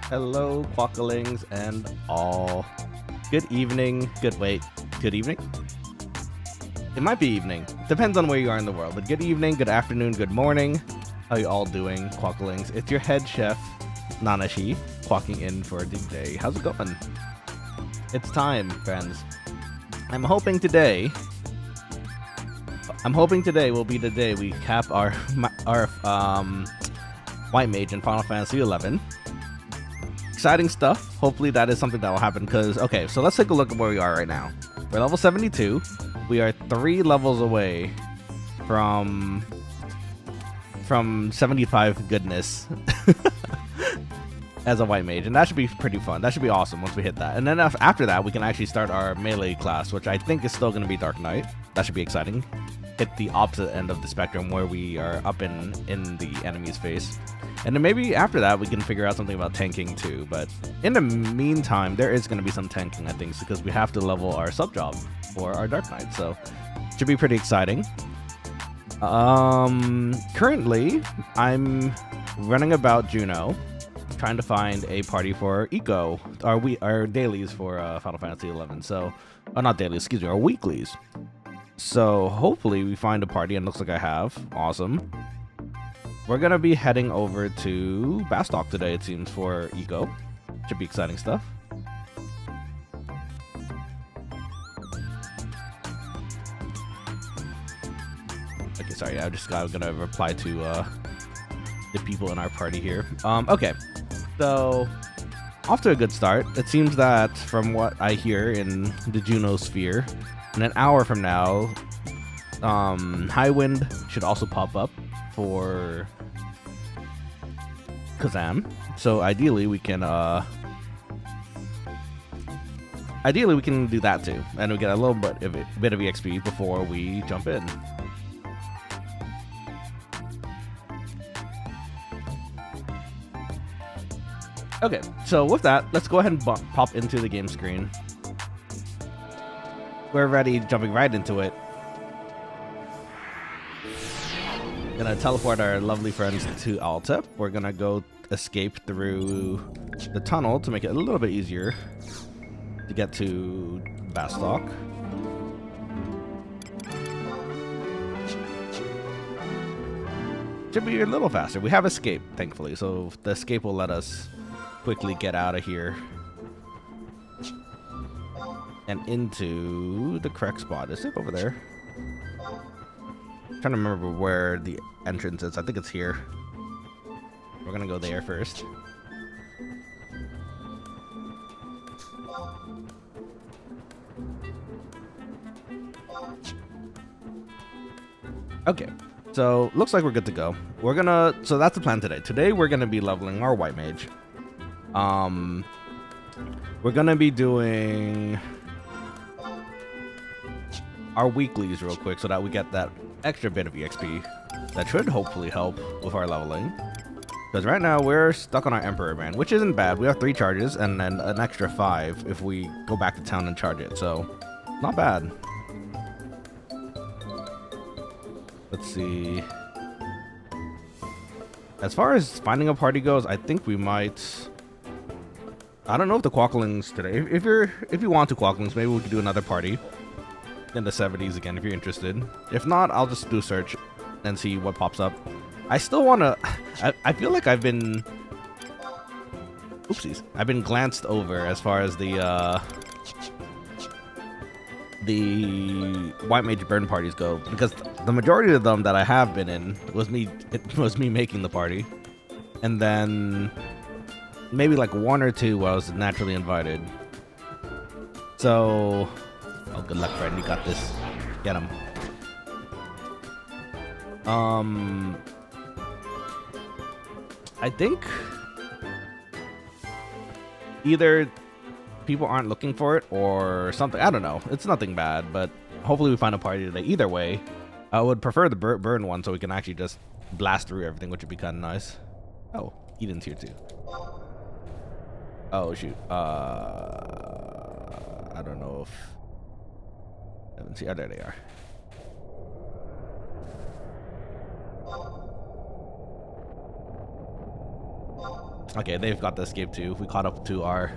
Hello, Quokkalings and all. Good evening. Good evening? It might be evening. Depends on where you are in the world. But good evening, good afternoon, good morning. How you all doing, Quokkalings? It's your head chef, Nanashi, quacking in for the day. How's it going? It's time, friends. I'm hoping today will be the day we cap our white mage in Final Fantasy 11. Exciting stuff. Hopefully that is something that will happen because, okay, so let's take a look at where we are right now. We're level 72. We are 3 levels away from 75 goodness as a white mage, and that should be pretty fun. That should be awesome once we hit that. And then after that, we can actually start our melee class, which I think is still going to be Dark Knight. That should be exciting. Hit the opposite end of the spectrum where we are up in the enemy's face. And then maybe after that, we can figure out something about tanking too. But in the meantime, there is going to be some tanking, I think, because we have to level our sub-job for our Dark Knight. So it should be pretty exciting. Currently, I'm running about Juno, trying to find a party for Eco, our dailies for Final Fantasy 11. So, not dailies, excuse me, our weeklies. So hopefully we find a party, and looks like I have. Awesome. We're gonna be heading over to Bastok today, it seems, for Eco. Should be exciting stuff. Okay, sorry, I'm gonna reply to the people in our party here. Okay, so off to a good start. It seems that from what I hear in the Juno sphere, in an hour from now, Highwind should also pop up for Kazam. So ideally we can do that too, and we get a little bit of EXP before we jump in. Okay, so with that, let's go ahead and pop into the game screen. We're ready, jumping right into it. Gonna teleport our lovely friends to Alta. We're gonna go escape through the tunnel to make it a little bit easier to get to Bastok. Should be a little faster. We have escape, thankfully, so the escape will let us quickly get out of here and into the correct spot. Is it over there? I'm trying to remember where the entrance is. I think it's here. We're gonna go there first. Okay, so looks like we're good to go. So that's the plan today. Today we're gonna be leveling our white mage. We're gonna be doing our weeklies real quick so that we get that extra bit of EXP that should hopefully help with our leveling. Because right now we're stuck on our Emperor man, which isn't bad. We have 3 charges and then an extra 5 if we go back to town and charge it. So not bad. Let's see. As far as finding a party goes, I think we might. I don't know if the Quokkalings today. If you want to Quokkalings, maybe we could do another party in the 70s again if you're interested. If not, I'll just do a search and see what pops up. I still want to. I feel like I've been. Oopsies. I've been glanced over as far as the white mage burn parties go, because the majority of them that I have been in was me making the party, and then maybe like 1 or 2 where I was naturally invited. So, oh, good luck, friend. You got this. Get him. I think either people aren't looking for it or something. I don't know. It's nothing bad, but hopefully we find a party today. Either way, I would prefer the burn one so we can actually just blast through everything, which would be kind of nice. Oh, Eden's here too. Oh shoot. I don't know if I haven't seen. Oh, there they are. Okay, they've got the escape too. We caught up to our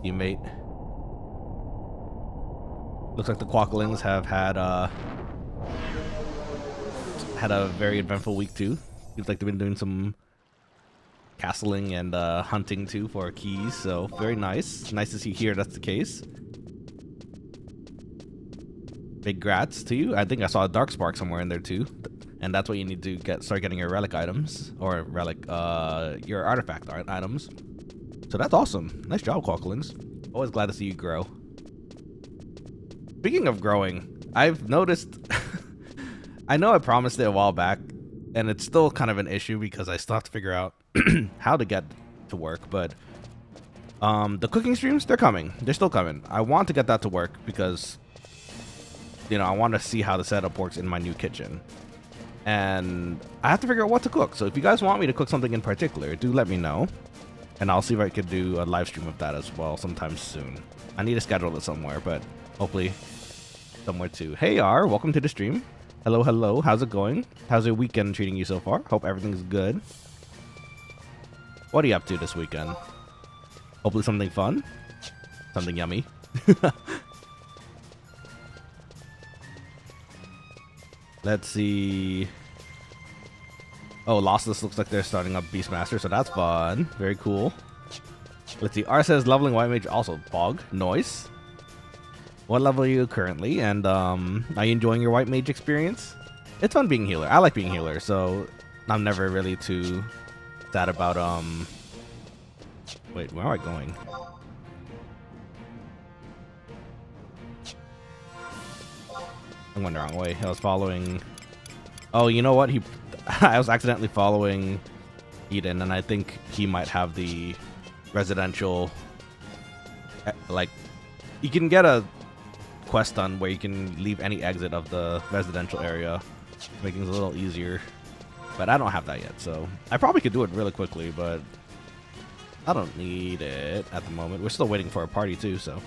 teammate. Looks like the Quokkalings have had a very eventful week too. Seems like they've been doing some castling and hunting too for keys, so very nice. Nice to see here that's the case. Big grats to you. I think I saw a dark spark somewhere in there too, and that's what you need to start getting your relic items, or your artifact items. So that's awesome. Nice job, Quokkalings. Always glad to see you grow. Speaking of growing, I've noticed I know I promised it a while back, and it's still kind of an issue because I still have to figure out how to get to work, but the cooking streams, they're coming. They're still coming. I want to get that to work because, you know, I want to see how the setup works in my new kitchen. And I have to figure out what to cook. So if you guys want me to cook something in particular, do let me know. And I'll see if I could do a live stream of that as well sometime soon. I need to schedule it somewhere, but hopefully somewhere too. Hey R, welcome to the stream. Hello, hello. How's it going? How's your weekend treating you so far? Hope everything's good. What are you up to this weekend? Hopefully something fun. Something yummy. Let's see. Oh, Lossless looks like they're starting up Beastmaster, so that's fun. Very cool. Let's see. R says leveling White Mage also Fog. Noise. What level are you currently? And are you enjoying your White Mage experience? It's fun being healer. I like being healer, so I'm never really too sad about wait, where am I going? I went the wrong way. I was following. Oh, you know what? I was accidentally following Eden, and I think he might have the residential. Like, you can get a quest done where you can leave any exit of the residential area, making it a little easier. But I don't have that yet, so I probably could do it really quickly, but I don't need it at the moment. We're still waiting for a party too, so.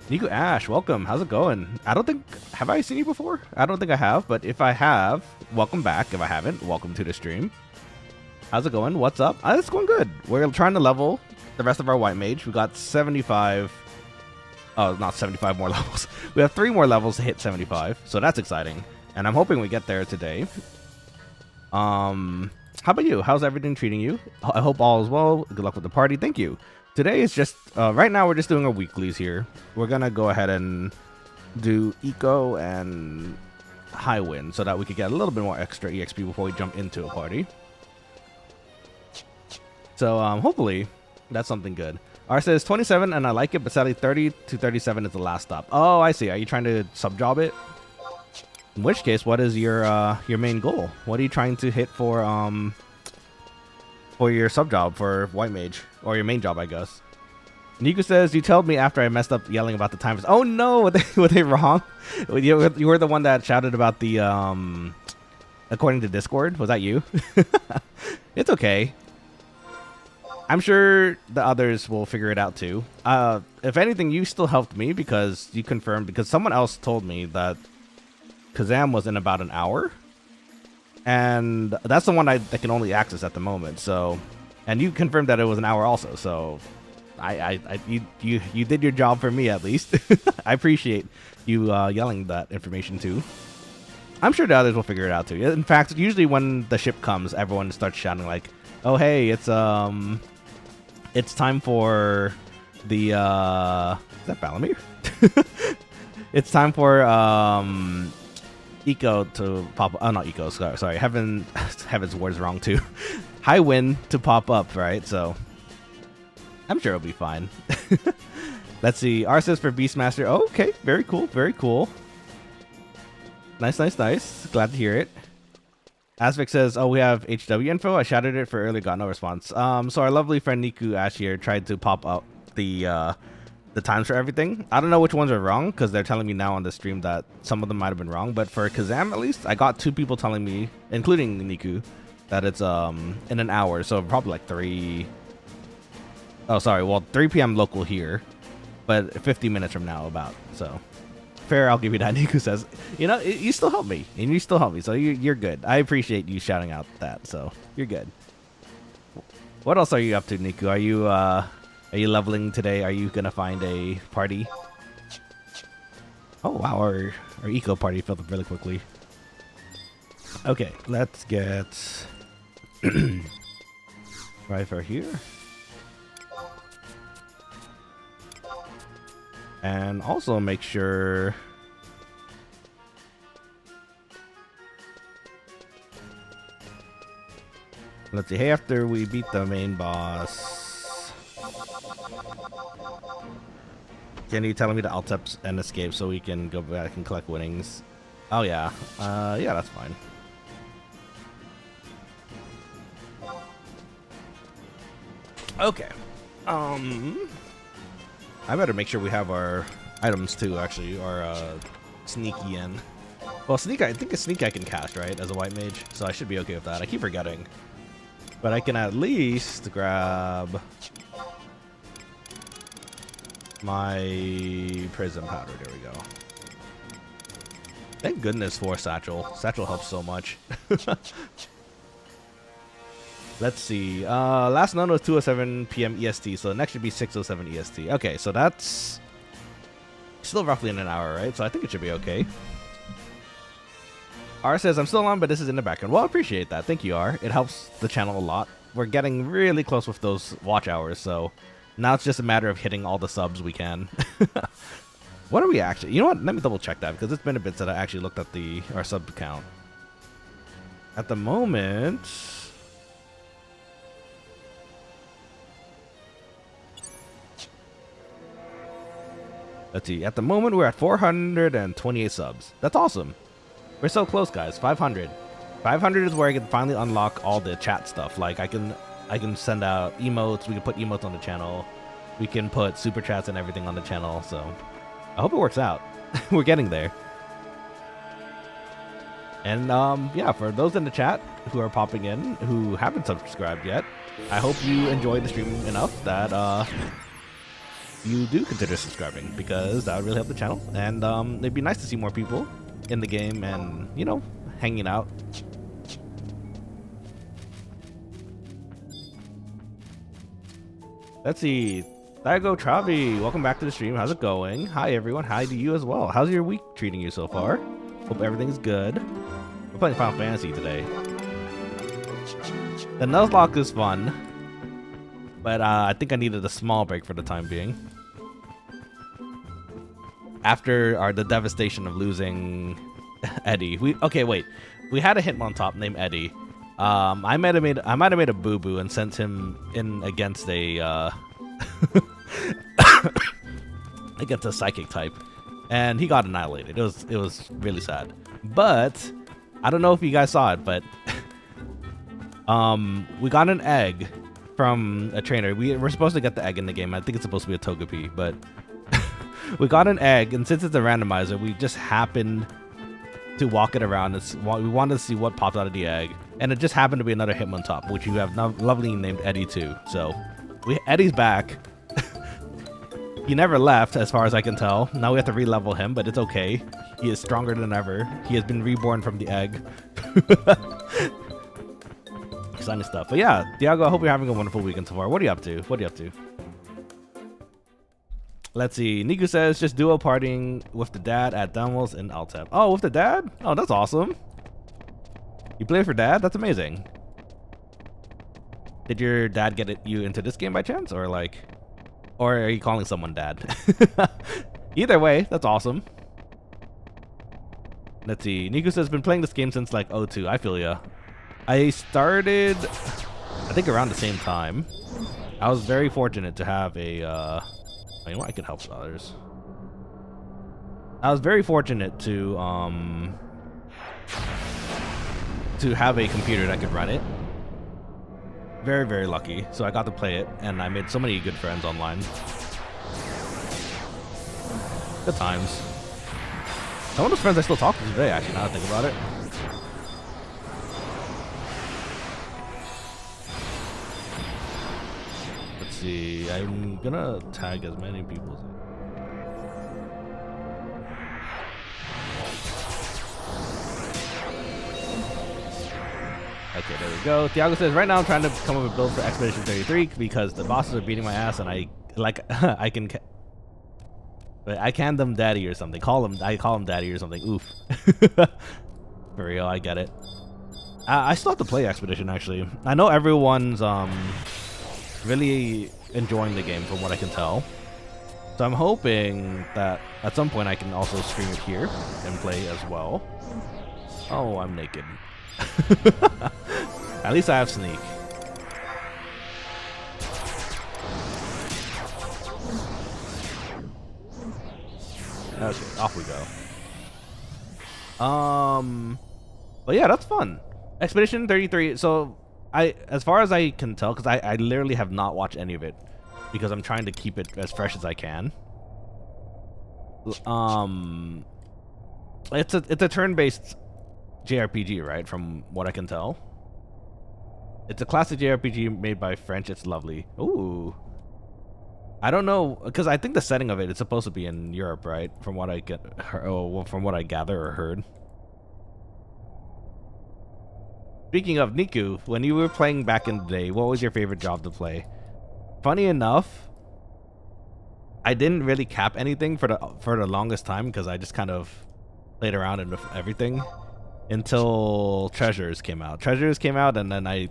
Nico Ash, welcome. How's it going? I don't think, have I seen you before? I don't think I have, but if I have, welcome back. If I haven't, welcome to the stream. How's it going? What's up? It's going good. We're trying to level the rest of our White Mage. We got 75. Oh, not 75 more levels. We have 3 more levels to hit 75, so that's exciting. And I'm hoping we get there today. How about you? How's everything treating you? I hope all is well. Good luck with the party. Thank you. Today is just, right now we're just doing our weeklies here. We're going to go ahead and do Eco and High Wind so that we could get a little bit more extra EXP before we jump into a party. So hopefully that's something good. R says 27 and I like it, but sadly 30 to 37 is the last stop. Oh, I see. Are you trying to sub-job it? In which case, what is your main goal? What are you trying to hit for your sub-job for White Mage? Or your main job, I guess. Nico says, you told me after I messed up yelling about the times. Oh no, were they wrong? You were the one that shouted about the, according to Discord? Was that you? It's okay. I'm sure the others will figure it out too. If anything, you still helped me because you confirmed, because someone else told me that Kazam was in about an hour. And that's the one I can only access at the moment, so... And you confirmed that it was an hour also, so you did your job for me at least. I appreciate you yelling that information too. I'm sure the others will figure it out too. In fact, usually when the ship comes, everyone starts shouting like, "Oh hey, it's time for the is that Balamir? It's time for Eco to pop. Oh, not Eco. Sorry, Heaven's word's wrong too. High Wind to pop up, right? So I'm sure it'll be fine. Let's see. R says for Beastmaster. Oh, okay, very cool, very cool. Nice. Glad to hear it. Aspect says, "Oh, we have HW info. I shouted it for earlier, got no response." So our lovely friend Niku Ash here tried to pop up the times for everything. I don't know which ones are wrong because they're telling me now on the stream that some of them might have been wrong. But for Kazam, at least, I got 2 people telling me, including Niku, that it's in an hour. So probably like 3. Oh, sorry. Well, 3 p.m. local here, but 50 minutes from now about. So fair. I'll give you that. Niku says, you know, you still help me, and you still help me, so you're good. I appreciate you shouting out that. So you're good. What else are you up to, Niku? Are you leveling today? Are you gonna find a party? Oh wow, our eco party filled up really quickly. Okay, let's get right for here. And also make sure let's see, hey, after we beat the main boss, can you tell me to alt tab and escape so we can go back and collect winnings? Oh yeah. Yeah, that's fine. Okay. I better make sure we have our items too, actually, our sneaky in. Well, sneak, I think a sneak I can cast, right, as a white mage, so I should be okay with that. I keep forgetting. But I can at least grab my prism powder. There we go. Thank goodness for Satchel. Satchel helps so much. Let's see. Last known was 2:07 p.m. EST, so the next should be 6:07 EST. Okay, so that's still roughly in an hour, right? So I think it should be okay. R says, I'm still on, but this is in the background. Well, I appreciate that. Thank you, R. It helps the channel a lot. We're getting really close with those watch hours, so now it's just a matter of hitting all the subs we can. What are we actually? You know what? Let me double check that, because it's been a bit since I actually looked at our sub count. At the moment, let's see. At the moment, we're at 428 subs. That's awesome. We're so close, guys. 500. 500 is where I can finally unlock all the chat stuff. Like I can send out emotes. We can put emotes on the channel. We can put super chats and everything on the channel. So I hope it works out. We're getting there. And yeah, for those in the chat who are popping in who haven't subscribed yet, I hope you enjoyed the stream enough that you do consider subscribing, because that would really help the channel. And it'd be nice to see more people in the game and, you know, hanging out. Let's see. Daigo Travi, welcome back to the stream. How's it going? Hi everyone. Hi to you as well. How's your week treating you so far? Hope everything's good. We're playing Final Fantasy today. The Nuzlocke is fun, but I think I needed a small break for the time being. After the devastation of losing Eddie, we had a Hitmontop named Eddie. I might have made a boo boo and sent him in against a against a psychic type, and he got annihilated. It was really sad. But I don't know if you guys saw it, but we got an egg from a trainer. We're supposed to get the egg in the game. I think it's supposed to be a Togepi, but we got an egg, and since it's a randomizer, we just happened to walk it around. We wanted to see what popped out of the egg, and it just happened to be another Hitmontop, which you have lovely named Eddie too. So Eddie's back. He never left, as far as I can tell. Now we have to re-level him, but it's okay. He is stronger than ever. He has been reborn from the egg. Exciting stuff. But yeah, Diago, I hope you're having a wonderful weekend so far. What are you up to? What are you up to? Let's see. Niku says, just duo partying with the dad at Damos and Altep. Oh, with the dad? Oh, that's awesome. You play for dad? That's amazing. Did your dad get you into this game by chance? Or are you calling someone dad? Either way, that's awesome. Let's see. Niku says, been playing this game since like 02. I feel ya. I started, I think, around the same time. I was very fortunate to have a, you know what? I could help others. I was very fortunate to have a computer that could run it. Very, very lucky. So I got to play it, and I made so many good friends online. Good times. Some of those friends I still talk to today, actually, now that I think about it. Let's see. I'm gonna tag as many people as Okay, there we go. Thiago says, right now I'm trying to come up with a build for Expedition 33 because the bosses are beating my ass and I can them daddy or something. I call him daddy or something. Oof. For real, I get it. I still have to play Expedition actually. I know everyone's really enjoying the game from what I can tell. So I'm hoping that at some point I can also stream it here and play as well. Oh, I'm naked. At least I have sneak. Okay, off we go. But yeah, that's fun. Expedition 33. So as far as I can tell, because I literally have not watched any of it because I'm trying to keep it as fresh as I can. It's a turn-based JRPG, right? From what I can tell, it's a classic JRPG made by French. It's lovely. Ooh, I don't know because I think the setting of it is supposed to be in Europe, right? From what I from what I gather or heard. Speaking of Niku, when you were playing back in the day, what was your favorite job to play? Funny enough, I didn't really cap anything for the longest time because I just kind of played around in everything until Treasures came out. Treasures came out, and then I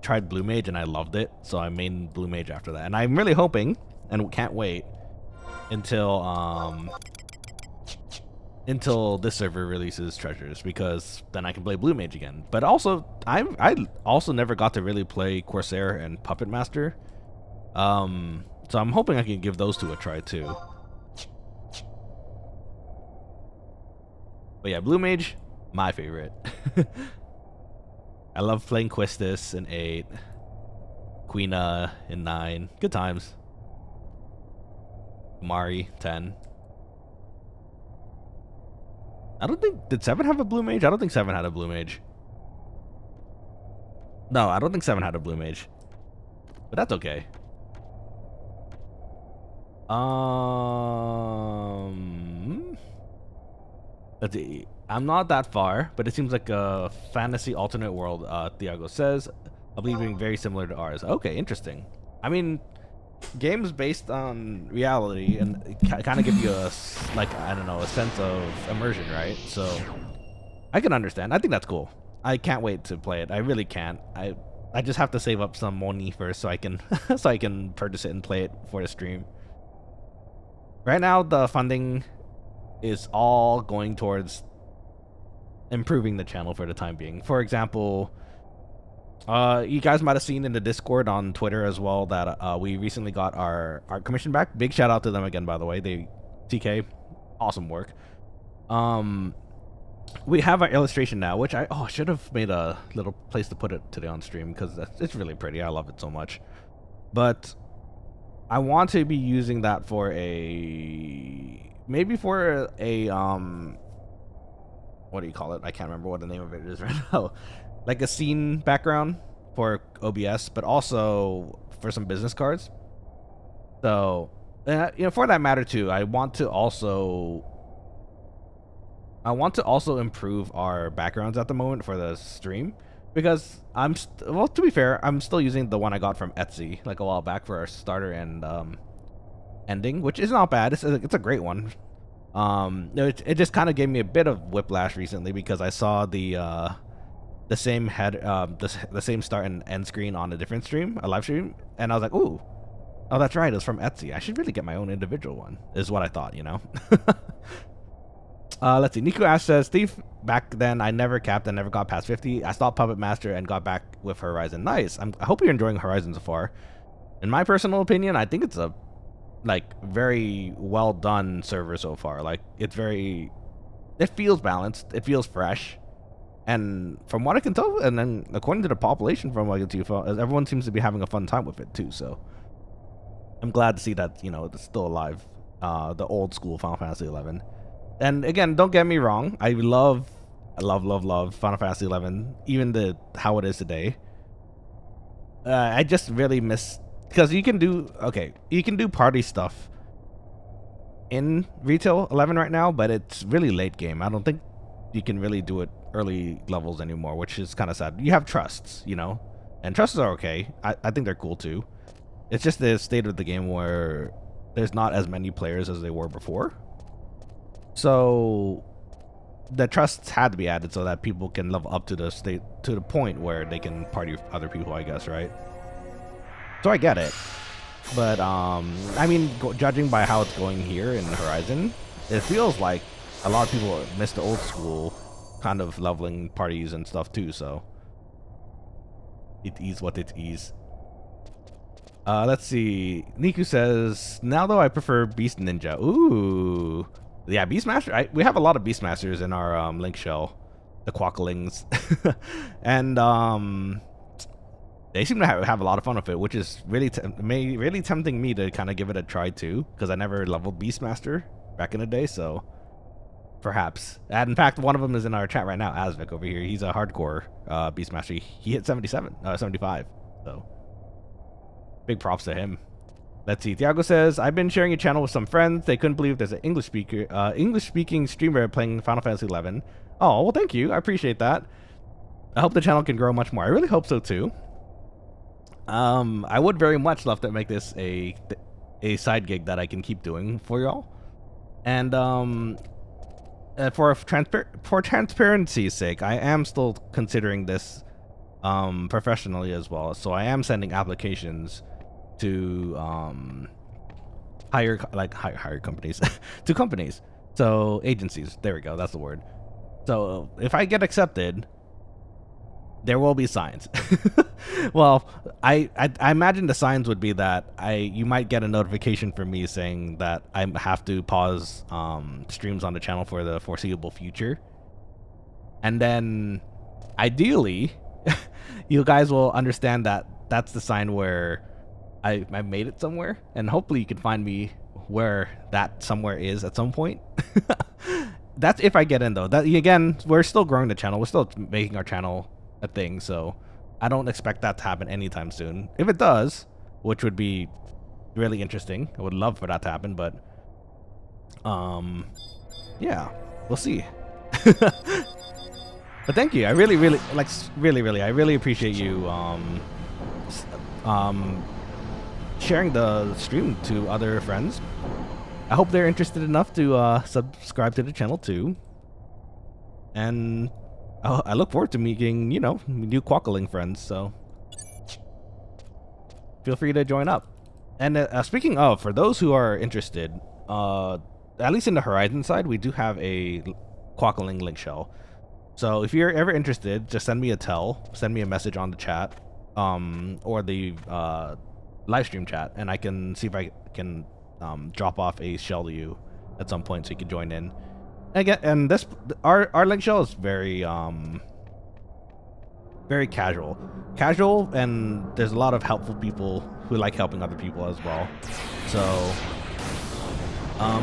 tried Blue Mage and I loved it, so I made Blue Mage after that. And I'm really hoping and can't wait until this server releases Treasures, because then I can play Blue Mage again. But also, I also never got to really play Corsair and Puppet Master. So I'm hoping I can give those two a try too. But yeah, Blue Mage, my favorite. I love playing Quistis in 8, Quina in 9. Good times. Mari 10. I don't think, did 7 have a Blue Mage? I don't think 7 had a Blue Mage. No, I don't think 7 had a Blue Mage. But that's okay. Let's see. I'm not that far, but it seems like a fantasy alternate world, Thiago says. I believe being very similar to ours. Okay, interesting. I mean, games based on reality and kind of give you a, like, I don't know, a sense of immersion, right? So I can understand. I think that's cool. I can't wait to play it. I really can't. I just have to save up some money first so I can so I can purchase it and play it for the stream. Right now, the funding is all going towards improving the channel for the time being. For example, you guys might have seen in the Discord on Twitter as well that we recently got our commission back. Big shout out to them again, by the way. TK, awesome work. We have our illustration now, which I should have made a little place to put it today on stream because it's really pretty. I love it so much. But I want to be using that for maybe for a what do you call it? I can't remember what the name of it is right now. Like a scene background for OBS, but also for some business cards. So, you know, for that matter too, I want to also improve our backgrounds at the moment for the stream, because well, to be fair, I'm still using the one I got from Etsy like a while back for our starter and ending, which is not bad. It's a great one. It just kind of gave me a bit of whiplash recently because I saw the same the same start and end screen on a different stream, a live stream, and I was like, ooh, oh, that's right, it's from Etsy. I should really get my own individual one, is what I thought, you know. Let's see. Niku Ash says, Steve, back then I never capped and never got past 50. I stopped Puppet Master and got back with Horizon. Nice. I hope you're enjoying Horizon so far. In my personal opinion, I think it's a very well done server so far. Like, it feels balanced, it feels fresh, and from what I can tell, and then according to the population from what I can tell, everyone seems to be having a fun time with it too. So I'm glad to see that, you know, it's still alive, the old school Final Fantasy 11. And again, don't get me wrong, I love Final Fantasy 11, even how it is today. I just really miss, because you can do party stuff in Retail 11 right now, but it's really late game. I don't think you can really do it early levels anymore, which is kind of sad. You have trusts, you know, and trusts are okay. I think they're cool too. It's just the state of the game where there's not as many players as they were before. So the trusts had to be added so that people can level up to the point where they can party with other people, I guess, right? So I get it. But I mean, judging by how it's going here in Horizon, it feels like a lot of people miss the old school kind of leveling parties and stuff too, so it is what it is. Let's see. Niku says, now though I prefer Beast Ninja. Ooh. Yeah, Beastmaster. We have a lot of Beastmasters in our link shell, the Quokkalings. And they seem to have a lot of fun with it, which is really really tempting me to kind of give it a try too, because I never leveled Beastmaster back in the day, so perhaps. And in fact, one of them is in our chat right now, Asvik over here. He's a hardcore Beastmaster. He hit 75, so big props to him. Let's see. Thiago says, I've been sharing a channel with some friends. They couldn't believe there's an English-speaking streamer playing Final Fantasy 11. Oh, well, thank you. I appreciate that. I hope the channel can grow much more. I really hope so too. I would very much love to make this a side gig that I can keep doing for y'all. And for transparency's sake, I am still considering this professionally as well. So I am sending applications to hire companies to companies, so agencies, there we go, that's the word. So if I get accepted, there will be signs. Well, I imagine the signs would be that you might get a notification from me saying that I have to pause streams on the channel for the foreseeable future, and then ideally you guys will understand that that's the sign where I made it somewhere, and hopefully you can find me where that somewhere is at some point. That's if I get in, though. That, again, we're still growing the channel. We're still making our channel a thing, so I don't expect that to happen anytime soon. If it does, which would be really interesting, I would love for that to happen, but yeah, we'll see. But thank you. I really I really appreciate you sharing the stream to other friends. I hope they're interested enough to subscribe to the channel too. And I look forward to meeting, you know, new Quokkaling friends, so feel free to join up. And speaking of, for those who are interested, at least in the Horizon side, we do have a Quokkaling link shell. So if you're ever interested, just send me a message on the chat, or the live stream chat, and I can see if I can drop off a shell to you at some point so you can join in. Again, and this our link shell is very very casual, and there's a lot of helpful people who like helping other people as well. So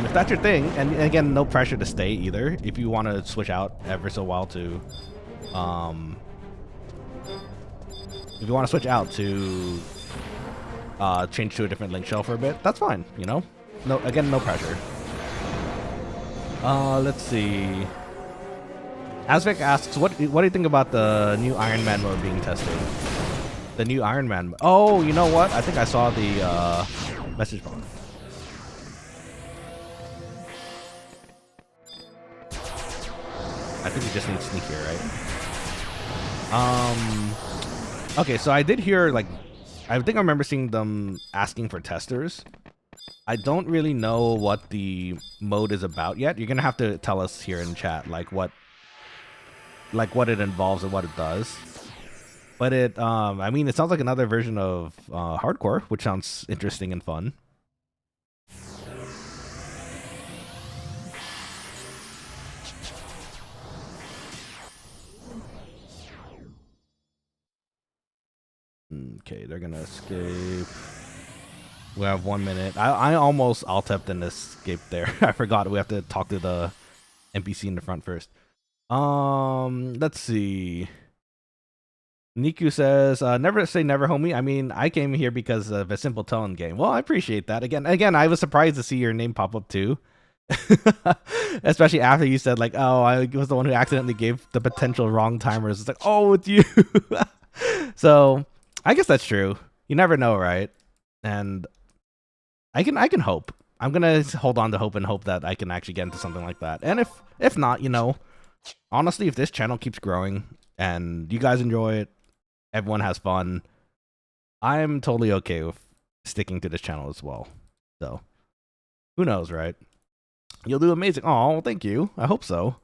if that's your thing, and again, no pressure to stay either. If you want to switch out every so while to if you want to switch out to change to a different link shell for a bit, that's fine, you know? No, again, no pressure. Let's see. Asvik asks, what do you think about the new Iron Man mode being tested? The new Iron Man. Oh, you know what? I think I saw the message bar. I think you just need sneak here, right? Okay, so I did hear, like, I think I remember seeing them asking for testers. I don't really know what the mode is about yet. You're gonna have to tell us here in chat, like what it involves and what it does. But it, I mean, it sounds like another version of hardcore, which sounds interesting and fun. Okay, they're gonna escape. We have 1 minute. I almost alt-tapped and escaped there. I forgot we have to talk to the NPC in the front first. Let's see. Niku says, never say never, homie. I mean, I came here because of a simple tone game. Well, I appreciate that. Again, I was surprised to see your name pop up too. Especially after you said like, oh, I was the one who accidentally gave the potential wrong timers. It's like, oh, it's you. So I guess that's true. You never know, right? And I can hope. I'm gonna hold on to hope and hope that I can actually get into something like that. And if not, you know, honestly, if this channel keeps growing and you guys enjoy it, everyone has fun, I'm totally okay with sticking to this channel as well. So who knows, right? You'll do amazing. Oh, thank you. I hope so.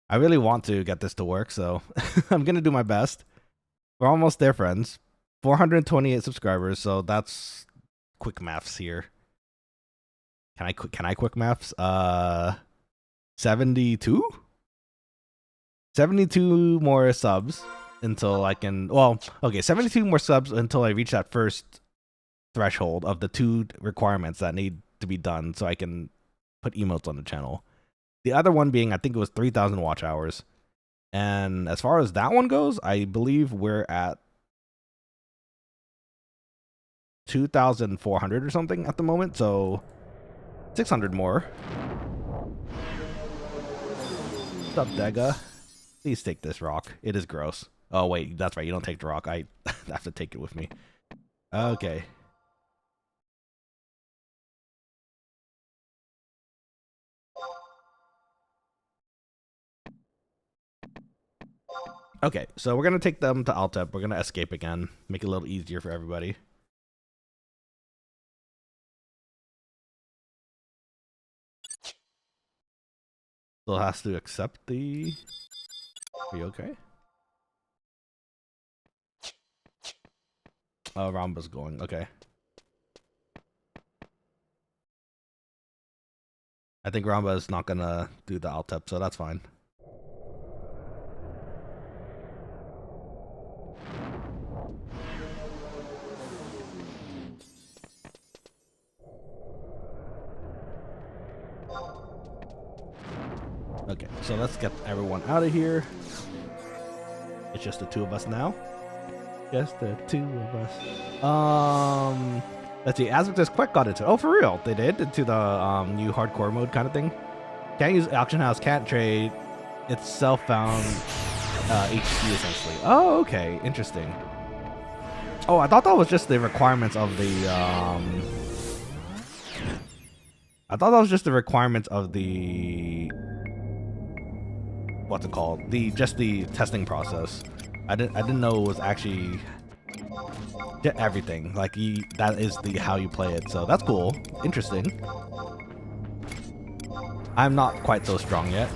I really want to get this to work, so I'm gonna do my best. We're almost there, friends. 428 subscribers, so that's quick maths here. Can I quick maths? 72? 72 more subs until I can, well, okay, 72 more subs until I reach that first threshold of the 2 requirements that need to be done so I can put emotes on the channel. The other one being, I think it was 3,000 watch hours. And as far as that one goes, I believe we're at 2,400 or something at the moment, so 600 more. What's up, Dega? Please take this rock. It is gross. Oh, wait, that's right. You don't take the rock. I have to take it with me. Okay. Okay, so we're going to take them to Altep. We're going to escape again. Make it a little easier for everybody. Still has to accept the... Are you okay? Oh, Ramba's going. Okay. I think Ramba is not going to do the Altep, so that's fine. Okay, so let's get everyone out of here. It's just the 2 of us now. Just the 2 of us. Let's see. Asmik says Quack got into. Oh, for real? They did into the new hardcore mode kind of thing. Can't use auction house. Can't trade. It's self-found HP essentially. Oh, okay. Interesting. Oh, I thought that was just the requirements of the. I thought that was just the requirements of the. What's it called? Just the testing process. I didn't know it was actually everything. Like that is how you play it. So that's cool. Interesting. I'm not quite so strong yet.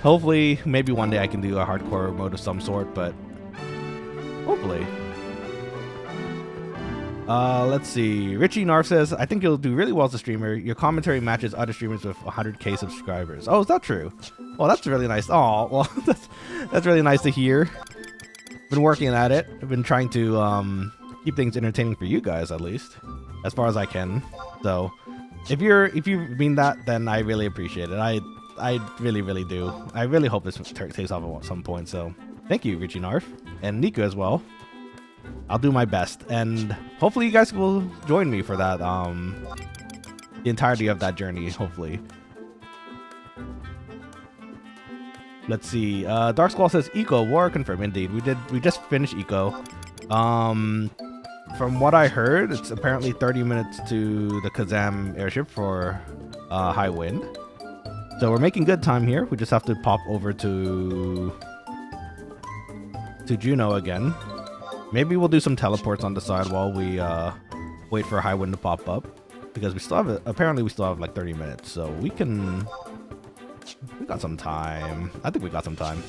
Hopefully, maybe one day I can do a hardcore mode of some sort, but hopefully. Let's see. Richie Narf says, I think you'll do really well as a streamer. Your commentary matches other streamers with 100k subscribers. Oh, is that true? Well, that's really nice. Oh, well, that's really nice to hear. Been working at it. I've been trying to keep things entertaining for you guys, at least, as far as I can. So, if you mean that, then I really appreciate it. I really, really do. I really hope this takes off at some point. So, thank you, Richie Narf, and Nico as well. I'll do my best, and hopefully you guys will join me for that, the entirety of that journey, hopefully. Let's see, Dark Squall says, Eco, war confirmed. Indeed, we just finished Eco. From what I heard, it's apparently 30 minutes to the Kazam airship for high wind. So we're making good time here. We just have to pop over to Juno again. Maybe we'll do some teleports on the side while we wait for high wind to pop up, because we still have apparently we still have like 30 minutes, so we got some time. I think we got some time.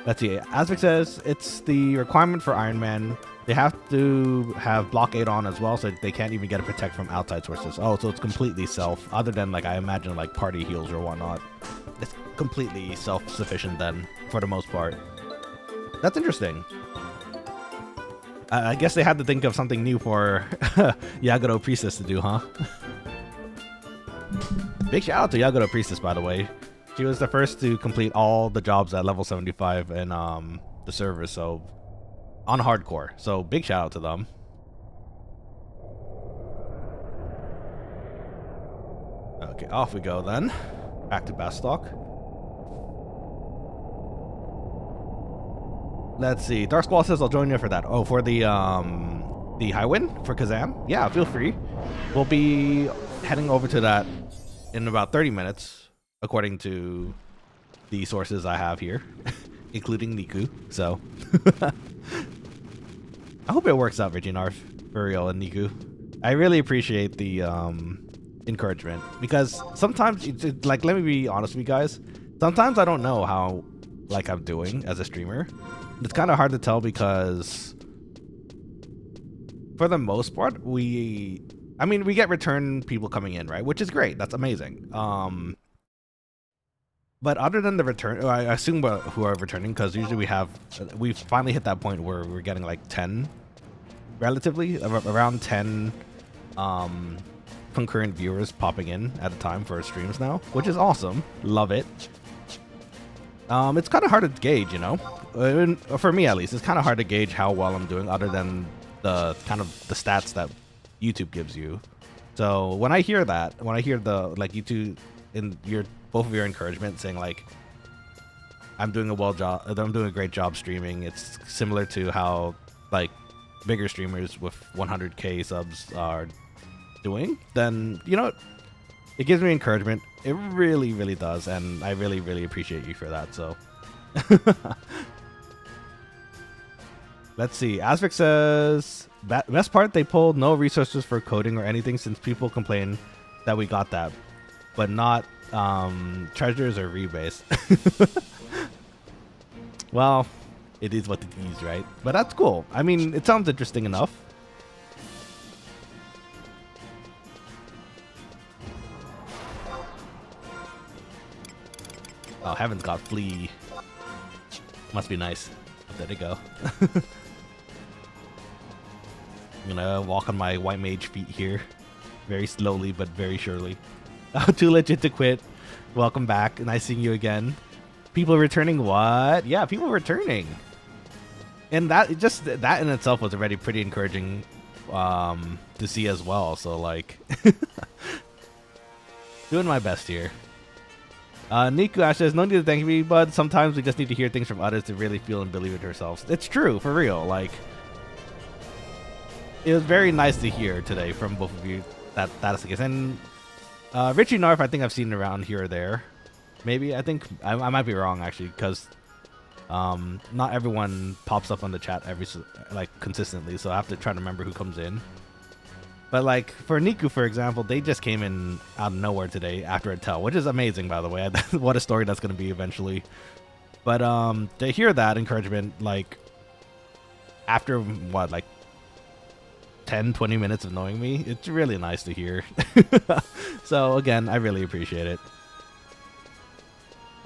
Let's see. Asvik says it's the requirement for Iron Man. They have to have blockade on as well, so they can't even get a protect from outside sources. Oh, so it's completely self, other than like I imagine like party heals or whatnot. It's completely self-sufficient then, for the most part. That's interesting. I guess they had to think of something new for Yagoro Priestess to do, huh? Big shout out to Yagoro Priestess, by the way. She was the first to complete all the jobs at level 75 in the server, so on hardcore. So big shout out to them. Okay, off we go then. Back to Bastock. Let's see. Dark Squall says I'll join you for that. Oh, for the Highwind for Kazam? Yeah, feel free. We'll be heading over to that in about 30 minutes, according to the sources I have here, including Niku. So, I hope it works out, Reginarf, for real, and Niku. I really appreciate the encouragement, because sometimes, like, let me be honest with you guys. Sometimes I don't know how, like, I'm doing as a streamer. It's kind of hard to tell because, for the most part, we get return people coming in, right? Which is great. That's amazing. But other than the return, I assume who are returning, because usually we've finally hit that point where we're getting like 10, relatively, around 10 concurrent viewers popping in at a time for streams now, which is awesome. Love it. It's kind of hard to gauge, you know? For me at least, it's kind of hard to gauge how well I'm doing other than the kind of the stats that YouTube gives you. So when I hear that, when I hear the, like, you two in both of your encouragement saying like, I'm doing a great job streaming, it's similar to how like bigger streamers with 100k subs are doing, then, you know, it gives me encouragement. It really, really does, and I really, really appreciate you for that. So let's see. Asvik says, best part, they pulled no resources for coding or anything since people complain that we got that, but not treasures or rebates. Well, it is what it is, right? But that's cool. I mean, it sounds interesting enough. Oh, Heaven's got Flea. Must be nice. There you go. I'm gonna walk on my white mage feet here. Very slowly, but very surely. Too legit to quit. Welcome back. Nice seeing you again. People returning what? Yeah, people returning. And that in itself was already pretty encouraging to see as well. So, like, doing my best here. Niku Ash says, no need to thank me, but sometimes we just need to hear things from others to really feel and believe it ourselves. It's true, for real. Like, it was very nice to hear today from both of you that is the case. And Richie Narf, I think I've seen around here or there. Maybe, I think, I might be wrong actually, because not everyone pops up on the chat consistently, so I have to try to remember who comes in. But like for Niku, for example, they just came in out of nowhere today after a tell, which is amazing, by the way. What a story that's going to be eventually. But to hear that encouragement, like after what, like 10-20 minutes of knowing me, it's really nice to hear. So again, I really appreciate it.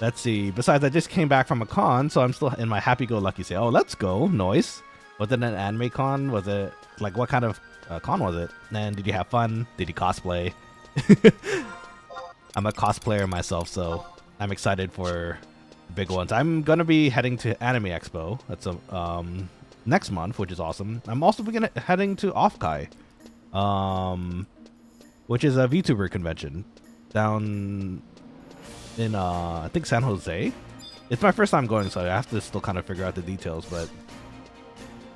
Let's see. Besides, I just came back from a con, so I'm still in my happy-go-lucky state. Oh, let's go. Nice. Was it an anime con? Was it, like, what kind of con was it? And did you have fun? Did you cosplay? I'm a cosplayer myself, so I'm excited for big ones. I'm going to be heading to Anime Expo. That's next month, which is awesome. I'm also heading to Offkai, which is a VTuber convention down in I think San Jose. It's my first time going, so I have to still kind of figure out the details, but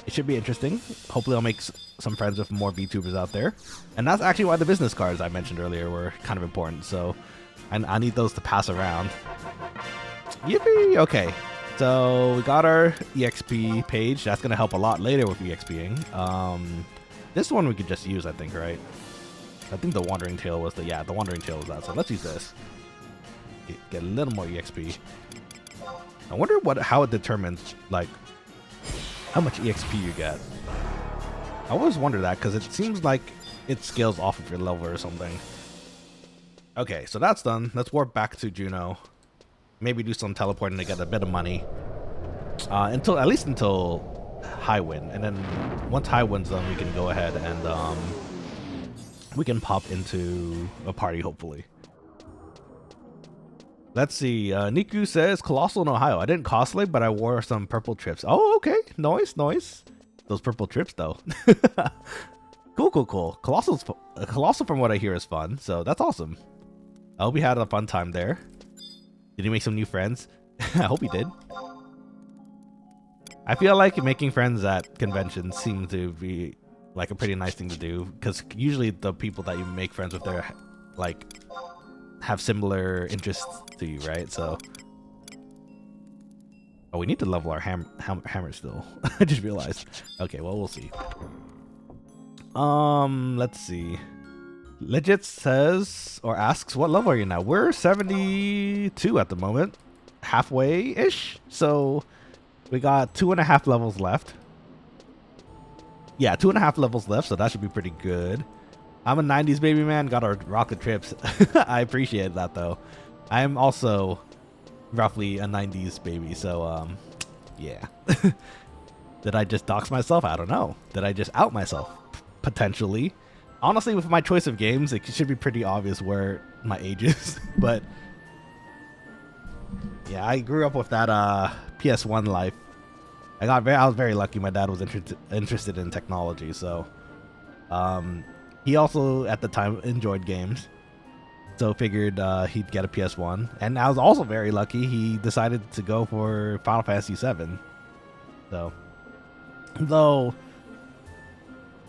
it should be interesting. Hopefully I'll make some friends with more VTubers out there. And that's actually why the business cards I mentioned earlier were kind of important, so I need those to pass around. Yippee! Okay, so we got our EXP page. That's gonna help a lot later with EXPing. This one we could just use, I think, right? I think the Wandering Tail was the Wandering Tail was that, so let's use this. Get a little more EXP. I wonder how it determines, like, how much EXP you get. I always wonder that, because it seems like it scales off of your level or something. Okay, so that's done. Let's warp back to Juno. Maybe do some teleporting to get a bit of money. At least until Highwind. And then once Highwind's done, we can go ahead and we can pop into a party, hopefully. Let's see. Niku says, Colossal in Ohio. I didn't cosplay, but I wore some purple trips. Oh, okay. Nice, nice. Those purple trips, though. Cool, cool, cool. Colossal, from what I hear, is fun. So that's awesome. I hope he had a fun time there. Did he make some new friends? I hope he did. I feel like making friends at conventions seems to be like a pretty nice thing to do, because usually the people that you make friends with there like have similar interests to you, right? So, oh, we need to level our hammer still. I just realized. Okay, well, we'll see. Let's see. Legit says or asks, what level are you now? We're 72 at the moment, halfway-ish. So we got 2.5 levels left. Yeah, 2.5 levels left, so that should be pretty good. I'm a 90s baby, man. Got our rocket trips. I appreciate that, though. I am also roughly a 90s baby, so, yeah. Did I just dox myself? I don't know. Did I just out myself? Potentially. Honestly, with my choice of games, it should be pretty obvious where my age is. But, yeah, I grew up with that PS1 life. I was very lucky. My dad was interested in technology, so he also at the time enjoyed games, so figured he'd get a PS1. And I was also very lucky. He decided to go for Final Fantasy VII. So, though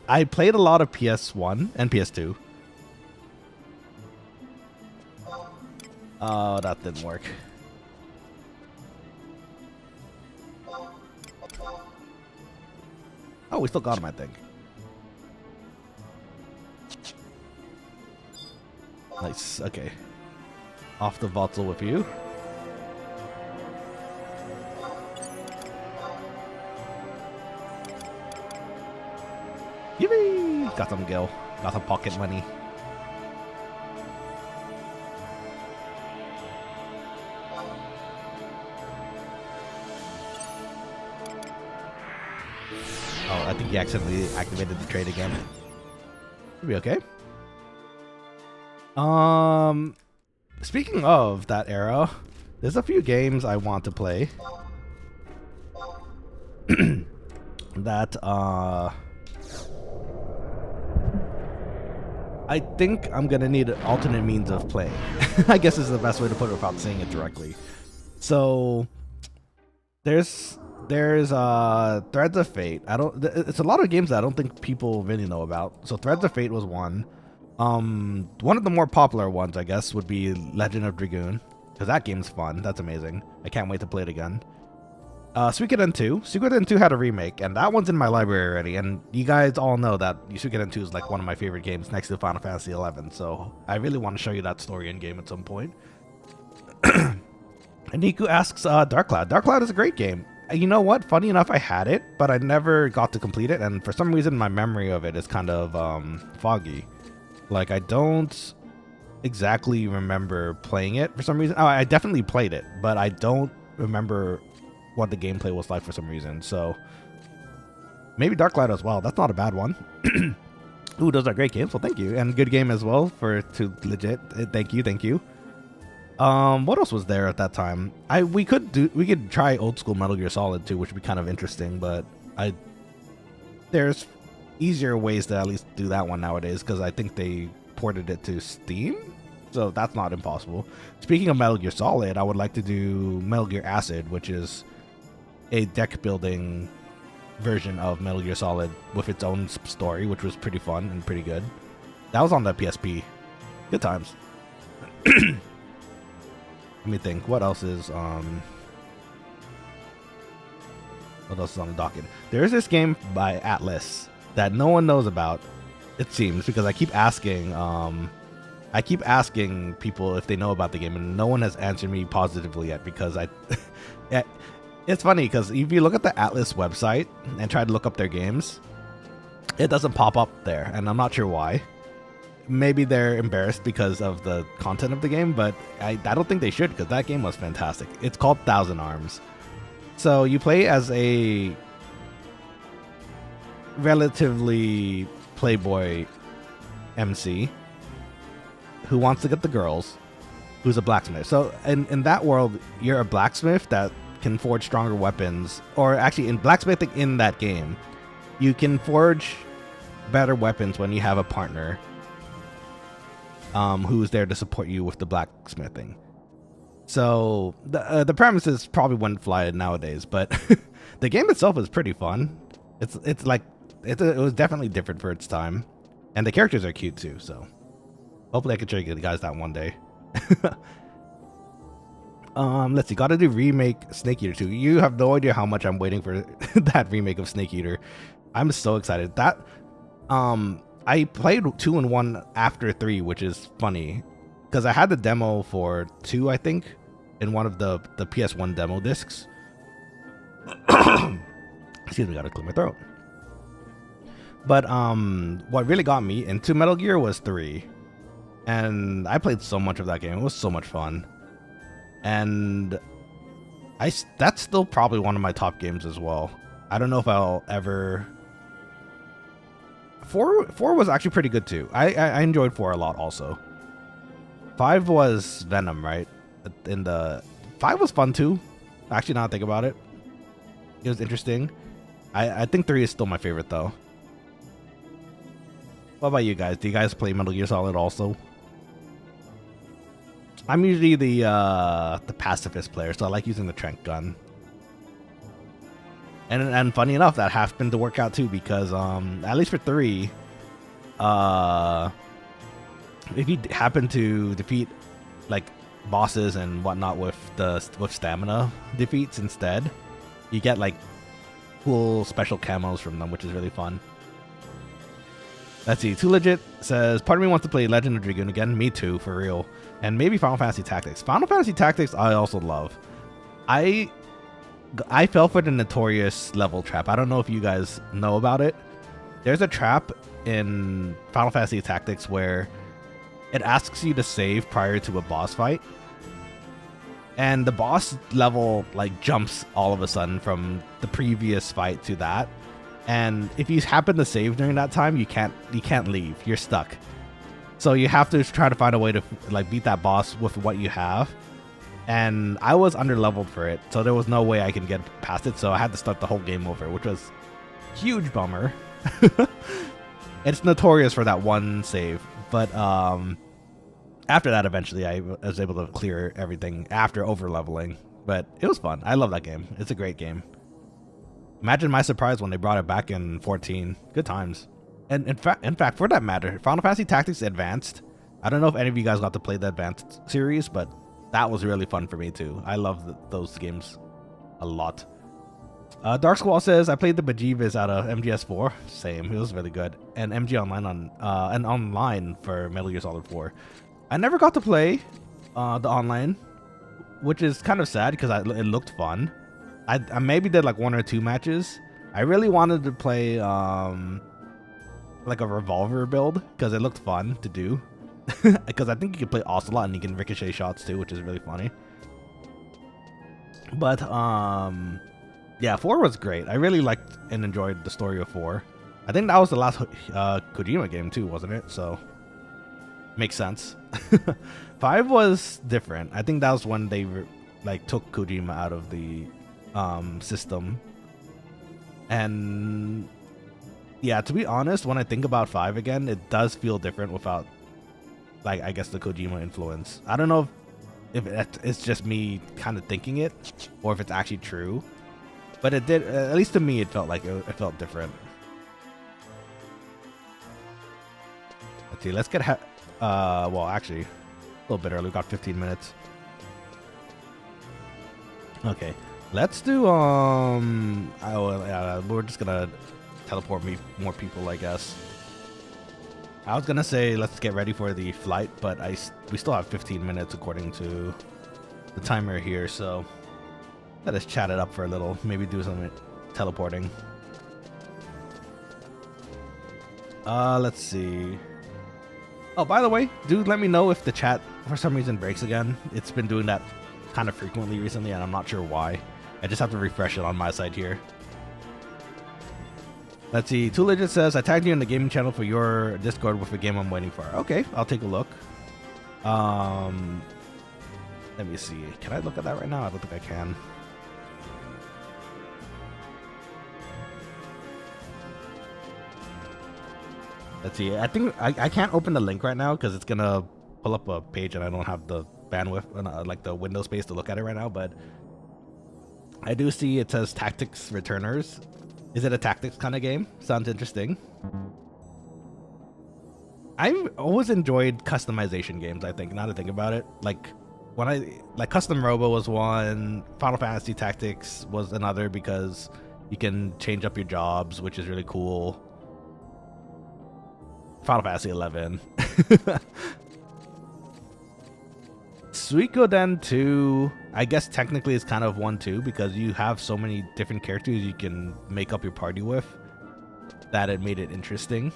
I played a lot of PS1 and PS2. Oh, that didn't work. Oh, we still got him, I think. Nice. Okay. Off the Voxel with you. Yippee! Got some gil. Got some pocket money. Oh, I think he accidentally activated the trade again. Should be okay. Speaking of that era, there's a few games I want to play. That I think I'm gonna need an alternate means of playing. I guess is the best way to put it without saying it directly. So there's Threads of Fate. It's a lot of games that I don't think people really know about. So Threads of Fate was one. One of the more popular ones, I guess, would be Legend of Dragoon, because that game's fun. That's amazing. I can't wait to play it again. Suikoden 2. Suikoden 2 had a remake, and that one's in my library already. And you guys all know that Suikoden 2 is like one of my favorite games next to Final Fantasy 11. So I really want to show you that story in game at some point. And Niku asks, Dark Cloud. Dark Cloud is a great game. You know what? Funny enough, I had it, but I never got to complete it. And for some reason, my memory of it is kind of foggy. Like, I don't exactly remember playing it for some reason. Oh, I definitely played it, but I don't remember what the gameplay was like for some reason. So maybe Dark Cloud as well. That's not a bad one. Ooh, those are great games. Well, thank you. And good game as well to legit. Thank you. What else was there at that time? We could try old school Metal Gear Solid 2, which would be kind of interesting, but there's easier ways to at least do that one nowadays, because I think they ported it to Steam, so that's not impossible. Speaking of Metal Gear Solid, I would like to do Metal Gear Acid, which is a deck building version of Metal Gear Solid with its own story, which was pretty fun and pretty good. That was on the PSP. Good times. Let me think. What else is on the docket? There is this game by Atlas that no one knows about, it seems, because I keep asking people if they know about the game, and no one has answered me positively yet, because it's funny because if you look at the Atlas website and try to look up their games, it doesn't pop up there, and I'm not sure why. Maybe they're embarrassed because of the content of the game, but I don't think they should, because that game was fantastic. It's called Thousand Arms. So you play as a relatively playboy MC who wants to get the girls, who's a blacksmith. So in that world, you're a blacksmith that can forge stronger weapons, or actually in blacksmithing in that game, you can forge better weapons when you have a partner. who's there to support you with the blacksmithing. So the premises probably wouldn't fly nowadays, but the game itself is pretty fun. It was definitely different for its time, and the characters are cute too. So hopefully I can show you guys that one day. Let's see. Got to do remake Snake Eater 2. You have no idea how much I'm waiting for that remake of Snake Eater. I'm so excited. That I played 2 and 1 after 3, which is funny because I had the demo for 2, I think, in one of the PS1 demo discs. Excuse me, gotta clear my throat. But what really got me into Metal Gear was 3, and I played so much of that game. It was so much fun, and that's still probably one of my top games as well. I don't know if I'll ever. 4 was actually pretty good too. I enjoyed 4 a lot also. 5 was Venom, right? 5 was fun too. Actually, now that I think about it, it was interesting. I think 3 is still my favorite though. What about you guys? Do you guys play Metal Gear Solid also? I'm usually the pacifist player, so I like using the tranq gun. And funny enough, that happened to work out too, because at least for 3, if you happen to defeat like bosses and whatnot with stamina defeats instead, you get like cool special camos from them, which is really fun. Let's see. Too Legit says, part of me wants to play Legend of Dragoon again. Me too, for real. And maybe Final Fantasy Tactics. Final Fantasy Tactics I also love. I fell for the notorious level trap. I don't know if you guys know about it. There's a trap in Final Fantasy Tactics where it asks you to save prior to a boss fight. And the boss level like jumps all of a sudden from the previous fight to that. And if you happen to save during that time, you can't leave. You're stuck. So you have to try to find a way to like beat that boss with what you have. And I was under leveled for it, so there was no way I can get past it. So I had to start the whole game over, which was a huge bummer. It's notorious for that one save, but after that, eventually I was able to clear everything after over leveling. But it was fun. I love that game. It's a great game. Imagine my surprise when they brought it back in 14. Good times. And in fact, for that matter, Final Fantasy Tactics Advanced. I don't know if any of you guys got to play the Advanced series, but that was really fun for me too. I love those games a lot. Dark Squall says, I played the Bejeebus out of MGS4. Same, it was really good. And MG Online and online for Metal Gear Solid 4. I never got to play the online, which is kind of sad because it looked fun. I maybe did like 1 or 2 matches. I really wanted to play like a revolver build because it looked fun to do. Because I think you can play Ocelot and you can ricochet shots too, which is really funny. But yeah, 4 was great. I really liked and enjoyed the story of 4. I think that was the last Kojima game too, wasn't it? So makes sense. 5 was different. I think that was when they like took Kojima out of the system. And yeah, to be honest, when I think about 5 again, it does feel different without, like, I guess the Kojima influence. I don't know if it's just me kind of thinking it, or if it's actually true. But it did, at least to me, it felt like it felt different. Let's see, let's get, well, actually, a little bit early. We got 15 minutes. Okay, let's do, we're just gonna teleport more people, I guess. I was gonna say let's get ready for the flight, but we still have 15 minutes according to the timer here, so let us chat it up for a little, maybe do some teleporting. Let's see. Oh, by the way, dude, let me know if the chat for some reason breaks again. It's been doing that kind of frequently recently, and I'm not sure why. I just have to refresh it on my side here. Let's see. Too Legit says, I tagged you in the gaming channel for your Discord with a game I'm waiting for. Okay, I'll take a look. Let me see. Can I look at that right now? I don't think I can. Let's see. I think I can't open the link right now because it's gonna pull up a page and I don't have the bandwidth, like the window space to look at it right now, but I do see it says Tactics Returners. Is it a tactics kind of game? Sounds interesting. I've always enjoyed customization games, I think, now to think about it. Like, Custom Robo was one, Final Fantasy Tactics was another because you can change up your jobs, which is really cool. Final Fantasy 11. Suikoden 2, I guess technically it's kind of 1-2 because you have so many different characters you can make up your party with that it made it interesting.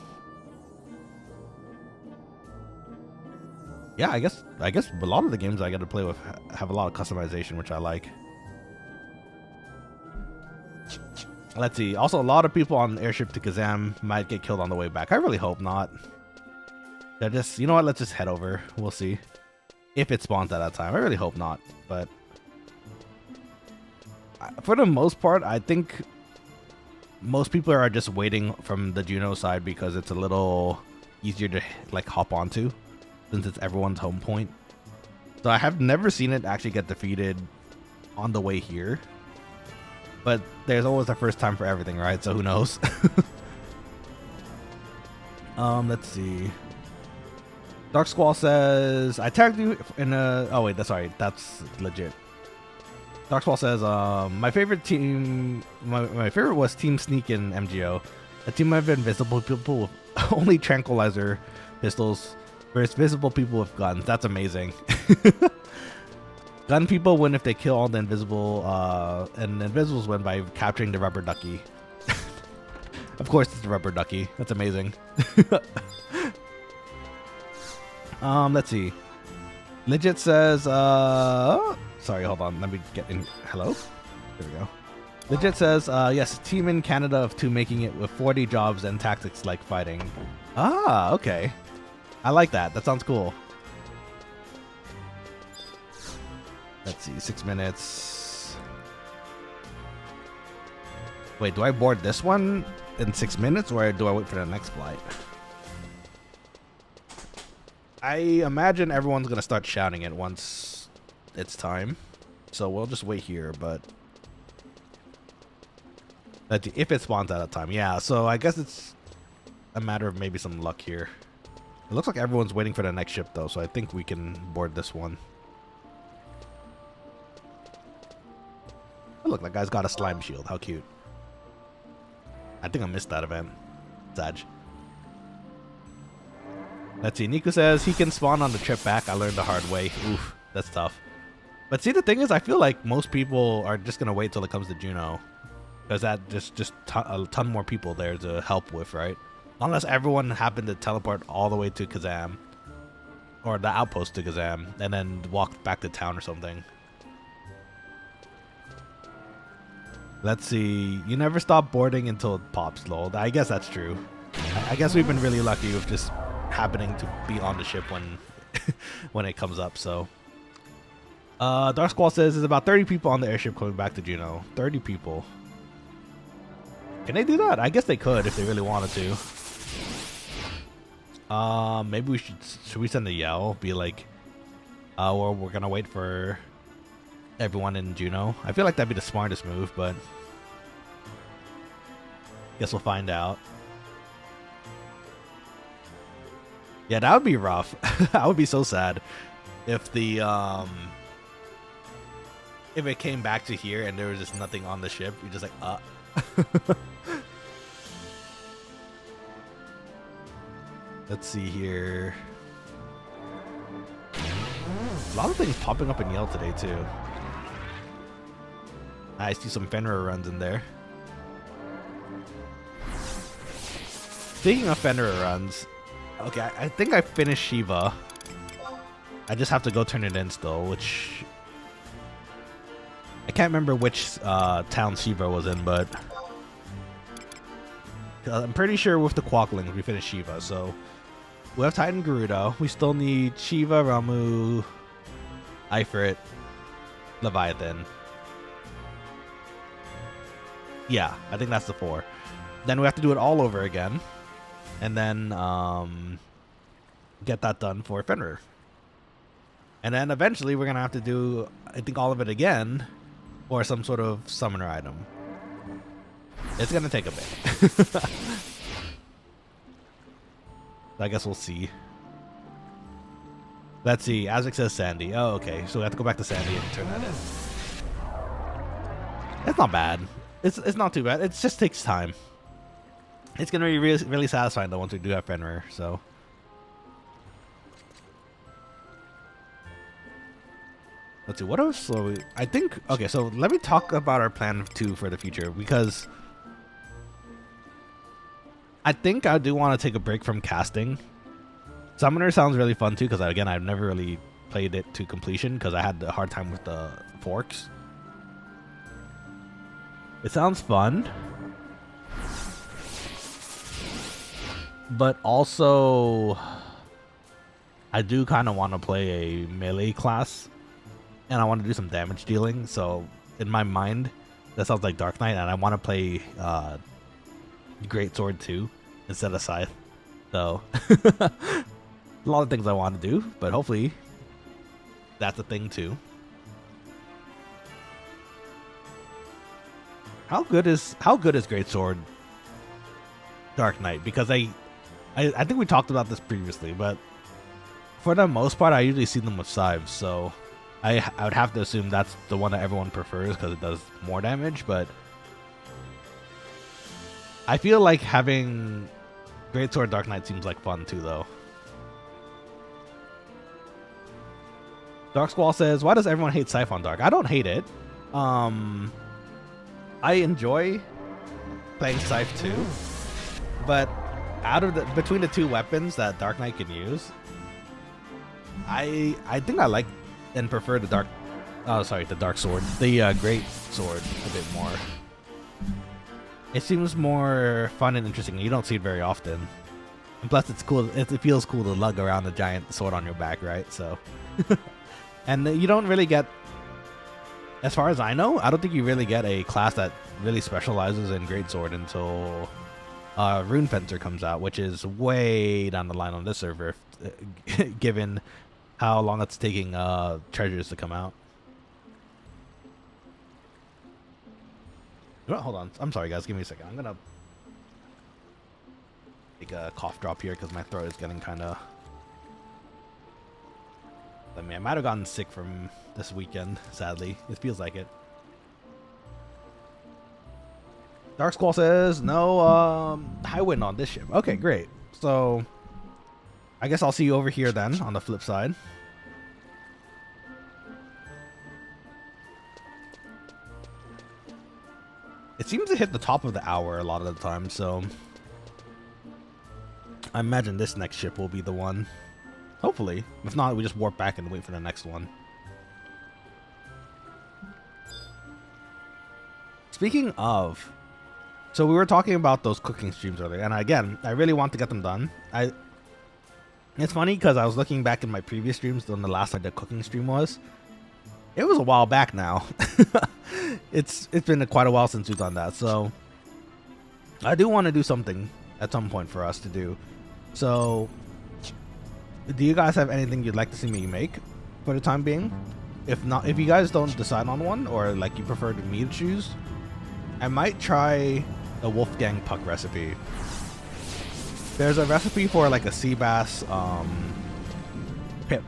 Yeah, I guess a lot of the games I get to play with have a lot of customization, which I like. Let's see. Also, a lot of people on the airship to Kazam might get killed on the way back. I really hope not. They're just, you know what? Let's just head over. We'll see if it spawns at that time. I really hope not, but for the most part, I think most people are just waiting from the Juno side because it's a little easier to like hop onto since it's everyone's home point. So I have never seen it actually get defeated on the way here, but there's always a first time for everything, right? So who knows? Let's see. Dark Squall says, I tagged you in a... Oh, wait, that's legit. Dark Squall says, my favorite team... My favorite was Team Sneak in MGO. A team of invisible people with only tranquilizer pistols versus visible people with guns. That's amazing. Gun people win if they kill all the invisible... and invisibles win by capturing the rubber ducky. Of course it's the rubber ducky. That's amazing. Let's see. Legit says, sorry, hold on. Let me get in. Hello? There we go. Legit says, yes, team in Canada of 2 making it with 40 jobs and tactics like fighting. Ah, okay. I like that. That sounds cool. Let's see, 6 minutes. Wait, do I board this one in 6 minutes or do I wait for the next flight? I imagine everyone's going to start shouting it once it's time. So we'll just wait here, but... if it spawns at a time. Yeah, so I guess it's a matter of maybe some luck here. It looks like everyone's waiting for the next ship, though, so I think we can board this one. Oh, look, that guy's got a slime shield. How cute. I think I missed that event. Sag. Let's see. Nico says he can spawn on the trip back. I learned the hard way. Oof, that's tough. But see, the thing is, I feel like most people are just going to wait till it comes to Juno. Because that just a ton more people there to help with, right? Unless everyone happened to teleport all the way to Kazam. Or the outpost to Kazam. And then walk back to town or something. Let's see. You never stop boarding until it pops, lol. I guess that's true. I guess we've been really lucky with just happening to be on the ship when when it comes up. So Dark Squall says there's about 30 people on the airship coming back to Juno. 30 people. Can they do that? I guess they could if they really wanted to. Maybe we should we send a yell? Be like, well, we're gonna wait for everyone in Juno. I feel like that'd be the smartest move, but guess we'll find out. Yeah, that would be rough. That would be so sad if the if it came back to here and there was just nothing on the ship. You're just like, Let's see here. A lot of things popping up in Yale today too. I see some Fenrir runs in there. Speaking of Fenrir runs, okay, I think I finished Shiva. I just have to go turn it in still, which I can't remember which town Shiva was in, but I'm pretty sure with the Quokkalings we finished Shiva. So we have Titan Gerudo. We still need Shiva, Ramu, Ifrit, Leviathan. Yeah, I think that's the 4. Then we have to do it all over again. And then get that done for Fenrir. And then eventually we're gonna have to do, I think, all of it again, or some sort of summoner item. It's gonna take a bit. I guess we'll see. Let's see. Azric says Sandy. Oh, okay. So we have to go back to Sandy and turn that in. It's not bad. It's not too bad. It just takes time. It's gonna be really satisfying though once we do have Fenrir. So. Let's see, what else? So I think, okay, so let me talk about our plan too for the future, because I think I do want to take a break from casting. Summoner sounds really fun too, because again, I've never really played it to completion because I had a hard time with the forks. It sounds fun, but also I do kind of want to play a melee class. And I want to do some damage dealing, so in my mind, that sounds like Dark Knight, and I want to play Great Sword too, instead of Scythe. So, a lot of things I want to do, but hopefully, that's a thing too. How good is Great Sword Dark Knight? Because I think we talked about this previously, but for the most part, I usually see them with scythes, so I would have to assume that's the one that everyone prefers because it does more damage, but I feel like having Great Sword Dark Knight seems like fun too, though. Dark Squall says, why does everyone hate Siphon Dark? I don't hate it. I enjoy playing Scythe too, but out of between the two weapons that Dark Knight can use, I think I like and prefer the Dark Sword, the Great Sword a bit more. It seems more fun and interesting. You don't see it very often, and plus it's cool. It feels cool to lug around a giant sword on your back, right? So, and you don't really get, as far as I know, I don't think you really get a class that really specializes in Great Sword until Rune Fencer comes out, which is way down the line on this server, given how long it's taking treasures to come out. Oh, hold on. I'm sorry, guys. Give me a second. I'm going to take a cough drop here because my throat is getting kind of... I mean, I might have gotten sick from this weekend, sadly. It feels like it. Dark Squall says, no high wind on this ship. Okay, great. So... I guess I'll see you over here then, on the flip side. It seems to hit the top of the hour a lot of the time, so... I imagine this next ship will be the one. Hopefully. If not, we just warp back and wait for the next one. Speaking of... So we were talking about those cooking streams earlier, and again, I really want to get them done. It's funny because I was looking back in my previous streams when the last time the cooking stream was. It was a while back now. It's been quite a while since we've done that, so I do want to do something at some point for us to do. So, do you guys have anything you'd like to see me make for the time being? If not, if you guys don't decide on one, or like you prefer me to choose, I might try a Wolfgang Puck recipe. There's a recipe for like a sea bass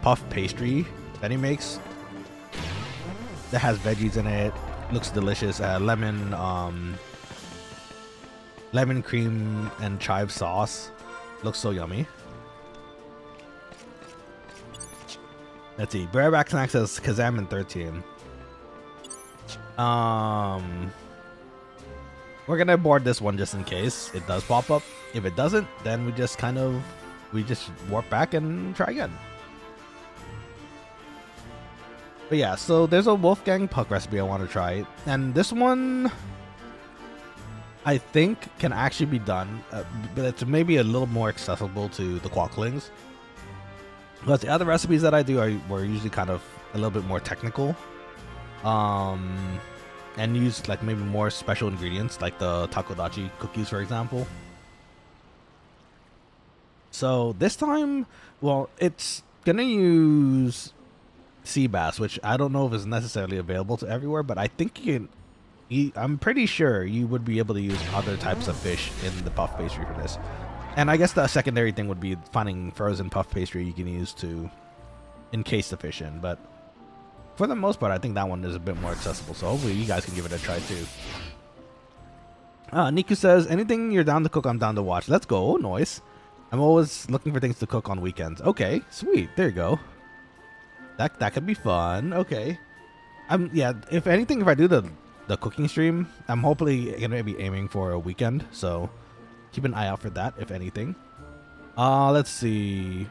puff pastry that he makes that has veggies in it. Looks delicious. Lemon cream and chive sauce. Looks so yummy. Let's see. Bareback Snack says Kazam in 13. We're gonna board this one just in case it does pop up. If it doesn't, then we just warp back and try again. But yeah, so there's a Wolfgang Puck recipe I want to try, and this one I think can actually be done, but it's maybe a little more accessible to the Quokkalings. Because the other recipes that I do were usually kind of a little bit more technical, and use like maybe more special ingredients, like the takodachi cookies, for example. So this time, well, it's gonna use sea bass, which I don't know if is necessarily available to everywhere, but I think you can. I'm pretty sure you would be able to use other types of fish in the puff pastry for this. And I guess the secondary thing would be finding frozen puff pastry you can use to encase the fish in. But for the most part, I think that one is a bit more accessible. So hopefully you guys can give it a try too. Niku says, anything you're down to cook, I'm down to watch. Let's go. Oh, nice. I'm always looking for things to cook on weekends. Okay, sweet. There you go. That could be fun. Okay. Yeah, if anything, if I do the cooking stream, I'm hopefully gonna be aiming for a weekend, so keep an eye out for that, if anything. Let's see.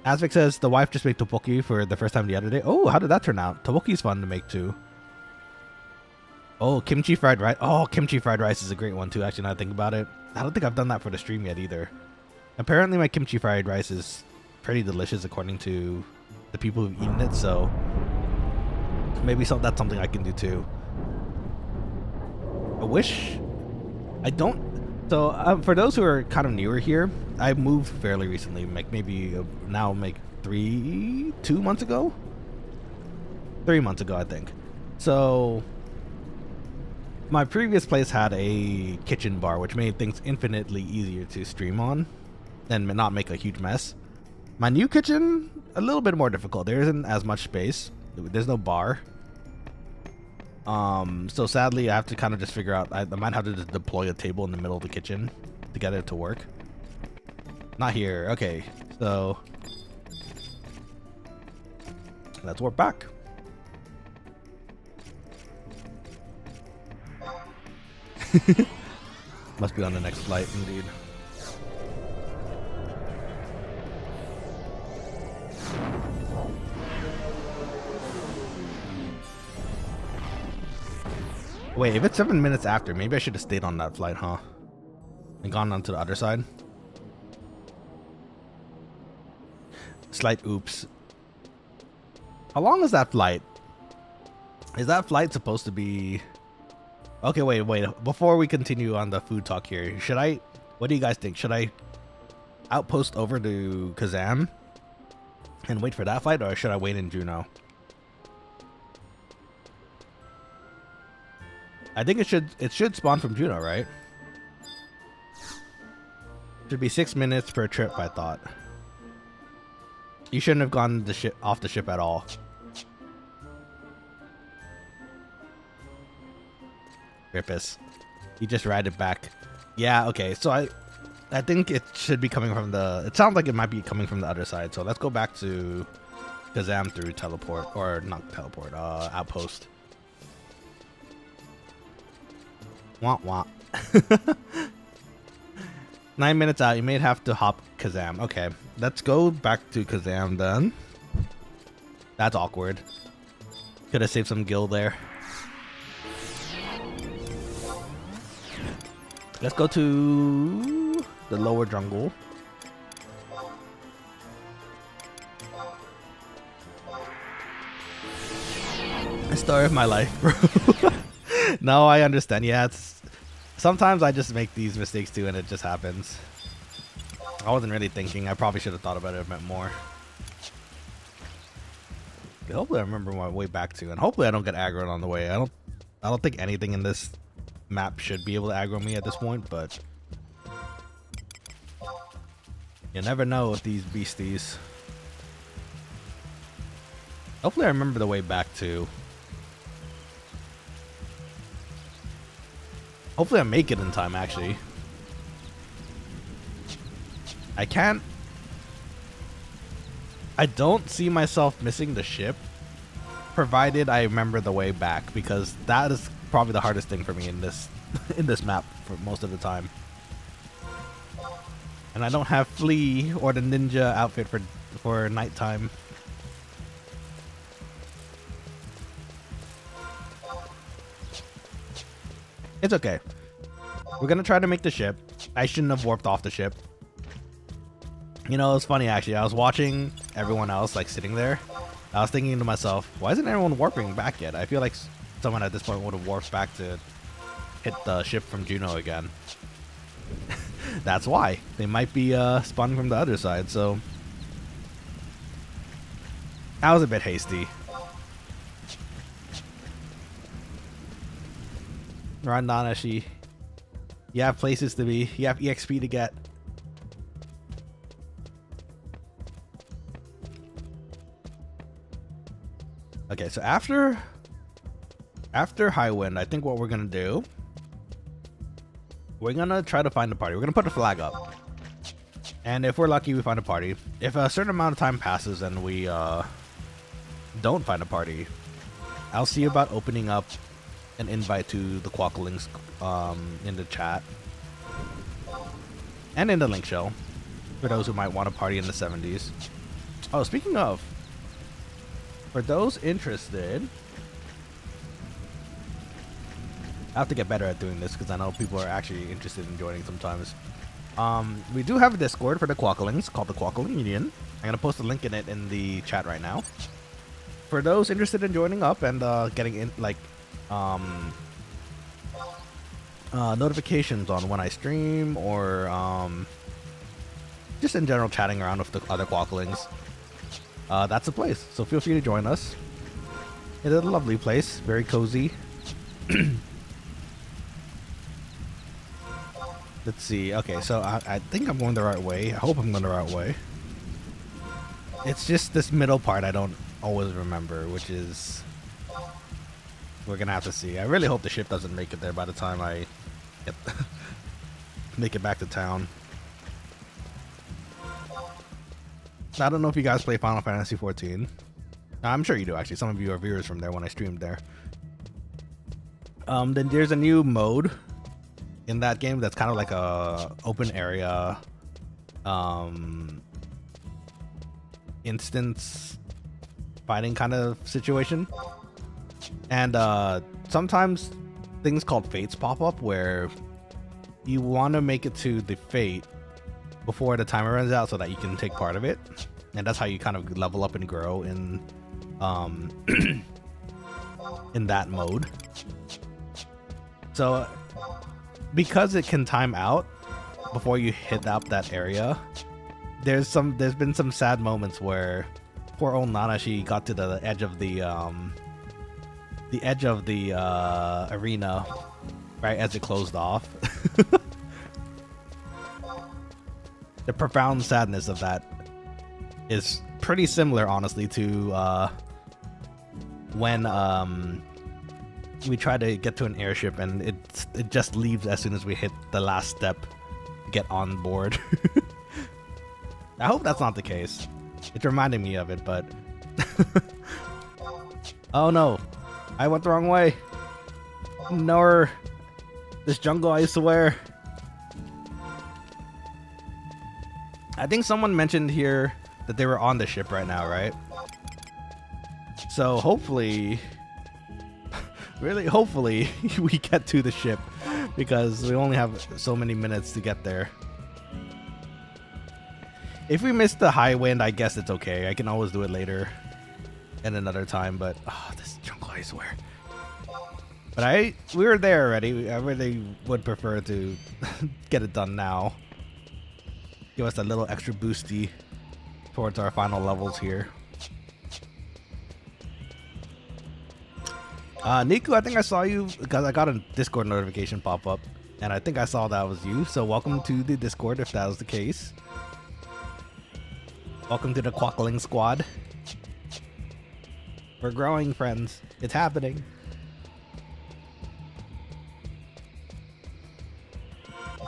Azvik says the wife just made tteokbokki for the first time the other day. Oh, how did that turn out? Tteokbokki's fun to make too. Oh, kimchi fried rice. Oh, kimchi fried rice is a great one too, actually, now I think about it. I don't think I've done that for the stream yet either. Apparently my kimchi fried rice is pretty delicious according to the people who've eaten it, so maybe that's something I can do too. I don't. So for those who are kind of newer here, I moved fairly recently, like maybe now 2 months ago? 3 months ago, I think. So my previous place had a kitchen bar, which made things infinitely easier to stream on and not make a huge mess. My new kitchen, a little bit more difficult. There isn't as much space. There's no bar. So sadly I have to kind of just figure out, I might have to just deploy a table in the middle of the kitchen to get it to work. Not here. Okay, so let's warp back. Must be on the next flight indeed. Wait, if it's 7 minutes after, maybe I should have stayed on that flight, huh? And gone on to the other side. Slight oops. How long is that flight? Is that flight supposed to be... Okay, wait. Before we continue on the food talk here, should I... What do you guys think? Should I outpost over to Kazam and wait for that flight, or should I wait in Juneau? I think it should spawn from Juneau, right? Should be 6 minutes per trip, I thought. You shouldn't have gone off the ship at all. Grippus. You just ride it back. Yeah, okay. So I think it should be coming from the... It sounds like it might be coming from the other side. So let's go back to Kazam through teleport. Or not teleport, outpost. Wah wah. 9 minutes out, you may have to hop Kazam. Okay, let's go back to Kazam then. That's awkward. Could have saved some gil there. Let's go to the lower jungle. The story of my life, bro. No, I understand. Yeah, it's sometimes I just make these mistakes too, and it just happens. I wasn't really thinking. I probably should have thought about it a bit more. But hopefully, I remember my way back to, and hopefully, I don't get aggroed on the way. I don't think anything in this map should be able to aggro me at this point, but you never know with these beasties. Hopefully, I remember the way back too. Hopefully I make it in time, actually. I don't see myself missing the ship, provided I remember the way back, because that is probably the hardest thing for me in this in this map for most of the time. And I don't have Flea or the ninja outfit for nighttime. It's okay. We're gonna try to make the ship. I shouldn't have warped off the ship. You know, it's funny actually. I was watching everyone else like sitting there. I was thinking to myself, why isn't everyone warping back yet? I feel like someone at this point would have warped back to hit the ship from Juneau again. That's why. They might be spawning from the other side, so That was a bit hasty. We're on Nanashi. You have places to be. You have EXP to get. Okay, so after High Wind, I think what we're gonna do, we're gonna try to find a party. We're gonna put a flag up, and if we're lucky, we find a party. If a certain amount of time passes and we don't find a party, I'll see about opening up an invite to the Quokkalings in the chat and in the link show for those who might want a party in the 70s. Oh, speaking of, for those interested, I have to get better at doing this because I know people are actually interested in joining sometimes. We do have a Discord for the Quokkalings called the Quokkaling Union. I'm gonna post a link in it in the chat right now. For those interested in joining up and getting in, like, notifications on when I stream, or just in general chatting around with the other Quokkalings, that's the place. So feel free to join us. It is a lovely place, very cozy. Let's see. Okay, so I think I'm going the right way. I hope I'm going the right way. It's just this middle part I don't always remember, which is, we're gonna have to see. I really hope the ship doesn't make it there by the time I get make it back to town. I don't know if you guys play Final Fantasy 14. I'm sure you do, actually. Some of you are viewers from there when I streamed there. Then there's a new mode in that game that's kind of like a open area instance fighting kind of situation, and sometimes things called fates pop up where you want to make it to the fate before the timer runs out so that you can take part of it, and that's how you kind of level up and grow in in that mode. So because it can time out before you hit up that area, there's been some sad moments where poor old Nanashi got to the edge of the arena right as it closed off. The profound sadness of that is pretty similar, honestly, to when we try to get to an airship and it just leaves as soon as we hit the last step to get on board. I hope that's not the case. It's reminding me of it, but oh no, I went the wrong way. No, this jungle, I swear. I think someone mentioned here that they were on the ship right now, right? So hopefully, really hopefully, we get to the ship, because we only have so many minutes to get there. If we miss the high wind, I guess it's okay. I can always do it later and another time, but oh, this jungle, I swear. But we were there already. I really would prefer to get it done now. Give us a little extra boosty towards our final levels here. Niku, I think I saw you because I got a Discord notification pop up, and I think I saw that was you. So welcome to the Discord if that was the case. Welcome to the Quokkaling squad. We're growing, friends. It's happening.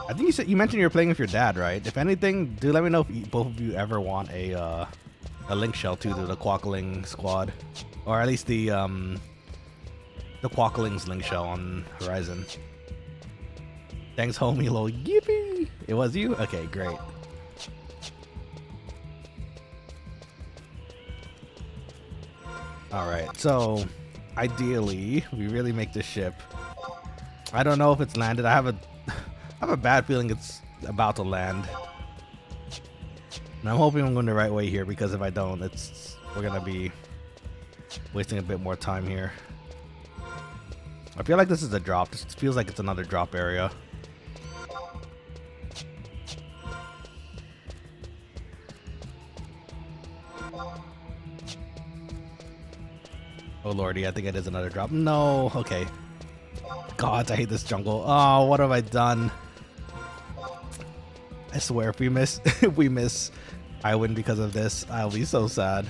I think you mentioned you were playing with your dad, right? If anything, do let me know if both of you ever want a link shell to the Quokkaling squad, or at least the Quokkalings link shell on Horizon. Thanks, homie. Lol, yippee! It was you? Okay, great. Alright, so ideally, we really make this ship. I don't know if it's landed. I have a bad feeling it's about to land. And I'm hoping I'm going the right way here, because if I don't, we're going to be wasting a bit more time here. I feel like this is a drop. This feels like it's another drop area. Oh lordy, I think it is another drop. No, okay. God, I hate this jungle. Oh, what have I done? I swear, if we miss, if we miss, I win because of this. I'll be so sad.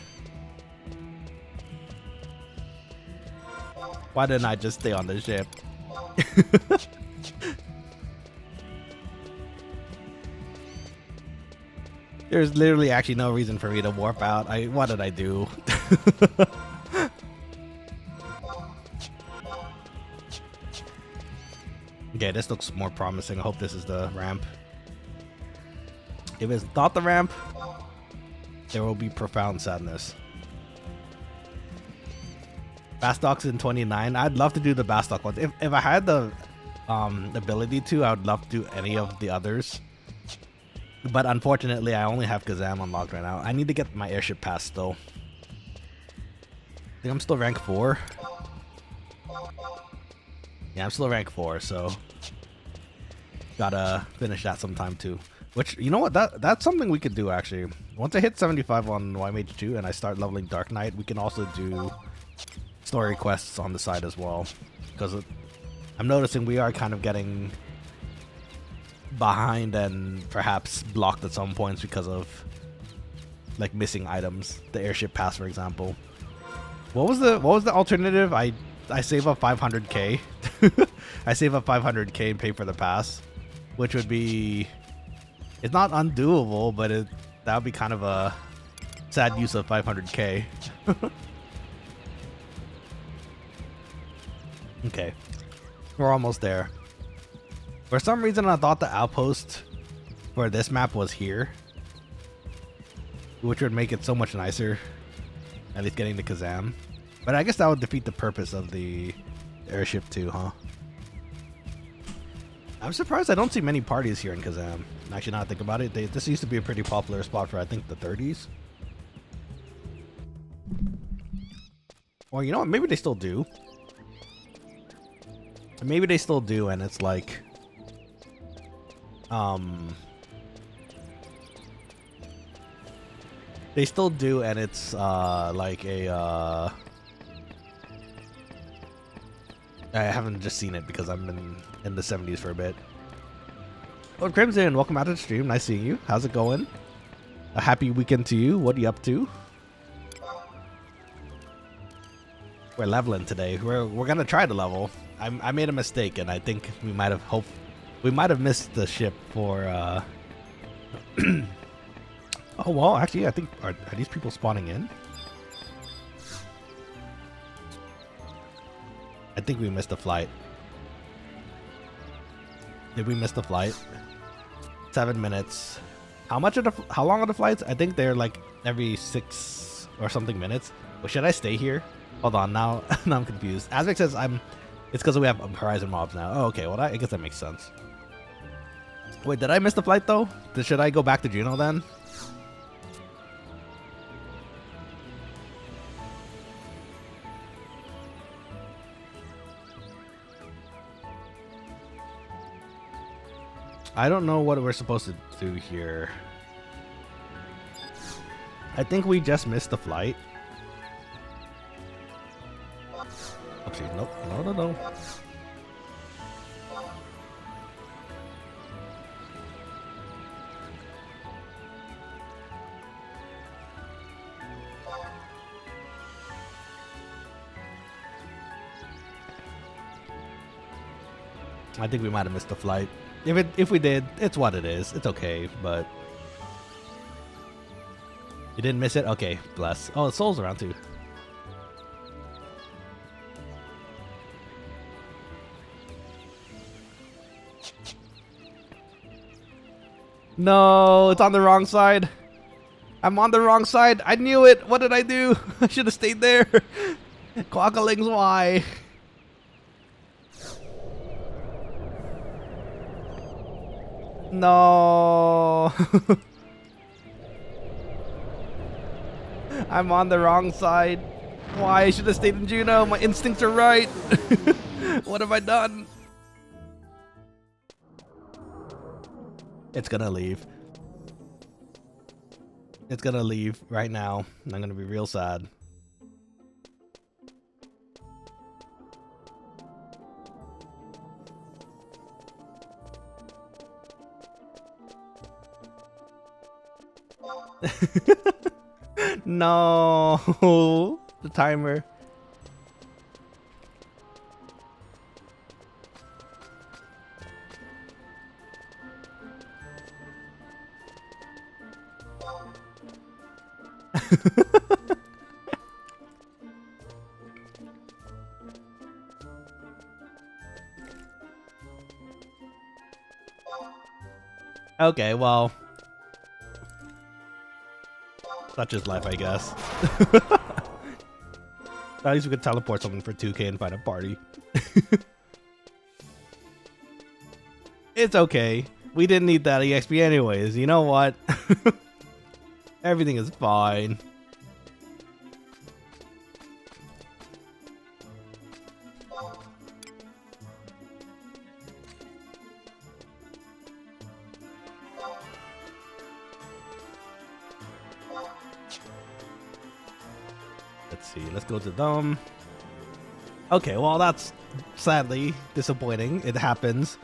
Why didn't I just stay on the ship? There's literally actually no reason for me to warp out. What did I do? Okay, this looks more promising. I hope this is the ramp. If it's not the ramp, there will be profound sadness. Bastock's in 29. I'd love to do the Bastock ones. If I had the ability to, I would love to do any of the others. But unfortunately, I only have Kazam unlocked right now. I need to get my airship pass still. I think I'm still rank 4. Yeah, I'm still rank 4, so gotta finish that sometime too. Which, you know what, that's something we could do actually. Once I hit 75 on YMH2 and I start leveling Dark Knight, we can also do story quests on the side as well. Because I'm noticing we are kind of getting behind and perhaps blocked at some points because of like missing items. The airship pass, for example. What was the alternative? I save up 500k. I save up 500k and pay for the pass, which would be, it's not undoable, but that would be kind of a sad use of 500k. Okay, we're almost there. For some reason, I thought the outpost for this map was here, which would make it so much nicer, at least getting the Kazam. But I guess that would defeat the purpose of the airship too, huh? I'm surprised I don't see many parties here in Kazam. Actually, now I think about it, this used to be a pretty popular spot for, I think, the 30s. Or you know what, maybe they still do. Maybe they still do, and it's like, they still do, and it's like a I haven't just seen it because I'm in the 70s for a bit. Lord Crimson, welcome out to the stream. Nice seeing you. How's it going? A happy weekend to you. What are you up to? We're leveling today. We're gonna try to level. I made a mistake, and I think we might have missed the ship for oh well, actually I think are these people spawning in? I think we missed the flight. Did we miss the flight? 7 minutes. How long are the flights? I think they're like every 6 or something minutes. Well, should I stay here? Hold on, now I'm confused. Azvik says it's because we have Horizon mobs now. Oh, okay, well I guess that makes sense. Wait, did I miss the flight though? Should I go back to Juno then? I don't know what we're supposed to do here. I think we just missed the flight. Oopsie, nope, no. I think we might have missed the flight. If we did, it's what it is. It's okay, but you didn't miss it? Okay, bless. Oh, Soul's around too. No, it's on the wrong side. I'm on the wrong side. I knew it. What did I do? I should have stayed there. Quokkalings, why? No. I'm on the wrong side. Why? I should have stayed in Juno. My instincts are right. What have I done? It's gonna leave. It's gonna leave right now. I'm gonna be real sad. No, the timer. Okay, well, such is life, I guess. At least we could teleport something for 2K and find a party. It's okay. We didn't need that EXP anyways. You know what? Everything is fine. Let's see. Let's go to them. Okay, well, that's sadly disappointing. It happens.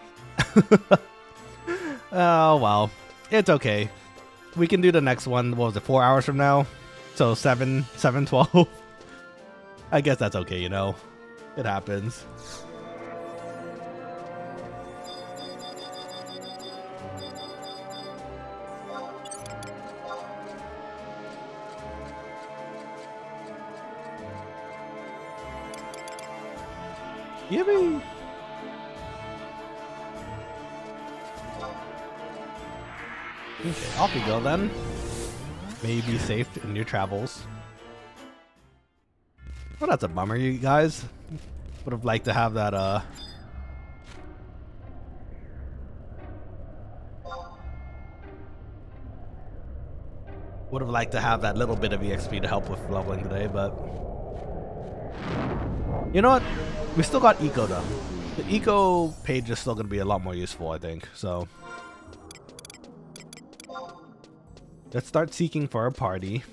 Oh, well. It's okay. We can do the next one. What was it, 4 hours from now? So 7:12. I guess that's okay, you know. It happens. Yippee! Okay, off you go then. May be safe in your travels. Well, that's a bummer, you guys. Would have liked to have that, would have liked to have that little bit of EXP to help with leveling today, but... You know what? We still got eco though. The eco page is still going to be a lot more useful, I think, so... Let's start seeking for a party.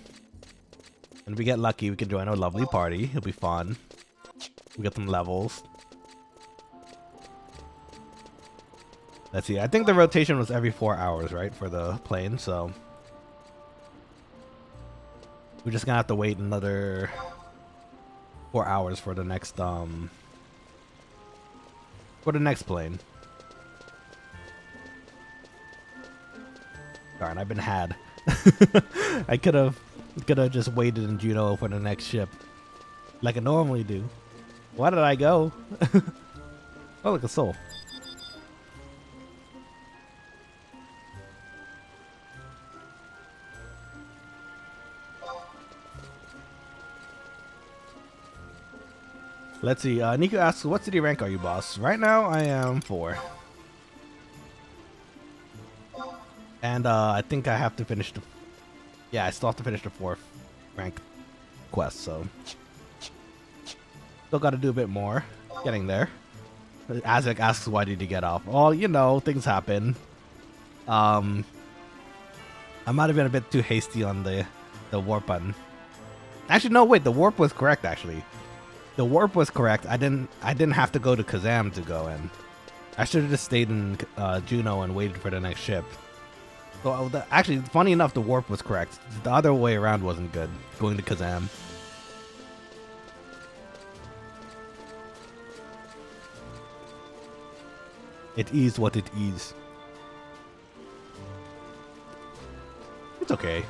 And if we get lucky, we can join a lovely party. It'll be fun. We get some levels. Let's see. I think the rotation was every 4 hours, right? For the plane, so... We're just gonna have to wait another 4 hours for the next, plane. Darn, I've been had. I could have just waited in Juno for the next ship, like I normally do. Why did I go? Oh, look, a soul. Let's see. Nico asks, "What city rank are you, boss?" Right now, I am 4. And I think I have to finish the... Yeah, I still have to finish the 4th rank quest, so... Still gotta do a bit more. Getting there. Azek asks, why did you get off? Well, you know, things happen. I might have been a bit too hasty on the warp button. Actually, no, wait, the warp was correct, actually. The warp was correct. I didn't have to go to Kazam to go in. I should have just stayed in Juno and waited for the next ship. So, actually, funny enough, the warp was correct. The other way around wasn't good, going to Kazam. It is what it is. It's okay.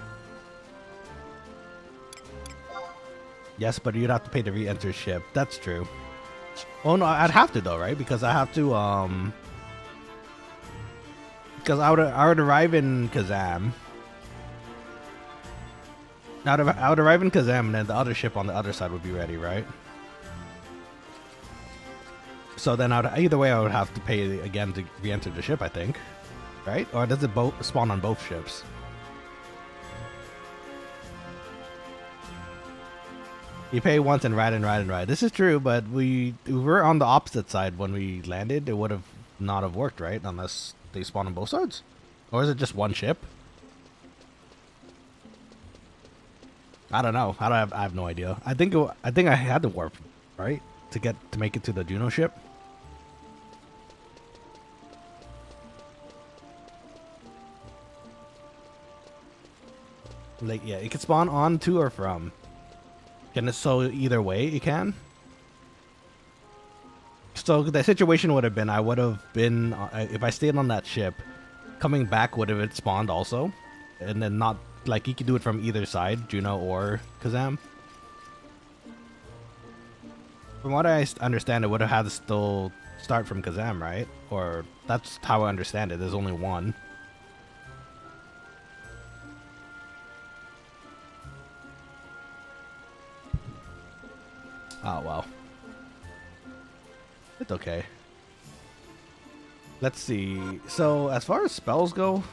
Yes, but you'd have to pay to re-enter ship. That's true. Oh no, I'd have to though, right? Because I have to, because I would arrive in Kazam. I would arrive in Kazam, and then the other ship on the other side would be ready, right? So then either way, I would have to pay again to re-enter the ship, I think, right? Or does it spawn on both ships? You pay once and ride. This is true, but we were on the opposite side when we landed. It would have not have worked, right? Unless they spawn on both sides, or is it just one ship? I don't know. I have no idea. I think I had to warp, right, to make it to the Juno ship. Like, yeah, it can spawn on to or from. Can it, so either way it can? So the situation would have been, I would have been, if I stayed on that ship, coming back would have it spawned also. And then not, like, you could do it from either side, Juno or Kazam. From what I understand, it would have had to still start from Kazam, right? Or that's how I understand it. There's only one. Oh, well. It's okay. Let's see. So, as far as spells go,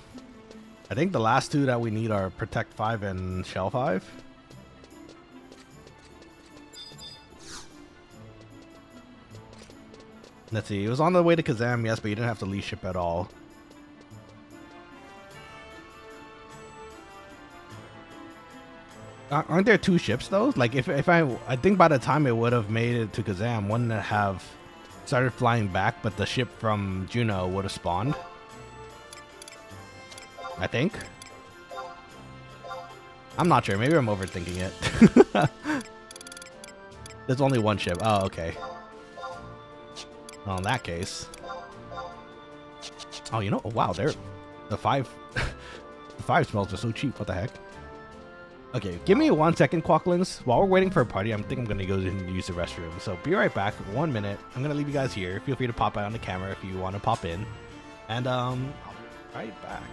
I think the last two that we need are Protect 5 and Shell 5. Let's see. It was on the way to Kazam, yes, but you didn't have to leave ship at all. Aren't there two ships though? Like if I think by the time it would have made it to Kazam, wouldn't it have started flying back, but the ship from Juno would have spawned? I think. I'm not sure. Maybe I'm overthinking it. There's only one ship. Oh, okay. Well, in that case. Oh, you know, oh, wow, they're the 5 the 5 smells are so cheap. What the heck? Okay, give me 1 second, Quokkalings. While we're waiting for a party, I think I'm gonna go and use the restroom. So be right back. 1 minute. I'm gonna leave you guys here. Feel free to pop out on the camera if you want to pop in. And I'll be right back.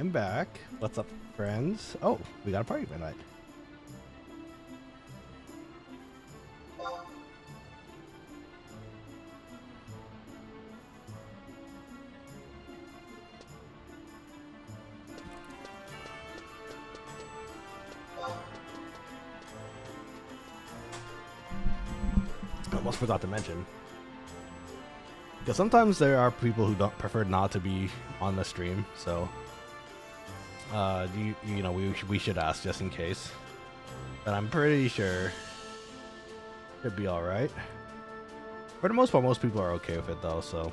I'm back. What's up, friends? Oh, we got a party tonight. Almost forgot to mention, because sometimes there are people who don't prefer not to be on the stream, so you know, we should ask just in case. But I'm pretty sure it'd be all right. For the most part, most people are okay with it though, so.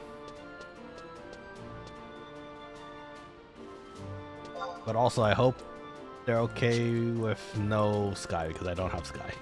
But also, I hope they're okay with no Sky, because I don't have Sky.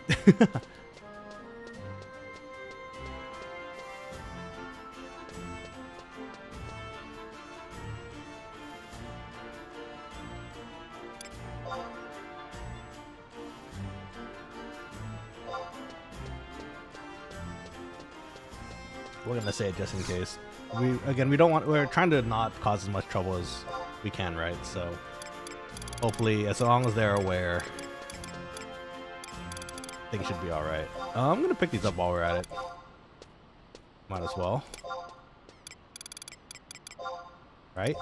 We're gonna say it just in case. We don't want. We're trying to not cause as much trouble as we can, right? So hopefully, as long as they're aware, things should be all right. I'm gonna pick these up while we're at it. Might as well, right?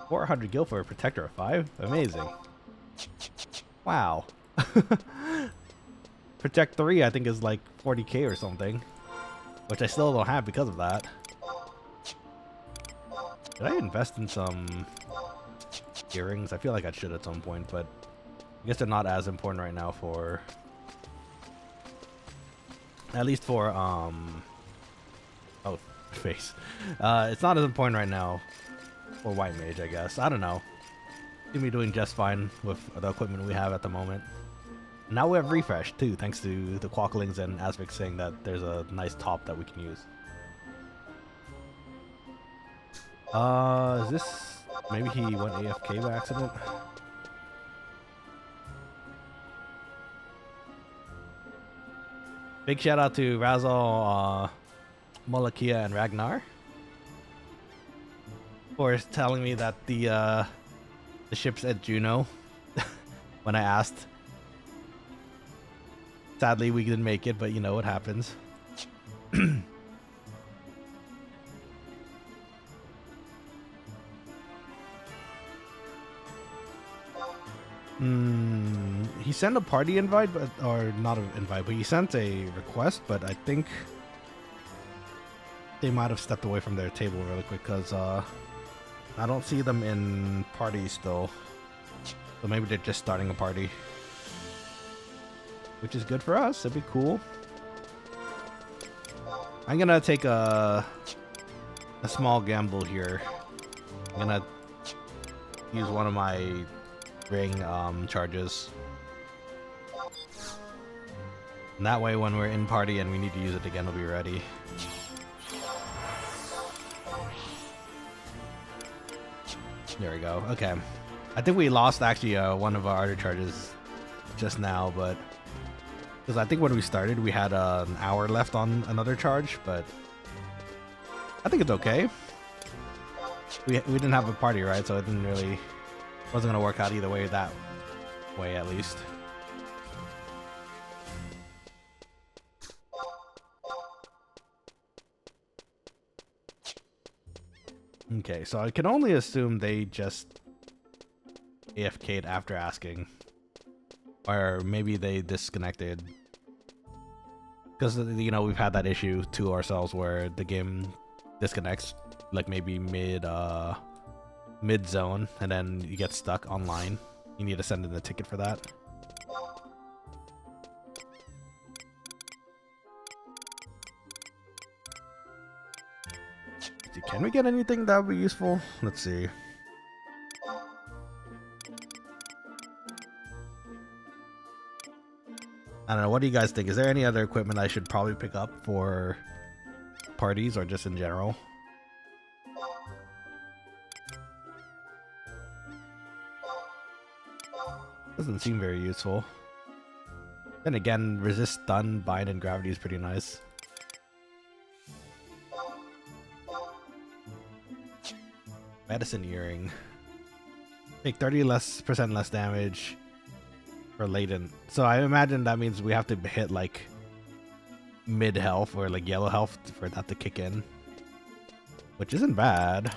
400 gil for a protector of 5. Amazing. Wow. Protect 3, I think, is like 40k or something. Which I still don't have because of that. Did I invest in some earrings? I feel like I should at some point, but I guess they're not as important right now for... At least for, oh, face. It's not as important right now for White Mage, I guess. I don't know. Seem to be doing just fine with the equipment we have at the moment. Now we have refresh too, thanks to the Quokkalings and Asvik saying that there's a nice top that we can use. Is this... Maybe he went AFK by accident? Big shout out to Razal, Molakia, and Ragnar for telling me that the ship's at Juno when I asked. Sadly, we didn't make it, but you know what happens. He sent a party invite, but or not an invite, but he sent a request. But I think they might have stepped away from their table really quick because I don't see them in parties still. So maybe they're just starting a party. Which is good for us. It'd be cool. I'm gonna take a small gamble here. I'm gonna use one of my ring charges. And that way when we're in party and we need to use it again, we'll be ready. There we go. Okay. I think we lost actually one of our other charges just now, but because I think when we started we had an hour left on another charge, but I think it's okay. We didn't have a party, right? So it didn't really wasn't gonna work out either way, that way at least. Okay, so I can only assume they just AFK'd after asking. Or maybe they disconnected. Because, you know, we've had that issue to ourselves where the game disconnects, like maybe mid-zone, and then you get stuck online. You need to send in the ticket for that. Can we get anything that would be useful? Let's see. I don't know, what do you guys think? Is there any other equipment I should probably pick up for parties or just in general? Doesn't seem very useful. Then again, resist, stun, bind, and gravity is pretty nice. Medicine earring. Take 30% less damage for latent. So I imagine that means we have to hit like mid health or like yellow health for that to kick in, which isn't bad.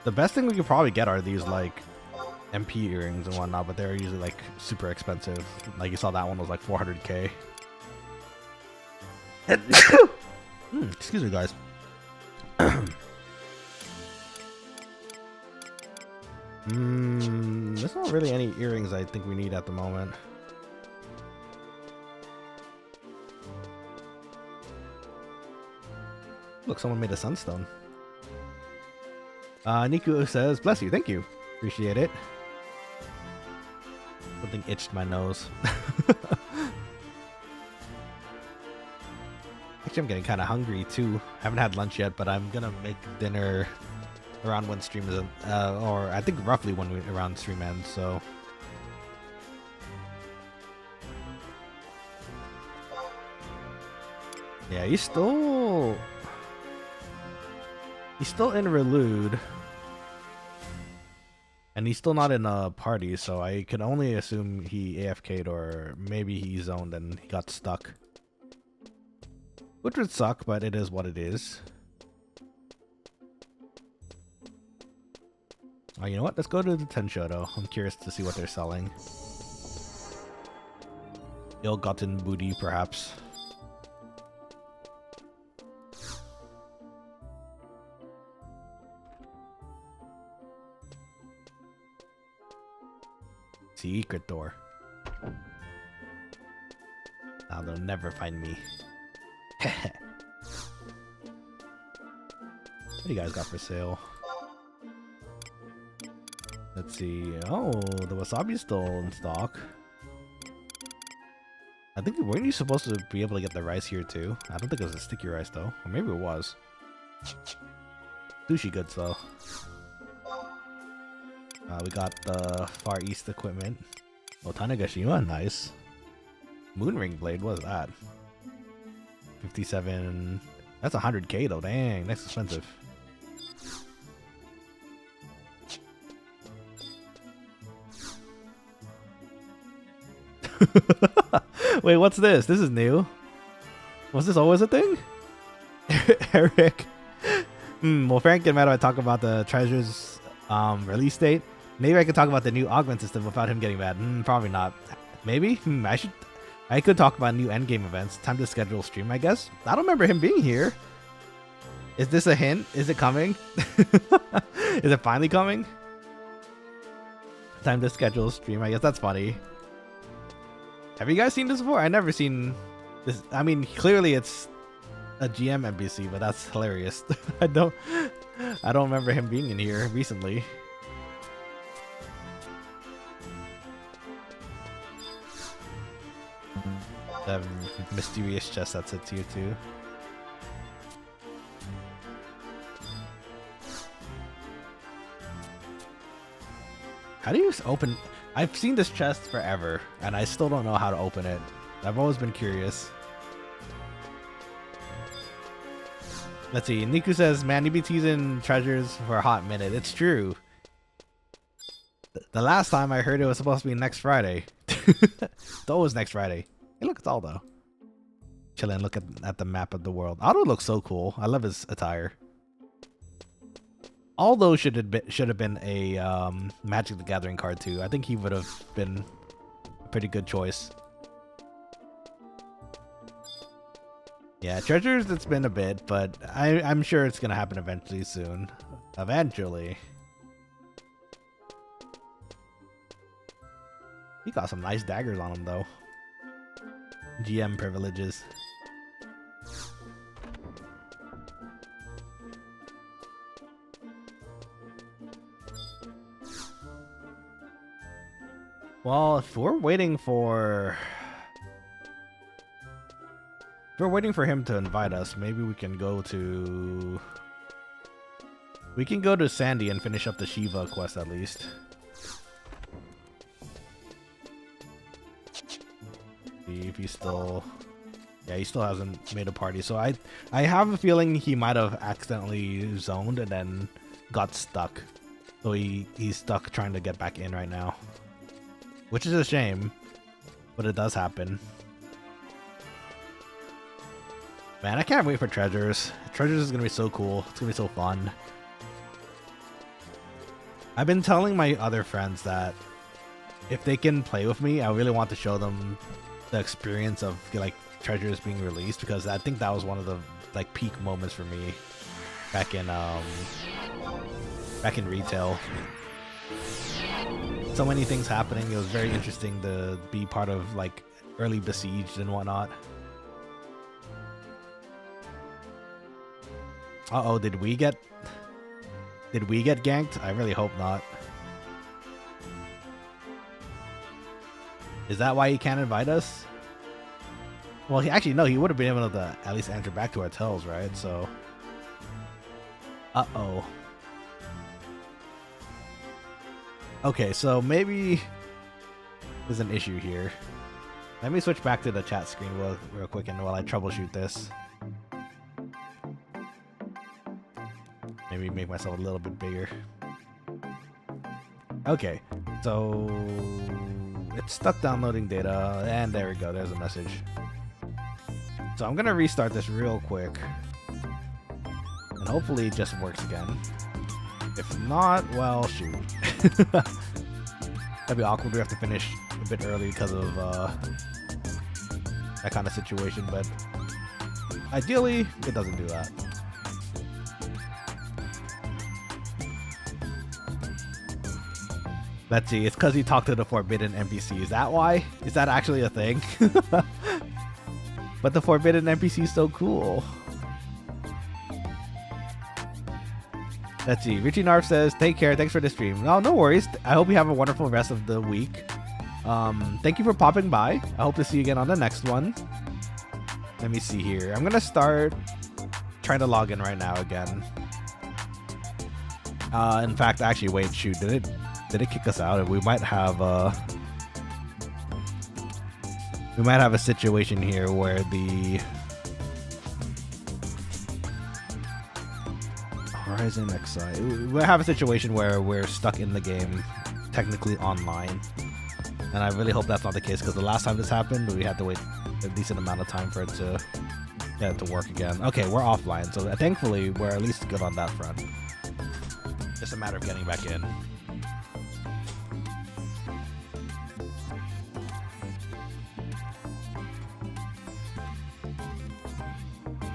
The best thing we could probably get are these like MP earrings and whatnot, but they're usually like super expensive. Like you saw that one was like 400k. Excuse me, guys. There's not really any earrings I think we need at the moment. Look, someone made a sunstone. Niku says, bless you, thank you. Appreciate it. Something itched my nose. Actually, I'm getting kind of hungry too. Haven't had lunch yet, but I'm gonna make dinner around when stream is, or I think roughly when around stream ends. So, yeah, he's still in Relude, and he's still not in a party. So I could only assume he AFK'd or maybe he zoned and he got stuck. Which would suck, but it is what it is. Oh, you know what? Let's go to the Tenshodo. I'm curious to see what they're selling. Ill-gotten booty, perhaps. Secret door. Now they'll never find me. What do you guys got for sale? Let's see. Oh, the wasabi's still in stock. I think, weren't you supposed to be able to get the rice here too? I don't think it was a sticky rice though. Or maybe it was. Sushi goods though. We got the Far East equipment. Oh, Tanegashima, nice. Moonring blade, what is that? 57. That's 100k though. Dang, that's expensive. Wait, what's this? This is new. Was this always a thing? Eric. Well, Frank and Matt, I talk about the Treasure's release date. Maybe I could talk about the new augment system without him getting mad. Probably not. Maybe. I could talk about new endgame events. Time to schedule a stream, I guess. I don't remember him being here. Is this a hint? Is it coming? Is it finally coming? Time to schedule a stream. I guess that's funny. Have you guys seen this before? I never seen this. I mean, clearly it's a GM NPC, but that's hilarious. I don't remember him being in here recently. The mysterious chest that sits here too. How do you open? I've seen this chest forever, and I still don't know how to open it. I've always been curious. Let's see. Niku says, man, you be teasing treasures for a hot minute. It's true. The last time I heard it was supposed to be next Friday. It's always next Friday. Hey, look, it's Aldo. Chilling, look at the map of the world. Aldo looks so cool. I love his attire. Aldo should have been a Magic the Gathering card too. I think he would have been a pretty good choice. Yeah, treasures, it's been a bit, but I'm sure it's gonna happen eventually soon. Eventually. He got some nice daggers on him though. GM privileges. Well, if we're waiting for him to invite us, maybe we can go to Sandy and finish up the Shiva quest at least. See if he's still Yeah, he still hasn't made a party. So I have a feeling he might have accidentally zoned and then got stuck. So he's stuck trying to get back in right now. Which is a shame. But it does happen. Man, I can't wait for Treasures. Treasures is going to be so cool. It's going to be so fun. I've been telling my other friends that if they can play with me, I really want to show them the experience of like Treasures being released, because I think that was one of the like peak moments for me back in retail. So many things happening. It was very interesting to be part of like early Besieged and whatnot. Uh-oh, did we get ganked? I really hope not. Is that why he can't invite us? Well, he would have been able to at least enter back to our tells, right? So, uh-oh. Okay, so maybe there's an issue here. Let me switch back to the chat screen real quick and while I troubleshoot this. Maybe make myself a little bit bigger. Okay, so it's stuck downloading data, and there we go, there's a message. So I'm gonna restart this real quick, and hopefully it just works again. If not, well, shoot. That'd be awkward. We have to finish a bit early because of that kind of situation, but ideally, it doesn't do that. Let's see, it's because he talked to the forbidden NPC. Is that why? Is that actually a thing? But the forbidden NPC is so cool. Let's see, Richie Narf says, take care, thanks for the stream. No worries. I hope you have a wonderful rest of the week. Thank you for popping by. I hope to see you again on the next one. Let me see here. I'm gonna start trying to log in right now again. In fact, actually, wait, shoot, did it kick us out? We might have a situation here where the Horizon XI. We have a situation where we're stuck in the game, technically online, and I really hope that's not the case, because the last time this happened, we had to wait a decent amount of time for it to get it to work again. Okay, we're offline, so thankfully we're at least good on that front. Just a matter of getting back in.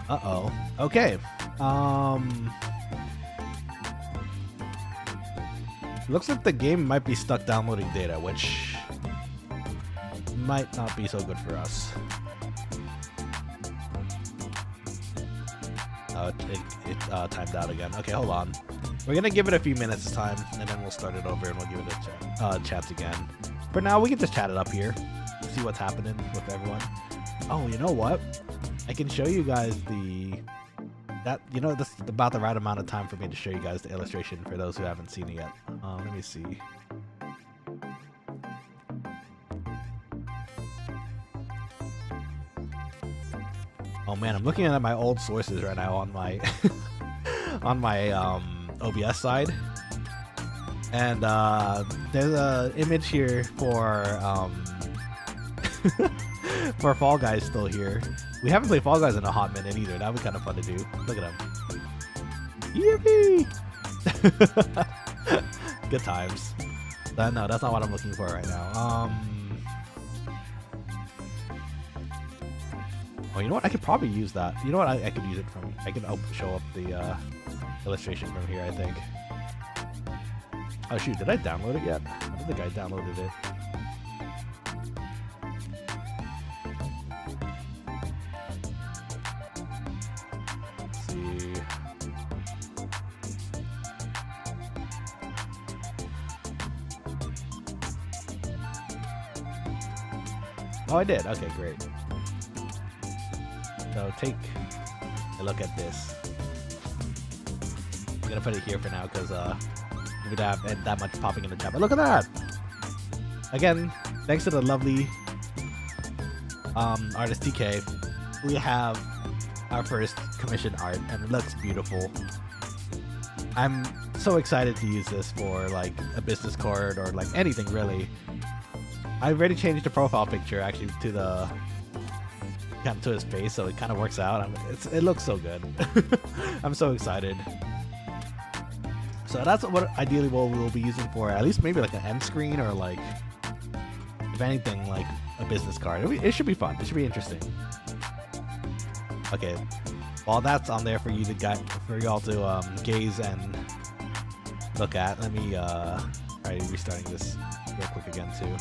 Uh-oh. Okay. Looks like the game might be stuck downloading data, which might not be so good for us. It timed out again. Okay, hold on. We're gonna give it a few minutes of time, and then we'll start it over, and we'll give it a chats again. For now, we can just chat it up here, see what's happening with everyone. Oh, you know what? I can show you guys this is about the right amount of time for me to show you guys the illustration for those who haven't seen it yet. Let me see. Oh man, I'm looking at my old sources right now on my on my OBS side, and there's a image here for for Fall Guys still here. We haven't played Fall Guys in a hot minute either. That'd be kind of fun to do. Look at him. Yippee! Good times. No, that's not what I'm looking for right now. Oh, you know what? I could probably use that. You know what? I could use it from. I can show up the illustration from here, I think. Oh shoot! Did I download it yet? I don't think I downloaded it. Oh, I did. Okay, great. So take a look at this. I'm gonna put it here for now because we don't have that much popping in the chat. But look at that! Again, thanks to the lovely artist TK we have our first commission art, and it looks beautiful. I'm so excited to use this for like a business card or like anything really. I already changed the profile picture actually to the kind of to his face, so it kind of works out. It looks so good. I'm so excited. So that's what ideally what we'll be using for at least maybe like an end screen or like if anything like a business card. It should be fun. It should be interesting. Okay, while that's on there for you to get for y'all to gaze and look at, let me try restarting this real quick again too.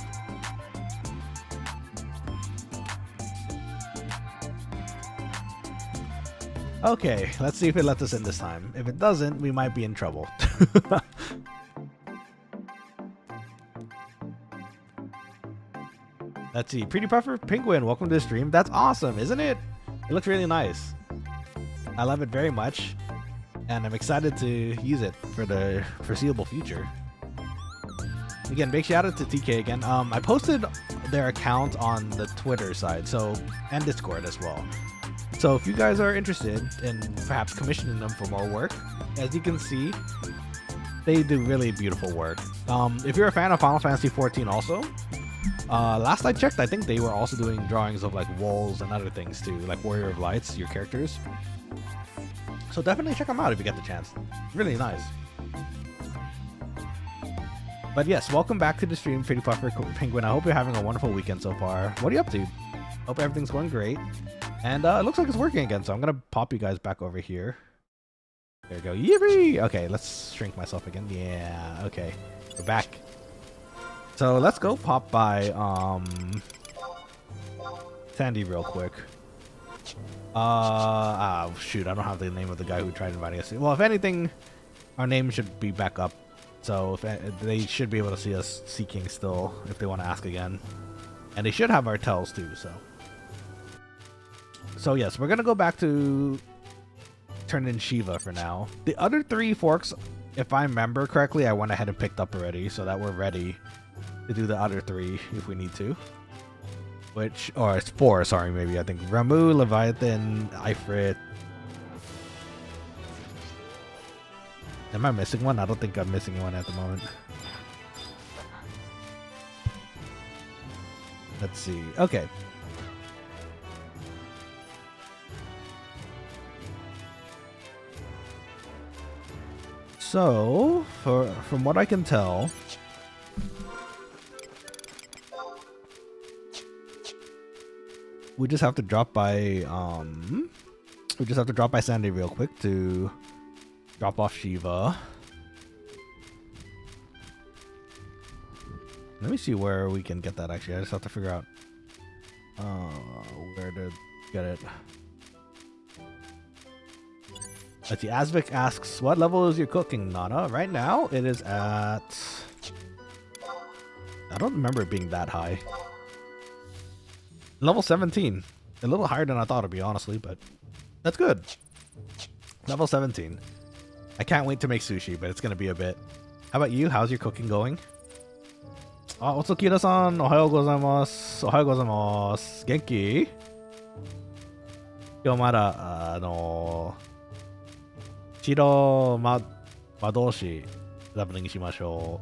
Okay, let's see if it lets us in this time. If it doesn't, we might be in trouble. Let's see. Pretty Puffer Penguin, welcome to the stream. That's awesome, isn't it? It looks really nice. I love it very much, and I'm excited to use it for the foreseeable future. Again, big shout out to TK again. I posted their account on the Twitter side, and Discord as well. So if you guys are interested in perhaps commissioning them for more work, as you can see, they do really beautiful work. If you're a fan of Final Fantasy XIV also, last I checked, I think they were also doing drawings of like walls and other things too, like Warrior of Lights, your characters. So definitely check them out if you get the chance. Really nice. But yes, welcome back to the stream, Pretty Puffer Penguin. I hope you're having a wonderful weekend so far. What are you up to? Hope everything's going great. And it looks like it's working again, so I'm going to pop you guys back over here. There we go. Yippee! Okay, let's shrink myself again. Yeah, okay. We're back. So let's go pop by Sandy real quick. Shoot, I don't have the name of the guy who tried inviting us. Well, if anything, our name should be back up. So if they should be able to see us seeking still if they want to ask again. And they should have our tells too, so. So yes, we're going to go back to turn in Shiva for now. The other 3 forks, if I remember correctly, I went ahead and picked up already so that we're ready to do the other 3 if we need to. Or it's 4, sorry, maybe. I think Ramu, Leviathan, Ifrit. Am I missing one? I don't think I'm missing one at the moment. Let's see. Okay. So, from what I can tell, we just have to drop by Sandy real quick to drop off Shiva. Let me see where we can get that actually. I just have to figure out where to get it. Let's see, Asvik asks, what level is your cooking, Nana? Right now, it is at... I don't remember it being that high. Level 17. A little higher than I thought it'd be, honestly, but that's good. Level 17. I can't wait to make sushi, but it's going to be a bit. How about you? How's your cooking going? Otsukira-san, ohayo gozaimasu. Ohayo gozaimasu. Genki? Kyou Shiro Madoshi leveling shimashou.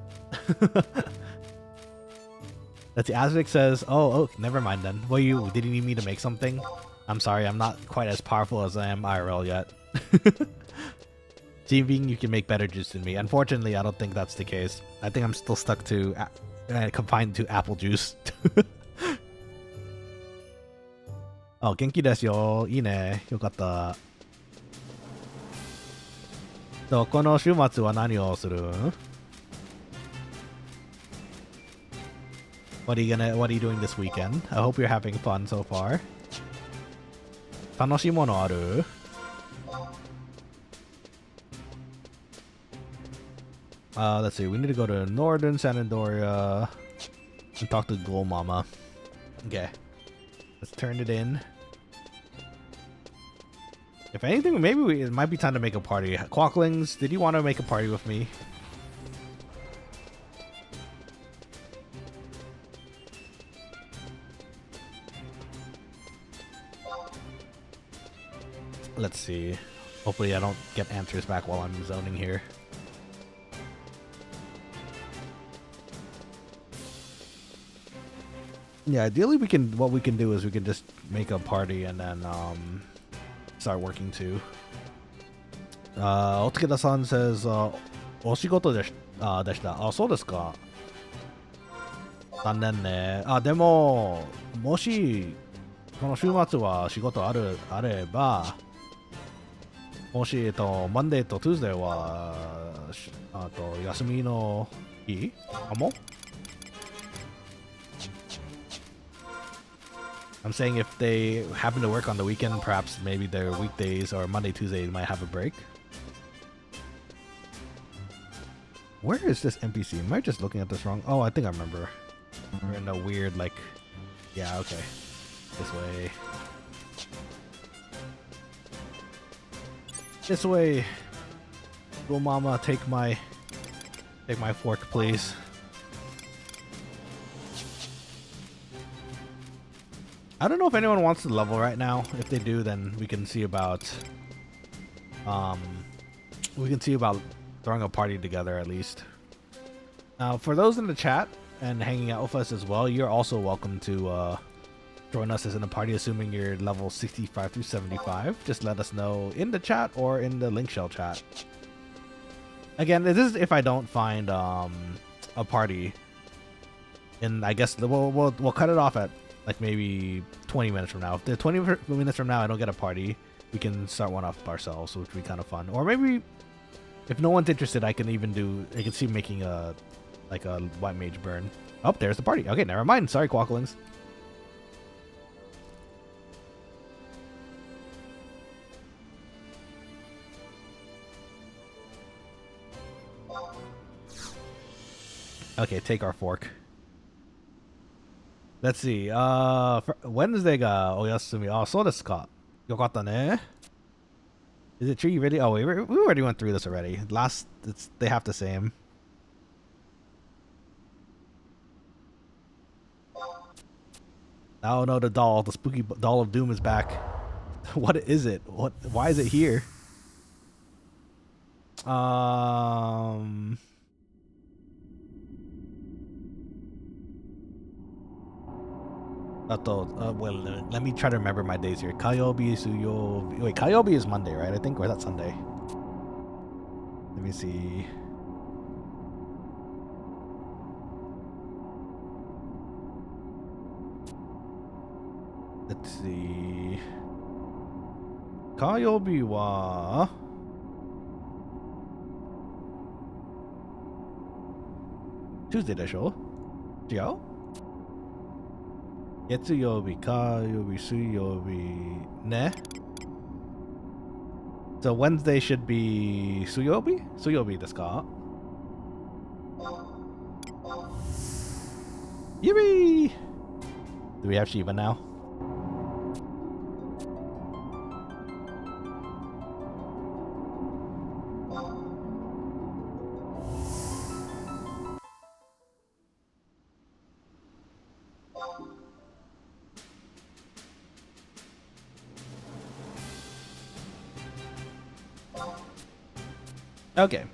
Let's see, Asvik says, oh, never mind then. Well, did you need me to make something? I'm sorry, I'm not quite as powerful as I am IRL yet. Seeing you can make better juice than me. Unfortunately, I don't think that's the case. I think I'm still stuck to, confined to apple juice. Oh, genki desu yo. Ii ne. Yokatta. So, この週末は何をする? What are you doing this weekend? I hope you're having fun so far. 楽しいものある? Let's see. We need to go to Northern San Andoria and talk to Glow Mama. Okay. Let's turn it in. If anything, maybe it might be time to make a party. Quokkalings, did you want to make a party with me? Let's see. Hopefully I don't get answers back while I'm zoning here. Yeah, ideally what we can do is we can just make a party and then start working too. Otakeda-san says, お仕事でした。あ、そうですか。残念ね。あ、でも、もし、この週末は仕事あれば、もし、マンデーとトゥーズデーは、休みの日かも？I'm saying if they happen to work on the weekend, perhaps maybe their weekdays or Monday, Tuesday might have a break. Where is this NPC? Am I just looking at this wrong? Oh, I think I remember. We're in a weird, like... Yeah, okay. This way. This way. Little mama, take my fork, please. I don't know if anyone wants to level right now. If they do, then we can see about throwing a party together at least. Now, for those in the chat and hanging out with us as well, you're also welcome to join us as in a party, assuming you're level 65 through 75. Just let us know in the chat or in the link shell chat. Again, this is if I don't find a party. And I guess we'll cut it off at like maybe 20 minutes from now. If the 20 minutes from now I don't get a party, we can start one off ourselves, which would be kind of fun. Or maybe if no one's interested, I can see making a white mage burn. Oh, there's the party. Okay, never mind. Sorry, Quokkalings. Okay, take our fork. Let's see. Wednesday ga oyasumi. Oh, so desu ka. Yokatta ne. Is it true you really? Oh, we already went through this already. They have the same. Oh no, the spooky doll of doom is back. What is it? Why is it here? Well, let me try to remember my days here. Kayobi, Suyobi. Wait, Kayobi is Monday, right? I think, or is that Sunday? Let me see. Let's see. Kayobi wa Tuesday でしょ？違う？月曜日、火曜日、水曜日ね。So Wednesday should be 水曜日？水曜日ですか？ Yippee! Do we have Shiva now? Okay,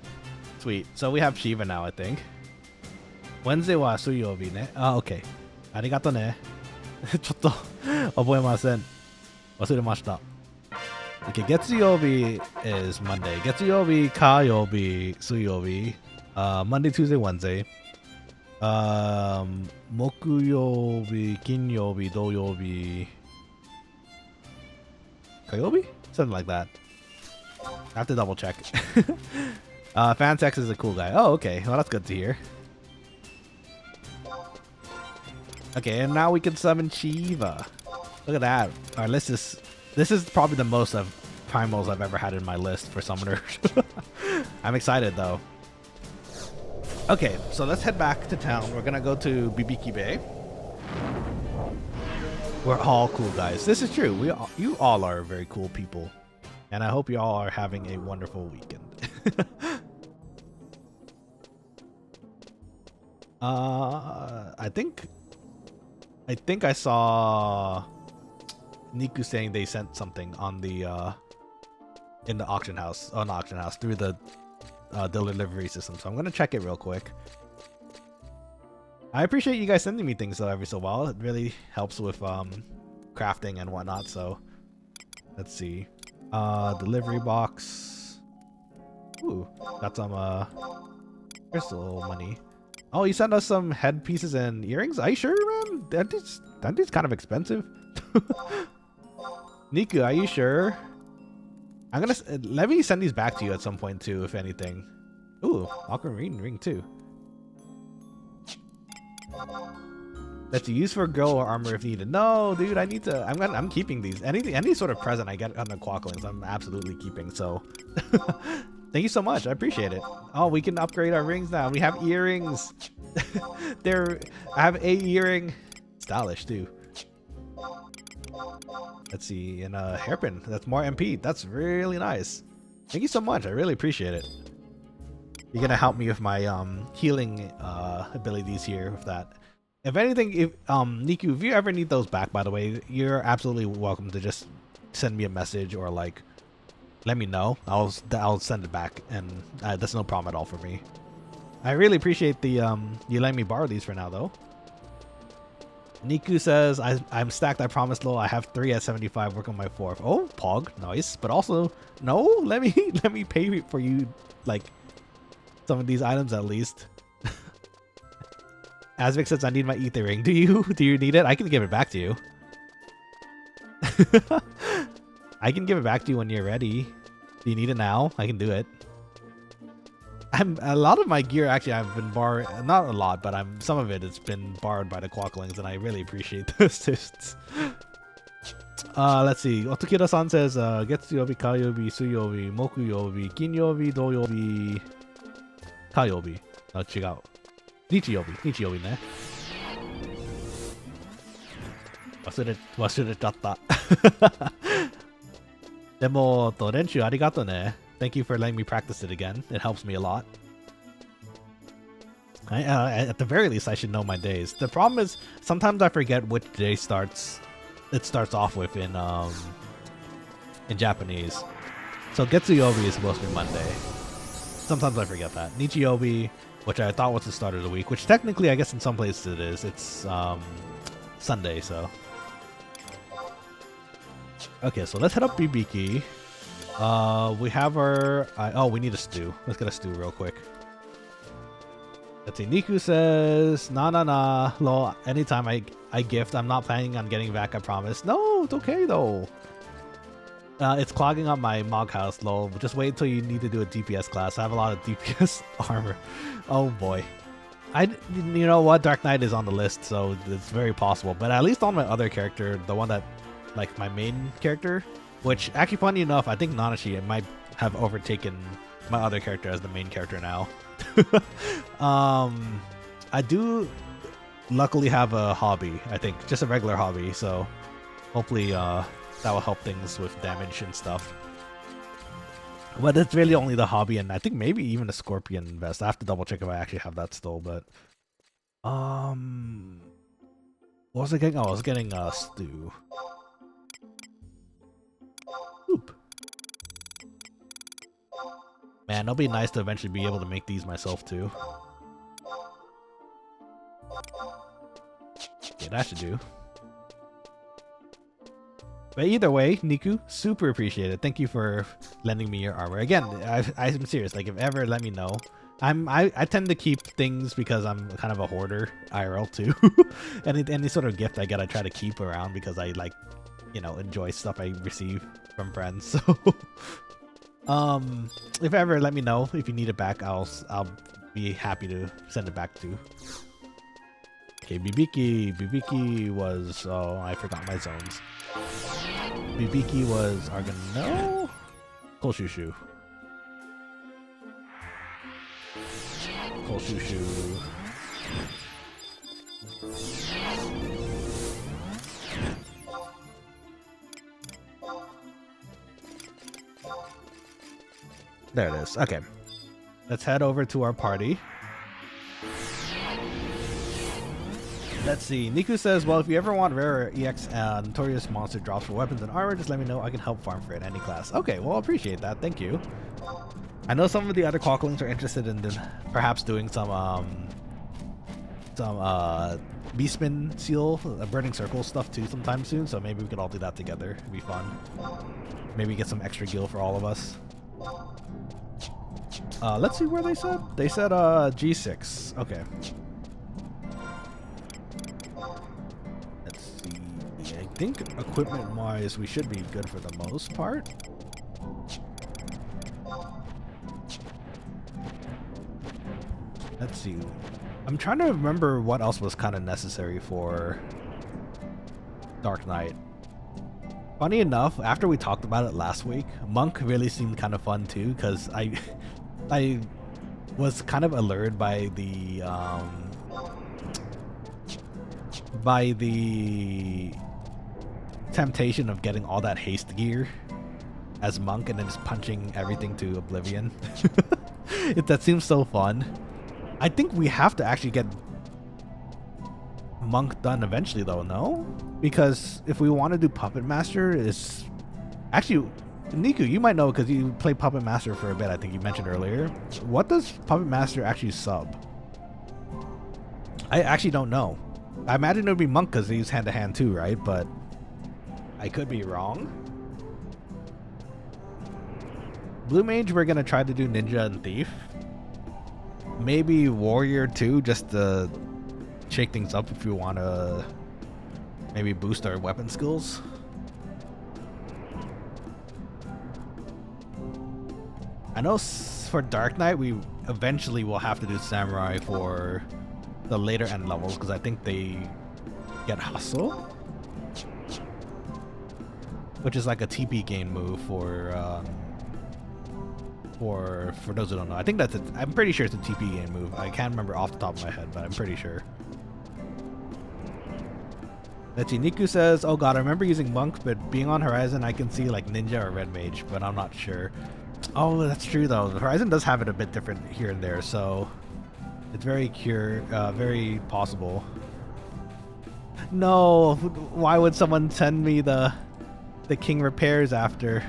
sweet. So we have Shiva now, I think. Wednesday wa suyobi ne. Ah, okay. Arigato ne. ちょっと覚えません。忘れました。Okay, 月曜日 is Monday. 月曜日、火曜日、水曜日。Monday, Tuesday, Wednesday. 木曜日、金曜日、土曜日。火曜日? Something like that. I have to double check. Fantex is a cool guy. Oh, okay. Well, that's good to hear. Okay, and now we can summon Shiva. Look at that. Our list is... This is probably the most of primals I've ever had in my list for summoners. I'm excited, though. Okay, so let's head back to town. We're gonna go to Bibiki Bay. We're all cool guys. This is true. You all are very cool people. And I hope you all are having a wonderful weekend. I think I saw Niku saying they sent something on the in the auction house, on the auction house through the delivery system. So I'm gonna check it real quick. I appreciate you guys sending me things though every so while. It really helps with crafting and whatnot. So let's see. Delivery box. Ooh, got some crystal money. Oh, you sent us some headpieces and earrings? Are you sure, man? That dude's kind of expensive. Niku, are you sure? I'm gonna let me send these back to you at some point too, if anything. Ooh, aquamarine ring too. That's used for girl or armor if needed. No, dude, I need to. I'm keeping these. Any sort of present I get on the Quokkalings, I'm absolutely keeping. So, thank you so much. I appreciate it. Oh, we can upgrade our rings now. We have earrings. I have a earring. Stylish too. Let's see, and a hairpin. That's more MP. That's really nice. Thank you so much. I really appreciate it. You're gonna help me with my healing abilities here with that. If anything, if Niku, if you ever need those back, by the way, you're absolutely welcome to just send me a message or like let me know. I'll send it back, and that's no problem at all for me. I really appreciate the you letting me borrow these for now though. Niku says I'm stacked. I promise, lol. I have 3 at 75. Work on my 4th. Oh, Pog, nice. But also, no, let me pay for you like some of these items at least. Asvik says I need my ether ring. Do you need it? I can give it back to you. I can give it back to you when you're ready. Do you need it now? I can do it. A lot of my gear actually I've been borrowed, not a lot, but some of it has been borrowed by the Quokkalings, and I really appreciate the assists. Let's see. Otokira-san says Getsuyobi, Kayobi, Suyobi, Mokuyobi, Kinyobi, Doyobi, Kayobi. No, 違う。日曜日ね。忘れちゃった。でも、練習ありがとね。Thank you for letting me practice it again. It helps me a lot. At the very least, I should know my days. The problem is, sometimes I forget which day it starts off with in Japanese. So Getsuyobi is supposed to be Monday. Sometimes I forget that. Nichiyobi, which I thought was the start of the week, which technically I guess in some places it is. It's Sunday, so. Okay, so let's head up Bibiki. We have our... oh, we need a stew. Let's get a stew real quick. Let's see. Niku says, nah. Lol, anytime I gift, I'm not planning on getting back, I promise. No, it's okay, though. It's clogging up my Mog house, lol. Just wait until you need to do a DPS class. I have a lot of DPS armor. Oh, boy. You know what? Dark Knight is on the list, so it's very possible. But at least on my other character, the one that... like, my main character... which, actually, funny enough, I think Nanashi might have overtaken my other character as the main character now. I do luckily have a hobby, I think. Just a regular hobby, so hopefully that will help things with damage and stuff. But it's really only the hobby, and I think maybe even the Scorpion vest. I have to double check if I actually have that still, but... what was I getting? Oh, I was getting a stew. Oop. Man, it'll be nice to eventually be able to make these myself too. Yeah, that should do. But either way, Niku, super appreciate it. Thank you for lending me your armor. Again, I'm serious. Like, if ever, let me know. I tend to keep things because I'm kind of a hoarder IRL too. any sort of gift I get, I try to keep around because I like, you know, enjoy stuff I receive from friends. So if ever, let me know. If you need it back, I'll be happy to send it back to you. Okay, Bibiki was... oh, I forgot my zones. Bibiki was Argano? Kolshushu. There it is. Okay. Let's head over to our party. Let's see. Niku says, well, if you ever want rare EX notorious monster drops for weapons and armor, just let me know. I can help farm for it any class. Okay, well, I appreciate that. Thank you. I know some of the other Quokkalings are interested in perhaps doing some Beastman seal, burning circle stuff too sometime soon, so maybe we could all do that together. It'd be fun. Maybe get some extra gil for all of us. Let's see where they said. They said G6. Okay. Let's see. I think equipment-wise, we should be good for the most part. Let's see. I'm trying to remember what else was kind of necessary for Dark Knight. Funny enough, after we talked about it last week, Monk really seemed kind of fun too, because I was kind of allured by the temptation of getting all that haste gear as Monk and then just punching everything to oblivion. That seems so fun. I think we have to actually get Monk done eventually though, no? Because if we want to do Puppet Master, is actually Niku, you might know because you played Puppet Master for a bit, I think you mentioned earlier. What does Puppet Master actually sub? I actually don't know. I imagine it would be Monk because they use hand-to-hand too, right? But I could be wrong. Blue Mage, we're going to try to do Ninja and Thief. Maybe Warrior too, just to shake things up if we want to maybe boost our weapon skills. I know for Dark Knight we eventually will have to do Samurai for the later end levels because I think they get Hustle, which is like a TP gain move for those who don't know. I think that's I'm pretty sure it's a TP gain move. I can't remember off the top of my head, but I'm pretty sure. Let's see, Niku says, oh god, I remember using Monk, but being on Horizon I can see like Ninja or Red Mage, but I'm not sure. Oh, that's true though. Horizon does have it a bit different here and there, so it's very very possible. No, why would someone send me the King Repairs after?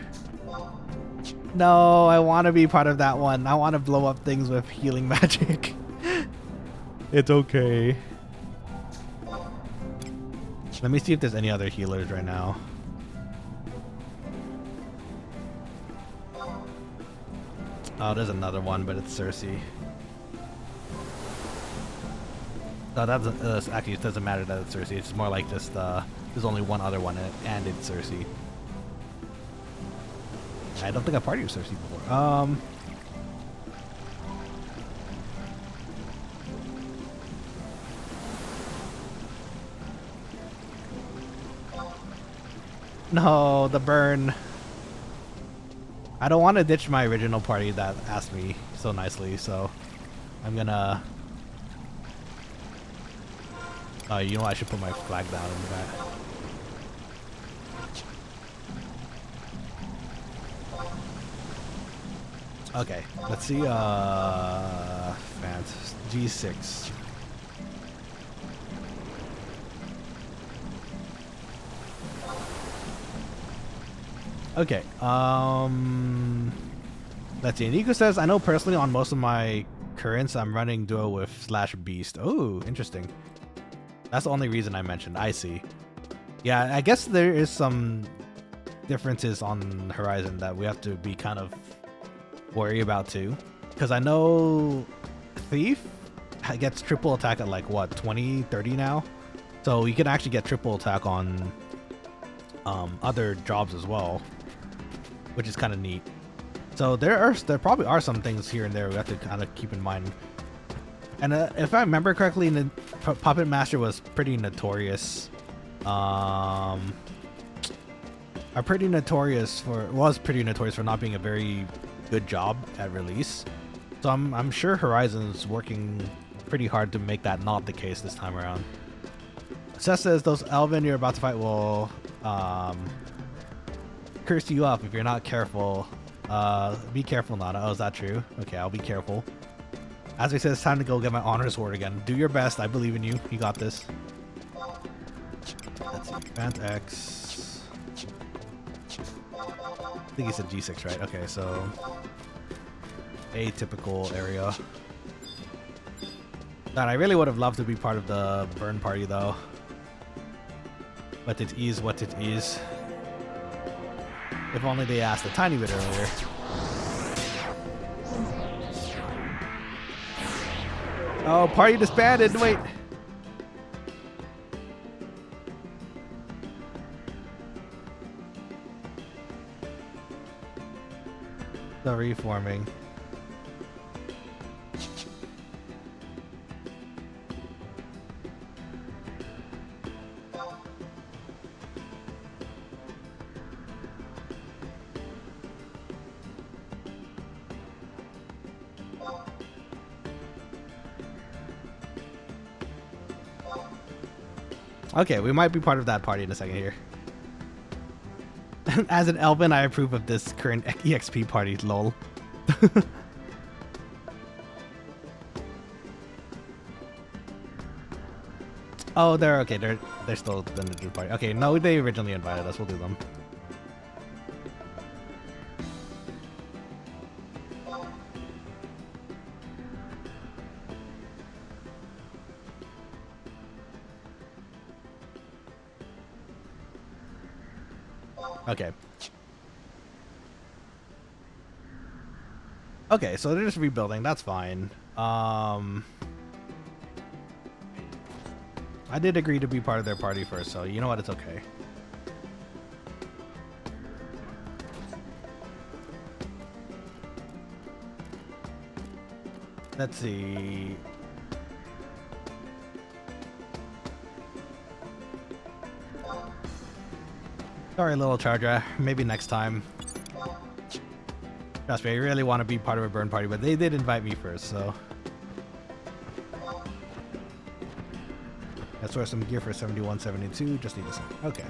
No, I want to be part of that one. I want to blow up things with healing magic. It's okay. Let me see if there's any other healers right now. Oh, there's another one, but it's Cersei. No, that's actually, it doesn't matter that it's Cersei. It's more like just there's only one other one, and it's Cersei. I don't think I partied with Cersei before. No, the burn. I don't want to ditch my original party that asked me so nicely, so I'm gonna... you know, I should put my flag down in that. Okay, let's see, G6. Okay, let's see, Nico says, I know personally on most of my currents, I'm running duo with /beast. Oh, interesting. That's the only reason I mentioned, I see. Yeah, I guess there is some differences on Horizon that we have to be kind of worry about too, because I know Thief gets triple attack at like what, 20-30 now, so you can actually get triple attack on other jobs as well, which is kind of neat. So there probably are some things here and there we have to kind of keep in mind. And if I remember correctly, Puppet Master was pretty notorious. Was pretty notorious for not being a very good job at release. So I'm sure Horizon's working pretty hard to make that not the case this time around. Seth says those Elven you're about to fight will curse you up if you're not careful. Be careful, Nana. Oh, is that true? Okay, I'll be careful. As we said, it's time to go get my honor sword again. Do your best. I believe in you. You got this. Vant X. I think he said G6, right? Okay, so atypical area. God, I really would have loved to be part of the burn party though. But it is what it is. If only they asked a tiny bit earlier. Oh, party disbanded. Wait. The reforming. Okay, we might be part of that party in a second here. As an Elven, I approve of this current EXP party, lol. Oh, they're okay. They're still in the group party. Okay, no, they originally invited us. We'll do them. Okay. Okay, so they're just rebuilding. That's fine. I did agree to be part of their party first, so you know what? It's okay. Let's see. Sorry, little charger. Maybe next time. Trust me, I really want to be part of a burn party, but they did invite me first, so. Let's wear some gear for 71, 72. Just need a second. Okay.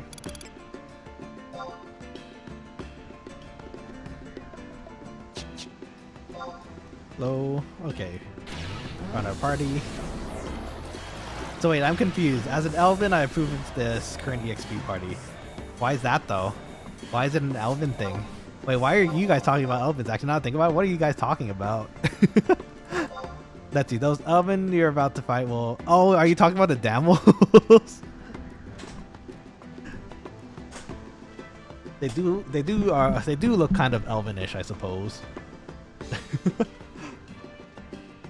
Hello. Okay. Run our party. So wait, I'm confused. As an Elven, I approve of this current EXP party. Why is that though? Why is it an Elven thing? Wait, why are you guys talking about Elvens? Actually, now think about it, what are you guys talking about? Let's see, those Elven you're about to fight will... Oh, are you talking about the Damwolves? They do look kind of Elvenish, I suppose.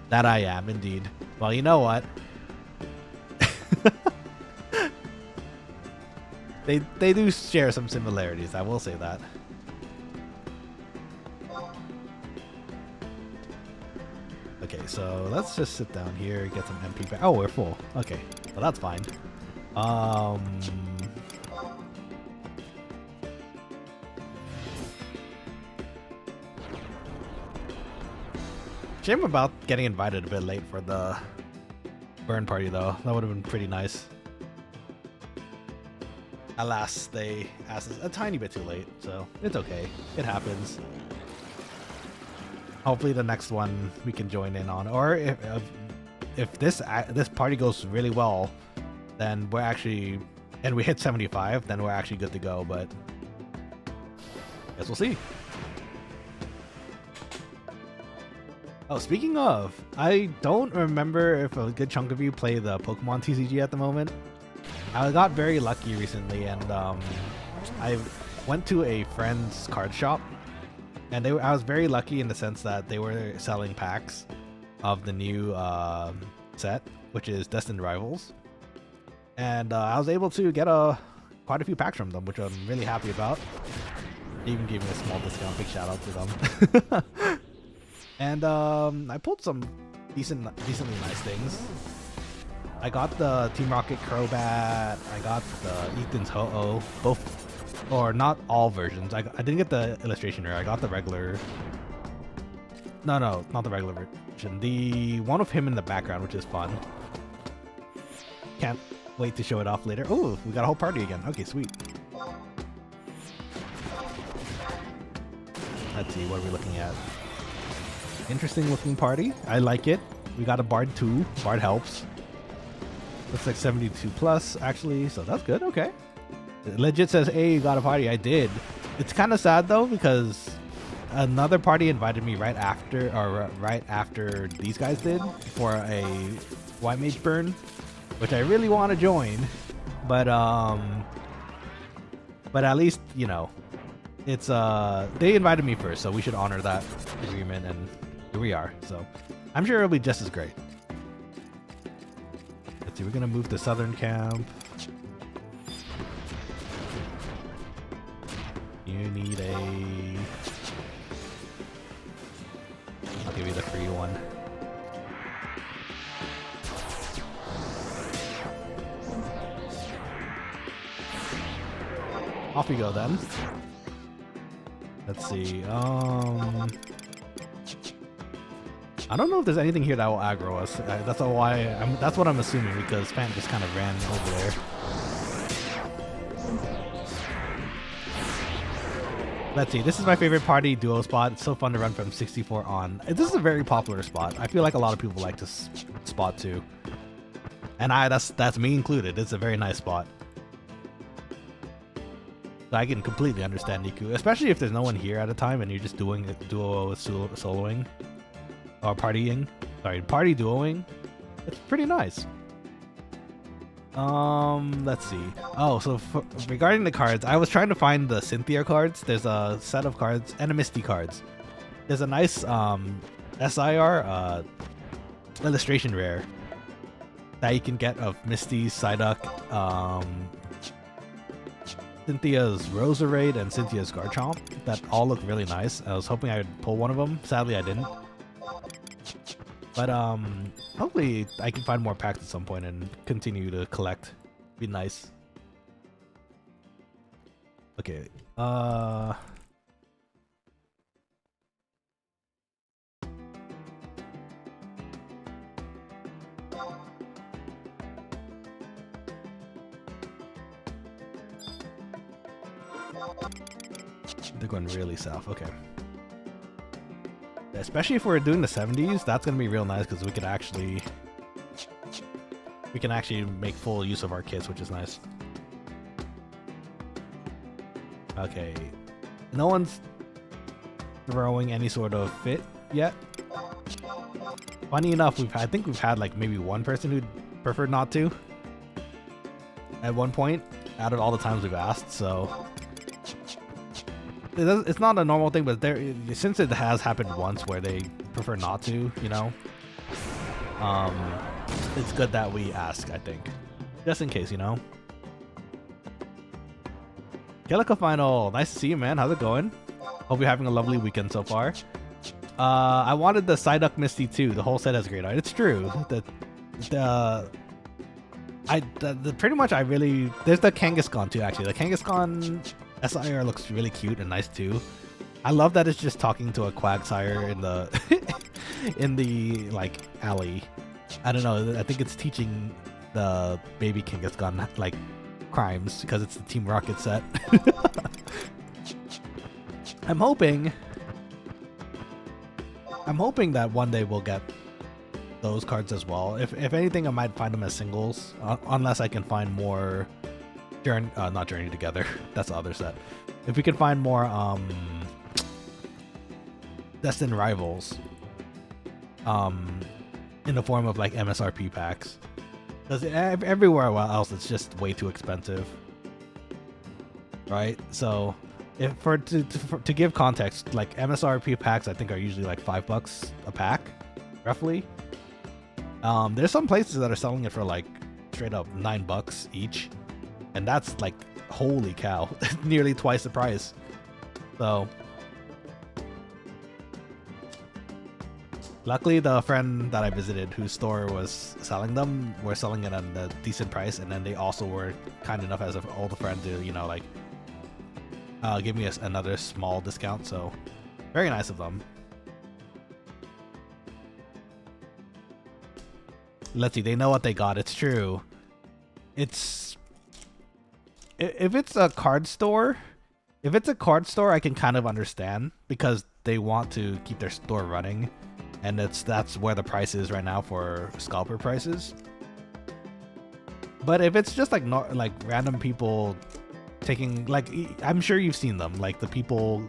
That I am, indeed. Well, you know what? They do share some similarities, I will say that. Okay, so let's just sit down here, get some MP back. Oh, we're full. Okay, well that's fine. Shame about getting invited a bit late for the burn party though. That would have been pretty nice. Alas, they asked us a tiny bit too late, so it's okay. It happens. Hopefully the next one we can join in on, or if this party goes really well, then we're actually, and we hit 75, then we're actually good to go. But guess we'll see. Oh, speaking of, I don't remember if a good chunk of you play the Pokemon TCG at the moment. I got very lucky recently, and I went to a friend's card shop, and I was very lucky in the sense that they were selling packs of the new set, which is Destined Rivals, and I was able to get quite a few packs from them, which I'm really happy about. They even gave me a small discount. Big shout out to them. And I pulled some decently nice things. I got the Team Rocket Crobat. I got the Ethan's Ho-Oh. Both, or not all versions. I didn't get the illustration rare. I got the regular. No, not the regular version. The one of him in the background, which is fun. Can't wait to show it off later. Oh, we got a whole party again. Okay, sweet. Let's see, what are we looking at? Interesting looking party. I like it. We got a Bard too. Bard helps. Looks like 72 plus actually, so that's good. Okay. It legit says, hey, you got a party. I did. It's kind of sad though, because another party invited me right after these guys did for a white mage burn, which I really want to join, but at least, you know, it's they invited me first, so we should honor that agreement, and here we are. So I'm sure it'll be just as great. Let's see, we're gonna move to southern camp. You need a... I'll give you the free one. Off we go then. Let's see. I don't know if there's anything here that will aggro us. That's why that's what I'm assuming, because Fan just kind of ran over there. Let's see. This is my favorite party duo spot. It's so fun to run from 64 on. This is a very popular spot. I feel like a lot of people like this spot too, and that's me included. It's a very nice spot. I can completely understand Niku, especially if there's no one here at a time and you're just doing duo soloing or partying. Sorry, party duoing. It's pretty nice. Let's see. Oh, so regarding the cards, I was trying to find the Cynthia cards. There's a set of cards and a Misty cards. There's a nice SIR illustration rare that you can get of Misty, Psyduck, Cynthia's Roserade, and Cynthia's Garchomp that all look really nice. I was hoping I would pull one of them. Sadly, I didn't. But hopefully I can find more packs at some point and continue to collect. Be nice. Okay. They're going really south. Okay. Especially if we're doing the 70s, that's gonna be real nice because we can actually make full use of our kits, which is nice. Okay, no one's throwing any sort of fit yet. Funny enough, I think we've had like maybe one person who preferred not to at one point out of all the times we've asked, so it's not a normal thing, but since it has happened once where they prefer not to, you know, it's good that we ask, I think, just in case, you know. Calico Final, nice to see you, man. How's it going? Hope you're having a lovely weekend so far. I wanted the Psyduck Misty too. The whole set has great art. It's true. Pretty much there's the Kangaskhan too, actually. The Kangaskhan SIR looks really cute and nice too. I love that it's just talking to a Quagsire in the in the like alley. I don't know. I think it's teaching the baby Kangaskhan like crimes because it's the Team Rocket set. I'm hoping that one day we'll get those cards as well. If anything, I might find them as singles, unless I can find more not Journey Together. That's the other set. If we can find more Destined Rivals in the form of like MSRP packs, because everywhere else it's just way too expensive, right? So to give context, like MSRP packs I think are usually like $5 a pack roughly. There's some places that are selling it for like straight up $9 each, and that's like, holy cow, nearly twice the price. So luckily the friend that I visited whose store was selling them were selling it at a decent price, and then they also were kind enough as an older friend to, you know, like give me another small discount, so very nice of them. Let's see, they know what they got. It's true. If it's a card store, I can kind of understand because they want to keep their store running, and that's where the price is right now for scalper prices. But if it's just like random people taking, like, I'm sure you've seen them, like the people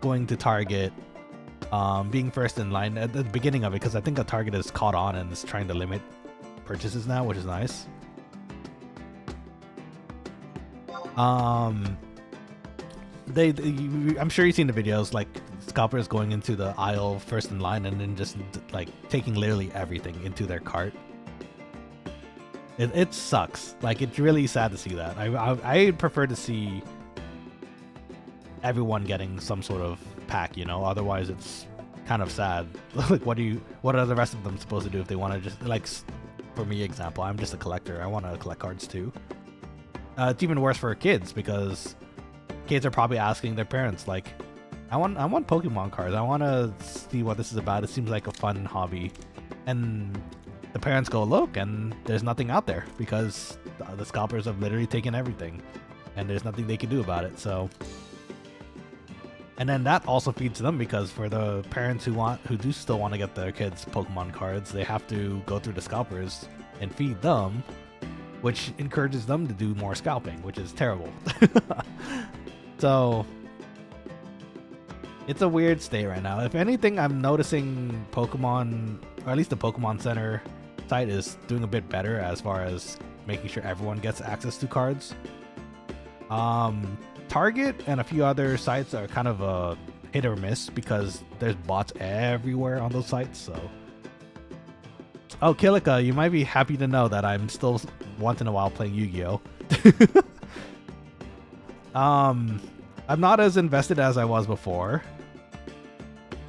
going to Target, being first in line at the beginning of it, because I think a Target is caught on and is trying to limit purchases now, which is nice. I'm sure you've seen the videos, like scalpers going into the aisle first in line and then just like taking literally everything into their cart. It sucks. Like, it's really sad to see that. I prefer to see everyone getting some sort of pack, you know, otherwise it's kind of sad. Like, what are the rest of them supposed to do if they want to just, like, for me example, I'm just a collector, I want to collect cards too. It's even worse for kids, because kids are probably asking their parents, like, I want Pokemon cards, I want to see what this is about, it seems like a fun hobby. And the parents go look, and there's nothing out there because the scalpers have literally taken everything, and there's nothing they can do about it. So, and then that also feeds them, because for the parents who do still want to get their kids Pokemon cards, they have to go through the scalpers and feed them, which encourages them to do more scalping, which is terrible. So it's a weird state right now. If anything, I'm noticing Pokemon, or at least the Pokemon Center site, is doing a bit better as far as making sure everyone gets access to cards. Target and a few other sites are kind of a hit or miss, because there's bots everywhere on those sites. So, oh, Kilika, you might be happy to know that I'm still once in a while playing Yu-Gi-Oh. I'm not as invested as I was before.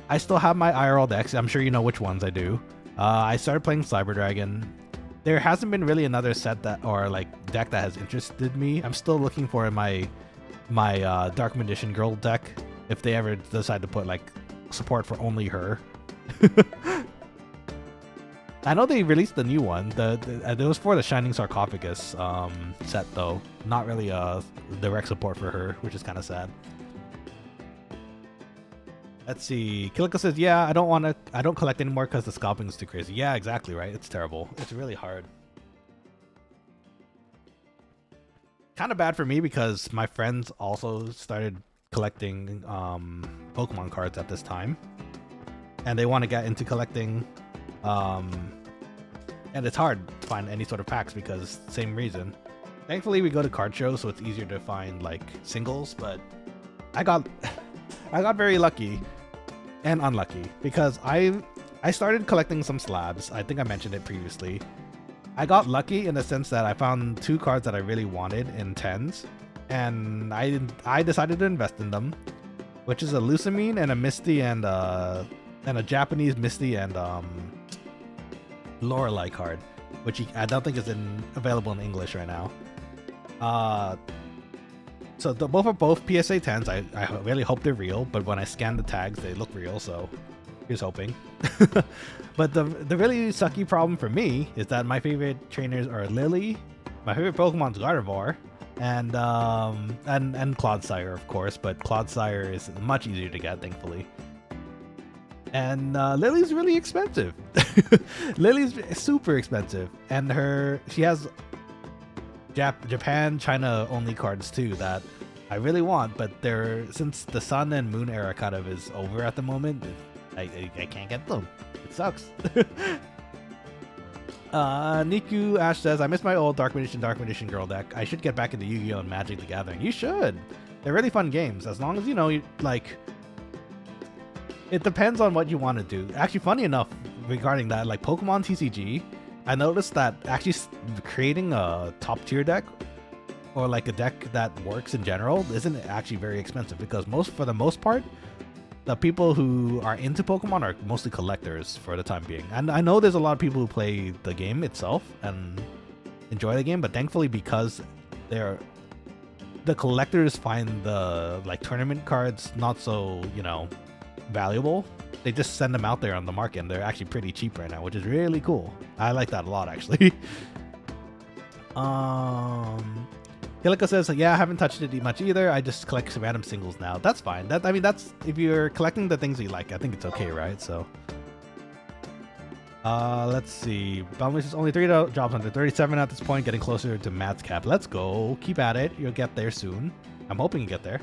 I still have my IRL decks. I'm sure you know which ones I do. I started playing Cyber Dragon. There hasn't been really another set that, or like deck, that has interested me. I'm still looking for my Dark Magician Girl deck, if they ever decide to put like support for only her. I know they released the new one. It was for the Shining Sarcophagus set though. Not really direct support for her, which is kind of sad. Let's see. Kilika says, yeah, I don't collect anymore because the scalping is too crazy. Yeah, exactly, right? It's terrible. It's really hard. Kind of bad for me, because my friends also started collecting Pokemon cards at this time. And they want to get into collecting. And it's hard to find any sort of packs, because same reason. Thankfully, we go to card shows, so it's easier to find like singles, but I got very lucky and unlucky, because I started collecting some slabs. I think I mentioned it previously. I got lucky in the sense that I found 2 cards that I really wanted in 10s, and I decided to invest in them, which is a Lusamine and a Misty and a Japanese Misty and Lorelei card, which I don't think is available in English right now. So both PSA 10s, I really hope they're real, but when I scan the tags, they look real, so here's hoping. But the really sucky problem for me is that my favorite trainers are Lily, my favorite Pokemon's Gardevoir, and Clodsire, of course, but Clodsire is much easier to get, thankfully. And Lily's really expensive. Lily's super expensive, and she has Japan, China only cards too that I really want, but since the Sun and Moon era kind of is over at the moment, I can't get them. It sucks. Niku Ash says, I miss my old Dark Magician Girl deck. I should get back into Yu-Gi-Oh! And Magic the Gathering. You should. They're really fun games, as long as you know, like, it depends on what you want to do. Actually, funny enough, regarding that, like Pokemon TCG, I noticed that actually creating a top tier deck, or like a deck that works in general, isn't actually very expensive, because for the most part, the people who are into Pokemon are mostly collectors for the time being. And I know there's a lot of people who play the game itself and enjoy the game, but thankfully, because the collectors find the like tournament cards not so, valuable, they just send them out there on the market, and they're actually pretty cheap right now, which is really cool. I like that a lot, actually. Hilika says, yeah, I haven't touched it much either. I just collect some random singles now. That's fine. That's if you're collecting the things you like, I think it's okay, right? So Let's see. Balance is only 3 jobs under 37 at this point, getting closer to Matt's cap. Let's go. Keep at it. You'll get there soon. I'm hoping you get there.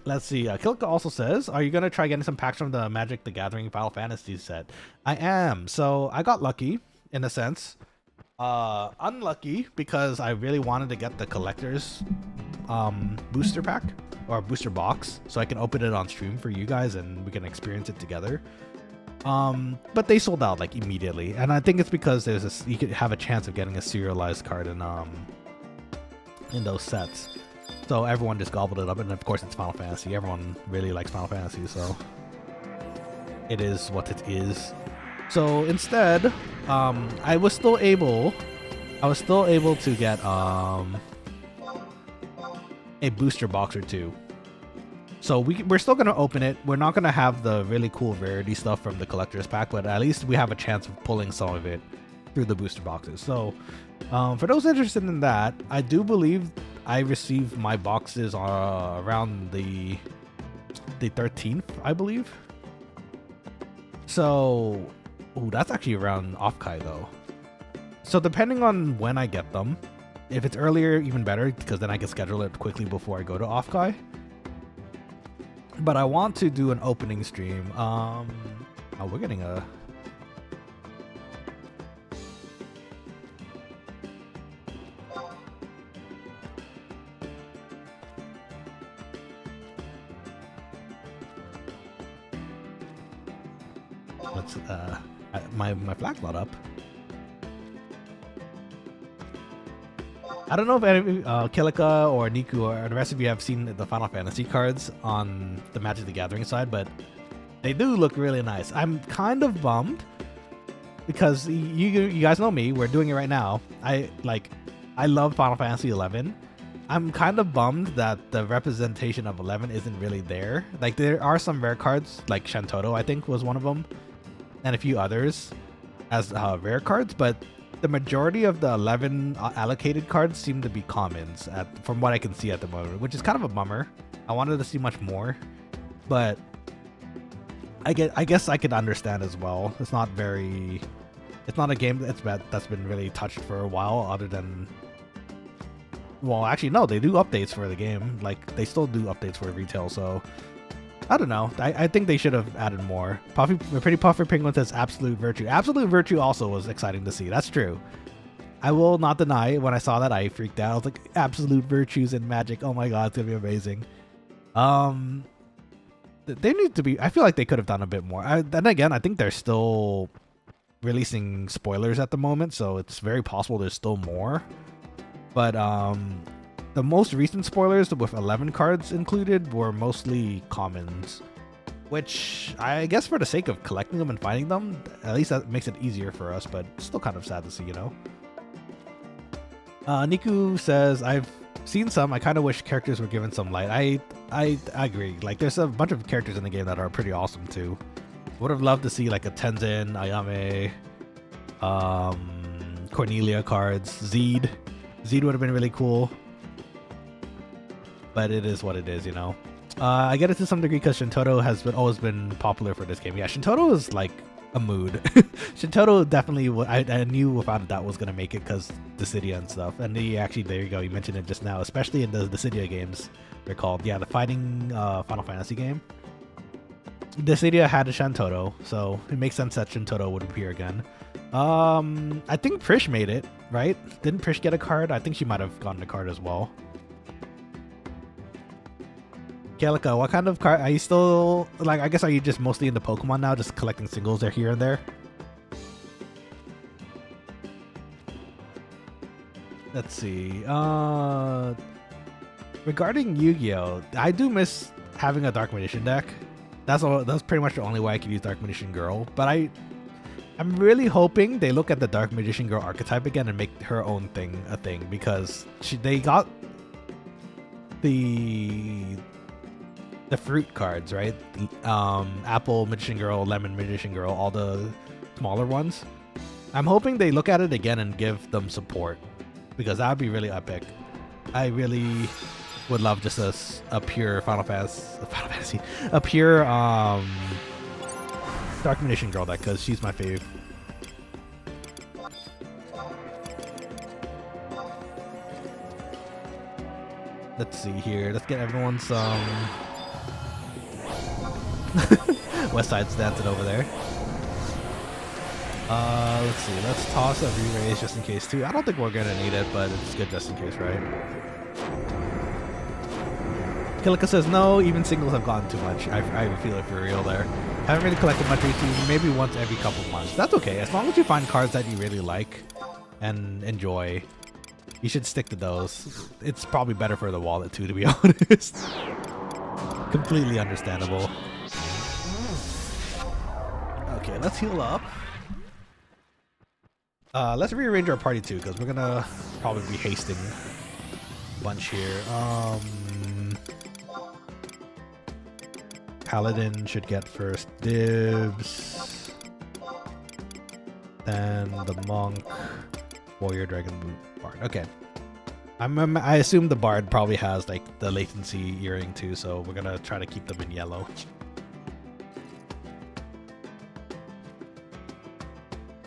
Let's see. Kilka also says, are you going to try getting some packs from the Magic the Gathering Final Fantasy set? I am. So I got lucky, in a sense. Unlucky, because I really wanted to get the collector's booster pack or booster box so I can open it on stream for you guys and we can experience it together. But they sold out like immediately, and I think it's because there's you could have a chance of getting a serialized card in those sets. So everyone just gobbled it up, and of course it's Final Fantasy. Everyone really likes Final Fantasy, so it is what it is. So instead, I was still able to get a booster box or two. So we're still gonna open it. We're not gonna have the really cool rarity stuff from the collector's pack, but at least we have a chance of pulling some of it through the booster boxes. So for those interested in that, I do believe I received my boxes around the 13th, I believe. So, ooh, that's actually around Offkai though. So depending on when I get them, if it's earlier, even better, because then I can schedule it quickly before I go to Offkai. But I want to do an opening stream. Oh, we're getting a... Let's, my flag's not up. I don't know if any Kilika or Niku or the rest of you have seen the Final Fantasy cards on the Magic the Gathering side, but they do look really nice. I'm kind of bummed because you guys know me. We're doing it right now. I love Final Fantasy 11. I'm kind of bummed that the representation of 11 isn't really there. Like there are some rare cards, like Shantoto I think was one of them, and a few others as rare cards, but the majority of the 11 allocated cards seem to be commons from what I can see at the moment, which is kind of a bummer. I wanted to see much more, but I guess I could understand as well. It's not a game that's been really touched for a while, other than, well, actually no, they do updates for the game. Like they still do updates for retail, so I don't know. I think they should have added more. Pretty Puffer Penguin says Absolute Virtue. Absolute Virtue also was exciting to see. That's true. I will not deny, when I saw that, I freaked out. I was like, Absolute Virtues in Magic. Oh my god, it's gonna be amazing. They need to be... I feel like they could have done a bit more. Then again, I think they're still releasing spoilers at the moment, so it's very possible there's still more. But the most recent spoilers with 11 cards included were mostly commons, which I guess for the sake of collecting them and finding them, at least that makes it easier for us, but still kind of sad to see, you know? Niku says, I've seen some. I kind of wish characters were given some light. I agree. Like, there's a bunch of characters in the game that are pretty awesome, too. Would have loved to see, like, a Tenzin, Ayame, Cornelia cards, Zeed. Zeed would have been really cool. But it is what it is, you know. I get it to some degree because Shintoto has always been popular for this game. Yeah, Shintoto is like a mood. Shintoto definitely, I knew without a doubt was going to make it because Dissidia and stuff. And he actually, there you go, you mentioned it just now, especially in the Dissidia games, they're called. Yeah, the fighting Final Fantasy game. Dissidia had a Shintoto, so it makes sense that Shintoto would appear again. I think Prish made it, right? Didn't Prish get a card? I think she might have gotten a card as well. Calico, what kind of card are you still, like, I guess, are you just mostly into Pokemon now, just collecting singles there here and there? Let's see. Regarding Yu-Gi-Oh, I do miss having a Dark Magician deck. That's pretty much the only way I could use Dark Magician Girl, but I'm really hoping they look at the Dark Magician Girl archetype again and make her own thing a thing, because they got the fruit cards, right? Apple Magician Girl, Lemon Magician Girl, all the smaller ones. I'm hoping they look at it again and give them support, because that would be really epic. I really would love just a pure Fantasy, a pure Dark Munition girl deck because she's my fave. Let's see here. Let's get everyone some. West Side's dancing over there. Let's see. Let's toss a re-raise just in case too. I don't think we're gonna need it, but it's good just in case, right? Kilika says no. Even singles have gotten too much. I feel it for real there. Haven't really collected much recently. Maybe once every couple months. That's okay. As long as you find cards that you really like and enjoy, you should stick to those. It's probably better for the wallet too, to be honest. Completely understandable. Okay, let's heal up. Let's rearrange our party too, because we're gonna probably be hasting a bunch here. Paladin should get first dibs. Then the monk, warrior, dragon, boot, bard. Okay. I assume the bard probably has like the latency earring too, so we're gonna try to keep them in yellow.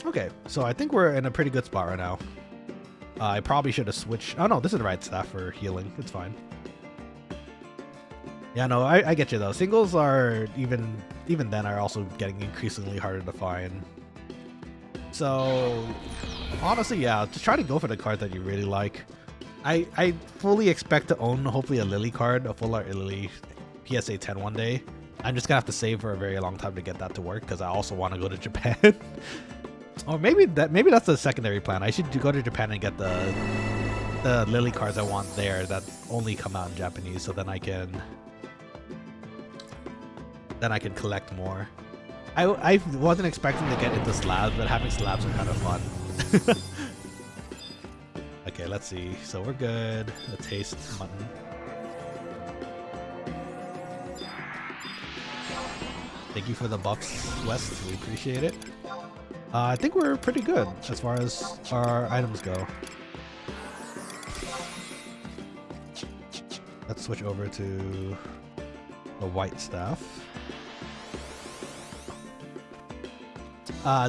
Okay, so I think we're in a pretty good spot right now. I probably should have switched. Oh no, this is the right staff for healing. It's fine. Yeah, no, I get you though. Singles are even then are also getting increasingly harder to find. So honestly, yeah, just try to go for the card that you really like. I fully expect to own hopefully a Lily card, a full art Lily PSA 10 one day. I'm just gonna have to save for a very long time to get that to work because I also want to go to Japan. Or maybe that's the secondary plan. I should go to Japan and get the Lily cards I want there that only come out in Japanese, so then I can collect more. I wasn't expecting to get into slabs, but having slabs are kind of fun. Okay, let's see. So we're good. Let's haste mutton. Thank you for the buffs, West. We appreciate it. I think we're pretty good as far as our items go. Let's switch over to the white staff.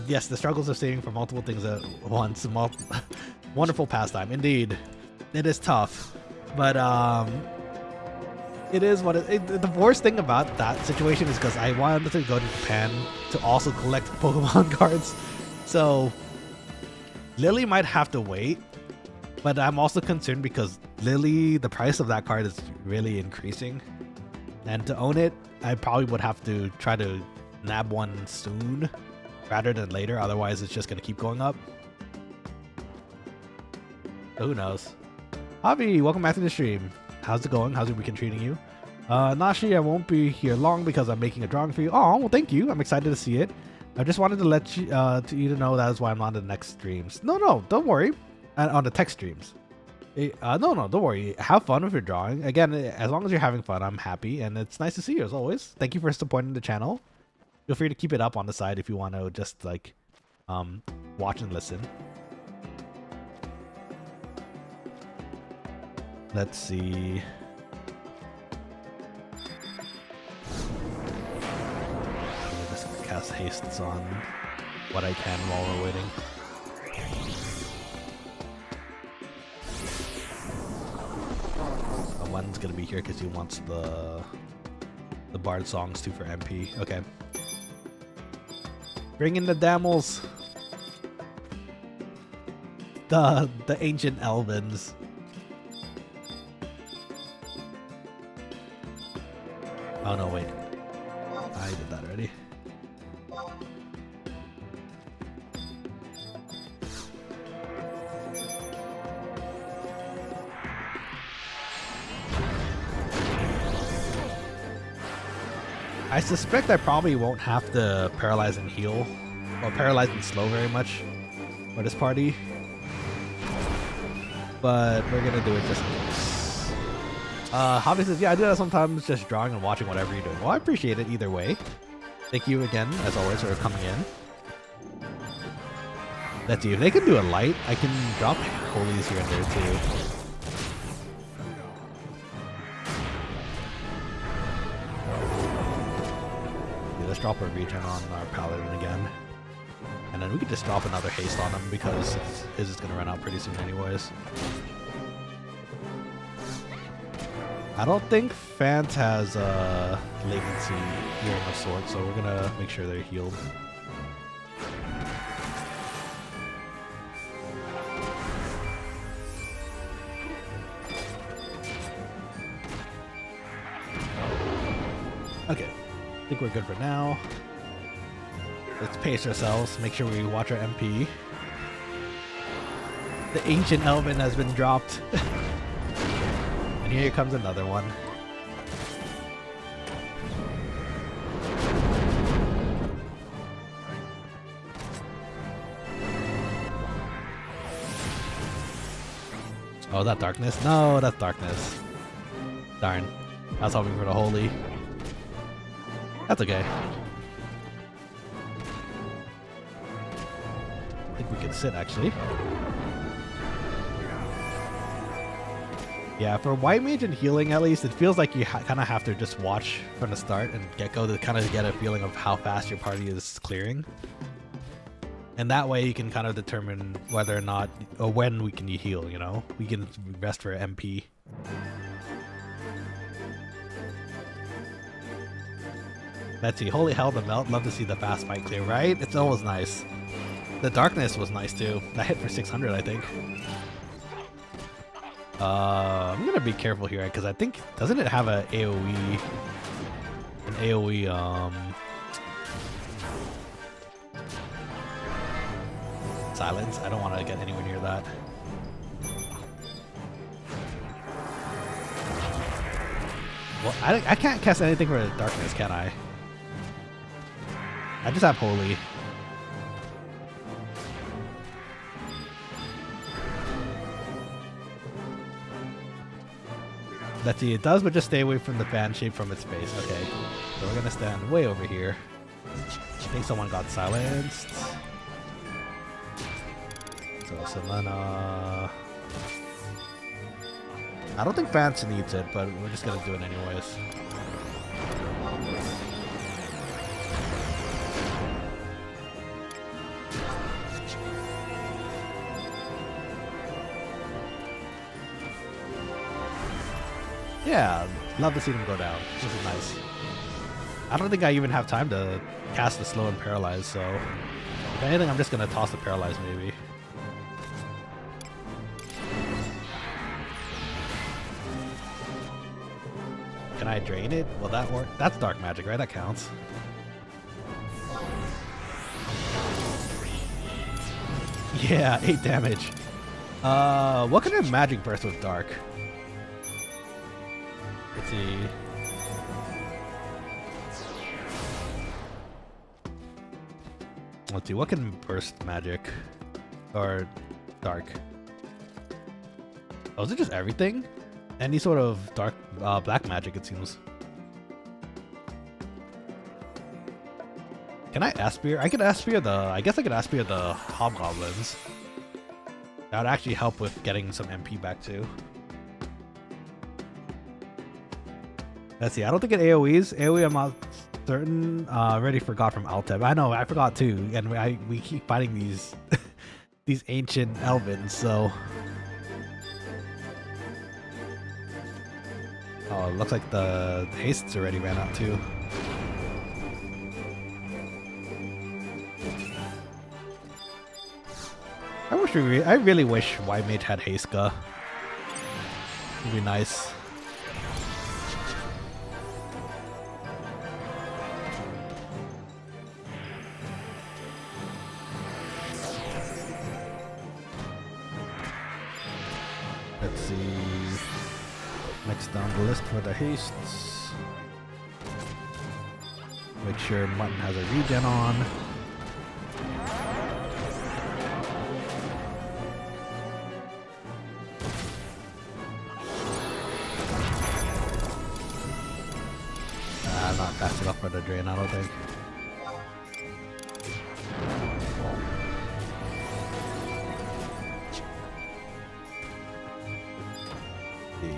Yes, the struggles of saving for multiple things at once. Wonderful pastime, indeed. It is tough, but it is what the worst thing about that situation is because I wanted to go to Japan to also collect Pokemon cards. So Lily might have to wait, but I'm also concerned because Lily, the price of that card is really increasing. And to own it, I probably would have to try to nab one soon rather than later. Otherwise, it's just going to keep going up. So who knows? Javi, welcome back to the stream. How's it going? How's your weekend treating you? Nanashi, I won't be here long because I'm making a drawing for you. Oh, well, thank you. I'm excited to see it. I just wanted to let you to know that is why I'm on the next streams. No, don't worry. On the tech streams. No, don't worry. Have fun with your drawing. Again, as long as you're having fun, I'm happy, and it's nice to see you as always. Thank you for supporting the channel. Feel free to keep it up on the side if you want to just like watch and listen. Let's see. Just cast hastes on what I can while we're waiting. One's gonna be here because he wants the bard songs too for MP. Okay. Bring in the Damels. The ancient Elvins. Oh no, wait. I did that already. I suspect I probably won't have to paralyze and heal, or paralyze and slow very much for this party. But we're gonna do it just in case. Hobby says, yeah, I do that sometimes, just drawing and watching whatever you're doing. Well, I appreciate it either way. Thank you again, as always, for coming in. Let's see, if they can do a light, I can drop holies here and there too. just drop a regen on our paladin again. And then we could just drop another haste on him because his is going to run out pretty soon anyways. I don't think Fant has latency healing of sorts, so we're going to make sure they're healed. Okay, I think we're good for now. Let's pace ourselves, make sure we watch our MP. The ancient Elven has been dropped. And here comes another one. Oh, that darkness? No, that's darkness. Darn. I was hoping for the holy. That's okay. I think we can sit actually. Yeah, for white mage and healing at least, it feels like you kind of have to just watch from the start and get-go to kind of get a feeling of how fast your party is clearing. And that way you can kind of determine whether or not, or when we can heal, you know? We can rest for MP. Let's see, holy hell, the melt. Love to see the fast fight clear, right? It's always nice. The darkness was nice too. That hit for 600, I think. I'm gonna be careful here because I think, doesn't it have a AoE? An AoE, silence? I don't want to get anywhere near that. Well, I can't cast anything for the darkness, can I? I just have holy. Let's see, it does, but just stay away from the fan shape from its base. Okay, so we're gonna stand way over here. I think someone got silenced. So Selena. I don't think Vance needs it, but we're just gonna do it anyways. Yeah, love to see them go down. This is nice. I don't think I even have time to cast the slow and paralyze, so if anything, I'm just gonna toss the paralyze maybe. Can I drain it? Will that work? That's dark magic, right? That counts. Yeah, 8 damage. What kind of magic burst with dark? Let's see. Let's see, what can burst magic? Or dark? Oh, is it just everything? Any sort of dark, black magic, it seems. Can I Aspire? I could Aspire the, I guess I could Aspire the hobgoblins. That would actually help with getting some MP back too. Let's see, I don't think it AoEs. AoE, I'm not certain. Already forgot from Alteb. I know, I forgot too. And we keep fighting these these ancient Elvins, so. Oh, it looks like the hastes already ran out too. I really wish White Mage had Haska. It'd be nice. Let's see. Next down the list for the hastes. Make sure Mutton has a regen on. Not fast enough for the drain, I don't think.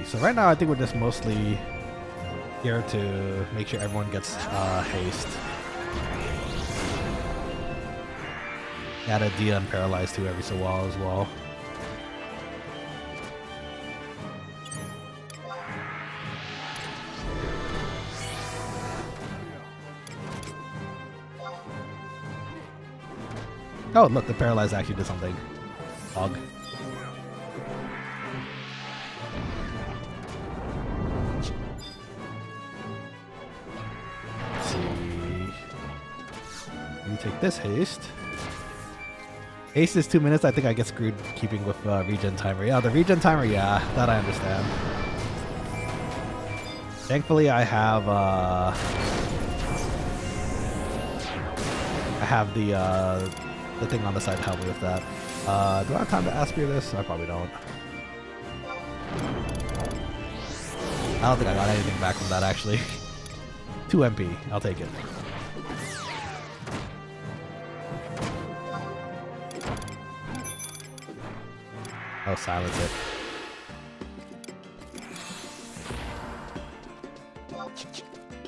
So right now I think we're just mostly here to make sure everyone gets haste. Add a D on paralyzed too every so while as well. Oh, look, the paralyzed actually did something. Hog. Let's see. You take this haste. Haste is 2 minutes. I think I get screwed keeping with regen timer. Yeah, the regen timer, yeah, that I understand. Thankfully, I have the thing on the side to help me with that. Do I have time to Aspire this? I probably don't. I don't think I got anything back from that, actually. 2 MP. I'll take it. I'll silence it.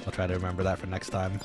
I'll try to remember that for next time.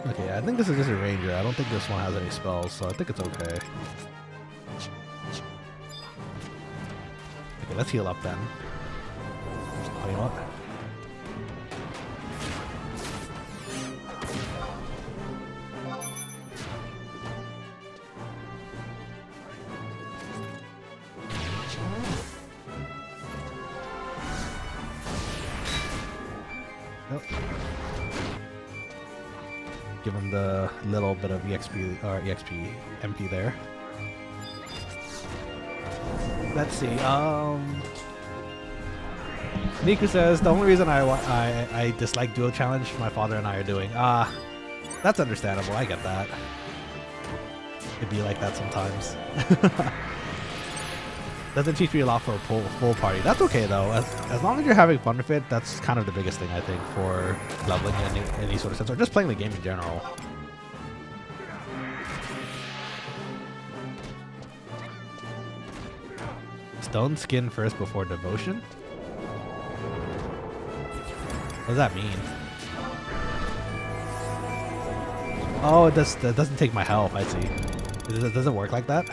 Okay, I think this is just a ranger. I don't think this one has any spells, so I think it's okay. Okay, let's heal up then. Oh, you know what? Nope. Give him the little bit of EXP or EXP MP there. Let's see. Niku says the only reason I dislike duo challenge my father and I are doing. That's understandable. I get that. It'd be like that sometimes. Doesn't teach me a lot for a full party. That's okay though. As long as you're having fun with it, that's kind of the biggest thing I think for leveling in any sort of sense, or just playing the game in general. Stone skin first before devotion? What does that mean? Oh, it doesn't take my health. I see. Does it work like that?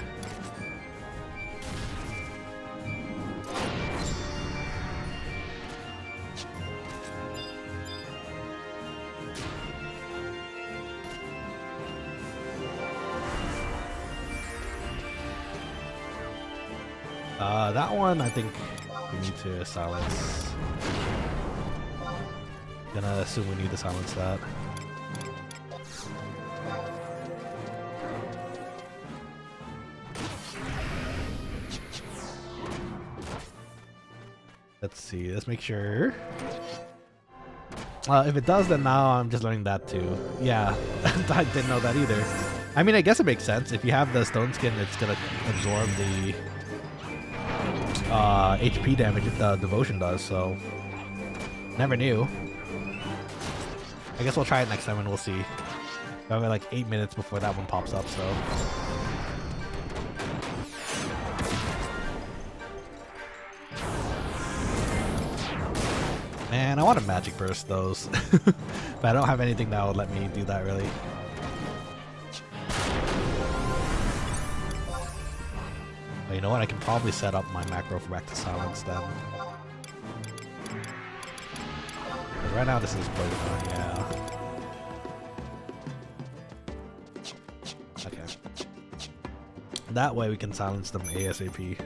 That one, I think we need to silence. Gonna assume we need to silence that. Let's see, let's make sure. If it does, then now I'm just learning that too. Yeah, I didn't know that either. I mean, I guess it makes sense. If you have the stone skin, it's gonna absorb the HP damage devotion does, so never knew. I guess we'll try it next time and we'll see. I have like 8 minutes before that one pops up, so. Man, I want to magic burst those, but I don't have anything that would let me do that really. You know what? I can probably set up my macro for back to silence then. Right now this is poison on, yeah. Okay. That way we can silence them ASAP. We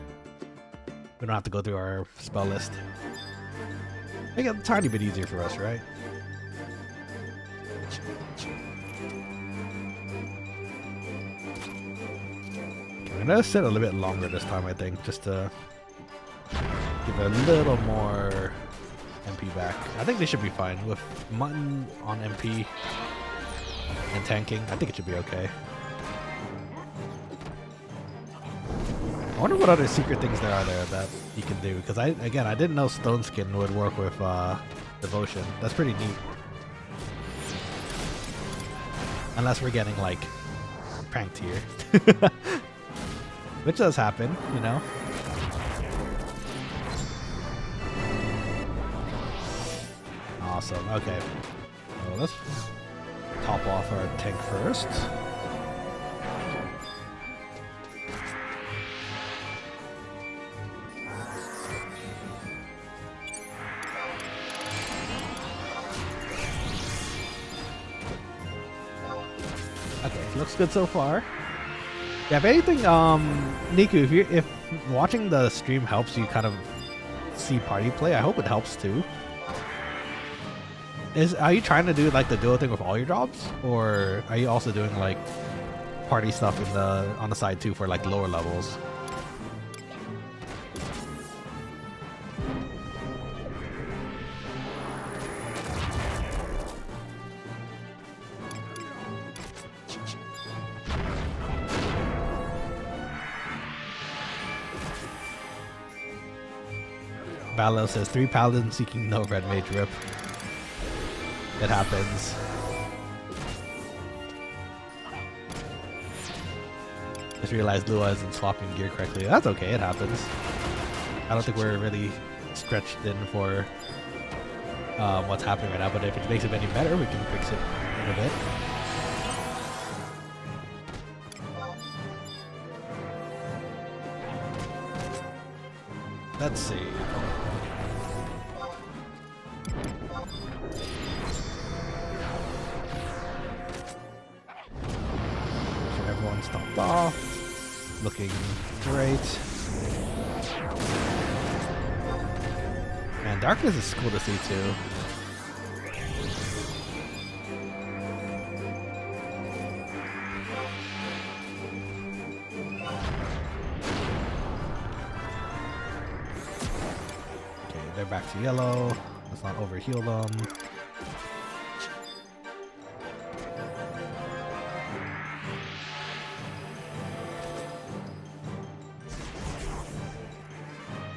don't have to go through our spell list. Make it a tiny bit easier for us, right? I'm gonna sit a little bit longer this time, I think, just to give it a little more MP back. I think they should be fine with Mutton on MP and tanking. I think it should be okay. I wonder what other secret things there are there that you can do, because I didn't know Stone Skin would work with Devotion. That's pretty neat. Unless we're getting like pranked here. Which does happen, you know. Awesome. Okay. So let's top off our tank first. Okay, looks good so far. Yeah, if anything, Niku, if watching the stream helps you kind of see party play, I hope it helps too. Are you trying to do like the duo thing with all your jobs, or are you also doing like party stuff on the side too for like lower levels? Ballo says 3 paladins seeking no red mage rip. It happens. Just realized Lua isn't swapping gear correctly. That's okay, it happens. I don't think we're really stretched in for what's happening right now, but if it makes it any better, we can fix it in a bit. Let's see. Everyone's topped off. Looking great. Man, darkness is cool to see too. Okay, they're back to yellow. Let's not overheal them.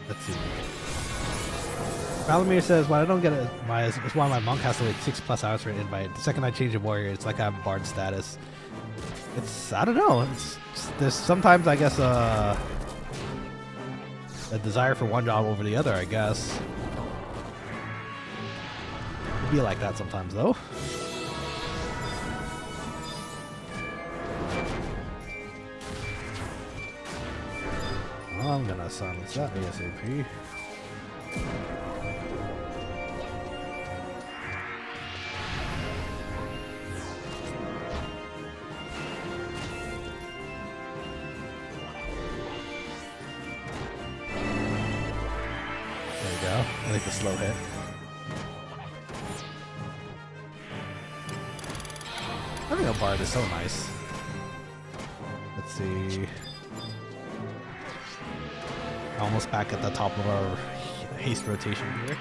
Let's see. Valamir says, "Well, I don't get it. It's why my monk has to wait 6+ hours for an invite. The second I change a warrior, it's like I have bard status. I don't know. There's sometimes, I guess, a desire for one job over the other, I guess. It'd be like that sometimes, though." I'm gonna silence that ASAP. There we go. I like the slow hit. Having a bard is so nice. Let's see. Almost back at the top of our haste rotation here.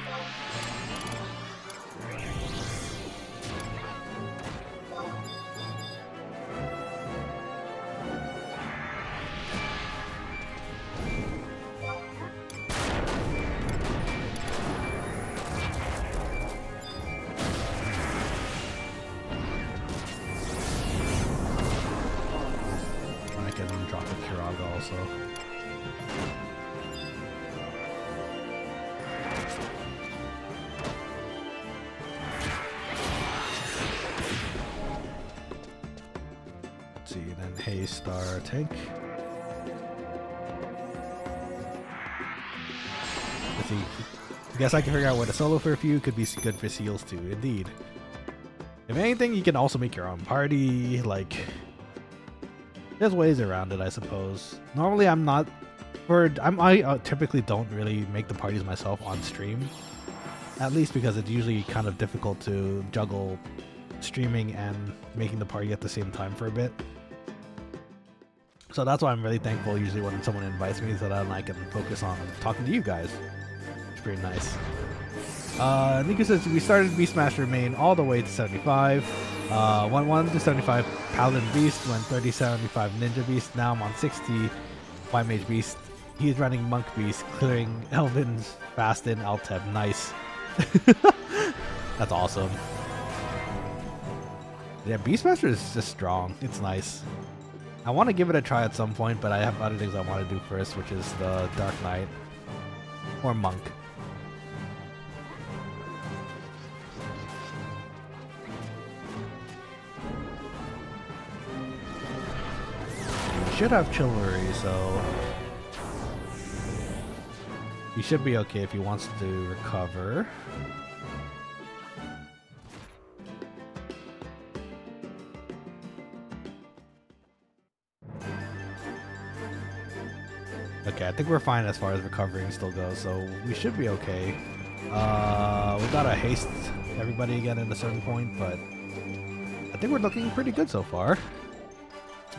I can drop a Kiraga also. Haste our tank. Let's see. I guess I can figure out what a solo for a few could be good for seals too. Indeed. If anything, you can also make your own party. Like, there's ways around it, I suppose. Normally, I typically don't really make the parties myself on stream. At least because it's usually kind of difficult to juggle streaming and making the party at the same time for a bit. So that's why I'm really thankful usually when someone invites me, so that I can focus on talking to you guys. It's pretty nice. Niku says we started Beastmaster main all the way to 75. 1 to 75 Paladin Beast, went 30 75 Ninja Beast. Now I'm on 60 White Mage Beast. He's running Monk Beast, clearing Elvin's Fastin Alteb. Nice. That's awesome. Yeah, Beastmaster is just strong. It's nice. I want to give it a try at some point, but I have other things I want to do first, which is the Dark Knight or Monk. We should have Chivalry, so he should be okay if he wants to recover. Okay, I think we're fine as far as recovering still goes, so we should be okay. We gotta haste everybody again at a certain point, but I think we're looking pretty good so far.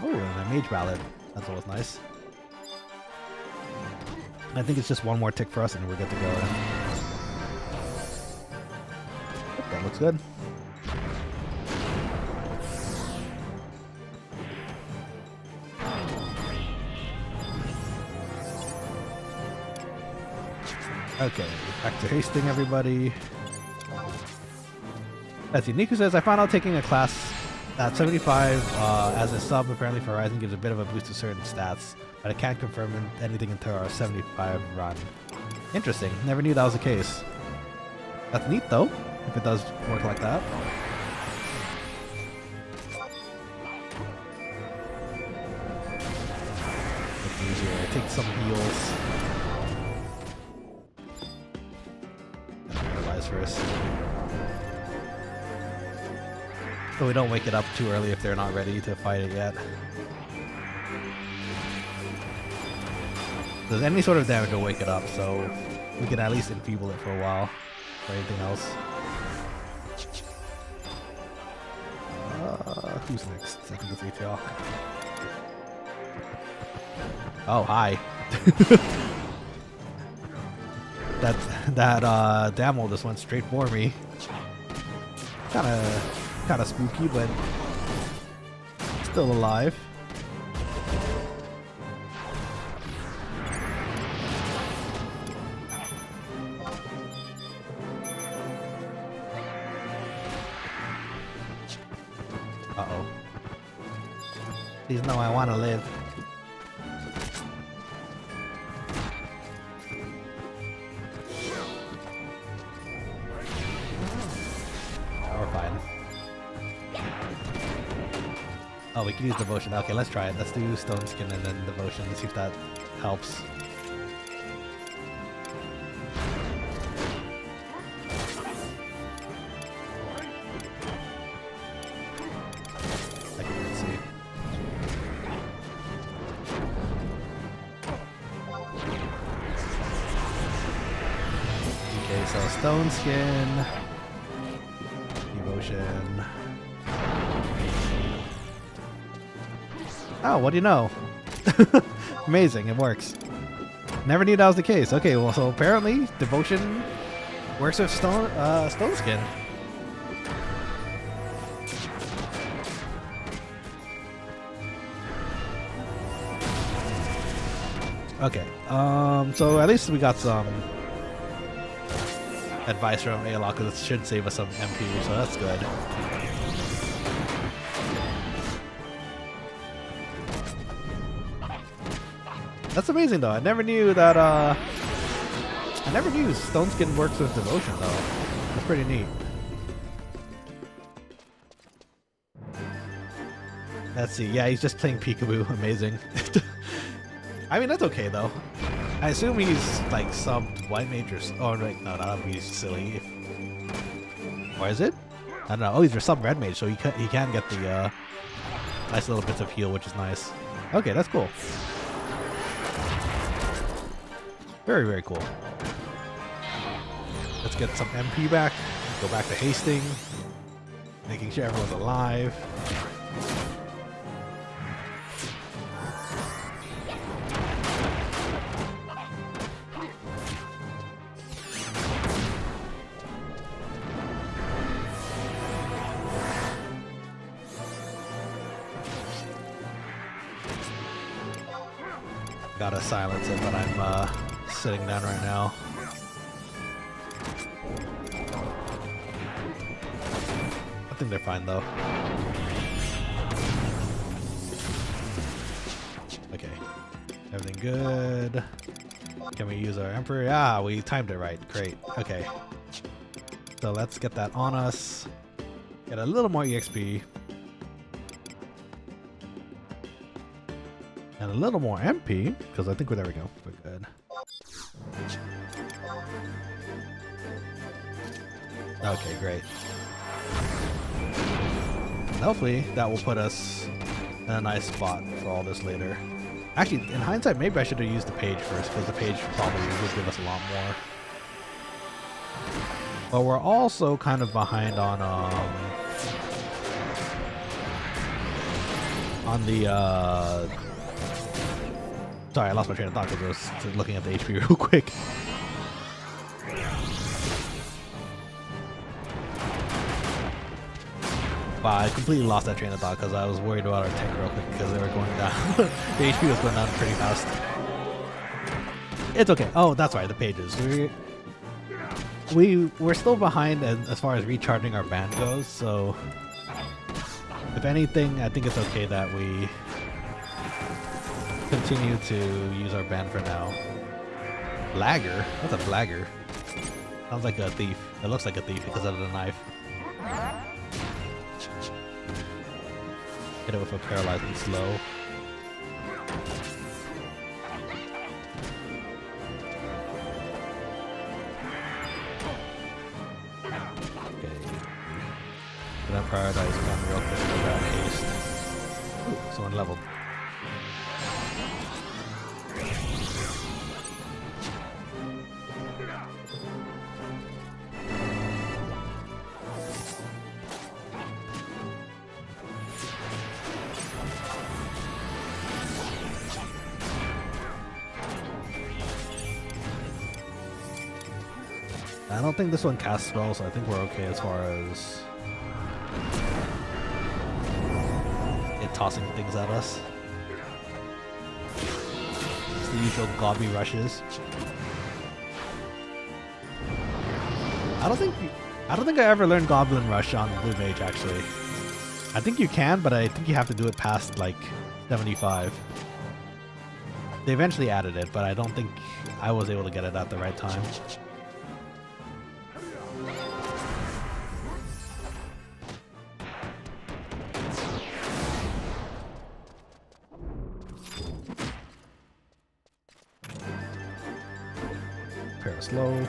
Oh, and a Mage Ballad. That's always nice. I think it's just one more tick for us and we're good to go. That looks good. Okay, back to hasting everybody. Let's see, Niku says, I found out taking a class at 75 as a sub apparently for Horizon gives a bit of a boost to certain stats, but I can't confirm anything until our 75 run. Interesting, never knew that was the case. That's neat though, if it does work like that. It's easier, take some heals. First. So we don't wake it up too early if they're not ready to fight it yet. Does any sort of damage will wake it up, so we can at least enfeeble it for a while or anything else. Who's next? I think it's ETL. Oh, hi. That Damel just went straight for me. Kinda spooky, but still alive. Uh-oh. Please know I want to live. Oh, we can use Devotion. Okay, let's try it. Let's do Stone Skin and then Devotion and see if that helps. I can see. Okay, so Stone Skin, Devotion. Oh, what do you know? Amazing, it works. Never knew that was the case. Okay, well, so apparently Devotion works with Stone Skin. Okay, so at least we got some advice from Ayla because it should save us some MP, so that's good. That's amazing though. I never knew that I never knew Stone Skin works with Devotion though. That's pretty neat. Let's see. Yeah, he's just playing peekaboo. Amazing. I mean, that's okay though. I assume he's like subbed White Mage or... Oh, right. No, that would be silly. Or is it? I don't know. Oh, he's a sub Red Mage, so he can get the nice little bits of heal, which is nice. Okay, that's cool. Very, very cool. Let's get some MP back. Go back to hasting. Making sure everyone's alive. Gotta silence it, but I'm sitting down right now. I think they're fine though. Okay. Everything good. Can we use our Emperor? Ah, we timed it right. Great. Okay. So let's get that on us. Get a little more EXP. And a little more MP, because I think there we go. We're good. Okay, great. And hopefully that will put us in a nice spot for all this later. Actually, in hindsight, maybe I should have used the page first, because the page probably would give us a lot more. But we're also kind of behind on the sorry, I lost my train of thought because I was looking at the HP real quick. Wow, I completely lost that train of thought because I was worried about our tank real quick because they were going down. The HP was going down pretty fast. It's okay. Oh, that's right, the pages. We're still behind as far as recharging our band goes, so if anything, I think it's okay that we continue to use our band for now. Blagger? What's a blagger? Sounds like a thief. It looks like a thief because of the knife. Hit it with a paralyzing slow. Gonna prioritize one real quick for that haste. Ooh, someone leveled. I don't think this one casts spells, so I think we're okay as far as it tossing things at us. It's the usual gobby rushes. I don't think I ever learned Goblin Rush on Blue Mage actually. I think you can, but I think you have to do it past like 75. They eventually added it, but I don't think I was able to get it at the right time. Prepare slow.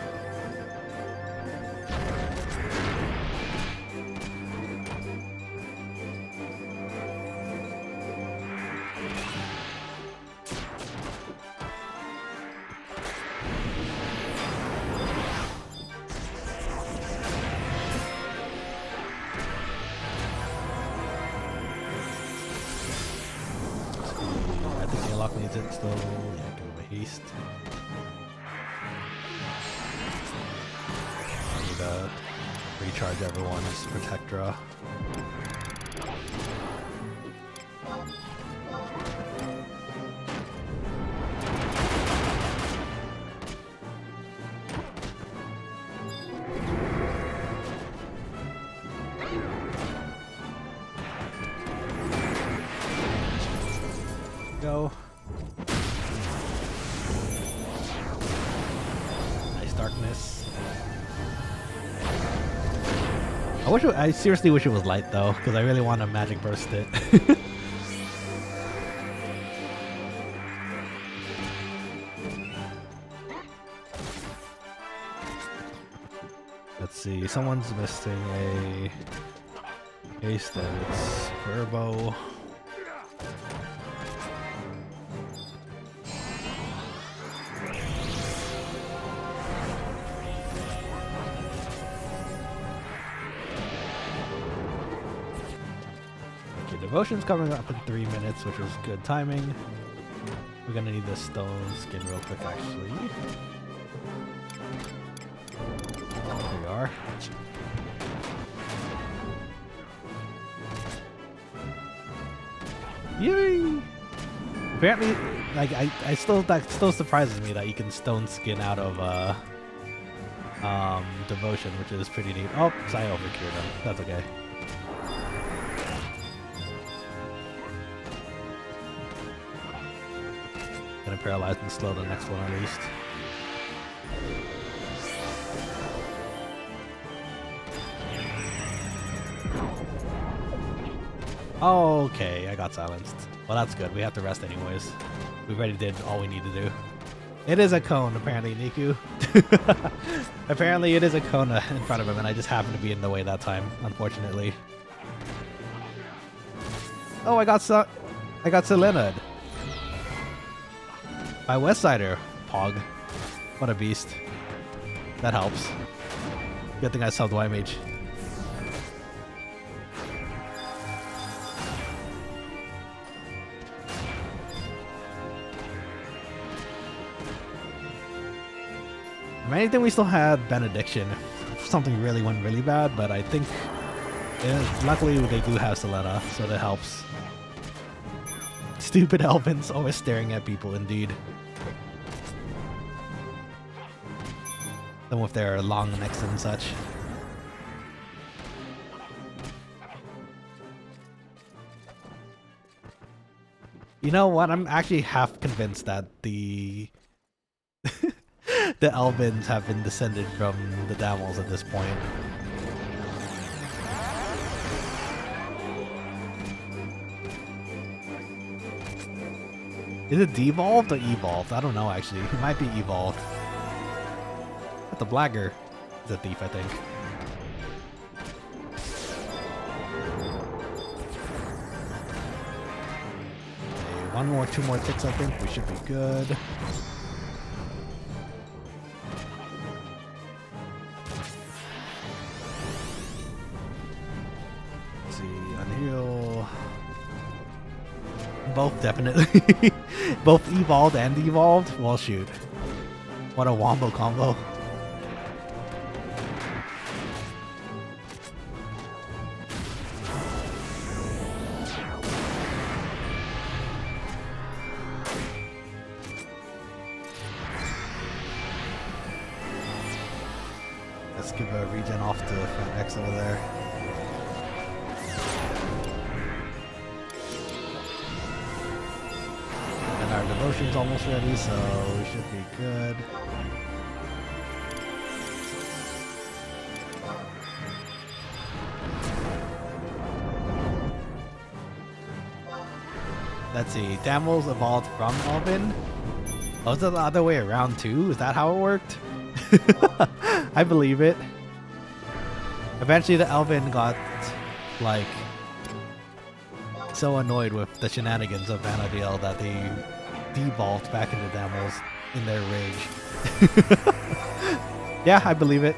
I think the lock needs it still. Yeah, give him a haste. I need to recharge everyone's Protectra. Go. Nice darkness. I seriously wish it was light though, because I really want to magic burst it. Let's see, someone's missing a haste and it's Verbo. Devotion's coming up in 3 minutes, which was good timing. We're gonna need this stone skin real quick, actually. There we are. Yay! Apparently, like that still surprises me that you can stone skin out of devotion, which is pretty neat. Oh, so I overcured him. That's okay. Gonna paralyze and slow the next one at least. Okay, I got silenced. Well, that's good. We have to rest anyways. We already did all we need to do. It is a cone, apparently, Niku. Apparently, it is a cone in front of him, and I just happened to be in the way that time, unfortunately. Oh, I got Selena'd. By Westsider. Pog. What a beast. That helps. Good thing I subbed Y-Mage. If anything, we still had Benediction. If something really went really bad, but I think luckily they do have Selena, so that helps. Stupid Elvins always staring at people, indeed. Them with their long necks and such. You know what? I'm actually half convinced that the Elvins have been descended from the Damals at this point. Is it devolved or evolved? I don't know actually. It might be evolved. But the Blagger is a thief, I think. Okay, two more ticks, I think. We should be good. Both definitely. Both evolved and devolved? Well, shoot. What a wombo combo. Let's give a regen off to FFXI over there. Our devotion's almost ready, so we should be good. Let's see. Damals evolved from Elvin. Oh, is it the other way around too? Is that how it worked? I believe it. Eventually the Elvin got like so annoyed with the shenanigans of Vana'diel that they devolved back into Damals in their rage. Yeah, I believe it.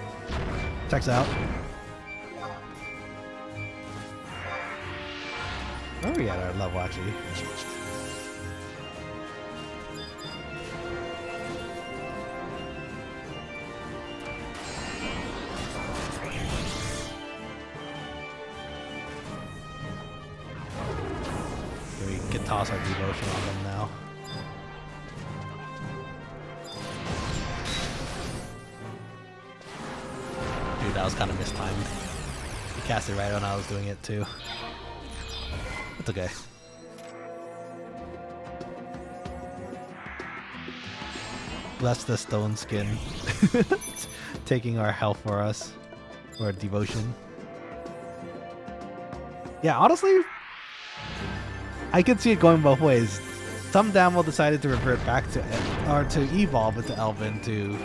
Checks out. Oh, we got our level actually. We can toss our devotion on them now. Dude, that was kind of mistimed. He cast it right when I was doing it too. It's okay. Bless the stone skin. Taking our health for us. Or devotion. Yeah, honestly, I could see it going both ways. Some Damal decided to revert back to, or to evolve into Elvin to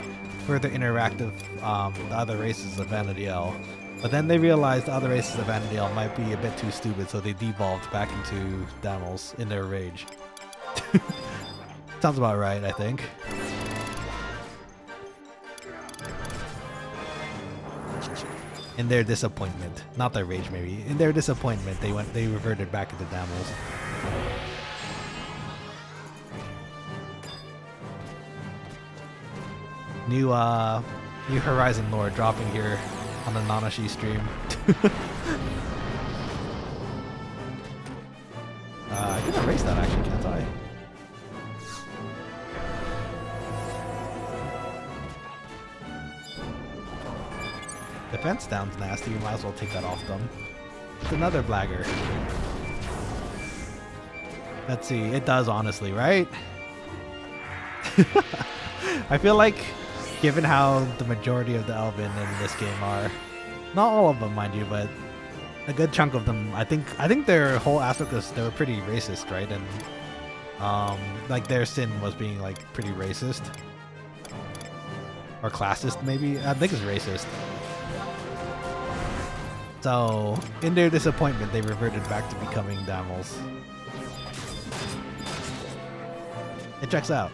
further interact with the other races of Vana'diel. But then they realized the other races of Vana'diel might be a bit too stupid, so they devolved back into Damals in their rage. Sounds about right, I think. In their disappointment, not their rage maybe. In their disappointment, they reverted back into Damals. New Horizon lore dropping here on the Nanashi stream. I can erase that actually, can't I? Defense down's nasty, you might as well take that off them. It's another blagger. Let's see, it does honestly, right? I feel like, given how the majority of the Elven in this game are, not all of them mind you, but a good chunk of them, I think their whole aspect is they were pretty racist, right? And like their sin was being like pretty racist. Or classist maybe? I think it's racist. So, in their disappointment, they reverted back to becoming Damels. It checks out.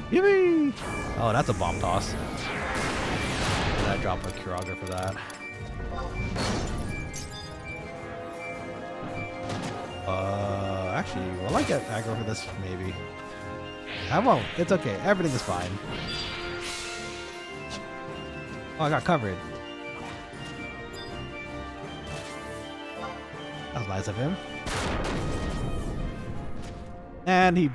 Yippee! Oh, that's a bomb toss. I dropped a Kuraga for that. Actually, will I get aggro for this? Maybe. I won't. It's okay. Everything is fine. Oh, I got covered. That was nice of him. And he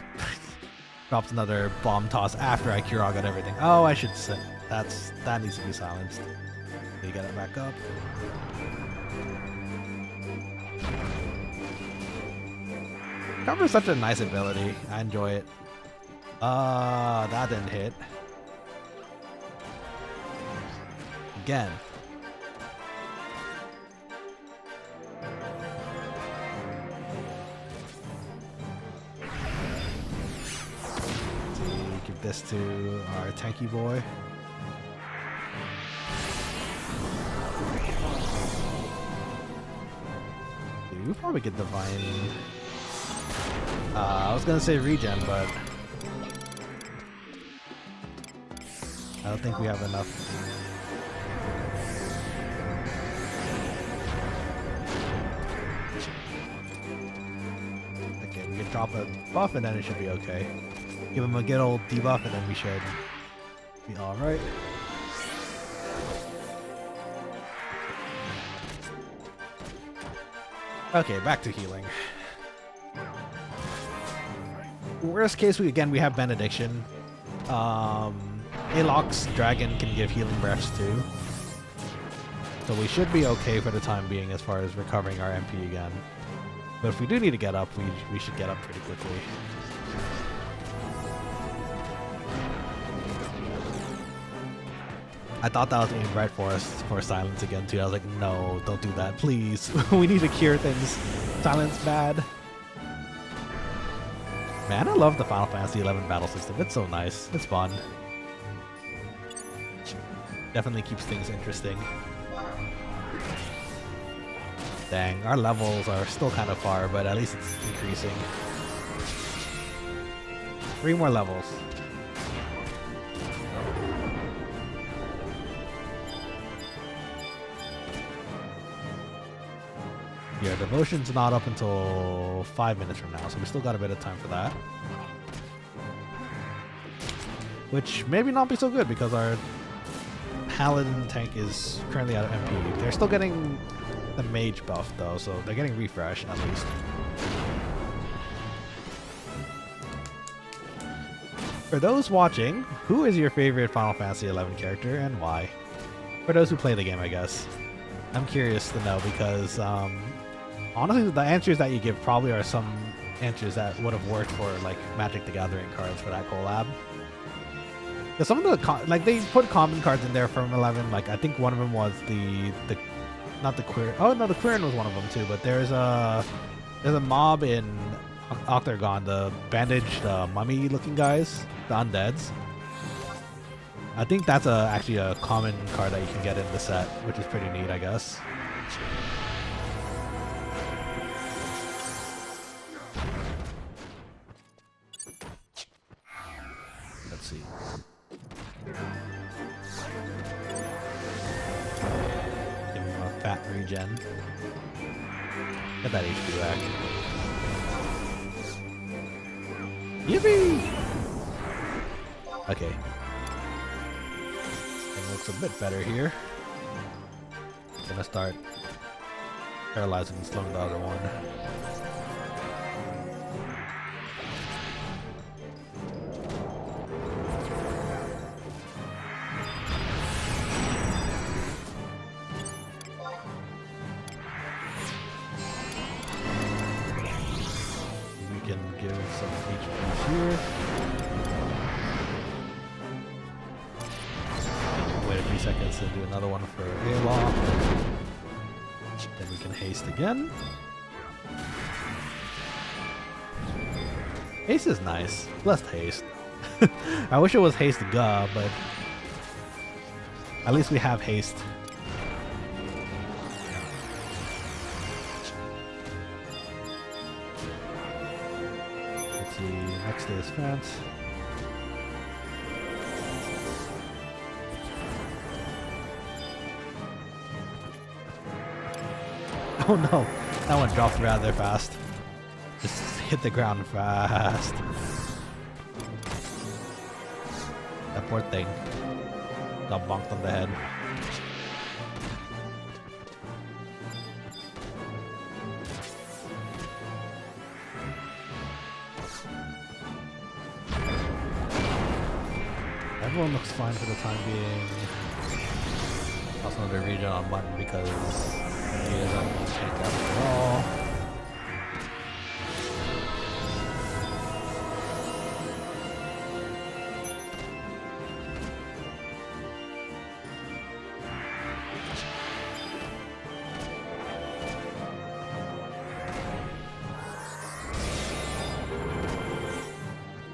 drops another bomb toss after I Kuraga got everything. Oh, I should say that needs to be silenced. Can you get it back up? Cover is such a nice ability. I enjoy it. That didn't hit. Again. Let's see, give this to our tanky boy. We'll probably get divine. I was gonna say regen, but I don't think we have enough. Okay, we can drop a buff and then it should be okay. Give him a good old debuff and then we should be alright. Okay, back to healing. Worst case, we have Benediction. Alox Dragon can give healing breaths too. So we should be okay for the time being as far as recovering our MP again. But if we do need to get up, we should get up pretty quickly. I thought that was aimed right for us for silence again too. I was like, no, don't do that, please. We need to cure things. Silence bad. Man, I love the Final Fantasy XI battle system. It's so nice. It's fun. Definitely keeps things interesting. Dang, our levels are still kind of far, but at least it's increasing. 3 more levels. Yeah, Devotion's not up until 5 minutes from now, so we still got a bit of time for that. Which maybe not be so good because our Paladin tank is currently out of MP. They're still getting the mage buff though, so they're getting refresh at least. For those watching, who is your favorite Final Fantasy XI character and why? For those who play the game, I guess. I'm curious to know because honestly, the answers that you give probably are some answers that would have worked for like Magic the Gathering cards for that collab. Because some of the like they put common cards in there from 11. Like I think one of them was the not the queer. Oh no, the Queerin was one of them too. But there's a mob in Octagon, the bandaged mummy looking guys, the undeads. I think that's actually a common card that you can get in the set, which is pretty neat, I guess. Let's see. Give him a fat regen. Get that HP back. Yippee! Okay. It looks a bit better here. Gonna start paralyzing and slowing the other one. give some HP here. Wait a few seconds to do another one for A-Law. Then we can haste again. Haste is nice. Less haste. I wish it was haste Ga, but at least we have haste. Let's see, next is France. Oh no, that one dropped rather fast. Just hit the ground fast. That poor thing got bonked on the head. Everyone looks fine for the time being. Also another region on button because he doesn't take that at all.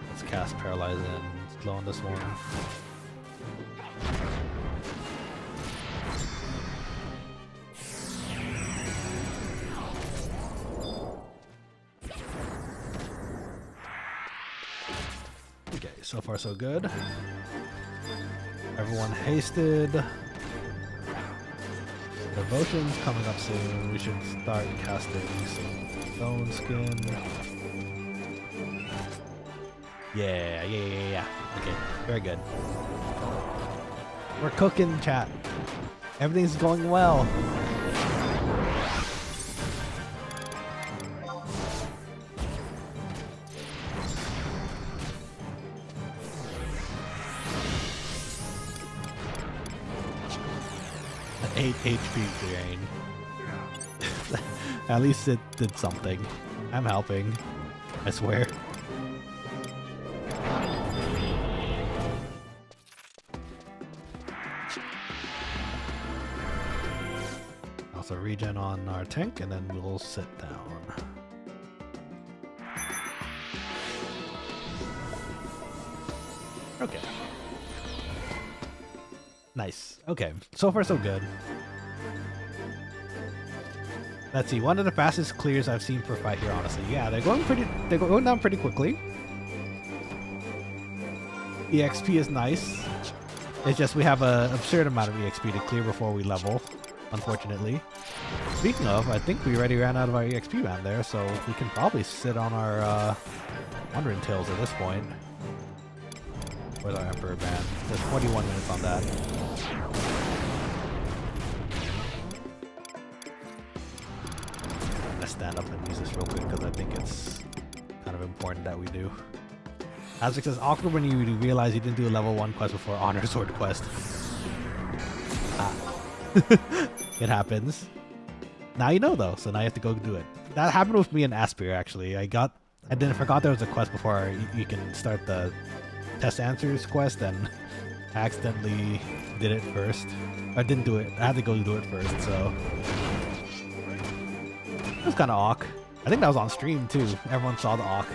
Let's cast Paralyze and slow on this one. Okay, so far so good. Everyone hasted. Devotion's coming up soon. We should start casting some Stone Skin. Yeah. Okay, very good. We're cooking, chat. Everything's going well. An 8 HP drain. At least it did something. I'm helping. I swear. Also regen on our tank and then we'll sit down. Okay. Nice. Okay. So far so good. Let's see. One of the fastest clears I've seen for a fight here, honestly. Yeah, they're going down pretty quickly. EXP is nice. It's just we have an absurd amount of EXP to clear before we level, unfortunately. Speaking of, I think we already ran out of our EXP band there, so we can probably sit on our Wandering Tails at this point. Where's our Emperor band? There's 21 minutes on that. I'm gonna stand up and use this real quick because I think it's kind of important that we do. Azric says, awkward when you realize you didn't do a level 1 quest before Honor Sword quest. Ah. It happens. Now you know though, so now you have to go do it. That happened with me and Aspir actually. I forgot there was a quest before you can start the test answers quest, and I accidentally did it first. I didn't do it. I had to go do it first, so it was kind of awk. I think that was on stream too. Everyone saw the awk.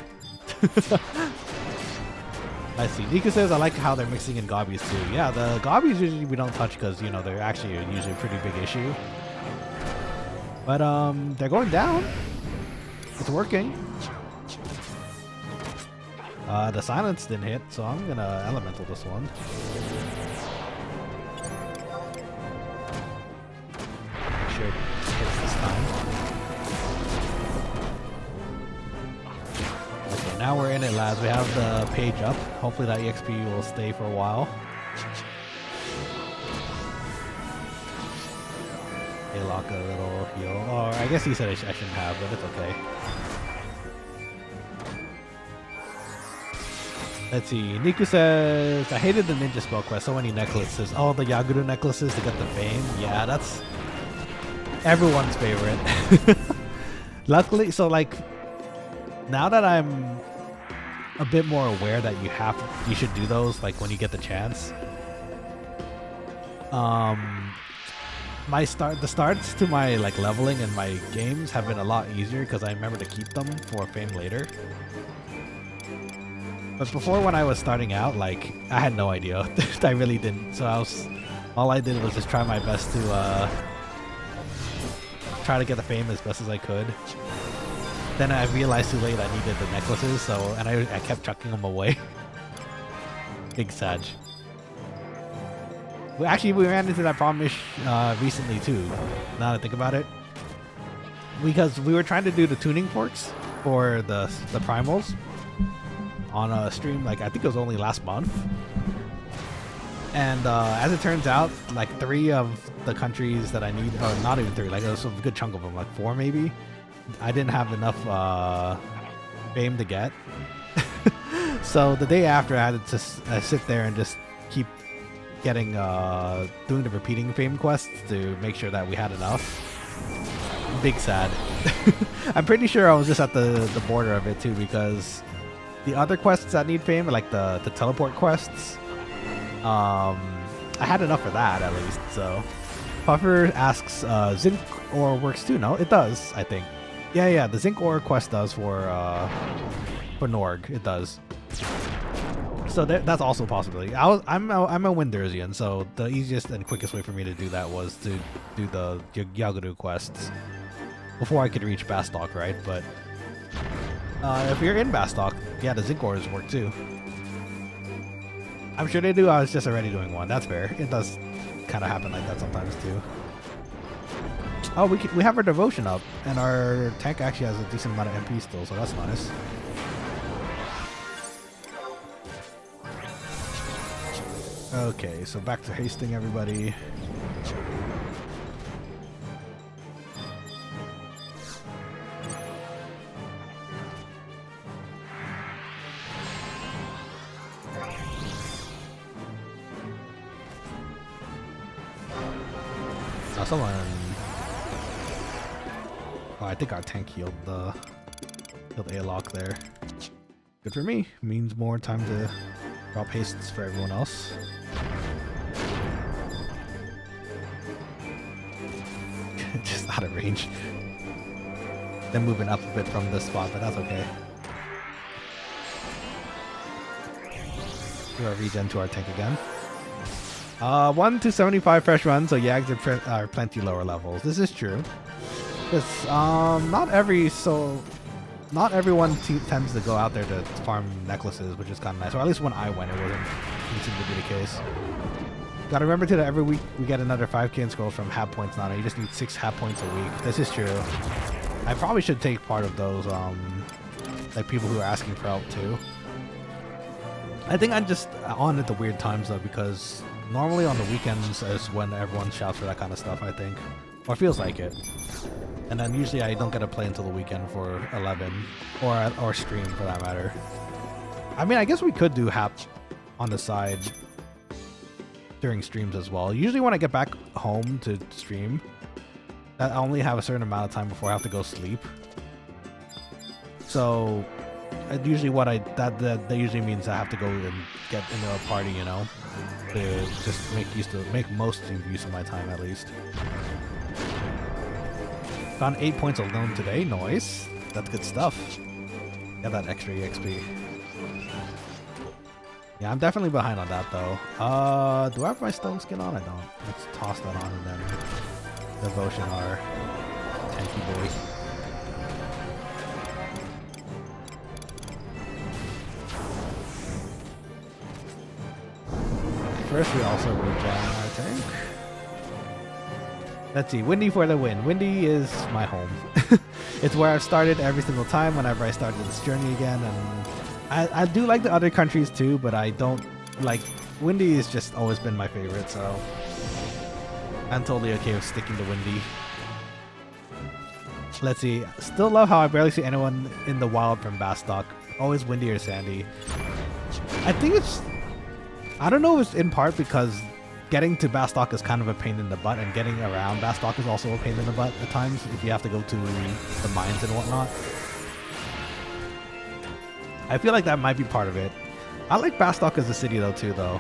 I see. Nika says, I like how they're mixing in gobbies too. Yeah, the gobbies usually we don't touch because, you know, they're actually usually a pretty big issue. But they're going down. It's working. The silence didn't hit, so I'm gonna elemental this one. Make sure it hits this time. Okay, now we're in it, lads. We have the page up. Hopefully that EXP will stay for a while. Hey, lock a little heal. Oh, I guess he said I shouldn't have, but it's okay. Let's see. Niku says, I hated the ninja spell quest. So many necklaces. Oh, the Yaguru necklaces to get the fame. Yeah, that's everyone's favorite. Luckily, so like, now that I'm a bit more aware that you should do those like when you get the chance. The starts to my like leveling in my games have been a lot easier because I remember to keep them for fame later. But before, when I was starting out, like I had no idea. I really didn't. So all I did was just try my best to try to get the fame as best as I could. Then I realized too late I needed the necklaces, and I kept chucking them away. Big sad. We ran into that problem recently too, now that I think about it. Because we were trying to do the tuning forks for the primals on a stream, like I think it was only last month. And as it turns out, like 3 of the countries that I need, or not even 3, like it was a good chunk of them, like 4 maybe, I didn't have enough fame to get. So the day after, I had to sit there and just keep getting doing the repeating fame quests to make sure that we had enough. Big sad. I'm pretty sure I was just at the border of it too, because the other quests that need fame, like the teleport quests, I had enough for that at least. So Puffer asks, zinc ore works too? No, it does, I think. Yeah, the zinc ore quest does for Norg. It does. So that's also a possibility. I'm a Windersian, so the easiest and quickest way for me to do that was to do the Yaguru quests before I could reach Bastok, right? But if you're in Bastok, yeah, the zinc ores work too. I'm sure they do. I was just already doing one. That's fair. It does kind of happen like that sometimes too. Oh, we have our devotion up, and our tank actually has a decent amount of MP still, so that's nice. Okay, so back to hasting everybody. Now someone... Oh, I think our tank healed A-Lock there. Good for me. Means more time to drop hastes for everyone else. Just out of range. Then moving up a bit from this spot, but that's okay. Do a regen to our tank again. 1 to 75 fresh runs, so Yags are plenty lower levels. This is true. Because not everyone tends to go out there to farm necklaces, which is kind of nice. Or at least when I went, it seemed to be the case. Gotta remember too that every week we get another 5k in scrolls from hab points. Nana, you just need 6 hab points a week. This is true. I probably should take part of those, like people who are asking for help too. I think I'm just on at the weird times though, because normally on the weekends is when everyone shouts for that kind of stuff, I think. Or feels like it. And then usually I don't get to play until the weekend for 11, or stream for that matter. I mean, I guess we could do hap on the side during streams as well. Usually when I get back home to stream, I only have a certain amount of time before I have to go sleep. So usually that usually means I have to go and get into a party, you know, to just make most use of my time at least. Found 8 points alone today. Nice. That's good stuff. Got that extra EXP. Yeah, I'm definitely behind on that though. Do I have my stone skin on? I don't. Let's toss that on and then devotion our tanky boy. First, we also regen our tank. Let's see, Windy for the win. Windy is my home. It's where I've started every single time whenever I started this journey again, and I do like the other countries too, but I don't like... Windy has just always been my favorite, so I'm totally okay with sticking to Windy. Let's see, still love how I barely see anyone in the wild from Bastok. Always Windy or Sandy. I think it's... I don't know if it's in part because getting to Bastok is kind of a pain in the butt, and getting around Bastok is also a pain in the butt at times if you have to go to the mines and whatnot. I feel like that might be part of it. I like Bastok as a city though too though.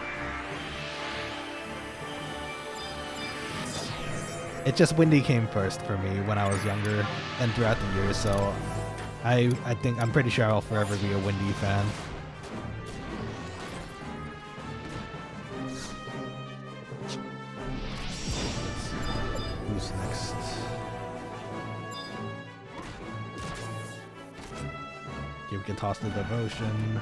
It just Windy came first for me when I was younger and throughout the years, so I think I'm pretty sure I'll forever be a Windy fan. Who's next? Okay, we can toss the devotion.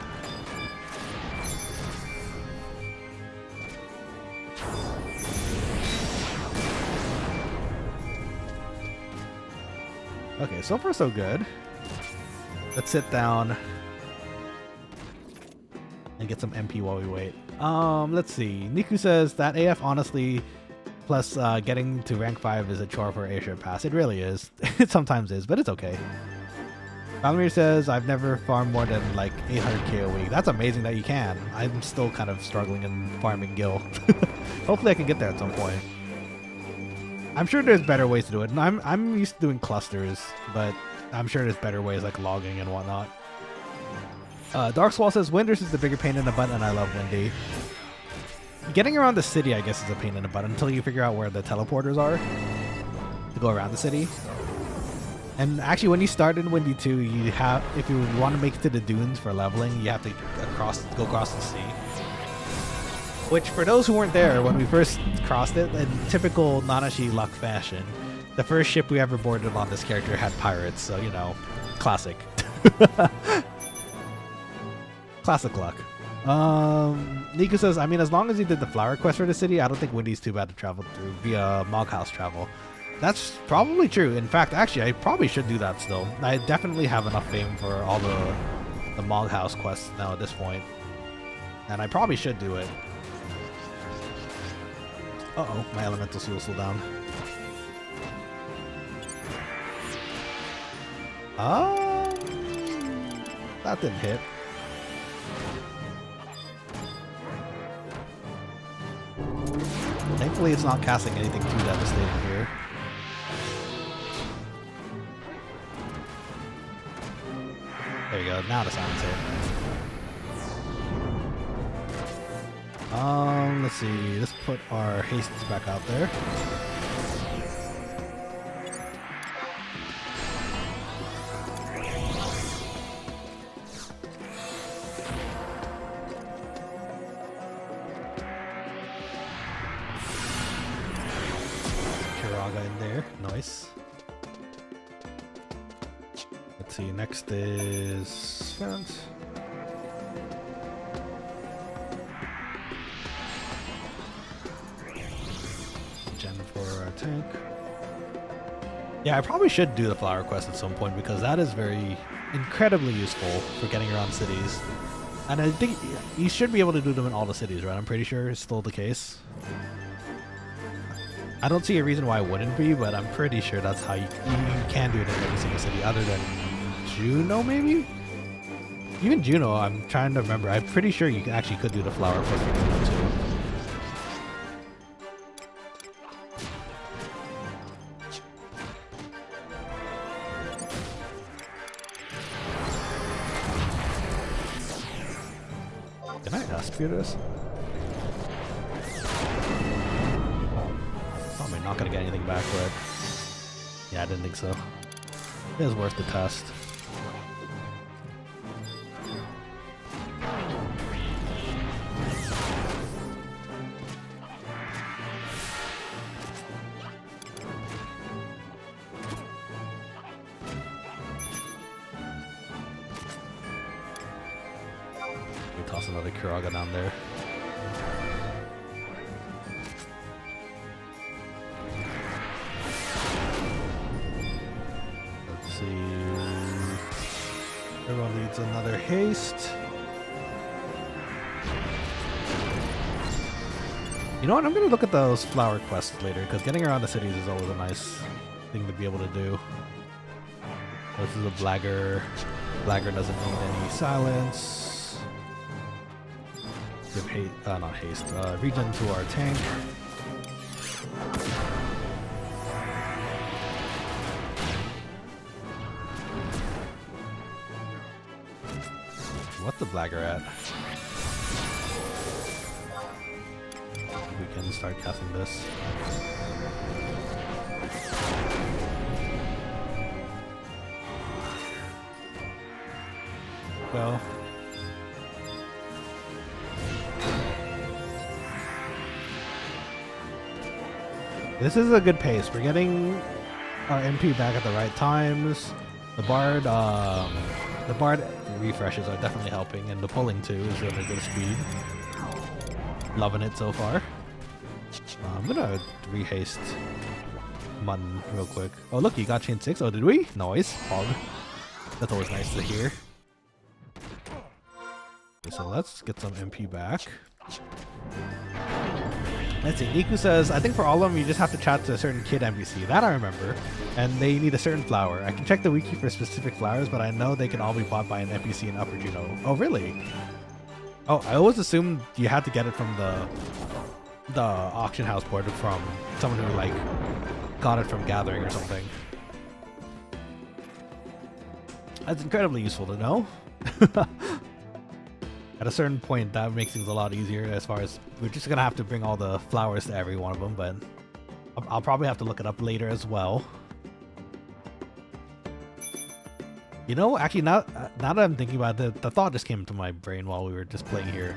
Okay, so far so good. Let's sit down and get some MP while we wait. Let's see. Niku says that AF honestly plus getting to rank 5 is a chore for Airship Pass. It really is. It sometimes is, but it's okay. Valamir says I've never farmed more than like 800k a week. That's amazing that you can. I'm still kind of struggling in farming Gil. Hopefully I can get there at some point. I'm sure there's better ways to do it. And I'm used to doing clusters, but I'm sure there's better ways like logging and whatnot. Darkswall says Winders is the bigger pain in the butt, and I love Windy. Getting around the city, I guess, is a pain in the butt until you figure out where the teleporters are to go around the city. And actually, when you start in Windy 2, you have, if you want to make it to the dunes for leveling, you have to go across the sea. Which, for those who weren't there when we first crossed it, in typical Nanashi luck fashion, the first ship we ever boarded on this character had pirates, so, you know, classic. Classic luck. Nico says, I mean, as long as you did the flower quest for the city, I don't think Windy's too bad to travel through via Moghouse travel. That's probably true. In fact, actually, I probably should do that still. I definitely have enough fame for all the Moghouse quests now at this point. And I probably should do it. Uh-oh, my elemental seal slowed down. That didn't hit. Thankfully, it's not casting anything too devastating here. There you go, now the silence hit. Let's see, let's put our hastes back out there. Kiraga in there, nice. Let's see, next is fence. For our tank. Yeah, I probably should do the flower quest at some point because that is very incredibly useful for getting around cities. And I think you should be able to do them in all the cities, right? I'm pretty sure it's still the case. I don't see a reason why it wouldn't be, but I'm pretty sure that's how you can do it in every single city other than Juno, maybe? Even Juno, I'm trying to remember. I'm pretty sure you actually could do the flower quest for Juno too. Can I aspire this? Probably not gonna get anything back, but yeah, I didn't think so. It was worth the test. We toss another Kiraga down there. Let's see. Everyone needs another haste. You know what? I'm gonna look at those flower quests later because getting around the cities is always a nice thing to be able to do. This is a Blagger. Blagger doesn't need any silence. Give haste, not haste, regen to our tank. What's the blagger at? We can start casting this. Go. This is a good pace. We're getting our MP back at the right times. The Bard refreshes are definitely helping, and the pulling too is really good speed. Loving it so far. I'm gonna rehaste Mutton real quick. Oh look, you got chain 6. Oh, did we? Nice. Hog. That's always nice to hear. Okay, so let's get some MP back. Let's see, Niku says, I think for all of them you just have to chat to a certain kid NPC. That I remember. And they need a certain flower. I can check the wiki for specific flowers, but I know they can all be bought by an NPC in Upper Juno. Oh, really? Oh, I always assumed you had to get it from the auction house board from someone who, like, got it from Gathering or something. That's incredibly useful to know. At a certain point, that makes things a lot easier as far as we're just going to have to bring all the flowers to every one of them, but I'll probably have to look it up later as well. You know, actually, now that I'm thinking about it, the thought just came into my brain while we were just playing here.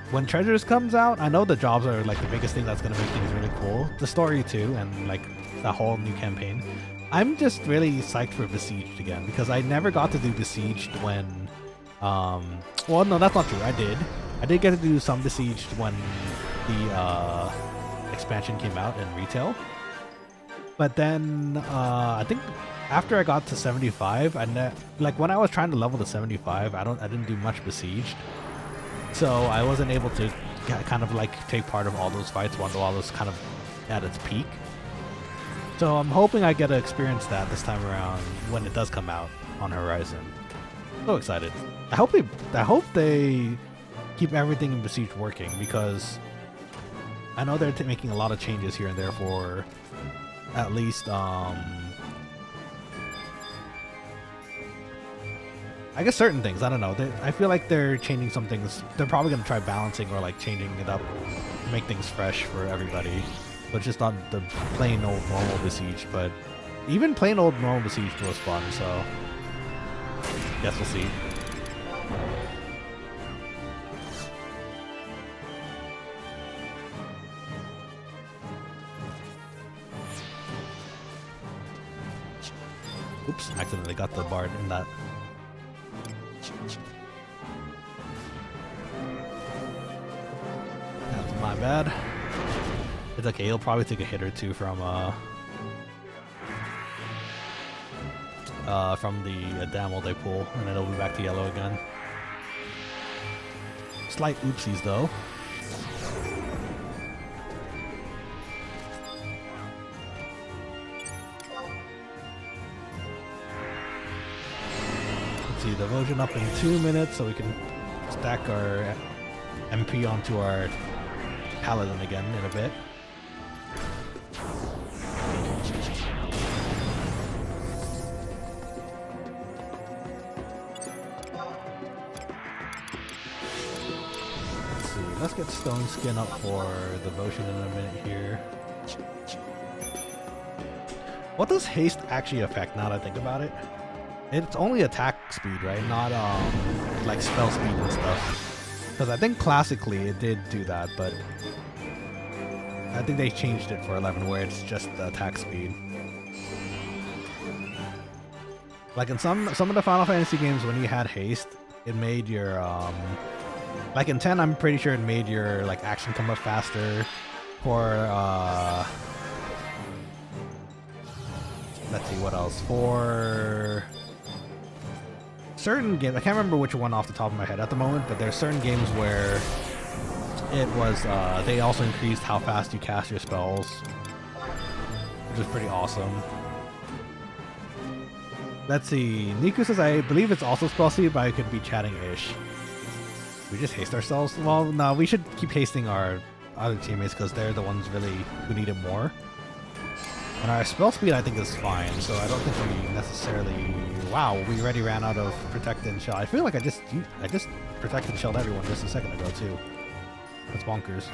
When Treasures comes out, I know the jobs are like the biggest thing that's going to make things really cool. The story too, and like the whole new campaign. I'm just really psyched for Besieged again, because I never got to do Besieged when... well, no, that's not true. I did get to do some Besieged when the expansion came out in retail. But then I think after I got to 75, like when I was trying to level to 75, I didn't do much Besieged, so I wasn't able to kind of like take part of all those fights while all was kind of at its peak. So I'm hoping I get to experience that this time around when it does come out on Horizon. So excited. I hope they keep everything in Besieged working, because I know they're making a lot of changes here and there for at least I guess certain things. I don't know. I feel like they're changing some things. They're probably going to try balancing or like changing it up to make things fresh for everybody, but just not the plain old normal Besieged. But even plain old normal Besieged was fun, so guess we'll see. Oops, accidentally got the Bard in that. That's my bad. It's okay, he'll probably take a hit or two from the Damel they pull, and then it'll be back to yellow again. Slight oopsies though. Let's see, devotion up in 2 minutes so we can stack our MP onto our Paladin again in a bit. Let's get Stone Skin up for Devotion in a minute here. What does haste actually affect now that I think about it? It's only attack speed, right? Not like spell speed and stuff. Because I think classically it did do that, but I think they changed it for 11 where it's just the attack speed. Like in some of the Final Fantasy games, when you had haste, it made your like in 10, I'm pretty sure it made your like action come up faster. For let's see what else. For certain games, I can't remember which one off the top of my head at the moment, but there's certain games where it was they also increased how fast you cast your spells, which is pretty awesome. Let's see. Niku says I believe it's also spell speed, but I could be chatting-ish. We just haste ourselves? Well, no, we should keep hasting our other teammates because they're the ones really who need it more. And our spell speed I think is fine, so I don't think we necessarily Wow, we already ran out of protect and shell. I feel like I just protected and shelled everyone just a second ago too. That's bonkers.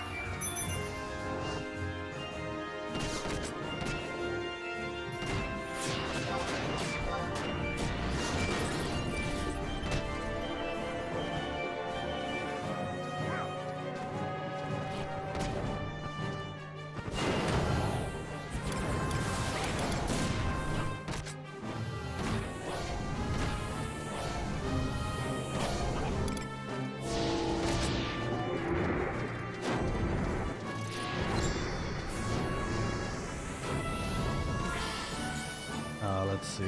Let's see.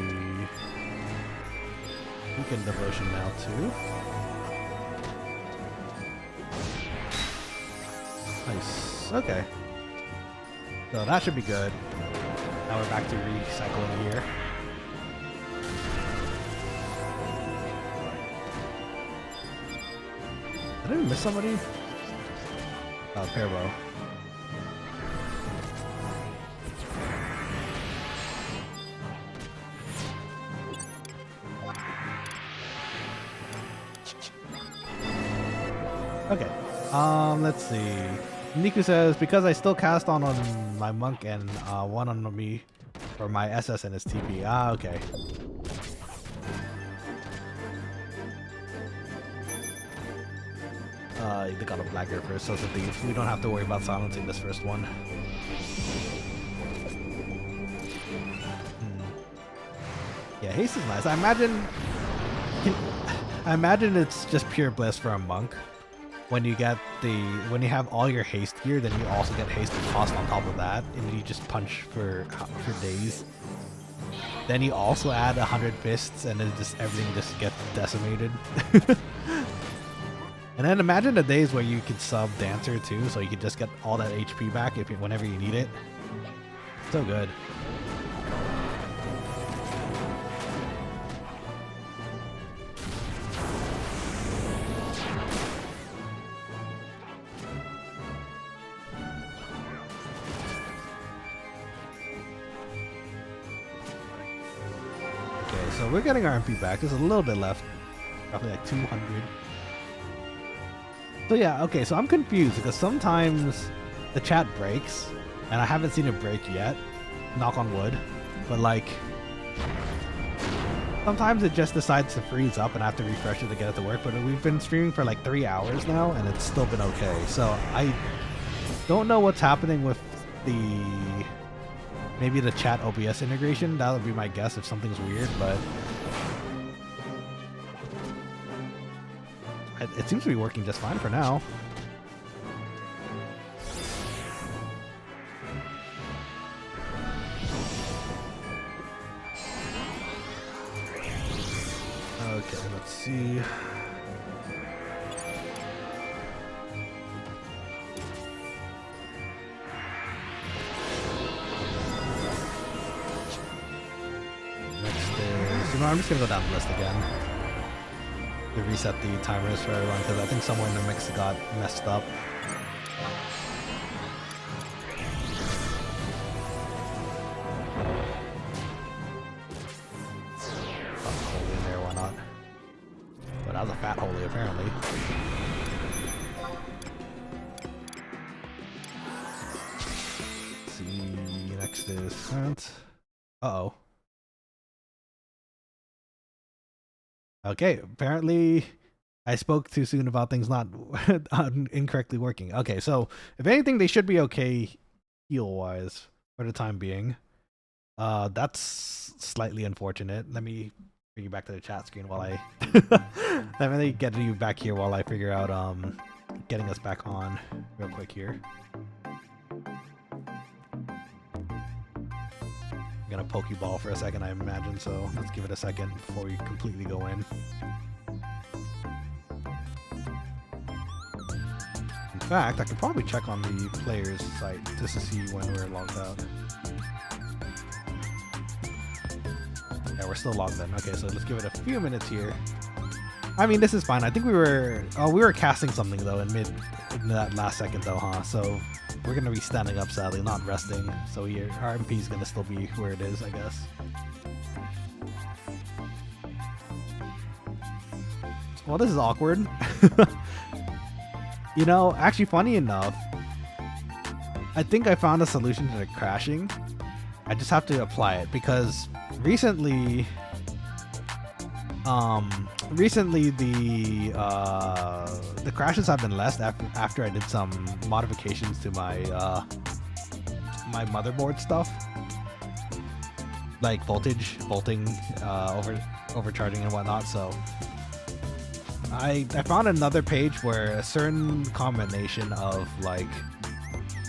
Weekend devotion now too. Nice. Okay. So that should be good. Now we're back to recycling here. Did I miss somebody? Parabo. Okay, let's see. Niku says, because I still cast on my monk and one on me, or my SS and his TP. Ah, okay. They got a blagger first, so we don't have to worry about silencing this first one. Yeah, haste is nice. I imagine it's just pure bliss for a monk. When you have all your haste gear, then you also get haste cost on top of that, and you just punch for days. Then you also add 100 fists, and then everything just gets decimated. And then imagine the days where you could sub Dancer too, so you could just get all that HP back whenever you need it. So good. So we're getting our MP back. There's a little bit left. Roughly like 200. So yeah, okay, so I'm confused because sometimes the chat breaks, and I haven't seen it break yet. Knock on wood. But like, sometimes it just decides to freeze up and I have to refresh it to get it to work. But we've been streaming for like 3 hours now, and it's still been okay. So I don't know what's happening with maybe the chat OBS integration. That would be my guess if something's weird, but it seems to be working just fine for now. Okay, let's see. I'm just gonna go down the list again to reset the timers for everyone because I think somewhere in the mix got messed up. Holy in there, why not? But that was a fat holy apparently. Let's see, next is that. Uh-oh. Okay, apparently I spoke too soon about things not incorrectly working. Okay, so if anything, they should be okay heal-wise for the time being. That's slightly unfortunate. Let me bring you back to the chat screen while I... Let me get you back here while I figure out getting us back on real quick here. I'm gonna Pokeball for a second, I imagine, so let's give it a second before we completely go in. In fact, I could probably check on the player's site just to see when we're logged out. Yeah, we're still logged in. Okay, so let's give it a few minutes here. I mean, this is fine. I think we were casting something though in that last second though, huh? So we're gonna be standing up sadly, not resting. So here, our MP is gonna still be where it is, I guess. Well, this is awkward. You know, actually, funny enough, I think I found a solution to the crashing. I just have to apply it because recently the crashes have been less after I did some modifications to my my motherboard stuff, like volting, overcharging and whatnot. So I found another page where a certain combination of like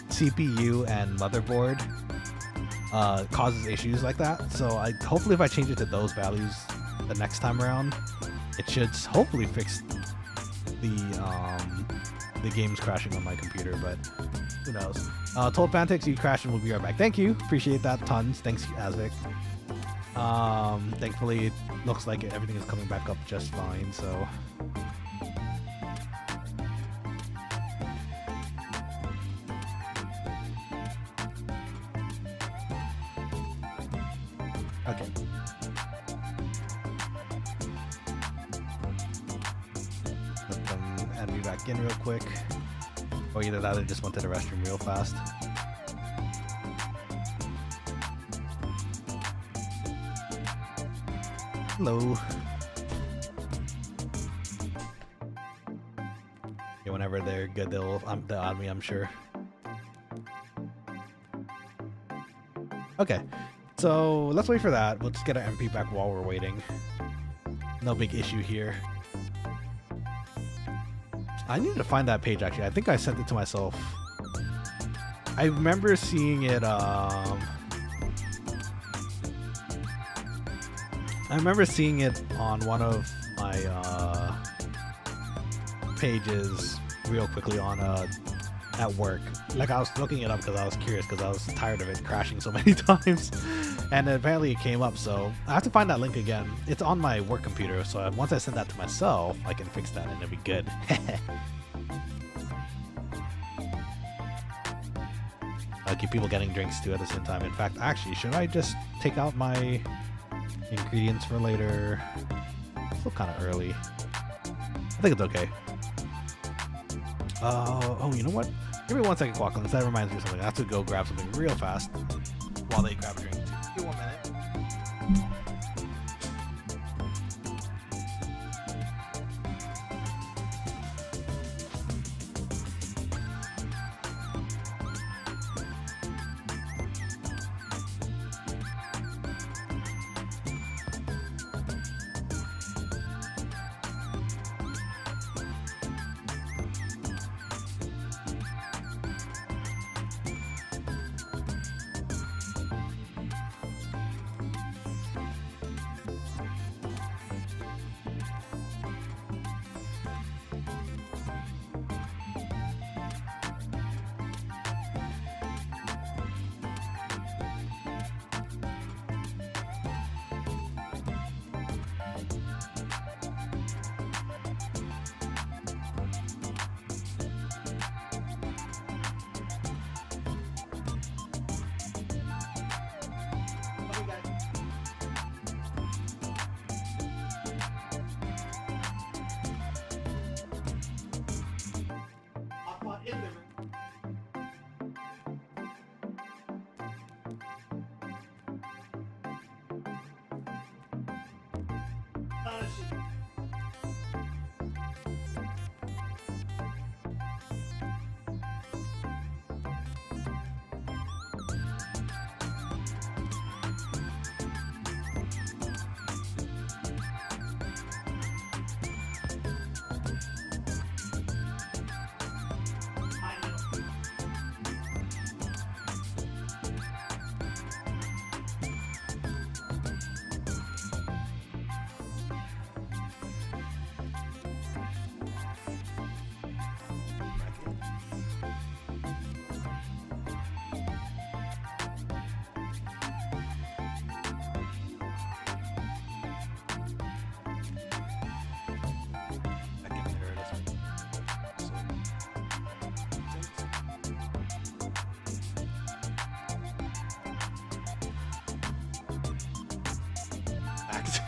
CPU and motherboard causes issues like that. So hopefully if I change it to those values the next time around, it should hopefully fix the games crashing on my computer, but who knows. Told Fantex you crashed and we'll be right back. Thank you, appreciate that tons. Thanks, Azvic. Thankfully it looks like everything is coming back up just fine, so okay. Let them add me back in real quick. Or either that or just went to the restroom real fast. Hello. Yeah, whenever they're good, they'll add me, I'm sure. Okay, so let's wait for that. We'll just get our MP back while we're waiting. No big issue here. I need to find that page actually. I think I sent it to myself. I remember seeing it. I remember seeing it on one of my pages real quickly on at work. Like I was looking it up because I was curious because I was tired of it crashing so many times, and apparently it came up. So I have to find that link again. It's on my work computer, so once I send that to myself, I can fix that and it'll be good. I'll keep people getting drinks too at the same time. In fact, actually, should I just take out my ingredients for later? It's still kind of early. I think it's okay. Oh, you know what? Give me 1 second, Quokkalings. That reminds me of something. I have to go grab something real fast while they grab a drink. Give me 1 minute.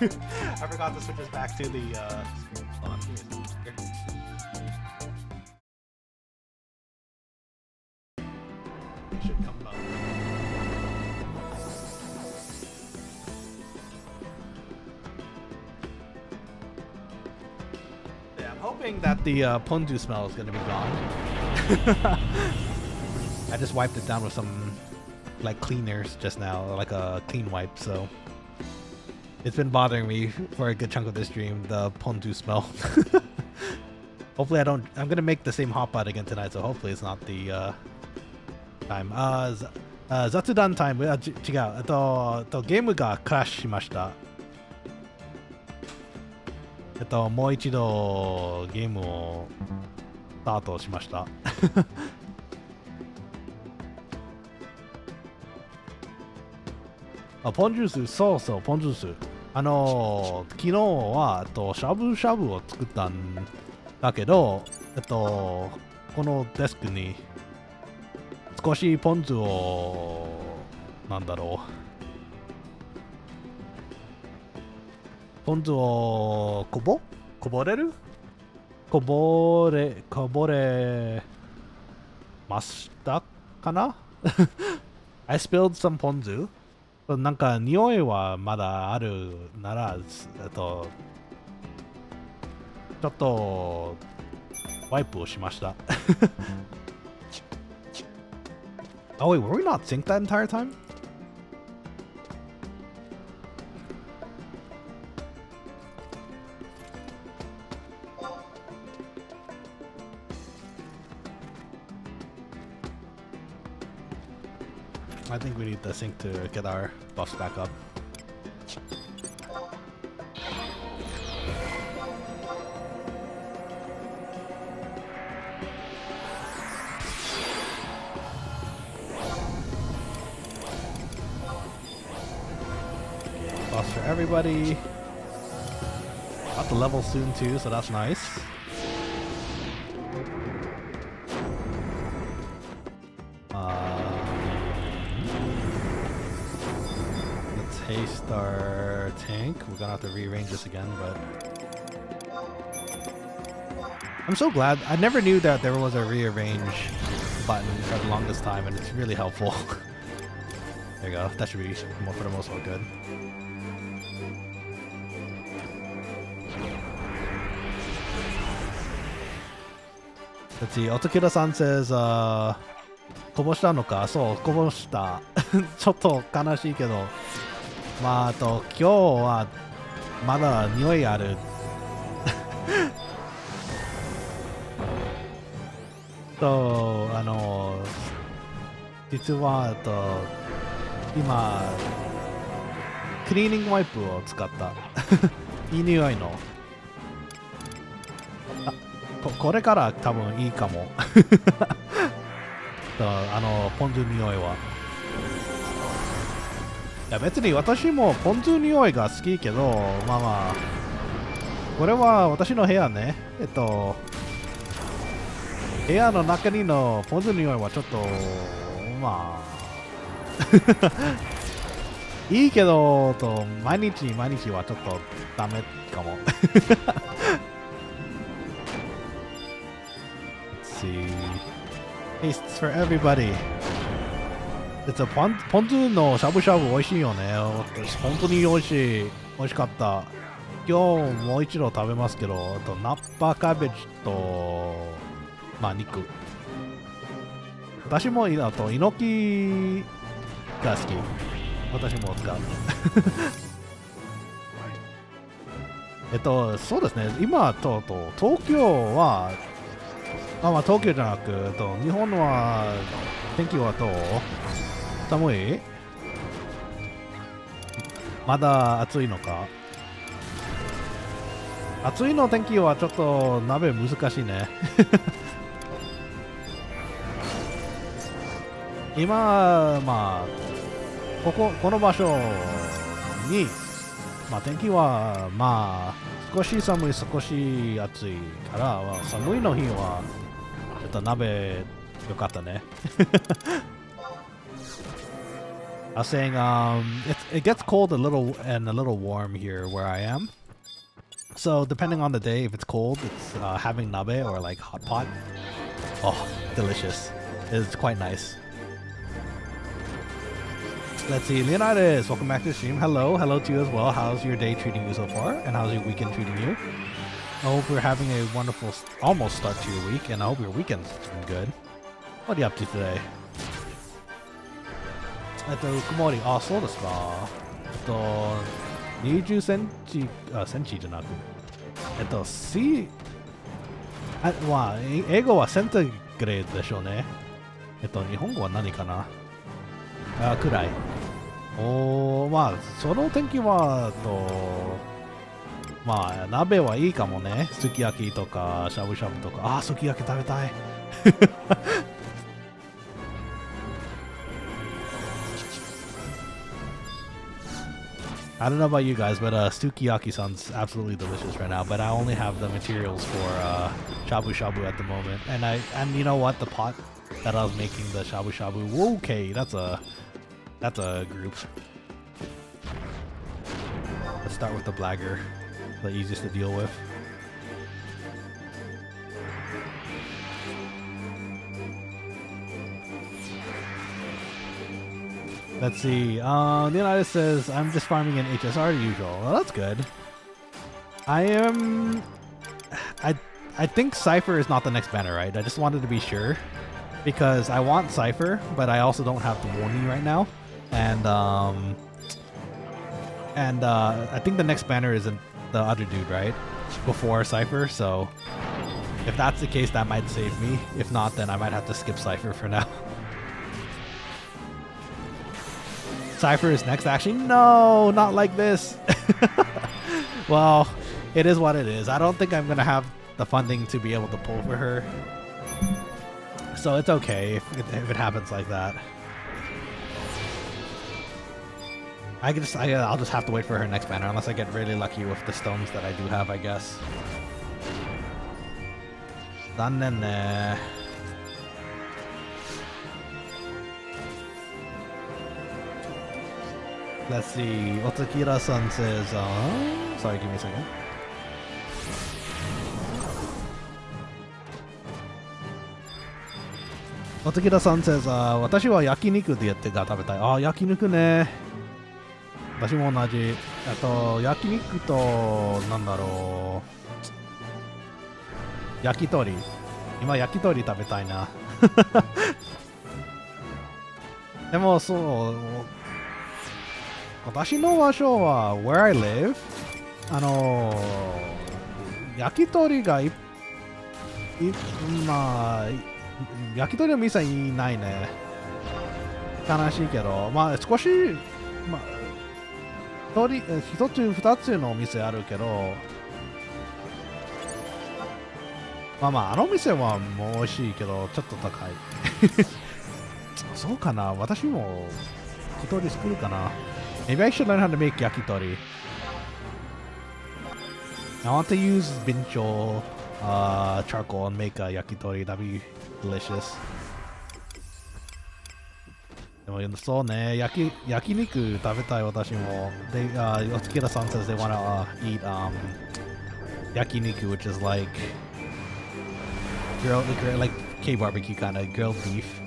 I forgot to switch us back to the screen. Hold on, give me a second. It should come up. Yeah, I'm hoping that the ponzu smell is gonna be gone. I just wiped it down with some like cleaners just now, like a clean wipe, so it's been bothering me for a good chunk of this stream, the ponzu smell. Hopefully I'm gonna make the same hot pot again tonight, so hopefully it's not the time. Zatsudan time. 違う。ゲームがクラッシュしました。もう一度ゲームをスタートしました。ポンジュース、そうそう、ポンジュース。昨日はしゃぶしゃぶを作ったんだけど、このデスクに少しポン酢を、なんだろう。ポン酢をこぼれましたかなI spilled some ポン酢。なんか匂いはまだあるなら、ちょっとワイプをしました。Oh wait, were we not synced that entire time? I think we need the sync to get our buffs back up. Buffs for everybody. Got the level soon too, so that's nice. Haste our tank. We're gonna have to rearrange this again, but I'm so glad. I never knew that there was a rearrange button for the longest time, and it's really helpful. There you go. That should be for the most part good. Let's see. Otokira-san says, こぼしたのか？そう、こぼした。ちょっと悲しいけど。まあ、今日はまだ匂いある。実は今クリーニングワイプを使った。いい匂いの。これから多分いいかも。ポン酢匂いは。いや別に私もポン酢匂いが好きけど、まあまあ、これは私の部屋ね。部屋の中にのポン酢匂いはちょっと、まあ、いいけど、毎日はちょっとダメかも。Let's see. Tastes for everybody. ポン酢のしゃぶしゃぶ美味しいよね。本当に美味しかった。今日もう一度食べますけど、ナッパキャベツと、まあ肉。私も猪木が好き。私も使う。そうですね。今東京は、まあ東京じゃなく、日本は天気は寒い？まだ暑いのか？暑いの天気はちょっと鍋難しいね。今、まあ、この場所に、まあ天気は、まあ、少し寒い、少し暑いから、まあ、寒いの日は、ちょっと鍋よかったね。I was saying, it gets cold a little warm here where I am. So depending on the day, if it's cold, it's having nabe or like hot pot. Oh, delicious! It's quite nice. Let's see, Leonidas, welcome back to the stream. Hello to you as well. How's your day treating you so far? And how's your weekend treating you? I hope you're having a wonderful almost start to your week, and I hope your weekend's doing good. What are you up to today? 曇り。あ、そうですか。20センチ、センチじゃなく。まあ、英語はセンティグレードでしょうね。日本語は何かな。くらい。まあ、その天気は、まあ、鍋はいいかもね。すき焼きとか、しゃぶしゃぶとか。すき焼き食べたい。I don't know about you guys, but sukiyaki sounds absolutely delicious right now. But I only have the materials for shabu shabu at the moment, and you know what? The pot that I was making the shabu shabu. Okay, that's a group. Let's start with the blagger, the easiest to deal with. Let's see. Leonidas says, I'm just farming in HSR as usual. Well, that's good. I think Cypher is not the next banner, right? I just wanted to be sure. Because I want Cypher, but I also don't have the Warning right now. And I think the next banner is the other dude, right? Before Cypher, so... If that's the case, that might save me. If not, then I might have to skip Cypher for now. Cypher is next. Actually, no, not like this. Well, it is what it is. I don't think I'm going to have the funding to be able to pull for her. So it's okay if it happens like that. I'll just have to wait for her next banner unless I get really lucky with the stones that I do have, I guess. Dannen. Let's see. Otakira-san says, sorry, give me a second. Otakira-san says, 私は焼肉でやってが食べたい。焼肉ね。私も同じ。焼肉と、なんだろう。焼き鳥。今、焼き鳥食べたいな。でも、そう。私の場所は where I live 焼き鳥がまあ焼き鳥の店いないね。悲しいけど、まあ少し、まあ一つ二つのお店あるけど、まああの店はもう美味しいけどちょっと高い。そうかな、私も焼き鳥作るかな。Maybe I should learn how to make yakitori. I want to use bincho charcoal and make a yakitori. That'd be delicious. でもそうね、焼肉食べたい私も。Yotsukira-san says they want to eat yakiniku, which is like grilled like K-barbecue kind of grilled beef,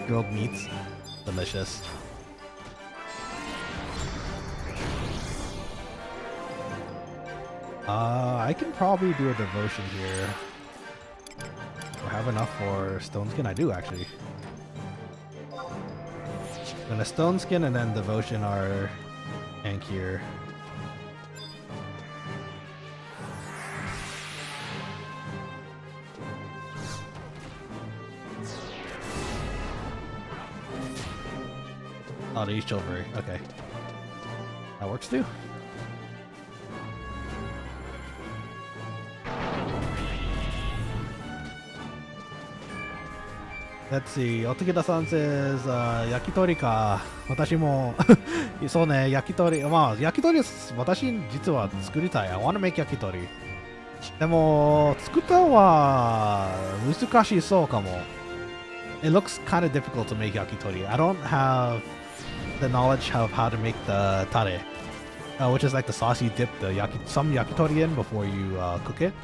grilled meats. Delicious. I can probably do a devotion here. I have enough for stone skin. I do actually. And a stone skin and then devotion are tank here. Oh, they use chivalry. Okay. That works too. Let's see. Otakeda-san says, 焼き鳥か。私もそうね、焼き鳥。まあ、焼き鳥私実は作りたい。I want to make 焼き鳥。でも、作ったのは難しそうかも。It looks kind of difficult to make yakitori. I don't have the knowledge of how to make the tare, which is like the sauce you dip some yakitori in before you cook it.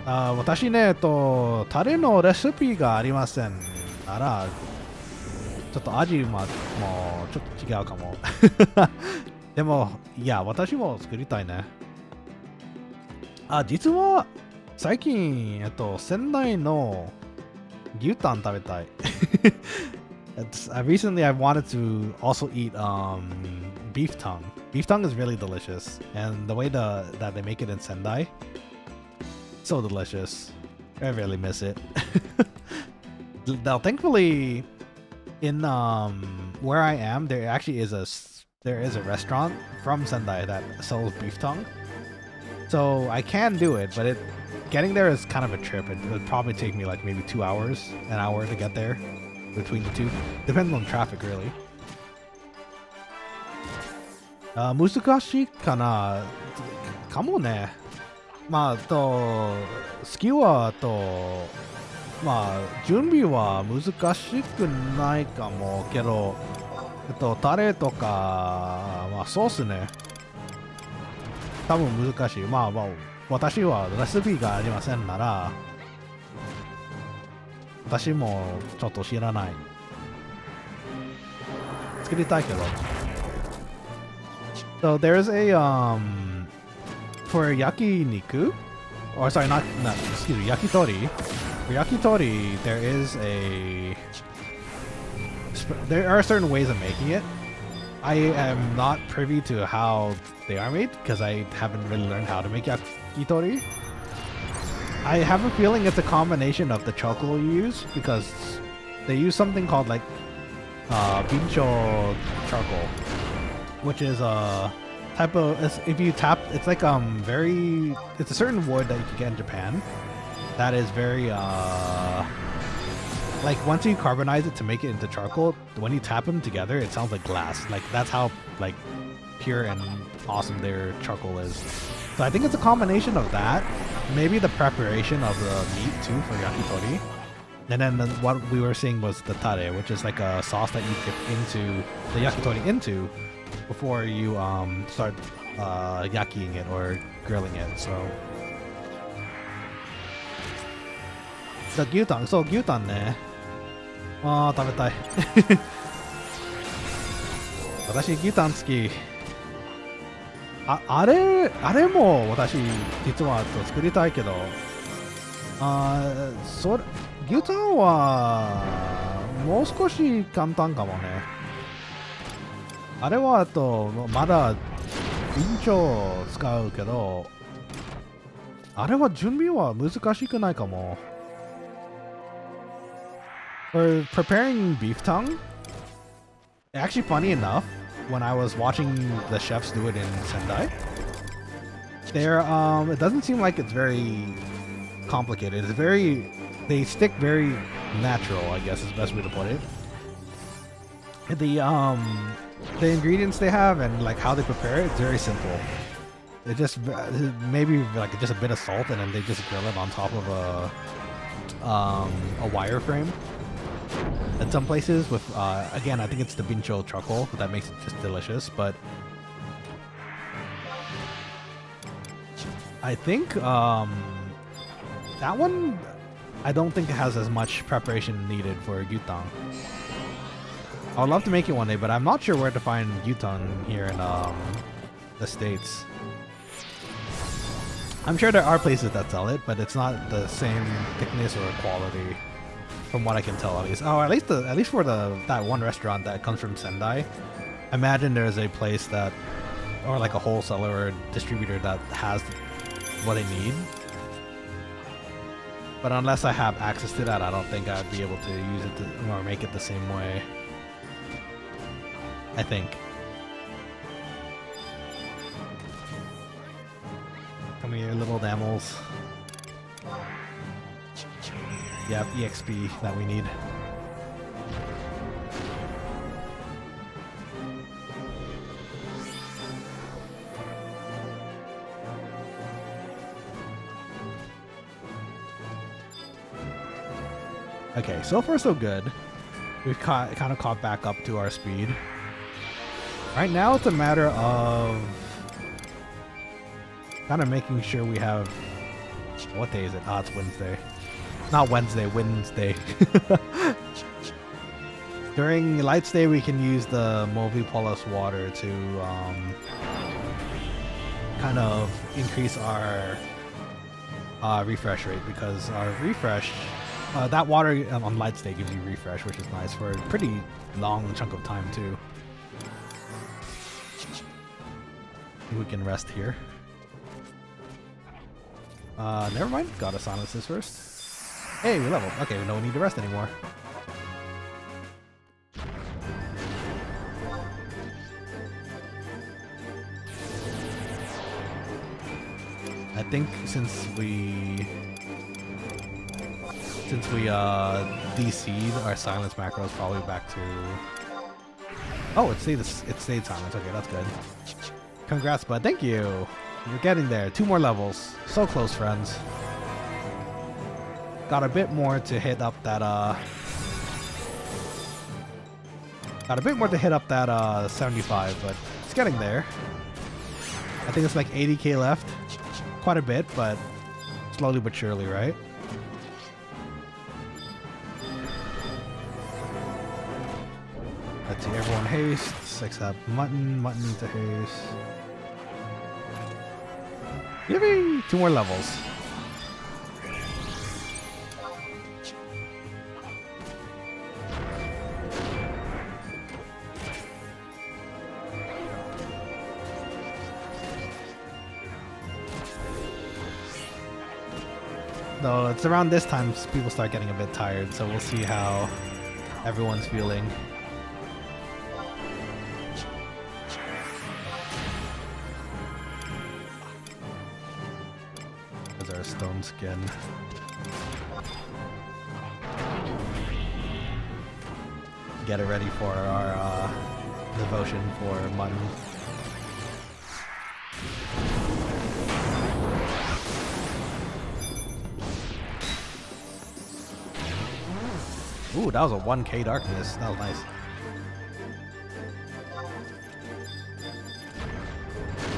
私ね、タレのレシピがありませんなら、ちょっと味もちょっと違うかも。でも、いや、私も作りたいね。あ、実は、最近、仙台の牛タン食べたい。Recently, I wanted to also eat beef tongue. Beef tongue is really delicious, and the way that they make it in Sendai, so delicious. I really miss it. Now, thankfully, in where I am, there actually is a restaurant from Sendai that sells beef tongue. So I can do it, but getting there is kind of a trip. It would probably take me like maybe 2 hours, an hour to get there between the two. Depends on traffic, really. 難しいかなかもね。まあ、好きはまあ、準備は難しくないかもけど、タレとか、まあ、ソースね。多分難しい。まあ、私はレシピがありませんなら、私もちょっと知らない。作りたいけど。So there's a for yakiniku, or sorry, not excuse me, yakitori. For yakitori, there are certain ways of making it. I am not privy to how they are made because I haven't really learned how to make yakitori. I have a feeling it's a combination of the charcoal you use because they use something called like bincho charcoal, which is a type of, if you tap, it's like it's a certain wood that you can get in Japan that is very like once you carbonize it to make it into charcoal, when you tap them together it sounds like glass. Like that's how like pure and awesome their charcoal is. So I think it's a combination of that, maybe the preparation of the meat too for yakitori, and then what we were seeing was the tare, which is like a sauce that you dip into the yakitori into before you start yakiing it or grilling it. So the gyutan, so gyutan ね。あー食べたい。私牛タン好き。あれも私実は作りたいけど、牛タンはもう少し簡単かもね。あれはまだビンチョを使うけど、あれは準備は難しくないかも。For preparing beef tongue, actually funny enough, when I was watching the chefs do it in Sendai, it doesn't seem like it's very complicated. They stick very natural, I guess is the best way to put it. The ingredients they have and like how they prepare it, it's very simple. It just maybe like just a bit of salt and then they just grill it on top of a wire frame. In some places with again, I think it's the bincho charcoal that makes it just delicious, but I think that one I don't think it has as much preparation needed for gyutan. I would love to make it one day, but I'm not sure where to find gyutan here in the States. I'm sure there are places that sell it, but it's not the same thickness or quality. From what I can tell, at least. Oh, at least for that one restaurant that comes from Sendai, I imagine there's a place that, or like a wholesaler or distributor that has what I need. But unless I have access to that, I don't think I'd be able to use it or make it the same way. I think. Come here, little animals. Yeah, EXP that we need. Okay, so far so good. We've kind of caught back up to our speed. Right now it's a matter of kind of making sure we have... What day is it? Ah, it's Wednesday. Not Wednesday, Wednesday. During light stay, we can use the Movipolis water to kind of increase our refresh rate, because our refresh, that water on light stay gives you refresh, which is nice for a pretty long chunk of time too. We can rest here. Never mind. Gotta silence this first. Hey, we leveled. Okay, we don't need to rest anymore. I think since we DC'd, our silence macro is probably back to. Oh, it stayed silence. Okay, that's good. Congrats, bud. Thank you. You're getting there. 2 more levels. So close, friends. Got a bit more to hit up that 75, but it's getting there. I think it's like 80k left. Quite a bit, but slowly but surely, right? Let's see, everyone hastes except Mutton. Mutton needs a haste. Yippee! 2 more levels. Though it's around this time people start getting a bit tired, so we'll see how everyone's feeling. There's our stone skin. Get it ready for our devotion for mutton. Ooh, that was a 1k darkness. That was nice.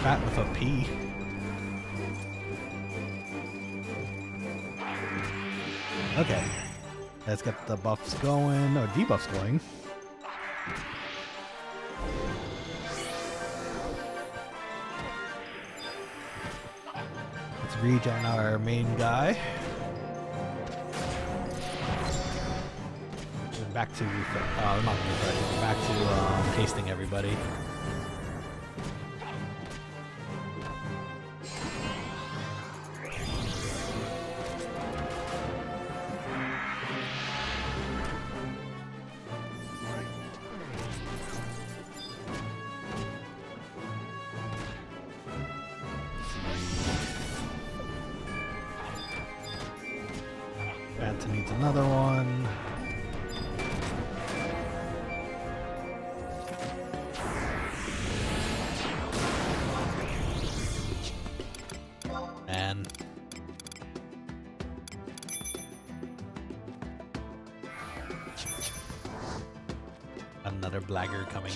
Fat with a P. Okay. Let's get the buffs going, or debuffs going. Let's regen our main guy. Back to not refreshing, back to hasting everybody. Phantom needs another one. Another blagger coming.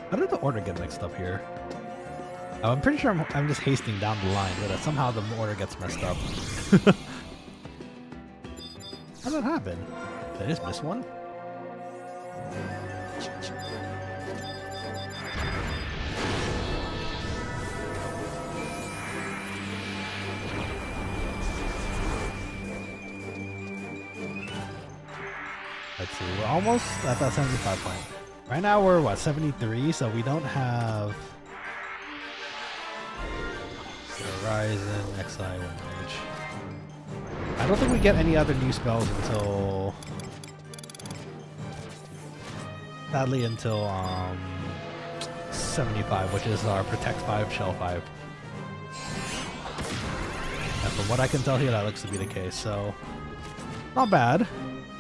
How did the order get mixed up here? I'm pretty sure I'm just hasting down the line, but somehow the order gets messed up. How did that happen? Did I just miss one? Let's see, we're almost at that 75 point. Right now we're, what, 73, so we don't have Horizon, XI, Windmage. I don't think we get any other new spells until, sadly, until 75, which is our Protect 5, Shell 5. And from what I can tell here, that looks to be the case, so not bad.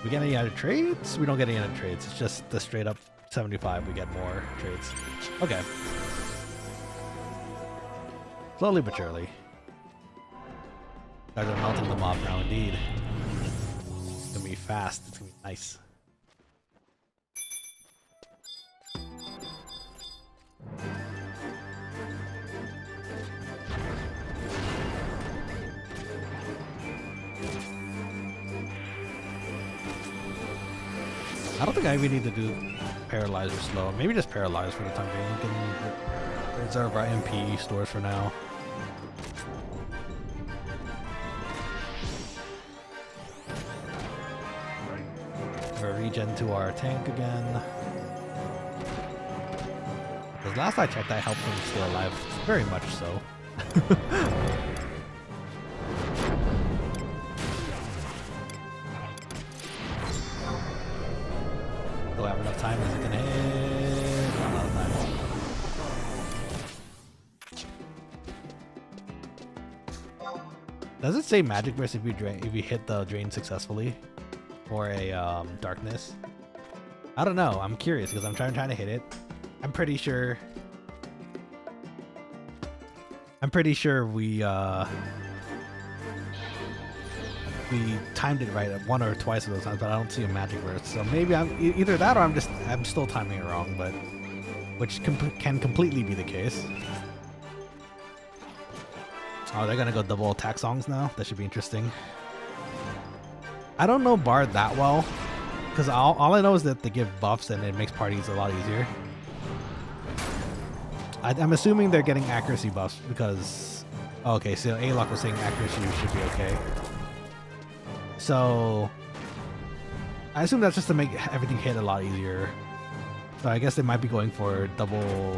We get any other trades? We don't get any other trades. It's just the straight up 75 we get more trades. Okay. Slowly but surely. Guys are melting them off now indeed. It's gonna be fast. It's gonna be nice. I don't think I even need to do paralyze or slow. Maybe just paralyze for the time being. We can reserve our MP stores for now. We'll regen to our tank again. Because last I checked, that helped him stay alive. Very much so. Do I have enough time? Is it gonna hit? Not enough time. Does it say magic burst if you hit the drain successfully? Or a darkness? I don't know. I'm curious because I'm trying to hit it. I'm pretty sure we timed it right at one or twice of those times, but I don't see a magic burst. So maybe I'm either that or I'm still timing it wrong, but which can completely be the case. Oh, they're gonna go double attack songs now. That should be interesting. I don't know Bard that well, because all I know is that they give buffs and it makes parties a lot easier. I'm assuming they're getting accuracy buffs because... Oh, okay, so A-Lock was saying accuracy should be okay. So... I assume that's just to make everything hit a lot easier. So I guess they might be going for double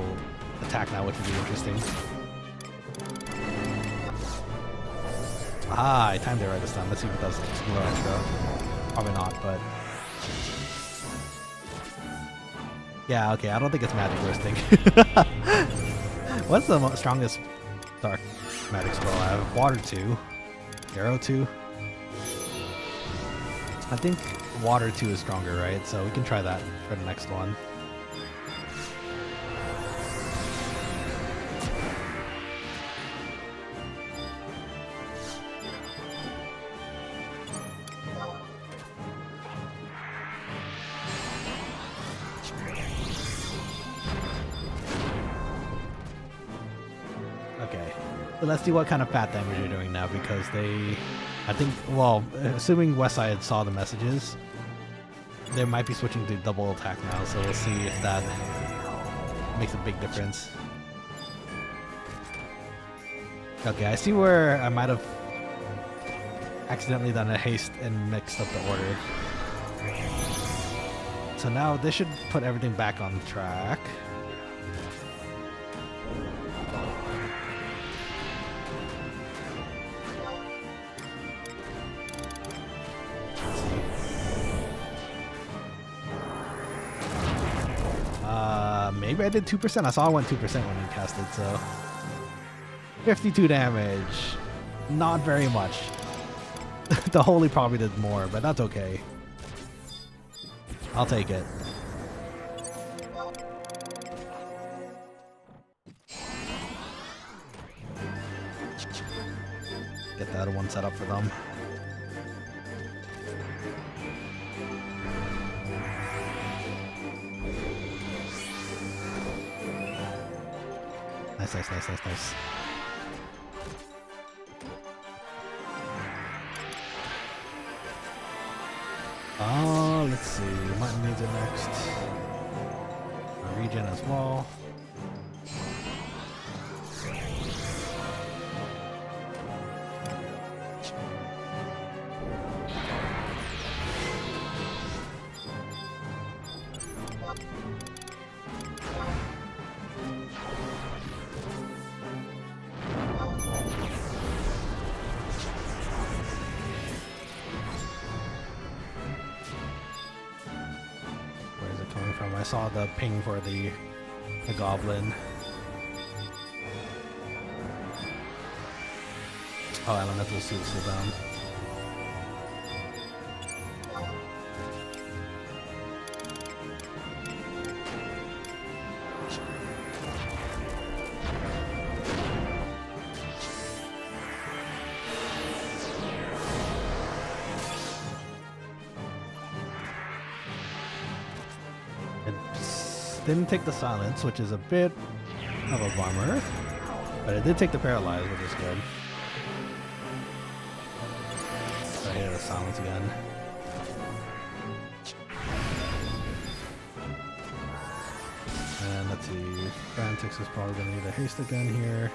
attack now, which would be interesting. Ah, I timed it right this time. Let's see if it does explode extra. Probably not, but... Yeah, okay, I don't think it's magic bursting. What's the strongest dark magic spell I have? Water 2. Arrow 2. I think Water 2 is stronger, right? So we can try that for the next one. So let's see what kind of pat damage you're doing now, because they, I think, well, assuming Westside saw the messages, they might be switching to double attack now, so we'll see if that makes a big difference. Okay, I see where I might have accidentally done a haste and mixed up the order. So now this should put everything back on track. Maybe I did 2%. I saw I went 2% when he casted, so 52 damage. Not very much. The Holy probably did more, but that's okay. I'll take it. Get that one set up for them. Nice. Oh, let's see. Mutton needs it next. A regen as well. I saw the ping for the goblin. Oh, elemental suits still down. Didn't take the silence, which is a bit of a bummer, but it did take the paralyze, which is good. So I hear the silence again. Let's see. Frantics is probably gonna need a haste again here.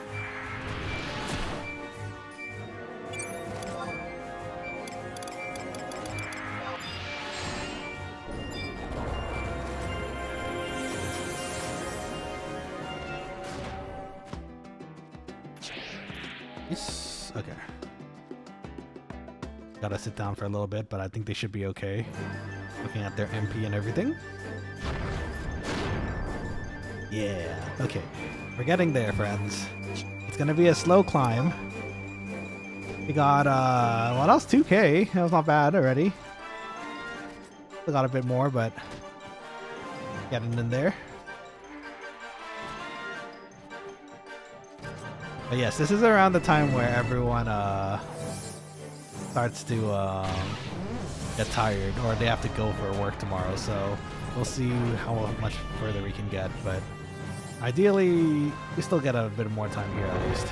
Yes. Okay. Gotta sit down for a little bit, but I think they should be okay. Looking at their MP and everything. Yeah. Okay. We're getting there, friends. It's gonna be a slow climb. We got, what else? 2K. That was not bad already. Still got a bit more, but getting in there. But yes, this is around the time where everyone starts to get tired, or they have to go for work tomorrow. So we'll see how much further we can get. But ideally, we still get a bit more time here at least.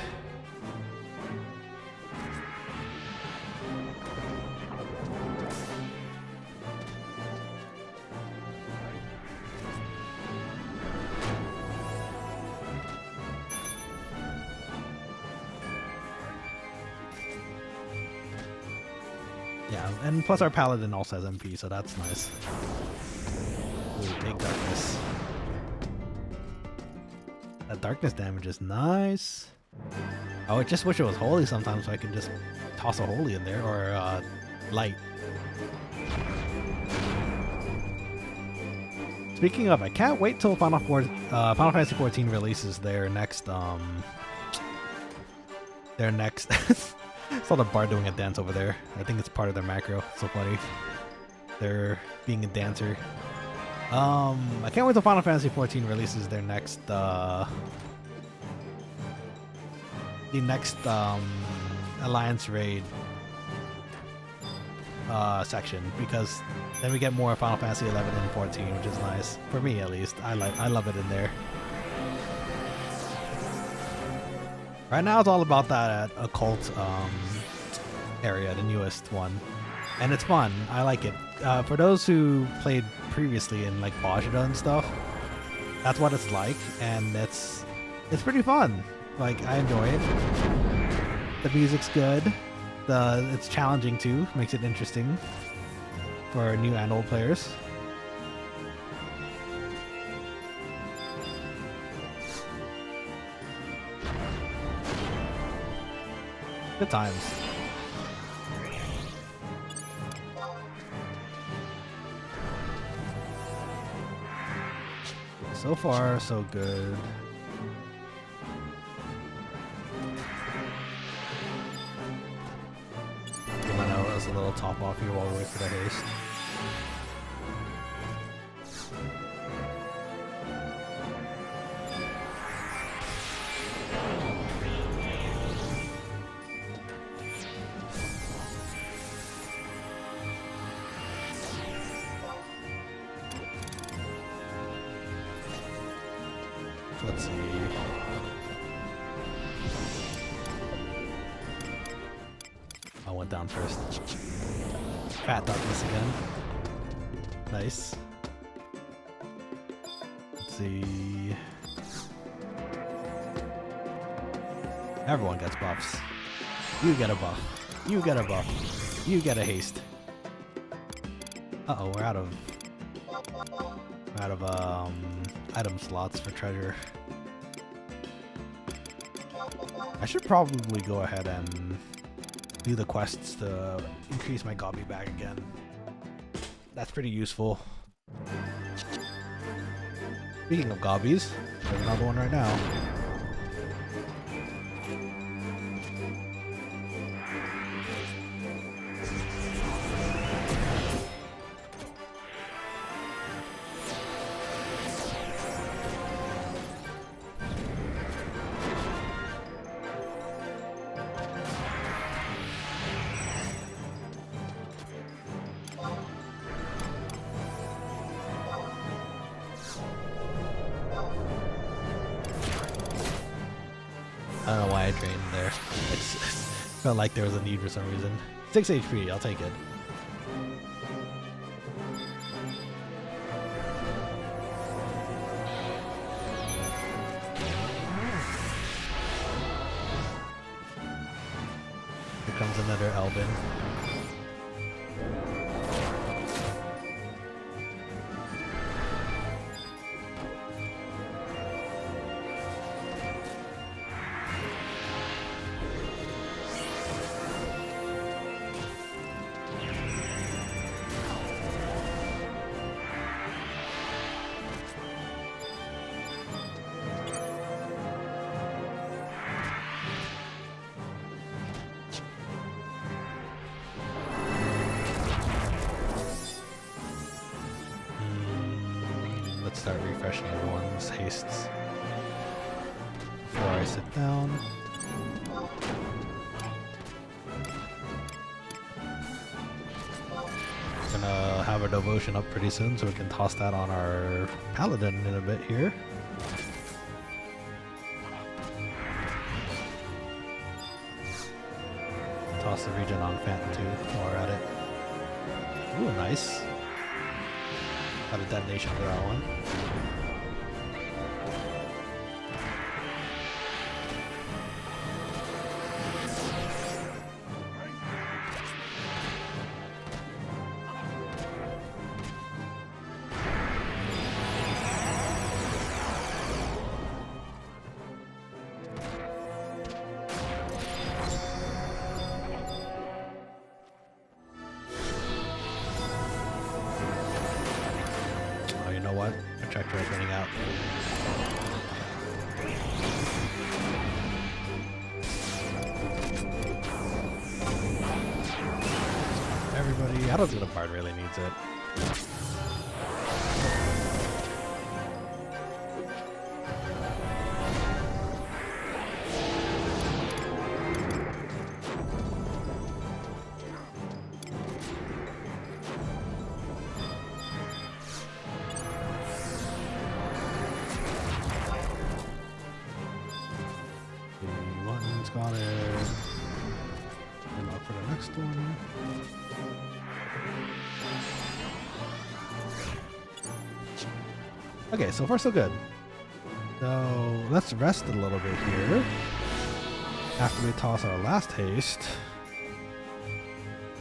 Yeah, and plus our paladin also has MP, so that's nice. Ooh, take darkness. That darkness damage is nice. Oh, I just wish it was holy sometimes so I can just toss a holy in there, or light. Speaking of, I can't wait till Final Fantasy XIV releases their next saw the bard doing a dance over there. I think it's part of their macro. So funny. They're being a dancer. I can't wait till Final Fantasy XIV releases their next Alliance raid section, because then we get more Final Fantasy 11 and 14, which is nice for me at least. I love it in there. Right now it's all about that occult area, the newest one, and it's fun. I like it. For those who played previously in like Bajida and stuff, that's what it's like, and it's pretty fun. Like, I enjoy it. The music's good. It's challenging too, makes it interesting for new and old players. Good times. So far, so good. I know it was a little top off here while we wait for the haste. Let's see. I went down first. Fat darkness again. Nice. Let's see. Everyone gets buffs. You get a buff. You get a buff. You get a haste. Uh-oh, we're out of item slots for treasure. I should probably go ahead and do the quests to increase my gobby bag again. That's pretty useful. Speaking of gobbies, there's another one right now. I don't know why I drained there. It felt like there was a need for some reason. 6 HP, I'll take it. Here comes another Elvin. Start refreshing everyone's hastes before I sit down. Gonna have our devotion up pretty soon so we can toss that on our paladin in a bit here. Toss the regen on Phantom too while we're at it. Ooh, nice. Got a detonation for that one. You know what? Our tractor is running out. Everybody, I don't think the bard really needs it. Got it. And up for the next one. Okay, so far so good. So let's rest a little bit here. After we toss our last haste.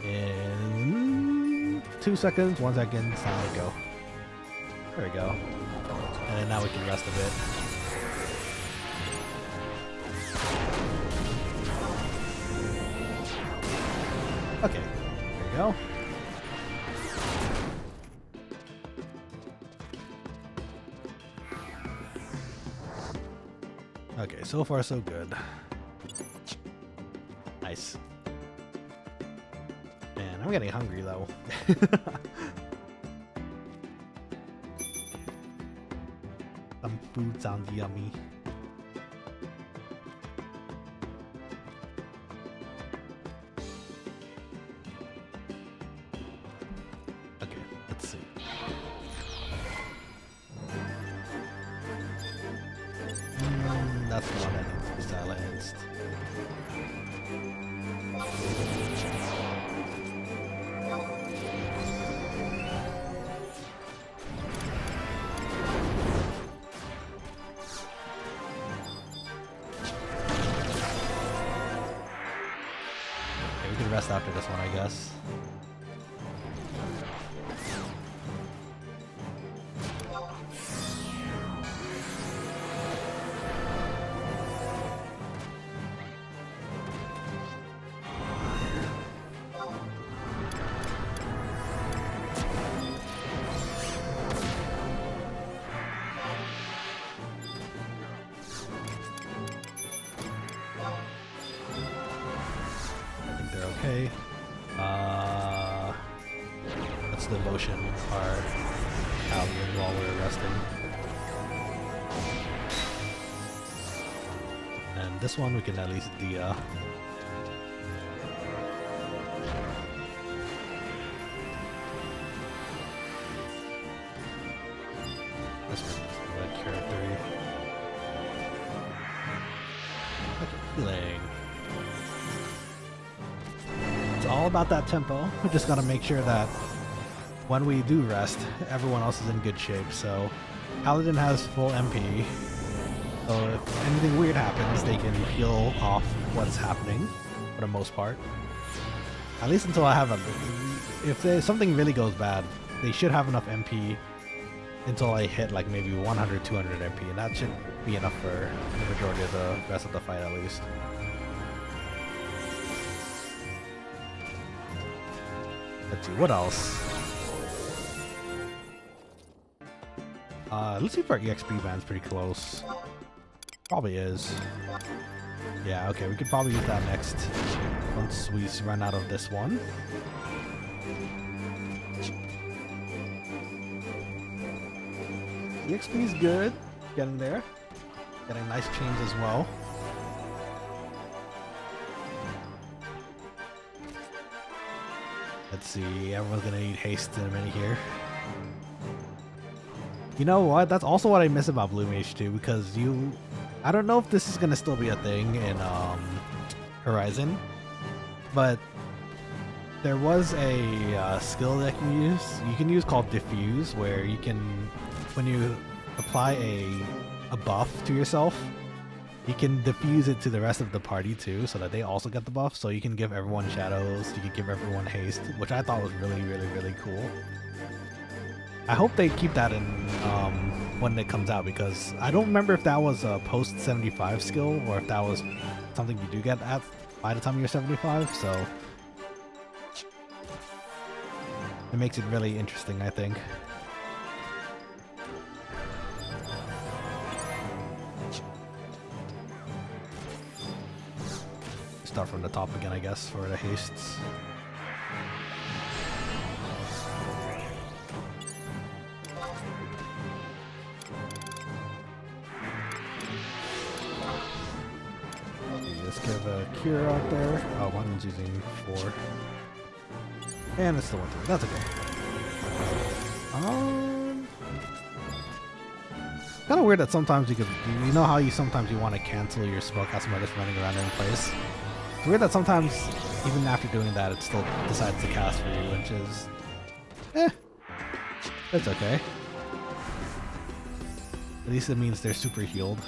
In 2 seconds, 1 second, time to go. There we go. And then now we can rest a bit. Okay, there we go. Okay, so far so good. Nice. Man, I'm getting hungry though. Some food sounds yummy. That's the one that needs to be silenced. Okay, we can rest after this one, I guess. Okay. Let's devotion our paladin while we're resting. And this one we can at least Dia. This one's like character. Okay, healing. It's all about that tempo. We just gotta make sure that when we do rest, everyone else is in good shape. So Paladin has full MP, so if anything weird happens, they can heal off what's happening. for the most part. At least until I have a... If something really goes bad, they should have enough MP until I hit like maybe 100, 200 MP, and that should be enough for the majority of the rest of the fight at least. Let's see, what else? Let's see if our EXP band's pretty close. Probably is. Yeah, okay, we could probably use that next once we run out of this one. EXP is good. Getting there. Getting nice chains as well. Let's see, everyone's gonna need haste in a minute here. You know what? That's also what I miss about Blue Mage 2, because I don't know if this is gonna still be a thing in Horizon, but there was a skill that you can use called Diffuse, where you can, when you apply a buff to yourself, you can diffuse it to the rest of the party too, so that they also get the buff. So you can give everyone shadows, you can give everyone haste, which I thought was really, really, really cool. I hope they keep that in when it comes out, because I don't remember if that was a post 75 skill or if that was something you do get at by the time you're 75. So it makes it really interesting, I think. Start from the top again, I guess, for the hastes. Let's give a cure out there. Oh, one's using 4. And it's still 1 3. That's okay. Kind of weird that sometimes you know how sometimes you want to cancel your spellcasting by just running around in place. It's weird that sometimes, even after doing that, it still decides to cast for you, which is, it's okay. At least it means they're super healed.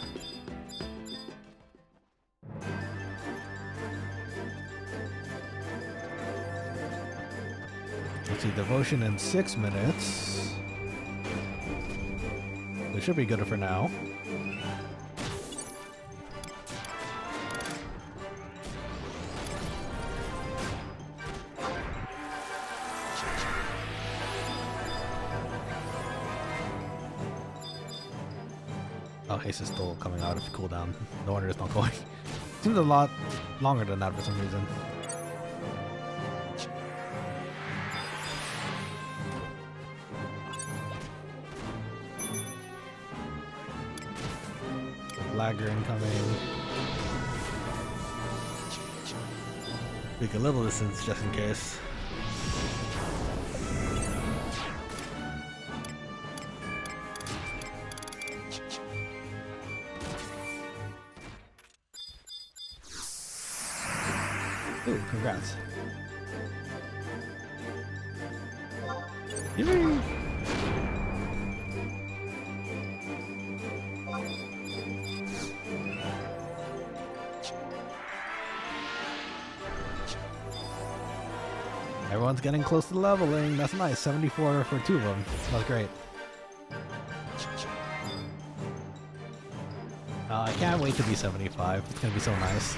Let's see, devotion in 6 minutes. It should be good for now. Oh, haste is still coming out of cooldown. No wonder it's not going. Seems a lot longer than that for some reason. Lagger incoming. Make a little distance just in case. Ooh, congrats. Yippee! Everyone's getting close to leveling. That's nice. 74 for 2 of them. That's great. I can't wait to be 75. It's gonna be so nice.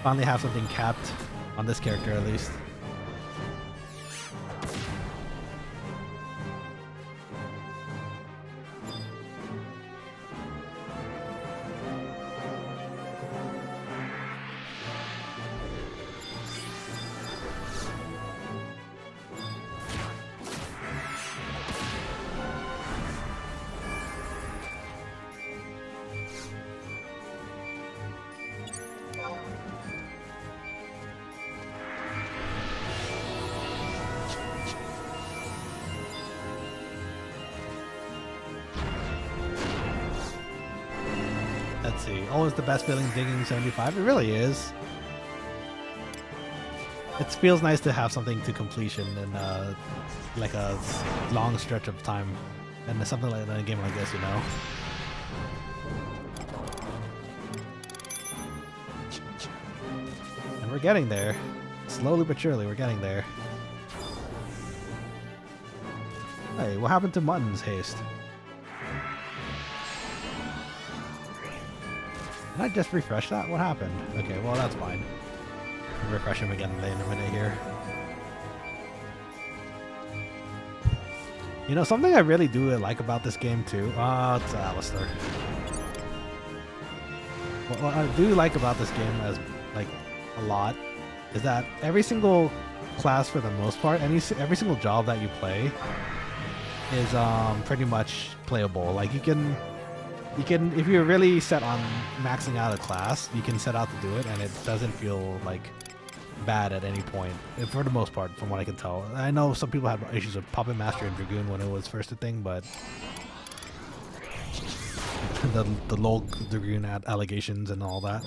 Finally have something capped on this character at least. Let's see. Always the best feeling digging 75. It really is. It feels nice to have something to completion in like a long stretch of time, and something like that in a game like this, you know. we're getting there. Slowly but surely, we're getting there. Hey, what happened to Mutton's haste? Did I just refresh that? What happened? Okay, well that's fine. I'll refresh him again in a minute here. You know, something I really do like about this game too. It's Alistair. What I do like about this game as like a lot is that every single class, for the most part, every single job that you play is pretty much playable. Like you can if you're really set on maxing out a class, you can set out to do it, and it doesn't feel like bad at any point, for the most part, from what I can tell. I know some people had issues with Puppet Master and Dragoon when it was first a thing, but the low Dragoon allegations and all that.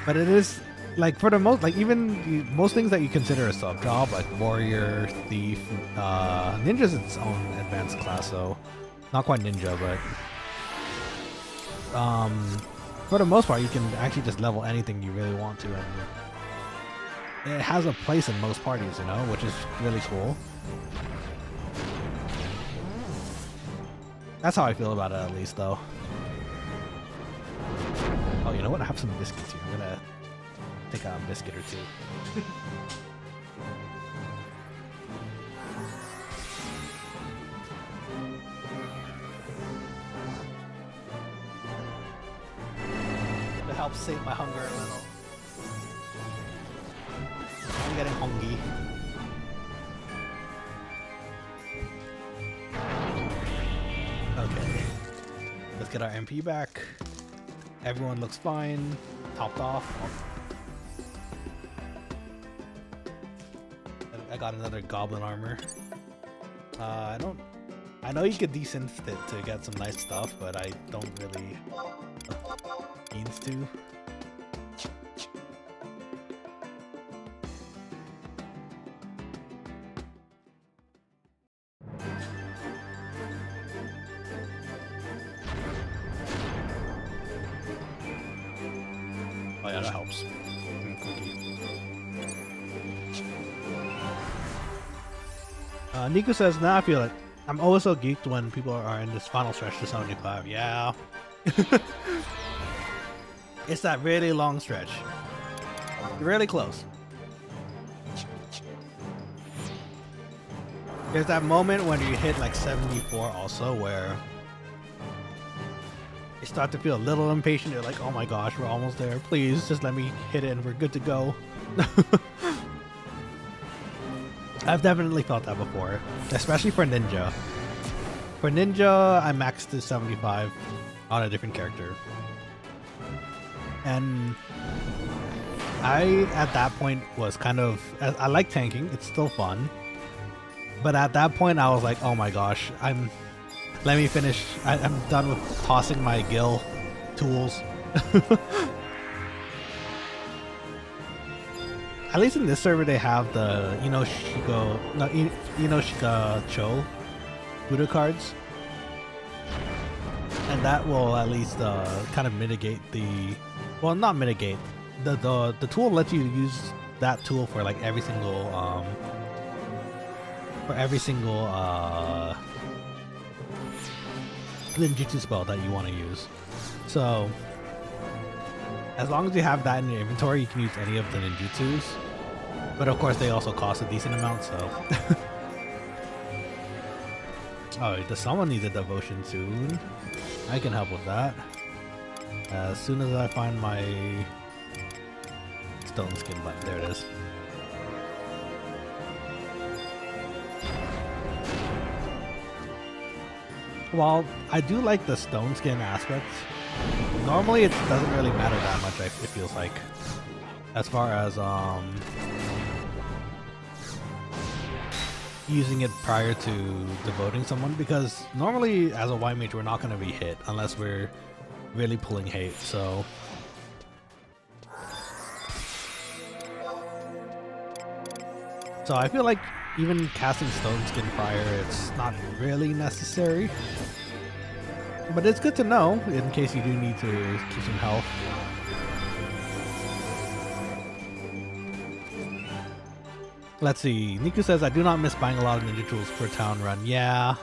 But it is like, for the most, like even most things that you consider a sub job, like warrior, thief, ninja's its own advanced class, so not quite ninja, but for the most part, you can actually just level anything you really want to, and it has a place in most parties, you know, which is really cool. That's how I feel about it, at least, though. Oh, you know what? I have some biscuits here. I'm gonna take a biscuit or two. To help save my hunger a little. I'm getting hungry. Okay. Let's get our MP back. Everyone looks fine. Topped off. I got another goblin armor. I know you could desynth it to get some nice stuff, but I don't really means to. Oh yeah, that helps. Cookie. Nico says, "Now I feel it. I'm always so geeked when people are in this final stretch to 75. Yeah. It's that really long stretch. You're really close. There's that moment when you hit like 74 also, where you start to feel a little impatient. You're like, oh my gosh, we're almost there. Please, just let me hit it and we're good to go. I've definitely felt that before, especially for Ninja. For Ninja, I maxed to 75 on a different character. And I, at that point, was kind of... I like tanking. It's still fun. But at that point, I was like, oh my gosh, let me finish. I'm done with tossing my Gil tools. At least in this server, they have the Inoshika Cho Buddha cards. And that will at least kind of mitigate the... Well, not mitigate. The tool lets you use that tool for like every single... ninjutsu spell that you want to use. So as long as you have that in your inventory, you can use any of the ninjutsus. But of course, they also cost a decent amount, so... Oh, does someone need a devotion soon? I can help with that. As soon as I find my stone skin button. There it is. While I do like the stone skin aspect, normally it doesn't really matter that much, it feels like. As far as using it prior to devoting someone, because normally as a white mage we're not going to be hit unless we're really pulling hate, so I feel like even casting stone skin prior, it's not really necessary, but it's good to know in case you do need to keep some health. Let's see. Niku says, I do not miss buying a lot of ninja tools per town run. Yeah.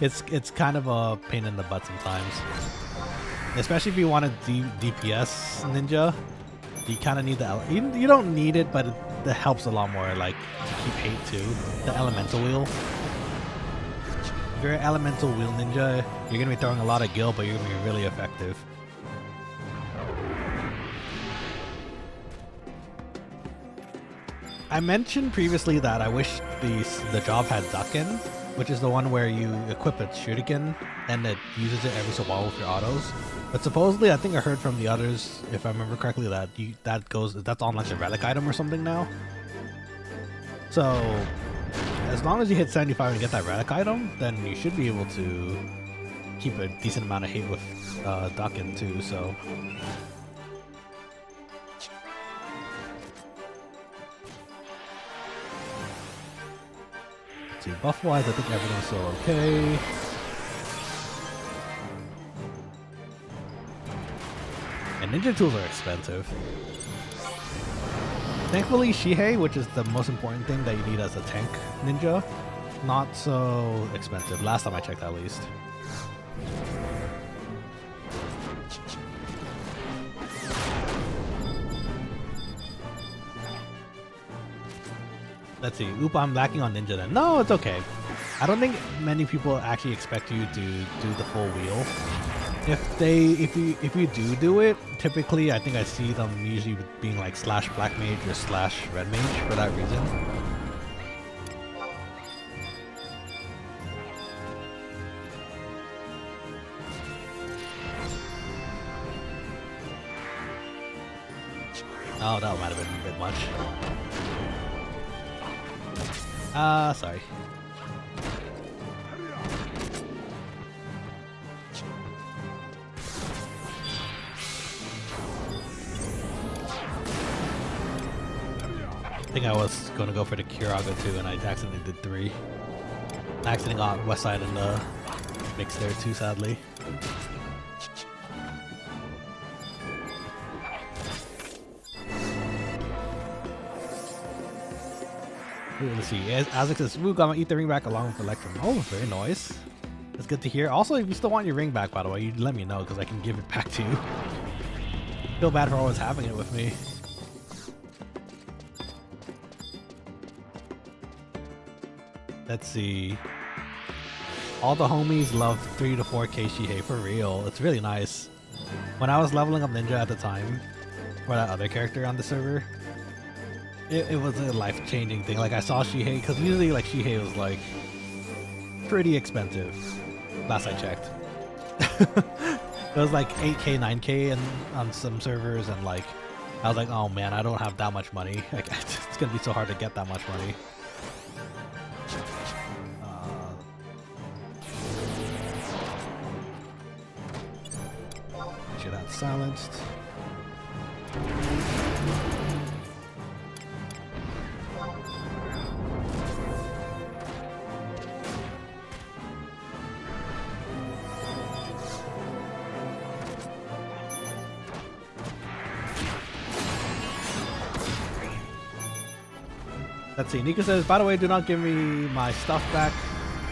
it's kind of a pain in the butt sometimes. Especially if you want a DPS ninja. You kind of need the... You don't need it, but it helps a lot more. Like, to keep hate too. The elemental wheel. If you're an elemental wheel ninja, you're going to be throwing a lot of gil, but you're going to be really effective. I mentioned previously that I wish the job had Duckin, which is the one where you equip a shuriken and it uses it every so while with your autos. But supposedly, I think I heard from the others, if I remember correctly, that that's on like a relic item or something now. So as long as you hit 75 and get that relic item, then you should be able to keep a decent amount of hate with Duckin too. So. See, buff wise, I think everything's still okay. And ninja tools are expensive. Thankfully, Shihei, which is the most important thing that you need as a tank ninja, not so expensive. Last time I checked, at least. Let's see. Oop, I'm lacking on ninja then. No, it's okay. I don't think many people actually expect you to do the full wheel. If you do it, typically I think I see them usually being like slash black mage or slash red mage for that reason. Oh, that might have been a bit much. Sorry. I think I was going to go for the Kiraga too, and I accidentally did 3. I accidentally got West Side in the mix there too, sadly. Ooh, let's see. Azek says, "Ooh, gonna eat the ring back along with Electrum." Oh, very nice. That's good to hear. Also, if you still want your ring back, by the way, you let me know because I can give it back to you. Feel bad for always having it with me. Let's see. All the homies love 3 to 4K Shihei for real. It's really nice. When I was leveling up Ninja at the time, for that other character on the server, it was a life-changing thing. Like I saw Shihei, because usually like Shihei was like pretty expensive. Last I checked, it was like 8K, 9K, and on some servers, and like I was like, oh man, I don't have that much money. Like it's gonna be so hard to get that much money. Sure that's silenced. Let's see, Nika says, by the way, do not give me my stuff back.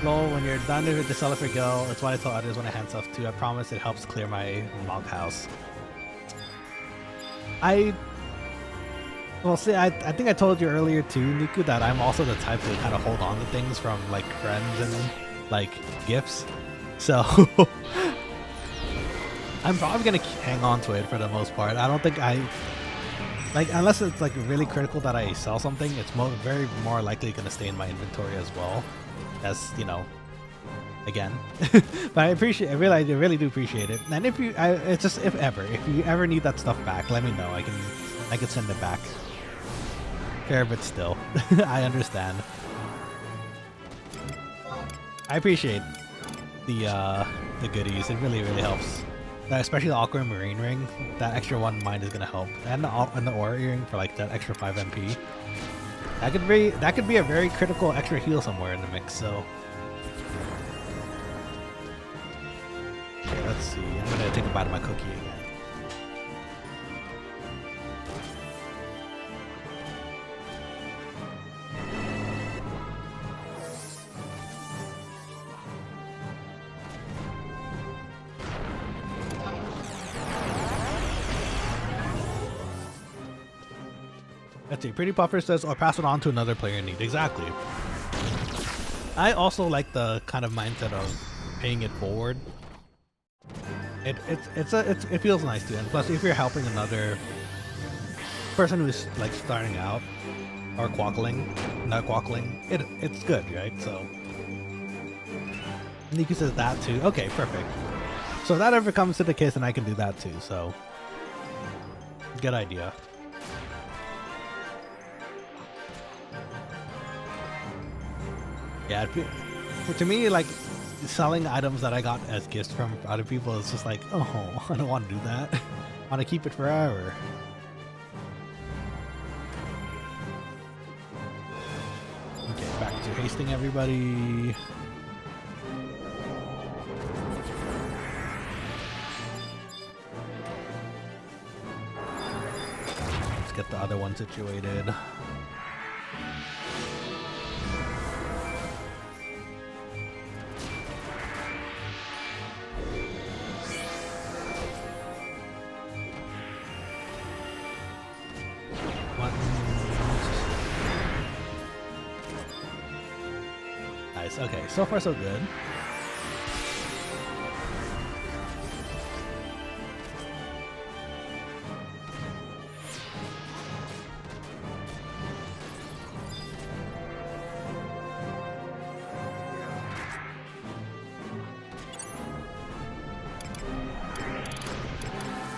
Lol, when you're done with it, just sell it for gil. That's what I tell others when I hand stuff too. I promise it helps clear my log house. Well, see, I think I told you earlier too, Niku, that I'm also the type to kind of hold on to things from like friends and like gifts. So I'm probably gonna hang on to it for the most part. I don't think like, unless it's like really critical that I sell something, it's very more likely gonna stay in my inventory as well, as you know, again. But I really do appreciate it. And if you, it's just if you ever need that stuff back, let me know. I can send it back. Fair, but still, I understand. I appreciate the goodies. It really helps. Especially the Aqua Marine Ring, that extra 1 mind is gonna help, and the Aura Earring for like that extra 5 MP. That could be a very critical extra heal somewhere in the mix. So, okay, let's see. I'm gonna take a bite of my cookie again. Let's see. Pretty Puffer says, or pass it on to another player in need. Exactly. I also like the kind of mindset of paying it forward. It feels nice too, and plus if you're helping another person who's like starting out or not quokkaling, it's good, right? So Niku says that too. Okay, perfect. So if that ever comes to the case, then I can do that too. So good idea. Yeah, to me, like, selling items that I got as gifts from other people is just like, oh, I don't want to do that. I want to keep it forever. Okay, back to hasting everybody. Let's get the other one situated. Okay, so far so good.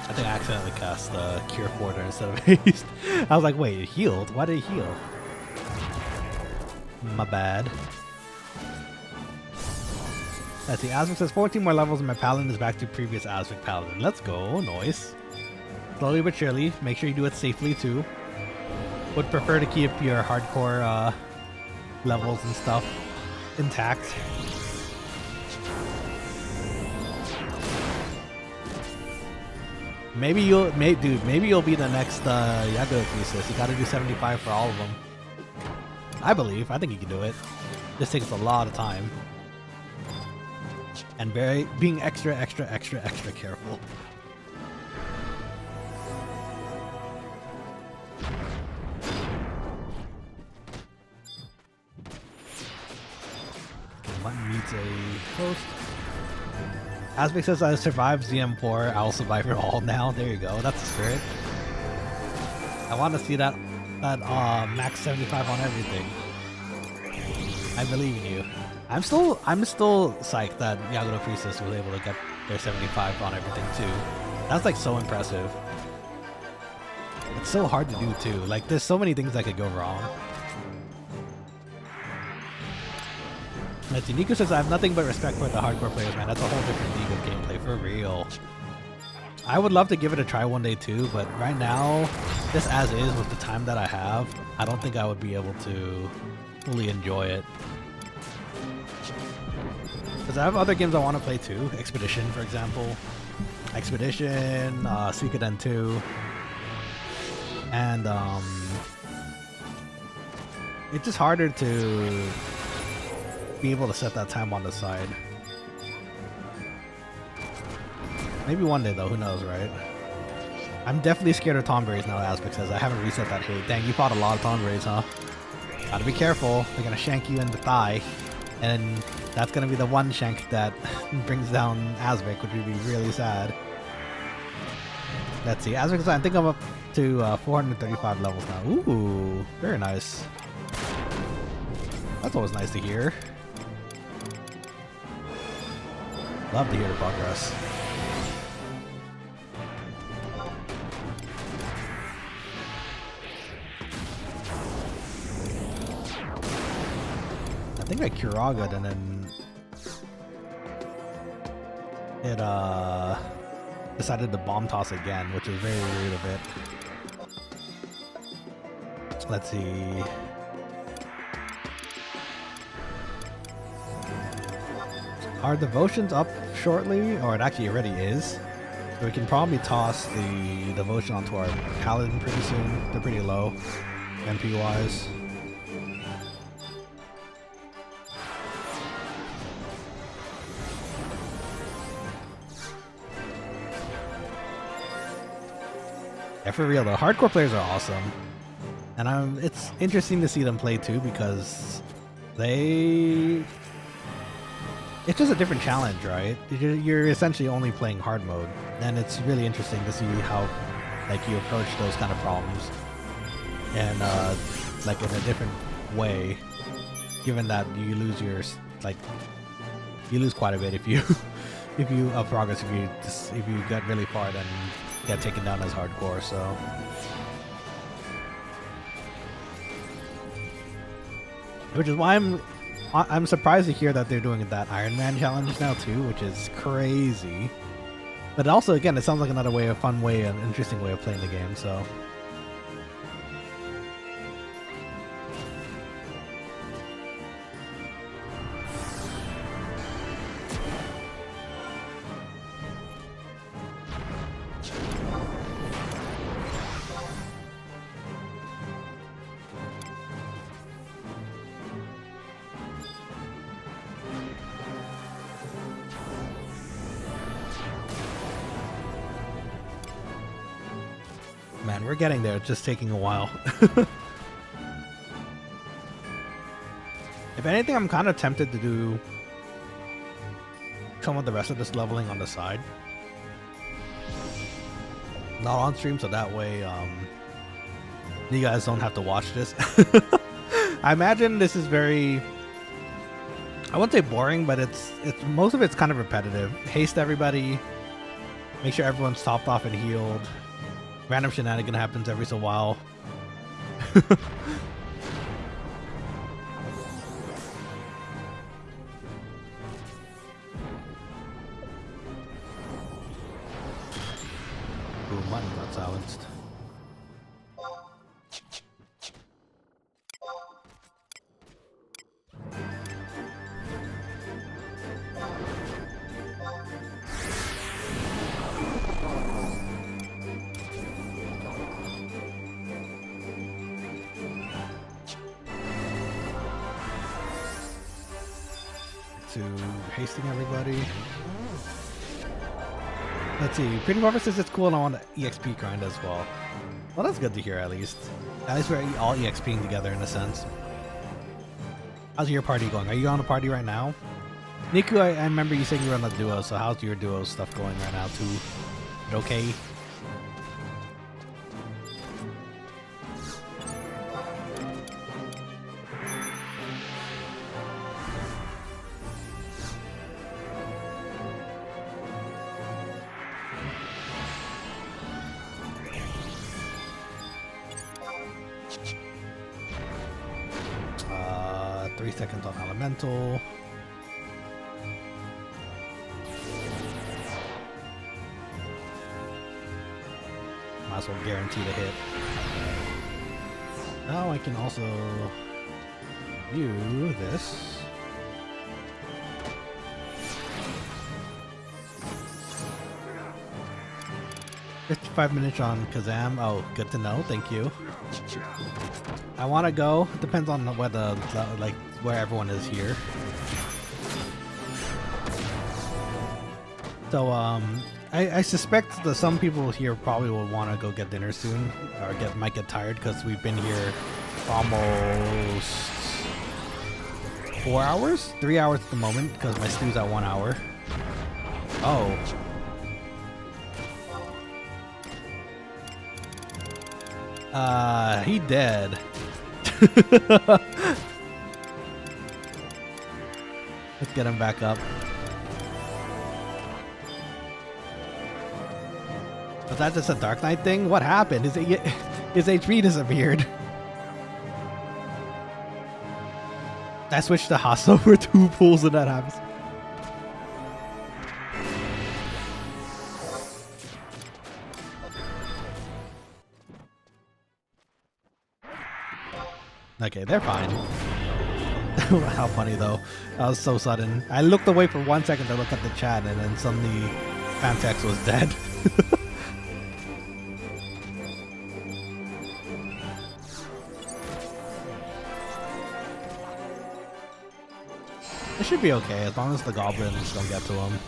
I think I accidentally cast the Cure Quarter instead of Haste. I was like, wait, it healed? Why did it heal? My bad. Let's see, Azvik says 14 more levels and my paladin is back to previous Azvik paladin. Let's go, nice. Slowly but surely, make sure you do it safely too. Would prefer to keep your hardcore levels and stuff intact. Maybe you'll be the next Yago Thesis. You gotta do 75 for all of them. I think you can do it. This takes a lot of time. And being extra careful. Mutton needs a host. Azvik says I survived ZM4, I'll survive it all now. There you go, that's the spirit. I want to see that max 75 on everything. I believe in you. I'm still psyched that Yaguro Priestess was able to get their 75 on everything too. That's like so impressive. It's so hard to do too. Like there's so many things that could go wrong. Let's see, Nico says I have nothing but respect for the hardcore players, man. That's a whole different league of gameplay for real. I would love to give it a try one day too, but right now, just as is with the time that I have, I don't think I would be able to fully enjoy it. Because I have other games I want to play too. Expedition, for example. Expedition, Suikoden 2. And it's just harder to be able to set that time on the side. Maybe one day though, who knows, right? I'm definitely scared of Tomberries now, Aspect says. I haven't reset that hate. Dang, you fought a lot of Tomberries, huh? Gotta be careful. They're gonna shank you in the thigh. And that's gonna be the one shank that brings down Azvik, which would be really sad. Let's see. Azvik says, I think I'm up to 435 levels now. Ooh, very nice. That's always nice to hear. Love to hear the progress. I think I Kuraga'd and then it decided to bomb toss again, which is very rude of it. Let's see. Are devotions up shortly? Or it actually already is. So we can probably toss the devotion onto our paladin pretty soon. They're pretty low, MP wise. Yeah, for real though, hardcore players are awesome. And it's interesting to see them play too, because it's just a different challenge, right? You're essentially only playing hard mode, and it's really interesting to see how like you approach those kind of problems, and like in a different way, given that you lose you lose quite a bit if you if you progress if you get really far then get taken down as hardcore. So which is why I'm surprised to hear that they're doing that Iron Man challenge now too, which is crazy. But also, again, it sounds like another way, a fun way, an interesting way of playing the game. So. Man, we're getting there. It's just taking a while. If anything, I'm kind of tempted to do some of the rest of this leveling on the side. Not on stream, so that way you guys don't have to watch this. I imagine this is very, I wouldn't say boring, but it's most of it's kind of repetitive. Haste everybody, make sure everyone's topped off and healed. Random shenanigan happens every so while. Ooh, mutton got silenced. To hasting everybody. Let's see. Pretty Morpher says it's cool and I want to EXP grind as well. Well, that's good to hear at least. At least we're all EXPing together in a sense. How's your party going? Are you on a party right now? Niku, I remember you saying you were on a duo, so how's your duo stuff going right now too? It okay? Seconds on elemental. Might as well guarantee the hit. Now I can also do this. $55 minutes on Kazam. Oh, good to know. Thank you. I want to go. It depends on whether, like, where everyone is here. So, I suspect that some people here probably will want to go get dinner soon, or might get tired because we've been here almost 4 hours? 3 hours at the moment because my stew's at 1 hour. Oh. He dead. Let's get him back up. Was that just a Dark Knight thing? What happened? His HP disappeared. I switched to Hasso for 2 pulls and that happens. Okay, they're fine. How funny though. That was so sudden. I looked away for 1 second to look at the chat and then suddenly Fantex was dead. It should be okay as long as the goblins don't get to him.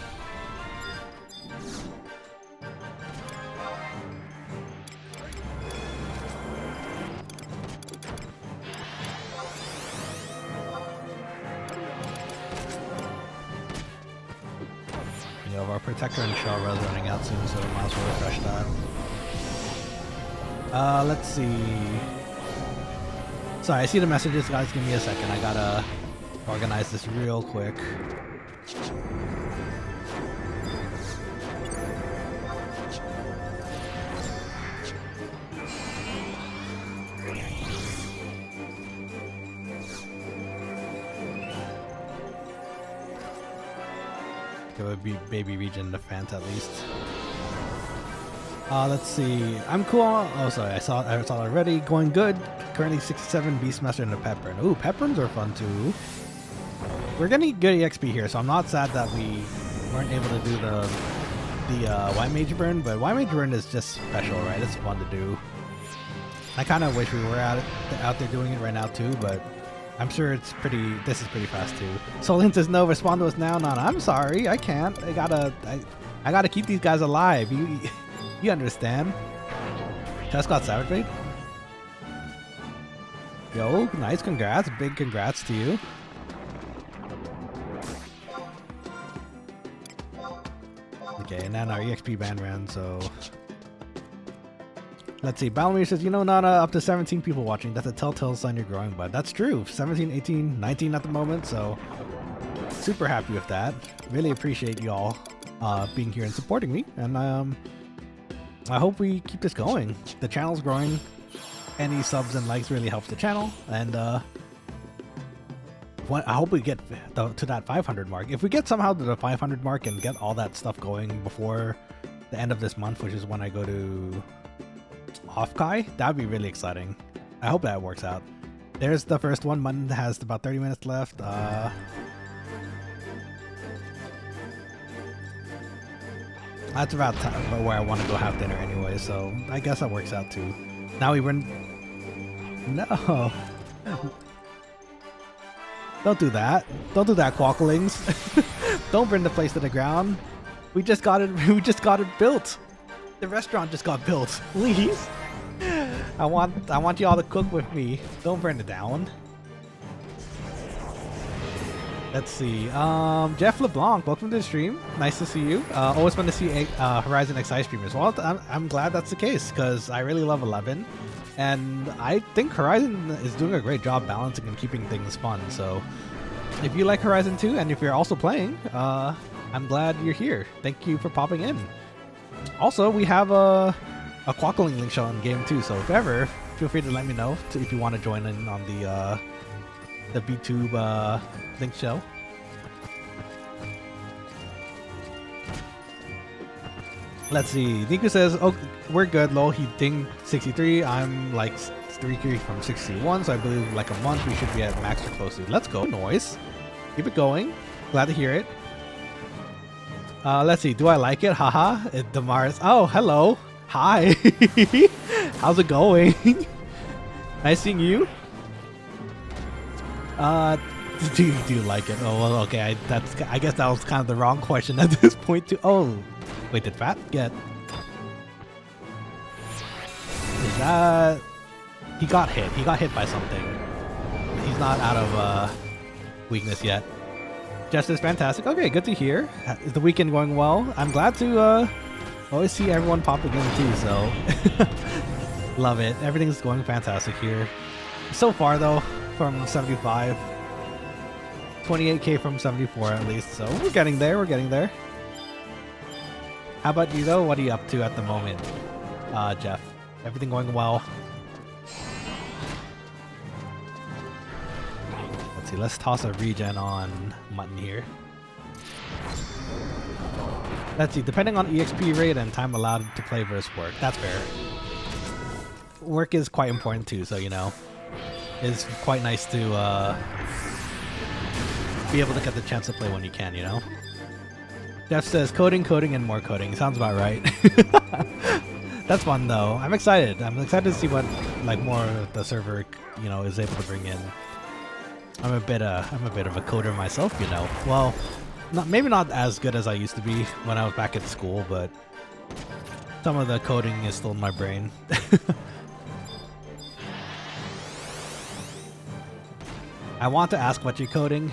Protector and Shell Res running out soon, so might as well refresh that. Let's see. Sorry, I see the messages, guys. Give me a second. I gotta organize this real quick. Give a baby region the Fant at least. Let's see. I'm cool. Oh, sorry. I saw it already. Going good. Currently 67 Beastmaster and a Pepperin. Ooh, Pepperins are fun too. We're getting good EXP here, so I'm not sad that we weren't able to do the White Mage burn, but White Mage burn is just special, right? It's fun to do. I kind of wish we were out there doing it right now too, but I'm sure it's pretty. This is pretty fast too. Solin says no. Respond to us now. Nana. I'm sorry. I can't. I gotta keep these guys alive. You understand? Test got Savage Blade. Yo, nice. Congrats. Big congrats to you. Okay, and then our EXP band ran. So let's see. Balmir says, you know, Nana, up to 17 people watching. That's a telltale sign you're growing, bud. That's true. 17, 18, 19 at the moment. So super happy with that. Really appreciate y'all being here and supporting me. And I hope we keep this going. The channel's growing. Any subs and likes really helps the channel. And I hope we get to that 500 mark. If we get somehow to the 500 mark and get all that stuff going before the end of this month, which is when I go to Offkai, that would be really exciting. I hope that works out. There's the first one. Mutton has about 30 minutes left. That's about where I want to go have dinner anyway, so I guess that works out too. Now we run. No. Don't do that. Don't do that, Quokkalings. Don't burn the place to the ground. We just got it. We just got it built. The restaurant just got built. Please. I want you all to cook with me. Don't burn it down. Let's see. Jeff LeBlanc, welcome to the stream. Nice to see you. Always fun to see Horizon XI streamers. Well, I'm glad that's the case because I really love 11, and I think Horizon is doing a great job balancing and keeping things fun. So, if you like Horizon 2 and if you're also playing, I'm glad you're here. Thank you for popping in. Also, we have a Quokkaling link show in game too. So if ever, feel free to let me know if you want to join in on the VTube link show. Let's see. Niku says, "Oh, we're good. Lol, he dinged 63. I'm like 3 from 61, so I believe like a month we should be at max or close to. Let's go, noise. Keep it going. Glad to hear it. Let's see. Do I like it? Haha. Damaris. Oh, hello. Hi. How's it going? Nice seeing you. Do you like it? Oh, well, okay. I guess that was kind of the wrong question at this point too. Oh, wait, did Fat get? Is that? He got hit. He got hit by something. He's not out of weakness yet. Just is fantastic. Okay, good to hear. Is the weekend going well? I'm glad to always see everyone popping in too. So love it. Everything's going fantastic here. So far though, from 75. 28k from 74 at least, so we're getting there, we're getting there. How about you though? What are you up to at the moment, Jeff? Everything going well? Let's see, let's toss a regen on Mutton here. Let's see, depending on EXP rate and time allowed to play versus work, that's fair. Work is quite important too, so you know, it's quite nice to be able to get the chance to play when you can, you know? Jeff says coding, and more coding. Sounds about right. That's fun though. I'm excited. I'm excited to see what like more the server, you know, is able to bring in. I'm a bit of a coder myself, you know. Well, maybe not as good as I used to be when I was back at school, but some of the coding is still in my brain. I want to ask what you're coding.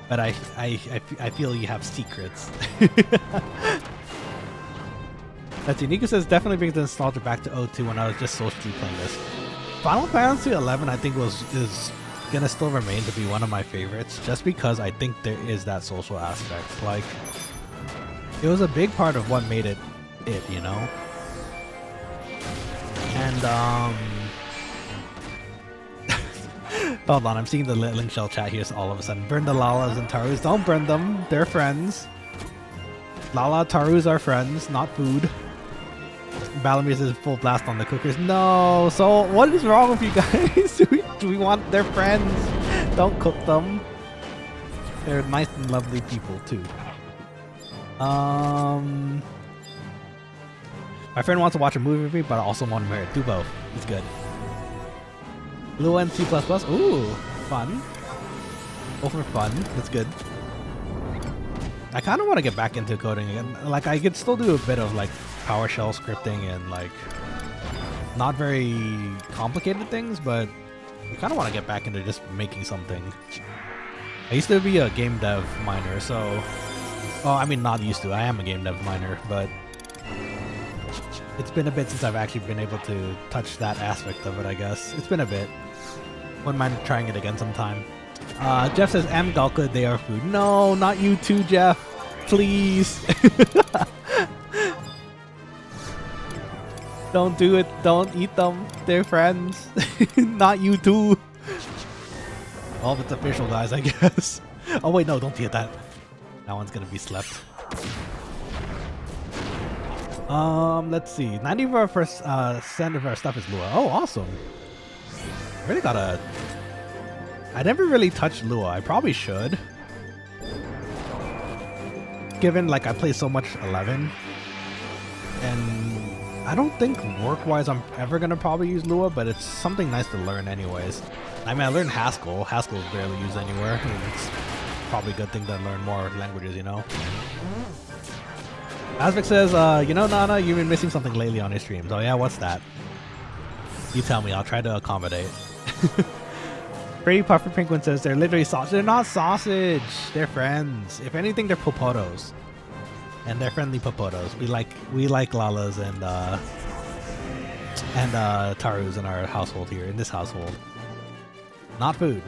but I feel you have secrets. Let's see, Nico says definitely brings the nostalgia back to 02 when I was just socially playing this. Final Fantasy 11 I think is gonna still remain to be one of my favorites, just because I think there is that social aspect. Like, it was a big part of what made it, you know? And hold on, I'm seeing the link shell chat here so all of a sudden. Burn the Lalas and Tarus. Don't burn them, they're friends. Lala, Tarus are friends, not food. Balamir says full blast on the cookers. No, so what is wrong with you guys? do we want their friends? Don't cook them. They're nice and lovely people too. My friend wants to watch a movie with me, but I also want to marry. Do both. It's good. Lua and C++. Ooh, fun. Both for fun. That's good. I kind of want to get back into coding again. Like, I could still do a bit of like PowerShell scripting and like not very complicated things, but I kind of want to get back into just making something. I used to be a game dev miner, so I mean, not used to. I am a game dev miner, but it's been a bit since I've actually been able to touch that aspect of it, I guess. It's been a bit. Wouldn't mind trying it again sometime. Jeff says, Galka, they are food. No, not you too, Jeff. Please. Don't do it. Don't eat them. They're friends. Not you too. Well, it's official, guys, I guess. Oh, wait, no, don't eat that. That one's gonna be slept. Let's see. 90% of our stuff is Lua. Oh, awesome. Really gotta... I never really touched Lua. I probably should. Given, like, I play so much 11. And I don't think work-wise I'm ever gonna probably use Lua, but it's something nice to learn anyways. I mean, I learned Haskell. Haskell is barely used anywhere. I mean, it's probably a good thing to learn more languages, you know? Asvik says, you know, Nana, you've been missing something lately on your streams. Oh yeah, what's that? You tell me, I'll try to accommodate. Brady Puffer Penguin says they're literally sausage. They're not sausage. They're friends. If anything, they're popotos, and they're friendly popotos. We like lalas and tarus in our household here. In this household, not food.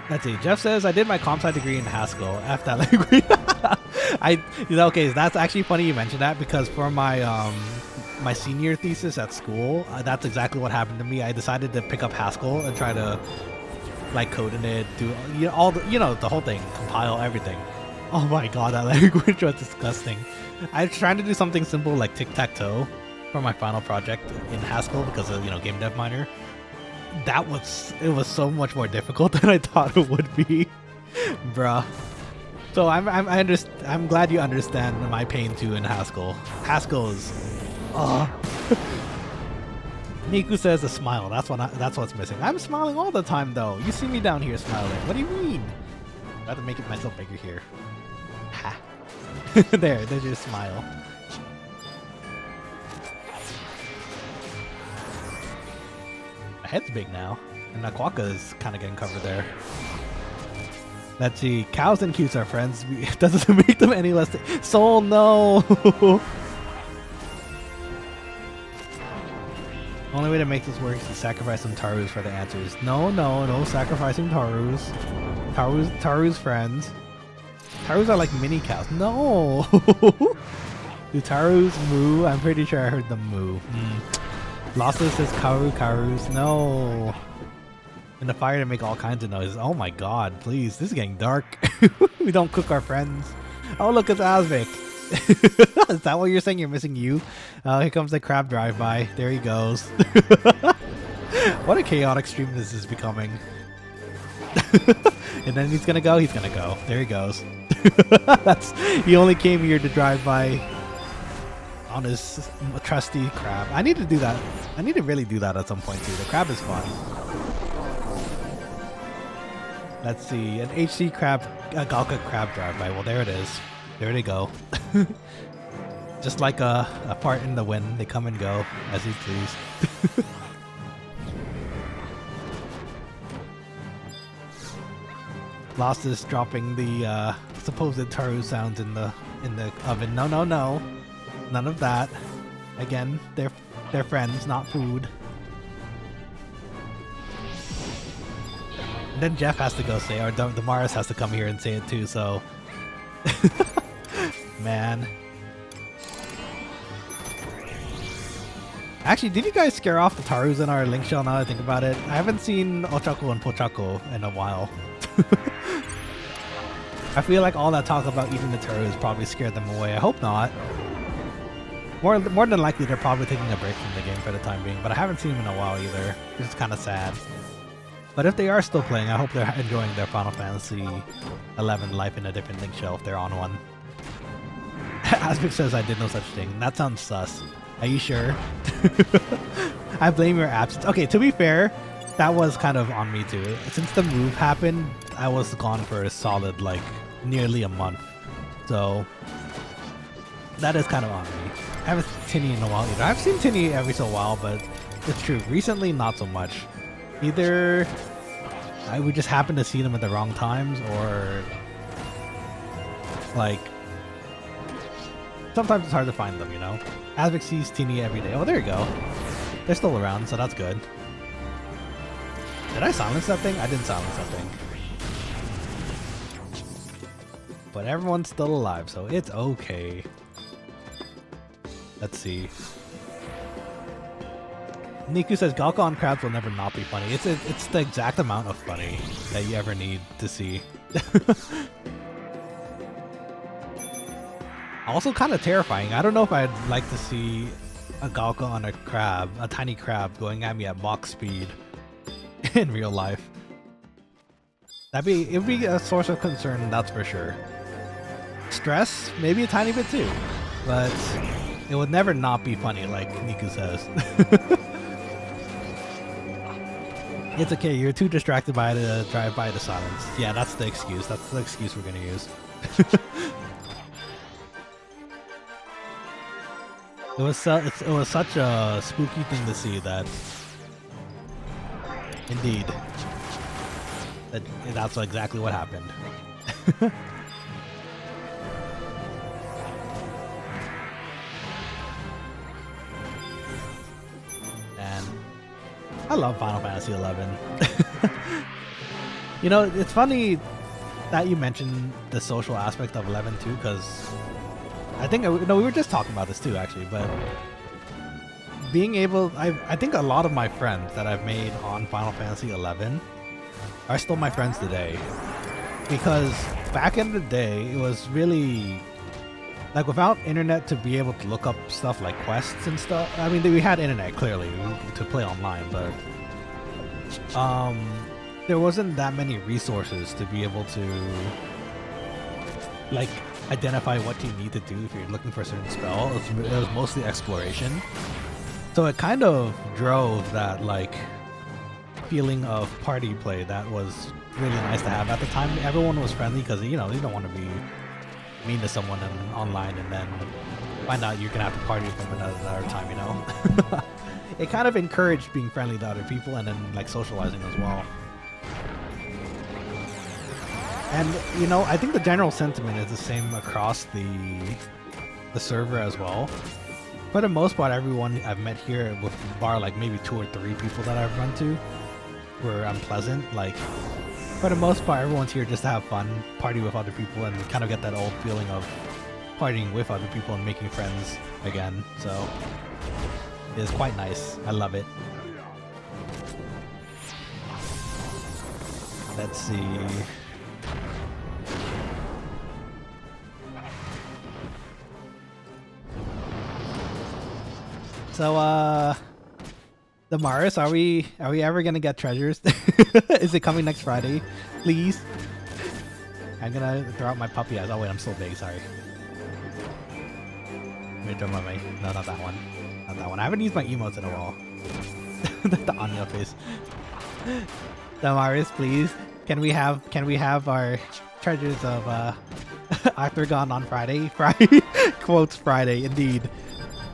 Let's see. Jeff says I did my comp sci degree in Haskell. F that language. Okay. That's actually funny you mentioned that, because for my my senior thesis at school, that's exactly what happened to me. I decided to pick up Haskell and try to like code in it, do all the, the whole thing, compile everything. Oh my god, that language was disgusting. I was trying to do something simple like tic-tac-toe for my final project in Haskell because of game dev minor. It was so much more difficult than I thought it would be, bruh. So I'm glad you understand my pain too in Haskell. Haskell is. Niku says a smile. That's what's missing. I'm smiling all the time though. You see me down here smiling. What do you mean? I have to make it myself bigger here. Ha. There's your smile. My head's big now, and the quokka is kind of getting covered there. Let's see. Cows and cutes are friends. It doesn't make them any less. Soul, no. Only way to make this work is to sacrifice some Tarus for the answers. No sacrificing Tarus. Tarus friends. Tarus are like mini cows. No! Do Tarus moo? I'm pretty sure I heard them moo. Lossless says Karus. No! In the fire to make all kinds of noises. Oh my god, please. This is getting dark. We don't cook our friends. Oh, look, it's Asvik. Is that what you're saying? You're missing you? Here comes the crab drive-by. There he goes. What a chaotic stream this is becoming. And then he's gonna go. There he goes. He only came here to drive by on his trusty crab. I need to do that. I need to really do that at some point too. The crab is fun. Let's see. An HC crab, a Galka crab drive-by. Well, there it is. There they go. Just like a fart in the wind, they come and go as you please. Lost is dropping the supposed Taru sounds in the oven. No, no, no, none of that. Again, they're friends, not food. And then Jeff has to go say, or Damaris has to come here and say it too. So, man. Actually, did you guys scare off the Tarus in our link shell now that I think about it? I haven't seen Ochako and Pochako in a while. I feel like all that talk about eating the Tarus probably scared them away. I hope not. More than likely, they're probably taking a break from the game for the time being, but I haven't seen them in a while either. It's kind of sad. But if they are still playing, I hope they're enjoying their Final Fantasy 11 life in a different link shell if they're on one. Aspect says I did no such thing. That sounds sus. Are you sure? I blame your absence. Okay, to be fair, that was kind of on me too. Since the move happened, I was gone for a solid, like, nearly a month. So, that is kind of on me. I haven't seen Tinny in a while either. I've seen Tinny every so while, but it's true. Recently, not so much. Either we just happen to see them at the wrong times, or like sometimes it's hard to find them, you know? Asvik sees Teeny every day. Oh, there you go. They're still around, so that's good. Did I silence that thing? I didn't silence that thing. But everyone's still alive, so it's okay. Let's see. Niku says Galka on crabs will never not be funny. It's the exact amount of funny that you ever need to see. Also kind of terrifying. I don't know if I'd like to see a Galka on a crab, a tiny crab, going at me at Mach speed in real life. It'd be a source of concern, that's for sure. Stress, maybe a tiny bit too, but it would never not be funny, like Niku says. It's okay, you're too distracted by to drive by the silence. Yeah, that's the excuse. That's the excuse we're gonna use. It was such a spooky thing to see that, indeed, that's exactly what happened. And I love Final Fantasy 11. You know, it's funny that you mentioned the social aspect of 11 too, because I think, no, we were just talking about this too, actually, but being able, I think a lot of my friends that I've made on Final Fantasy 11 are still my friends today, because back in the day, it was really, like, without internet to be able to look up stuff like quests and stuff. I mean, we had internet, clearly, to play online, but there wasn't that many resources to be able to, like, identify what you need to do if you're looking for a certain spell. It was mostly exploration. So it kind of drove that, like, feeling of party play that was really nice to have. At the time, everyone was friendly because, you know, you don't want to be mean to someone online and then find out you're going to have to party with them another time, you know? It kind of encouraged being friendly to other people and then, like, socializing as well. And, you know, I think the general sentiment is the same across the server as well. For the most part, everyone I've met here, with bar like maybe 2 or 3 people that I've run to, were unpleasant. Like, for the most part, everyone's here just to have fun, party with other people, and kind of get that old feeling of partying with other people and making friends again. So, it's quite nice. I love it. Let's see. So, Damaris, are we ever gonna get treasures? Is it coming next Friday? Please? I'm gonna throw out my puppy eyes. Oh wait, I'm still big, sorry. Let me throw my no, not that one. Not that one. I haven't used my emotes in a while. The Anya face. Damaris, please. Can we have our treasures of Arthurgon on Friday? Friday? Quotes Friday, indeed.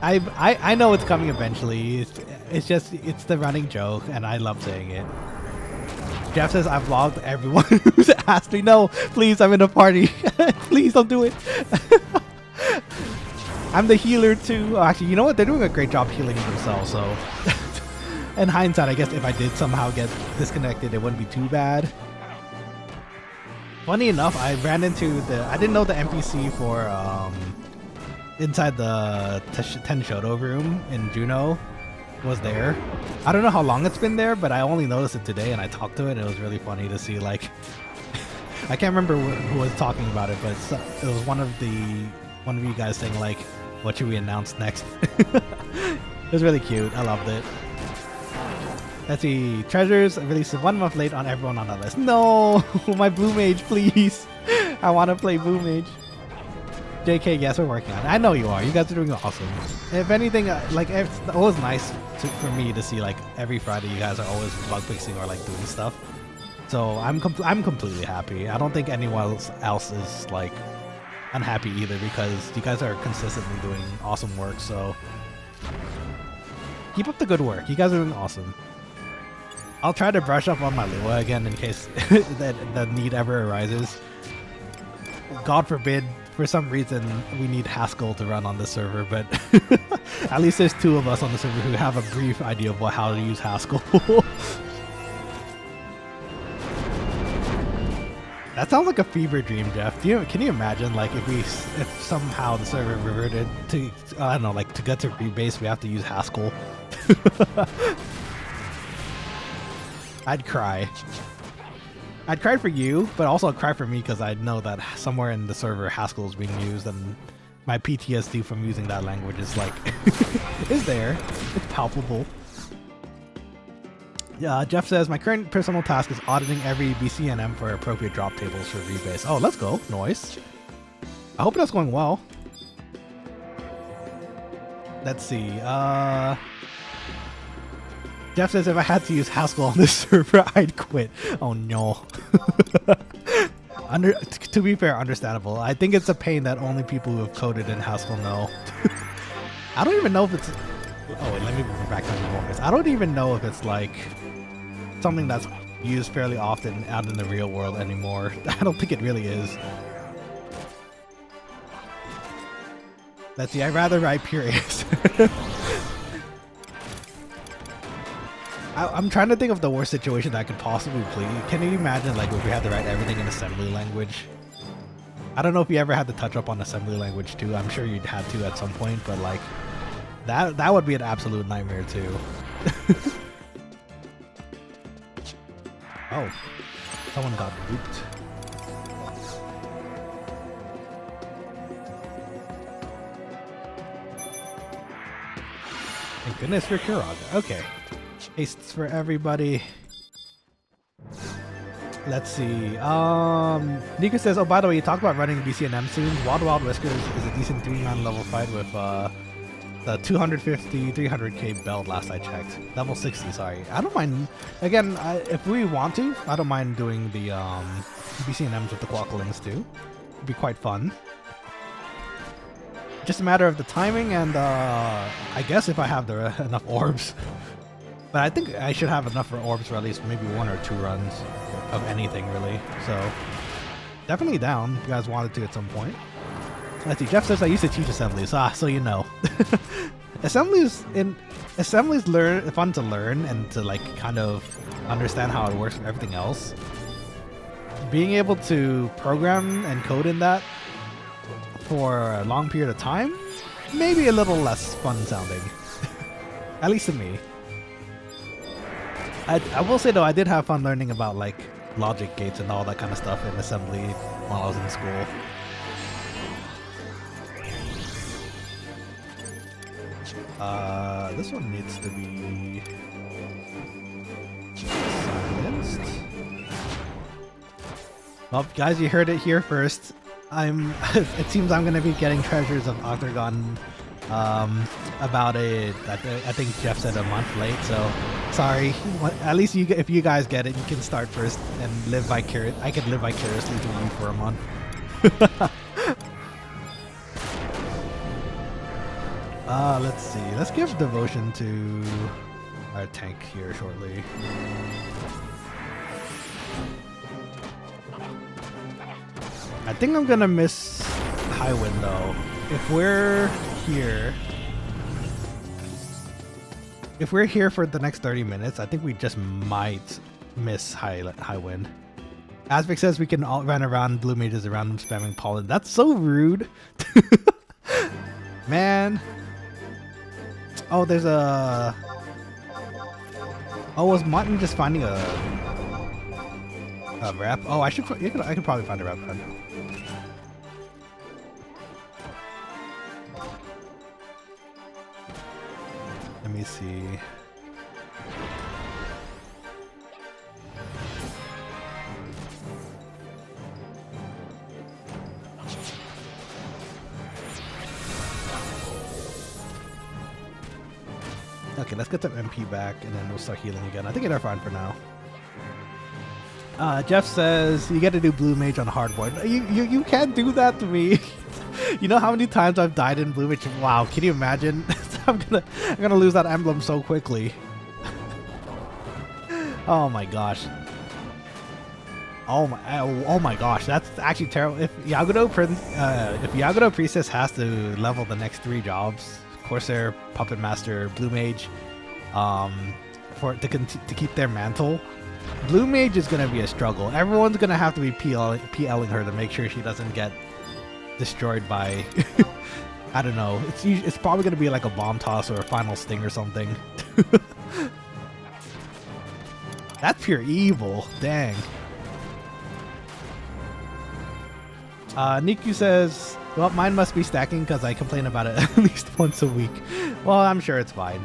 I know it's coming eventually. It's the running joke, and I love saying it. Jeff says I've logged everyone who's asked me. No, please, I'm in a party. Please don't do it. I'm the healer too. Oh, actually, you know what? They're doing a great job healing themselves. So, in hindsight, I guess if I did somehow get disconnected, it wouldn't be too bad. Funny enough, I ran into I didn't know the NPC for inside the Tenshodo room in Juno was there. I don't know how long it's been there, but I only noticed it today, and I talked to it. And it was really funny to see, like, I can't remember who was talking about it, but it was one of you guys saying, like, what should we announce next? It was really cute. I loved it. Let's see. Treasures released 1 month late on everyone on that list. No, my Blue Mage, please. I want to play Blue Mage. JK, yes, we're working on it. I know you are. You guys are doing awesome. If anything, like, it's always nice for me to see, like, every Friday you guys are always bug fixing or, like, doing stuff. So I'm completely happy. I don't think anyone else is, like, unhappy either, because you guys are consistently doing awesome work. So keep up the good work. You guys are doing awesome. I'll try to brush up on my Lua again in case the need ever arises. God forbid, for some reason, we need Haskell to run on this server, but at least there's 2 of us on the server who have a brief idea of how to use Haskell. That sounds like a fever dream, Jeff. Can you imagine, like, if somehow the server reverted to, I don't know, like, to get to rebase, we have to use Haskell? I'd cry. I'd cry for you, but also I'd cry for me, because I know that somewhere in the server Haskell is being used, and my PTSD from using that language is, like, is there. It's palpable. Jeff says, my current personal task is auditing every BCNM for appropriate drop tables for rebase. Oh, let's go. Nice. I hope that's going well. Let's see. Jeff says, if I had to use Haskell on this server, I'd quit. Oh, no. To be fair, understandable. I think it's a pain that only people who have coded in Haskell know. I don't even know if it's... Oh, wait, let me go back to the moments. I don't even know if it's, like, something that's used fairly often out in the real world anymore. I don't think it really is. Let's see, I'd rather write periods. I'm trying to think of the worst situation that I could possibly play. Can you imagine, like, if we had to write everything in assembly language? I don't know if you ever had to touch up on assembly language too. I'm sure you'd had to at some point, but, like, that would be an absolute nightmare too. Oh, someone got looped. Thank goodness for Kiraga. Okay. Tastes for everybody. Let's see. Nika says, oh, by the way, you talked about running BCNM soon. Wild Wild Whiskers is a decent 3-man level fight with the 250, 300k belt last I checked. Level 60, sorry. I don't mind. Again, if we want to, I don't mind doing the BCNMs with the Quokkalings too. It'd be quite fun. Just a matter of the timing and I guess if I have enough orbs. But I think I should have enough for orbs for at least maybe 1 or 2 runs of anything, really. So, definitely down if you guys wanted to at some point. Let's see, Jeff says I used to teach assemblies. So you know. Assemblies fun to learn and to, like, kind of understand how it works with everything else. Being able to program and code in that for a long period of time, maybe a little less fun sounding. At least to me. I will say though, I did have fun learning about, like, logic gates and all that kind of stuff in assembly while I was in school. This one needs to be silenced. Well, guys, you heard it here first. It seems I'm gonna be getting treasures of Octagon about I think Jeff said a month late, so sorry. At least if you guys get it, you can start first and live vicariously. I can live vicariously through you for a month. Let's see. Let's give devotion to our tank here shortly. I think I'm gonna miss high wind though. If we're here, for the next 30 minutes, I think we just might miss high wind. Asvic says we can all run around blue mages around them spamming pollen. That's so rude. Man. Oh, there's a... Oh, was Martin just finding a rep? Oh, I could probably find a rep then. Let me see. Okay, let's get some MP back and then we'll start healing again. I think they're fine for now. Jeff says you get to do blue mage on hardboard. You can't do that to me. You know how many times I've died in blue mage? Wow, can you imagine? I'm gonna lose that emblem so quickly. Oh my gosh. Oh my gosh, that's actually terrible. If Yagudo Priestess has to level the next 3 jobs, Corsair, Puppet Master, Blue Mage, to keep their mantle, Blue Mage is gonna be a struggle. Everyone's gonna have to be PLing her to make sure she doesn't get destroyed by I don't know. It's probably gonna be like a bomb toss or a final sting or something. That's pure evil. Dang. Niku says, well, mine must be stacking because I complain about it at least once a week. Well, I'm sure it's fine.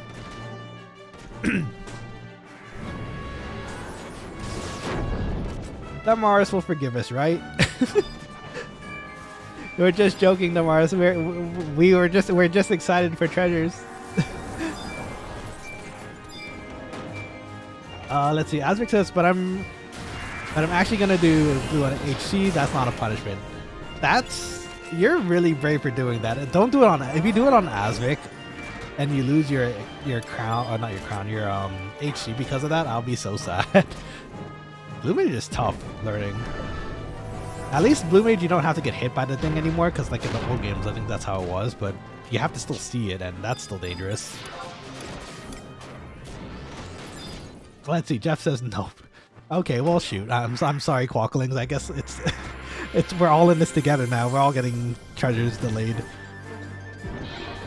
Damaris will forgive us, right? We're just joking, Damaris. We're just excited for treasures. Let's see. Asvic says, but I'm actually gonna do blue on HC. That's not a punishment. You're really brave for doing that. Don't do it on. If you do it on Asvic, and you lose your crown, or not your crown, your HC because of that, I'll be so sad. Blue Mage is tough learning. At least Blue Mage, you don't have to get hit by the thing anymore, because like in the old games, I think that's how it was. But you have to still see it, and that's still dangerous. Let's see. Jeff says nope. Okay, well shoot. I'm sorry, Quokkalings. I guess it's we're all in this together now. We're all getting treasures delayed,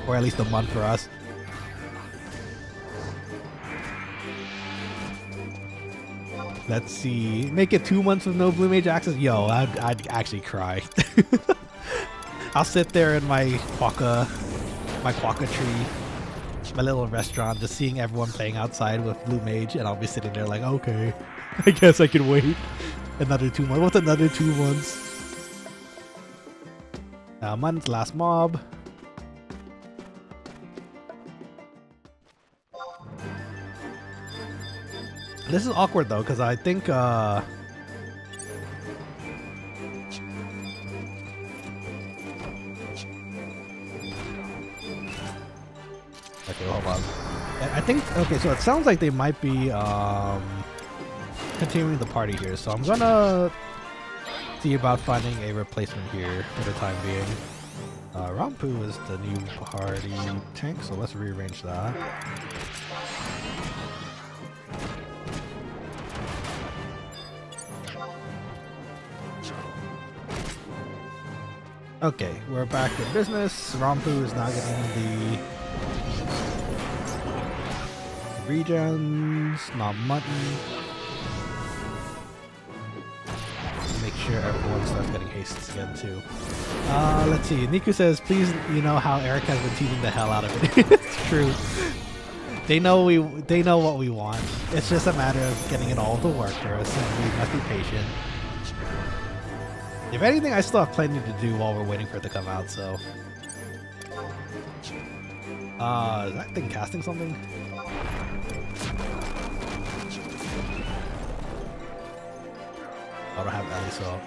or at least a month for us. Let's see. Make it 2 months with no Blue Mage access. Yo, I'd actually cry. I'll sit there in my quokka tree, my little restaurant, just seeing everyone playing outside with Blue Mage, and I'll be sitting there like, okay, I guess I can wait another 2 months. What's another 2 months? Month's last mob. This is awkward though, because I think okay, hold on. I think, okay, so it sounds like they might be continuing the party here, so I'm gonna see about finding a replacement here for the time being. Rampu is the new party tank, so let's rearrange that. Okay, we're back in business. Rampu is now getting the regens, not mutton. Make sure everyone starts getting hastes again too. Let's see. Niku says, please, you know how Eric has been teasing the hell out of it. It's true. They know what we want. It's just a matter of getting it all to work for us, and we must be patient. If anything, I still have plenty to do while we're waiting for it to come out, so. Is that thing casting something? I don't have Ellie, so.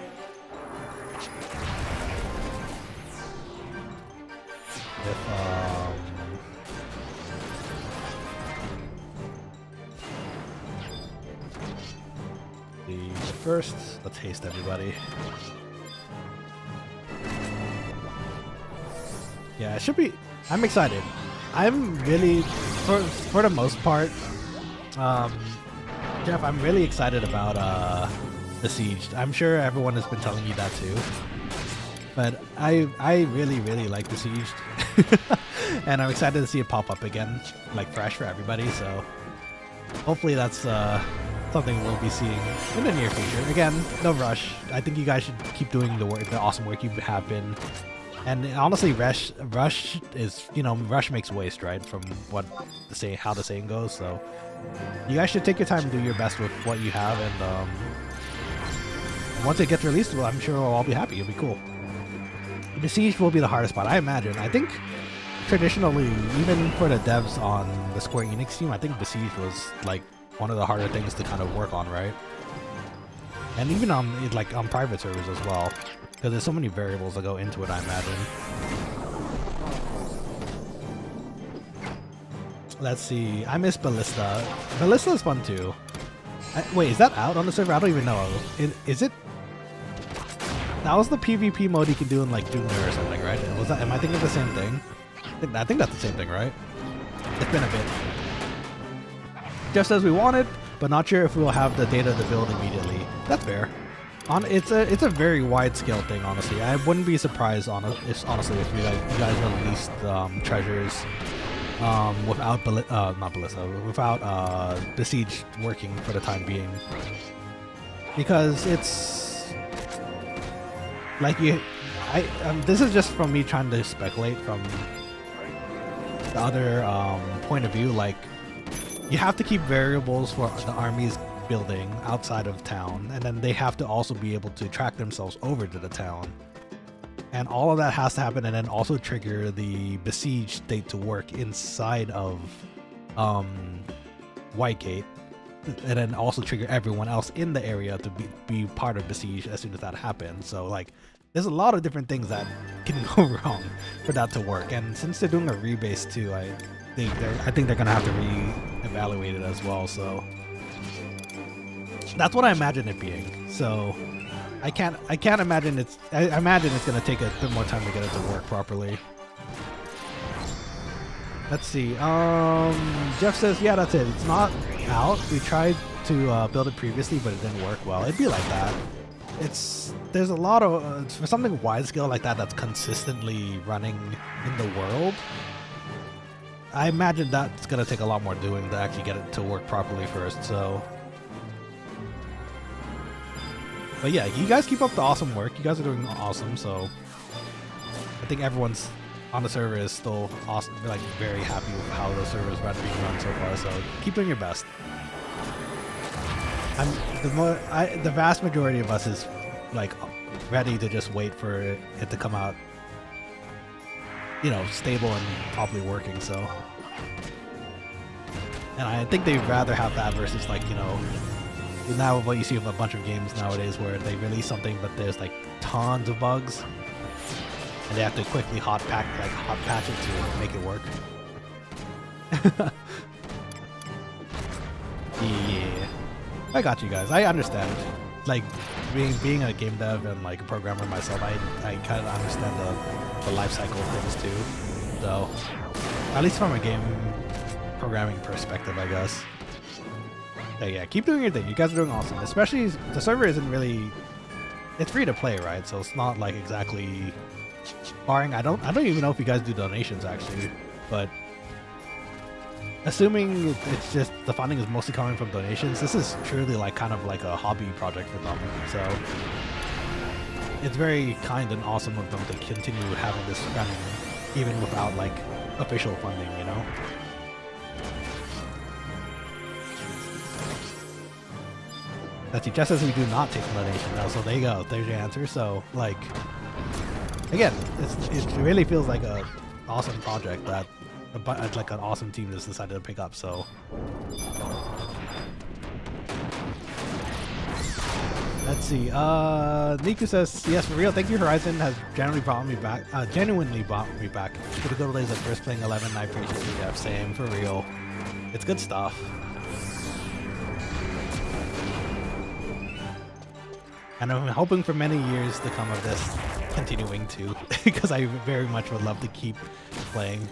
If, first, let's haste everybody. Yeah, it should be. I'm excited. I'm really, for the most part, Jeff, I'm really excited about Besieged. I'm sure everyone has been telling you that too. But I really like Besieged. And I'm excited to see it pop up again, like fresh for everybody, so hopefully that's something we'll be seeing in the near future. Again, no rush. I think you guys should keep doing the awesome work you have been. And honestly, rush is, you know, rush makes waste, right? From how the saying goes. So you guys should take your time and do your best with what you have, and once it gets released, well, I'm sure we'll all be happy. It'll be cool. Besieged will be the hardest part, I imagine. I think traditionally, even for the devs on the Square Enix team, I think Besieged was like one of the harder things to kind of work on, right? And even on private servers as well, because there's so many variables that go into it, I imagine. Let's see. I miss Ballista. Ballista is fun too. Wait, is that out on the server? I don't even know. Is it? That was the PvP mode you can do in like Doom or something, right? Was that? Am I thinking of the same thing? I think that's the same thing, right? It's been a bit. Just as we wanted, but not sure if we'll have the data to build immediately. That's fair. It's a very wide scale thing, honestly. I wouldn't be surprised, honestly, if you guys released treasures without Besiege working for the time being, because it's like this is just from me trying to speculate from the other point of view. Like, you have to keep variables for the armies building outside of town, and then they have to also be able to track themselves over to the town, and all of that has to happen, and then also trigger the Besiege state to work inside of Whitegate, and then also trigger everyone else in the area to be part of Besiege as soon as that happens. So like, there's a lot of different things that can go wrong for that to work, and since they're doing a rebase too, I think they're gonna have to re-evaluate it as well. So that's what I imagine it being. So I can't imagine it's. I imagine it's gonna take a bit more time to get it to work properly. Let's see. Jeff says, yeah, that's it. It's not out. We tried to build it previously, but it didn't work well. It'd be like that. There's a lot of for something wide scale like that that's consistently running in the world. I imagine that's gonna take a lot more doing to actually get it to work properly first. So, but yeah, you guys keep up the awesome work. You guys are doing awesome. So I think everyone's on the server is still awesome. They're like very happy with how the server is being run so far. So keep doing your best. The vast majority of us is like ready to just wait for it to come out, you know, stable and properly working. So, and I think they'd rather have that versus like, you know, now what you see with a bunch of games nowadays where they release something but there's like tons of bugs and they have to quickly hot patch it to make it work. Yeah, I got you guys. I understand. Like being a game dev and like a programmer myself, I kind of understand the life cycle of things too. So at least from a game programming perspective, I guess. But yeah, keep doing your thing. You guys are doing awesome. Especially the server isn't really. It's free to play, right? So it's not like exactly. Barring, I don't even know if you guys do donations actually, but assuming it's just the funding is mostly coming from donations, this is truly like kind of like a hobby project for them. So it's very kind and awesome of them to continue having this running even without like official funding, you know? That's just as we do not take donation now, so there you go. There's your answer. So like, again, it really feels like a awesome project that like an awesome team just decided to pick up. So let's see. Niku says, yes, for real. Thank you, Horizon has genuinely brought me back to the good old days of first playing 11. I appreciate you, Jeff. Same, for real. It's good stuff. And I'm hoping for many years to come of this. continuing to, because I very much would love to keep playing.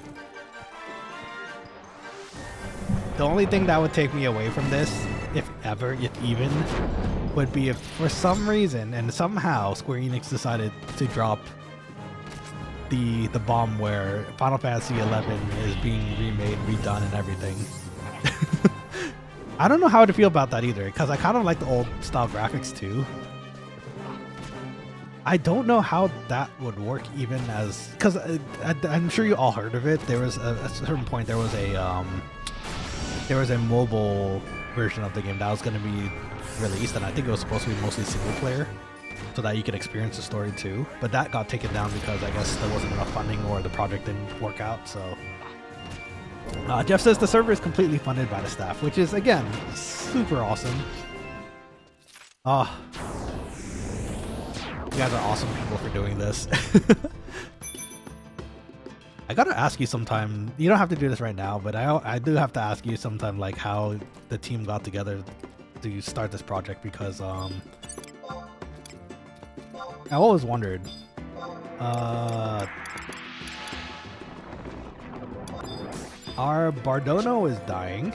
The only thing that would take me away from this, if ever, if even, would be if for some reason and somehow Square Enix decided to drop the bomb where Final Fantasy XI is being remade, redone, and everything. I don't know how to feel about that either, because I kind of like the old style graphics too. I don't know how that would work even as, because I'm sure you all heard of it. There was at a certain point there was a mobile version of the game that was going to be released, and I think it was supposed to be mostly single player, so that you could experience the story too. But that got taken down because I guess there wasn't enough funding or the project didn't work out. So Jeff says the server is completely funded by the staff, which is again super awesome. You guys are awesome people for doing this. I gotta ask you sometime, you don't have to do this right now, but I do have to ask you sometime, like, how the team got together to start this project, because I always wondered. Our Bardono is dying.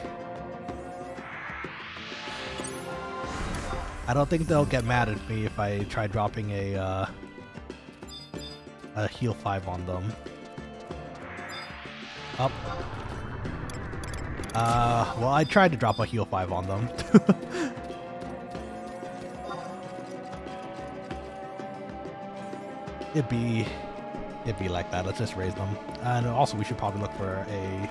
I don't think they'll get mad at me if I try dropping a heal 5 on them. Up. Well, I tried to drop a heal 5 on them. It'd be like that. Let's just raise them. And also, we should probably look for a.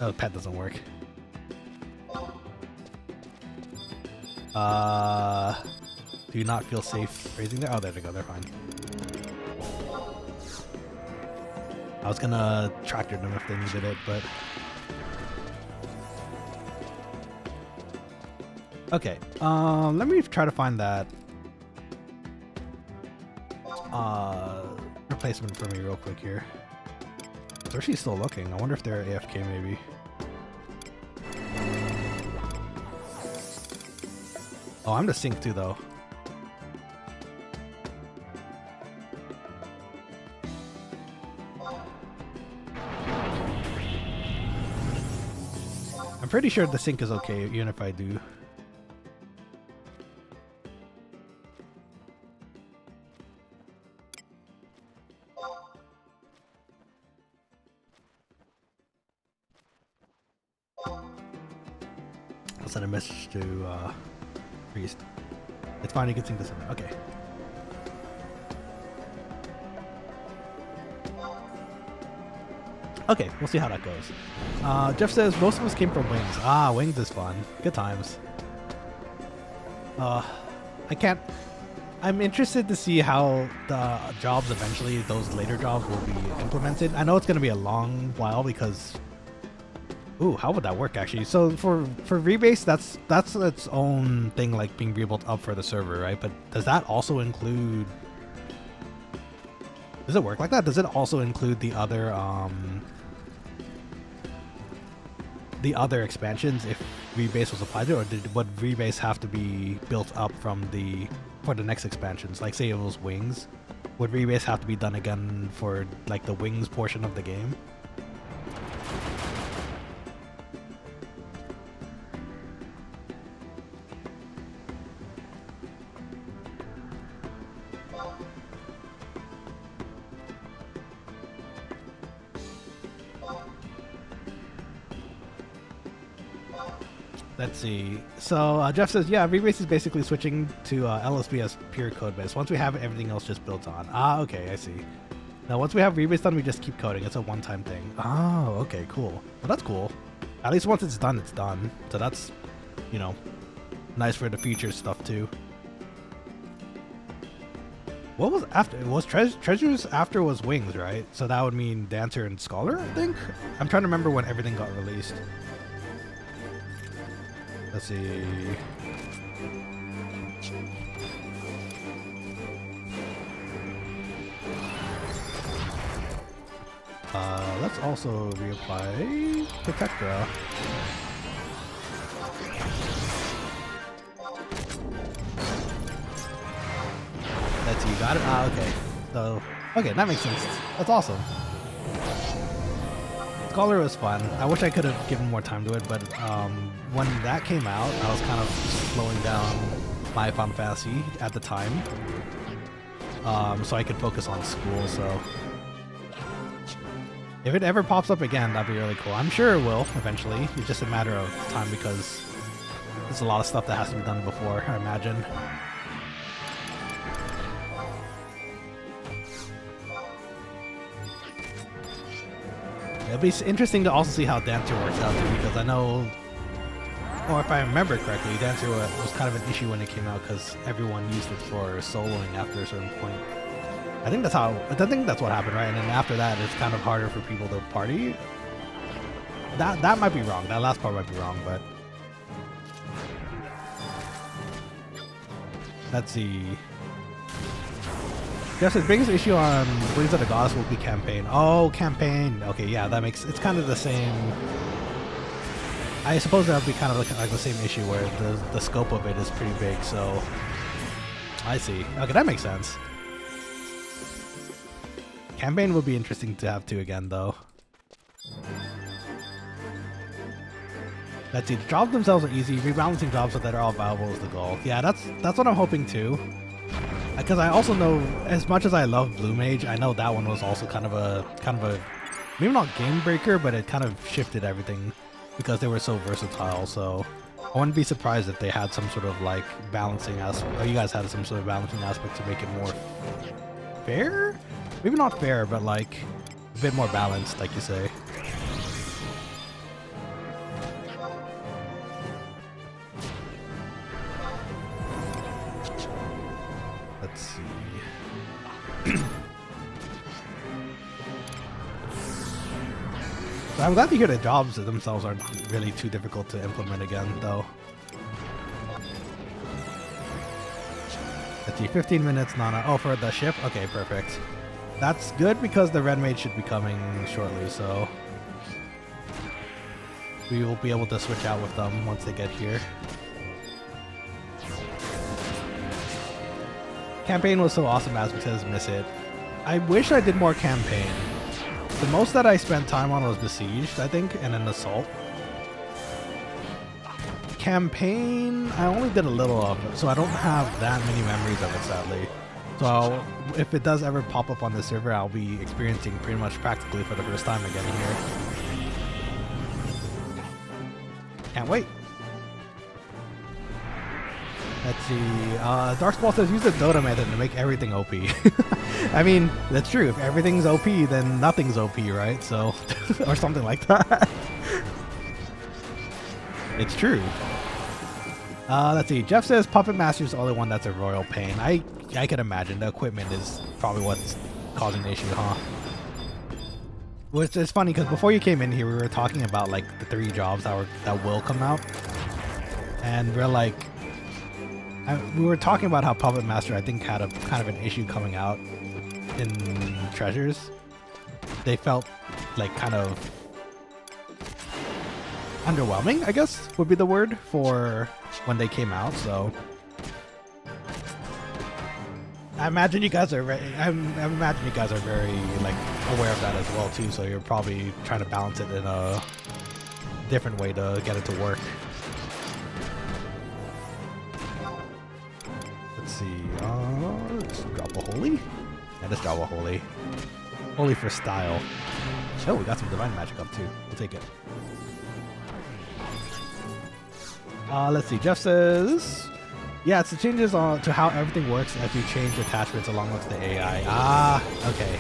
Oh, the pet doesn't work. Do you not feel safe raising there? Oh, there they go. They're fine. I was gonna tractor them if they needed it, but okay. Let me try to find that replacement for me real quick here. Or she's still looking. I wonder if they're AFK maybe. Oh, I'm the sync too though. I'm pretty sure the sync is okay, even if I do. I'll send a message to Priest. It's fine, you can sync this in. Okay. Okay, we'll see how that goes. Jeff says most of us came from Wings. Ah, Wings is fun. Good times. I'm interested to see how the jobs eventually, those later jobs, will be implemented. I know it's going to be a long while because... Ooh, how would that work actually? So for rebase, that's its own thing, like being rebuilt up for the server, right? But does that also include... Does it work like that? Does it also include the other expansions if rebase was applied to it, or would rebase have to be built up for the next expansions? Like say it was Wings, would rebase have to be done again for like the Wings portion of the game? Let's see. So Jeff says, yeah, rebase is basically switching to LSB as pure code base. Once we have it, everything else just built on. Ah, okay, I see. Now once we have rebase done, we just keep coding. It's a one-time thing. Oh, okay, cool. Well, that's cool. At least once it's done, it's done. So that's, you know, nice for the future stuff too. What was after? It was Treasures after was Wings, right? So that would mean Dancer and Scholar, I think? I'm trying to remember when everything got released. Let's see. Let's also reapply Protectra. You got it? Ah, okay. So, okay, that makes sense. That's awesome. Scholar was fun. I wish I could have given more time to it, but when that came out, I was kind of slowing down my Final Fantasy at the time, so I could focus on school. So if it ever pops up again, that'd be really cool. I'm sure it will eventually. It's just a matter of time because there's a lot of stuff that has to be done before, I imagine. It'll be interesting to also see how Dancer works out too, because I know, or if I remember correctly, Dancer was kind of an issue when it came out because everyone used it for soloing after a certain point. I think that's what happened, right? And then after that, it's kind of harder for people to party. That might be wrong. That last part might be wrong, but let's see. Yes, his biggest issue on Wings of the Goddess will be campaign. Oh, campaign. Okay, yeah, that makes it's kind of the same. I suppose that would be kind of like the same issue where the scope of it is pretty big. So I see. Okay, that makes sense. Campaign would be interesting to have too again, though. Let's see. The jobs themselves are easy. Rebalancing jobs so that they're all viable is the goal. Yeah, that's what I'm hoping too. Because I also know, as much as I love Blue Mage, I know that one was also kind of a maybe not game breaker, but it kind of shifted everything because they were so versatile. So I wouldn't be surprised if they had some sort of like balancing aspect, or you guys had some sort of balancing aspect to make it more fair? Maybe not fair, but like a bit more balanced, like you say. Let's see. So I'm glad to hear the jobs themselves aren't really too difficult to implement again, though. Let's see, 15 minutes, Nana. Oh, for the ship? Okay, perfect. That's good because the Red Mage should be coming shortly, so we will be able to switch out with them once they get here. Campaign was so awesome, Aspen says, miss it. I wish I did more campaign. The most that I spent time on was Besieged, I think, and then Assault. Campaign, I only did a little of it, so I don't have that many memories of it, sadly. So if it does ever pop up on the server, I'll be experiencing pretty much practically for the first time again here. Can't wait. Let's see. Darkspawn says use the Dota method to make everything OP. I mean, that's true. If everything's OP, then nothing's OP, right? So, or something like that. It's true. Let's see. Jeff says Puppet Master's the only one that's a royal pain. I can imagine the equipment is probably what's causing the issue, huh? Which is funny because before you came in here, we were talking about like the 3 jobs that will come out, and we're like, we were talking about how Puppet Master I think had a kind of an issue coming out in Treasures. They felt like kind of underwhelming, I guess would be the word for when they came out. So I imagine you guys are very like aware of that as well too. So you're probably trying to balance it in a different way to get it to work. Let's see. Let's drop a holy. Yeah, let's drop a holy. Holy for style. Oh, we got some divine magic up too. We'll take it. Let's see. Jeff says, yeah, it's the changes to how everything works if you change attachments along with the AI. Ah, okay.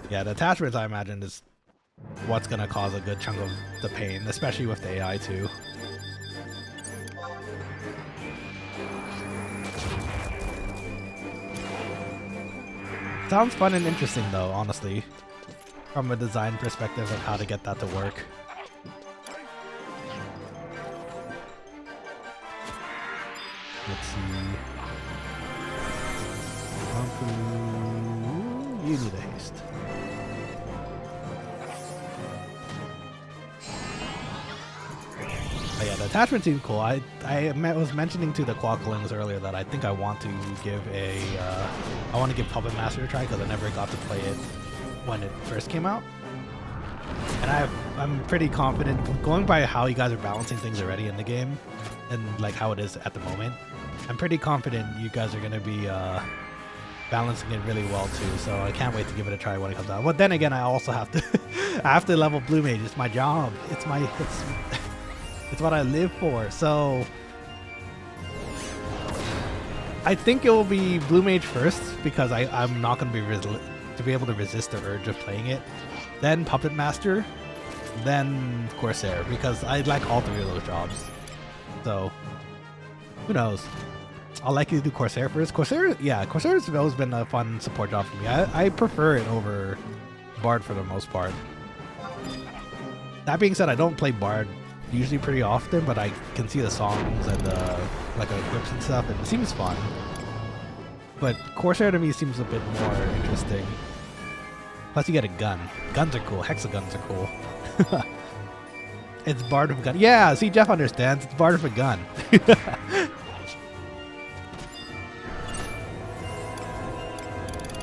Yeah, the attachments I imagine is what's gonna cause a good chunk of the pain, especially with the AI too. Sounds fun and interesting though, honestly, from a design perspective of how to get that to work. Let's see. You need a haste. Oh yeah, attachment seems cool. I was mentioning to the Quokkalings earlier that I think I want to give Puppet Master a try because I never got to play it when it first came out. And I'm pretty confident, going by how you guys are balancing things already in the game, and like how it is at the moment. I'm pretty confident you guys are gonna be balancing it really well too. So I can't wait to give it a try when it comes out. But then again, I also have to I have to level Blue Mage. It's my job. It's what I live for. So I think it will be Blue Mage first because I'm not gonna be able to resist the urge of playing it. Then Puppet Master, then Corsair, because I like all three of those jobs. So, who knows? I'll likely do Corsair first. Corsair's always been a fun support job for me. I prefer it over Bard for the most part. That being said, I don't play Bard usually pretty often, but I can see the songs and like equips and stuff, and it seems fun. But Corsair to me seems a bit more interesting. Plus you get a gun. Guns are cool. Hexagons are cool. It's Bard of a gun. Yeah, see, Jeff understands. It's Bard of a gun.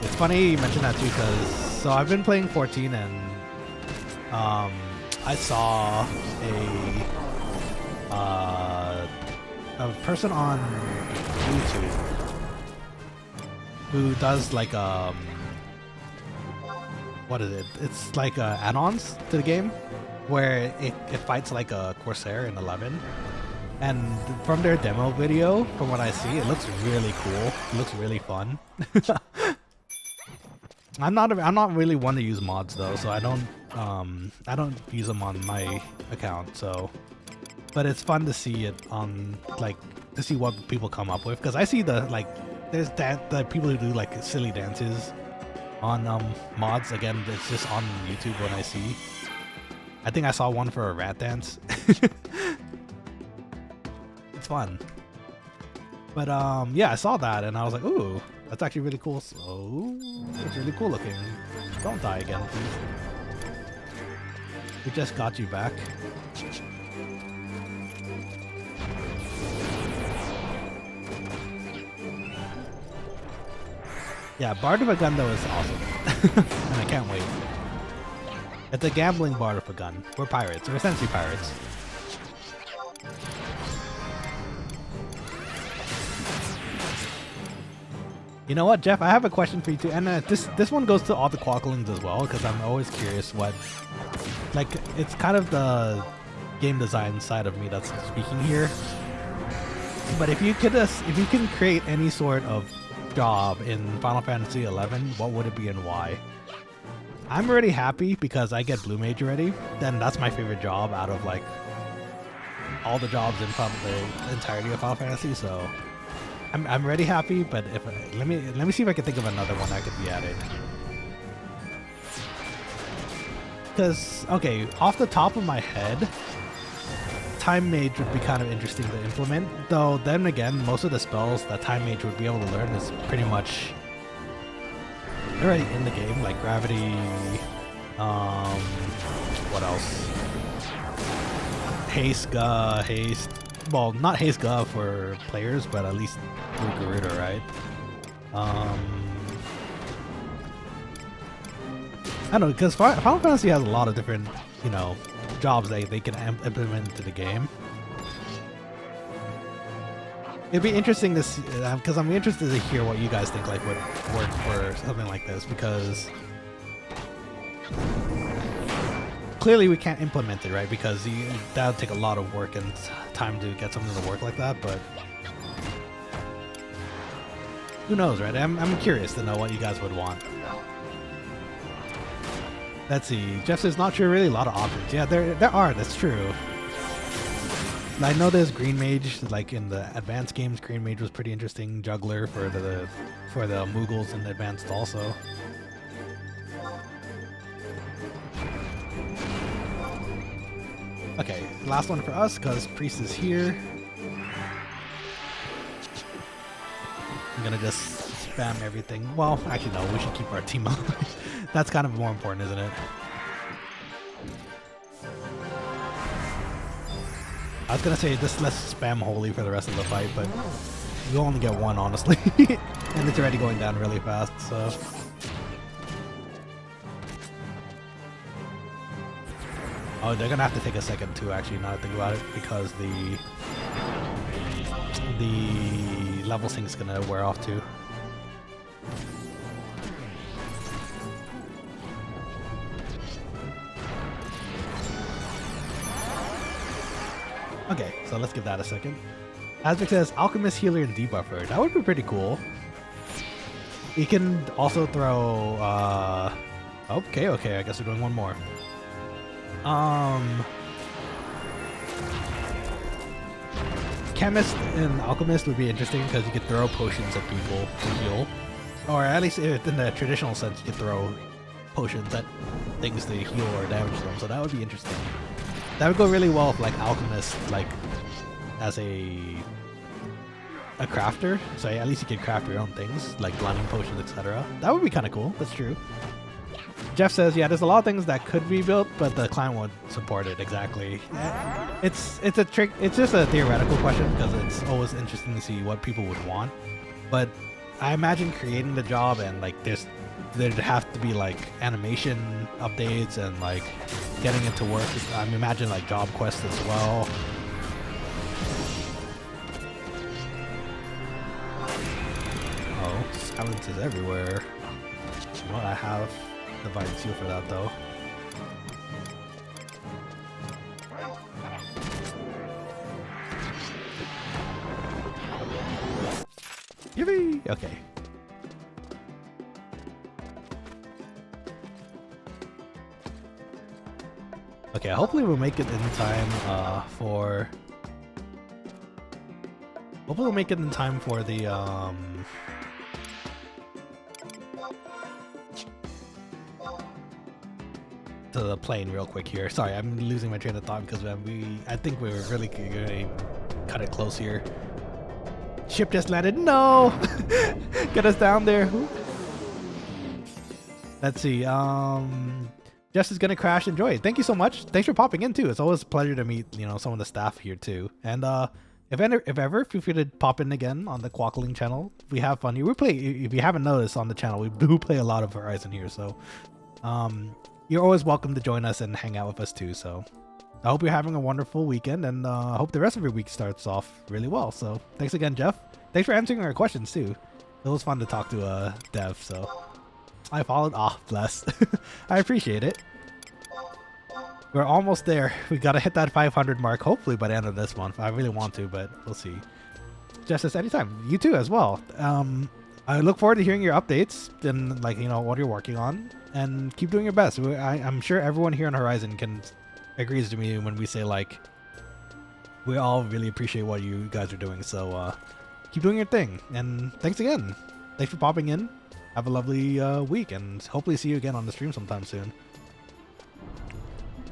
It's funny you mentioned that too, because so I've been playing 14 and I saw a person on YouTube who does like what is it? It's like add-ons to the game where it fights like a Corsair in 11. And from their demo video, from what I see, it looks really cool. It looks really fun. I'm not really one to use mods though, so I don't use them on my account. So, but it's fun to see it on to see what people come up with, because I see there's the people who do like silly dances on mods. Again, it's just on YouTube when I see. I think I saw one for a rat dance. It's fun. But yeah, I saw that and I was like, ooh, that's actually really cool. So it's really cool looking. Don't die again, please. We just got you back. Yeah, Bard of a Gun though is awesome. And I can't wait. It's a gambling Bard of a Gun. We're pirates. We're essentially pirates. You know what, Jeff? I have a question for you too, and this one goes to all the Quokkalings as well, because I'm always curious what, it's kind of the game design side of me that's speaking here. But if you can create any sort of job in Final Fantasy XI, what would it be and why? I'm already happy because I get Blue Mage already. Then that's my favorite job out of like all the jobs in the entirety of Final Fantasy. So I'm already happy. But if let me see if I can think of another one that could be added. Because okay, off the top of my head, Time Mage would be kind of interesting to implement. Though then again, most of the spells that Time Mage would be able to learn is pretty much already in the game, like Gravity, what else? Haste, well, not Haste for players, but at least through Garuda, right? I don't know, because Final Fantasy has a lot of different, jobs that they can implement into the game. It'd be interesting to see, because I'm interested to hear what you guys think would work for something like this, because clearly we can't implement it, right? Because that would take a lot of work and time to get something to work like that, but who knows, right? I'm curious to know what you guys would want. Let's see. Jeff says not sure, really. A lot of options. Yeah, there are. That's true. I know there's Green Mage, like in the advanced games. Green Mage was pretty interesting. Juggler for the Moogles in advanced also. Okay, last one for us because Priest is here. I'm gonna just spam everything. Well, actually no, we should keep our team up. That's kind of more important, isn't it? I was gonna say just let's spam holy for the rest of the fight, but you only get one honestly, and it's already going down really fast. So oh, they're gonna have to take a second too. Actually, now that I think about it, because the level sync's gonna wear off too. Okay, so let's give that a second. Azric says Alchemist, Healer, and Debuffer. That would be pretty cool. He can also throw. Okay, I guess we're doing one more. Chemist and Alchemist would be interesting because you could throw potions at people to heal, or at least in the traditional sense, you could throw potions at things to heal or damage them. So that would be interesting. That would go really well with like Alchemist, like as a crafter. So at least you can craft your own things, like blinding potions, etc. That would be kind of cool. That's true. Jeff says, yeah, there's a lot of things that could be built, but the client won't support it exactly. It's a trick. It's just a theoretical question because it's always interesting to see what people would want. But I imagine creating the job and like there'd have to be like animation updates and like getting it to work. I imagine like job quests as well. Oh, silence is everywhere. Well, I have Divine Seal for that though. Yippee! Okay. Okay, hopefully we'll make it in time for... Hopefully we'll make it in time for the to the plane real quick here. Sorry, I'm losing my train of thought because I think we're really gonna cut it close here. Ship just landed. No! Get us down there. Let's see. Jess is gonna crash. Enjoy it. Thank you so much. Thanks for popping in too. It's always a pleasure to meet some of the staff here too. And if ever, feel free to pop in again on the Quokkaling channel. We have fun here. We play. If you haven't noticed on the channel, we do play a lot of Horizon here. So, you're always welcome to join us and hang out with us too. So, I hope you're having a wonderful weekend, and I hope the rest of your week starts off really well. So, thanks again, Jeff. Thanks for answering our questions too. It was fun to talk to Dev. So, I followed. Ah, bless. I appreciate it. We're almost there. We gotta hit that 500 mark, hopefully by the end of this month. I really want to, but we'll see. Just as anytime. You too as well. I look forward to hearing your updates and what you're working on, and keep doing your best. I'm sure everyone here on Horizon agrees to me when we say we all really appreciate what you guys are doing. So keep doing your thing, and thanks again. Thanks for popping in. Have a lovely week, and hopefully see you again on the stream sometime soon.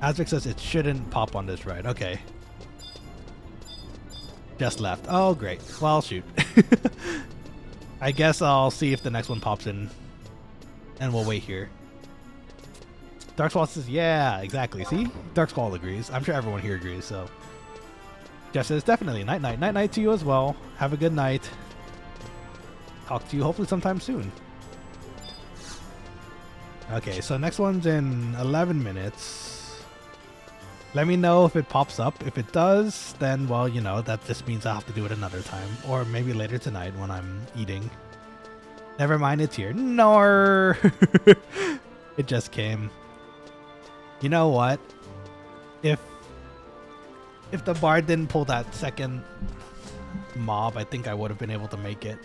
Azric says it shouldn't pop on this ride. Okay. Just left. Oh, great. Well, shoot. I guess I'll see if the next one pops in. And we'll wait here. Darksquall says, yeah, exactly. See? Darksquall agrees. I'm sure everyone here agrees, so. Jeff says, definitely. Night, night. Night, night to you as well. Have a good night. Talk to you hopefully sometime soon. Okay, so next one's in 11 minutes. Let me know if it pops up. If it does, then, well, that just means I'll have to do it another time. Or maybe later tonight when I'm eating. Never mind, it's here. No, it just came. You know what? If the bard didn't pull that second mob, I think I would have been able to make it.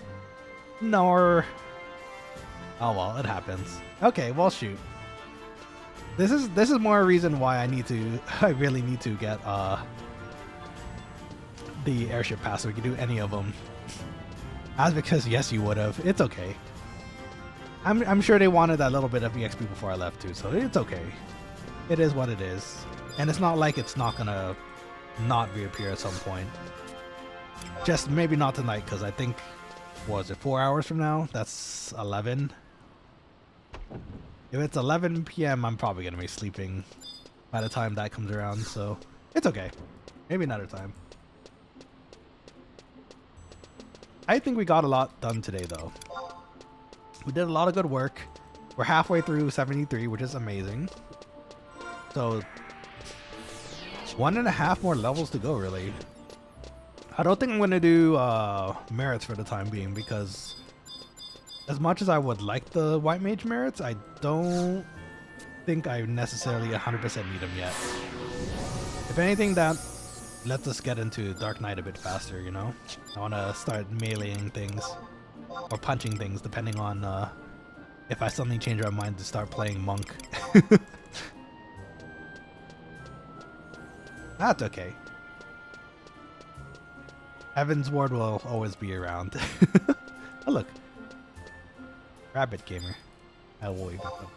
No. Oh well, it happens. Okay, well, shoot. This is more a reason why I really need to get the airship pass so we can do any of them. As because yes, you would have. It's okay. I'm sure they wanted that little bit of EXP before I left too, so it's okay. It is what it is, and it's not like it's not gonna not reappear at some point. Just maybe not tonight, because I think, what is it, 4 hours from now? That's 11. If it's 11 p.m., I'm probably going to be sleeping by the time that comes around, so it's okay. Maybe another time. I think we got a lot done today, though. We did a lot of good work. We're halfway through 73, which is amazing. So, 1.5 more levels to go, really. I don't think I'm going to do merits for the time being, because as much as I would like the White Mage merits, I don't think I necessarily 100% need them yet. If anything, that lets us get into Dark Knight a bit faster, you know? I want to start meleeing things, or punching things, depending on if I suddenly change my mind to start playing Monk. That's okay. Evan's Ward will always be around. Oh look. Rabbit Gamer. I will wave at them.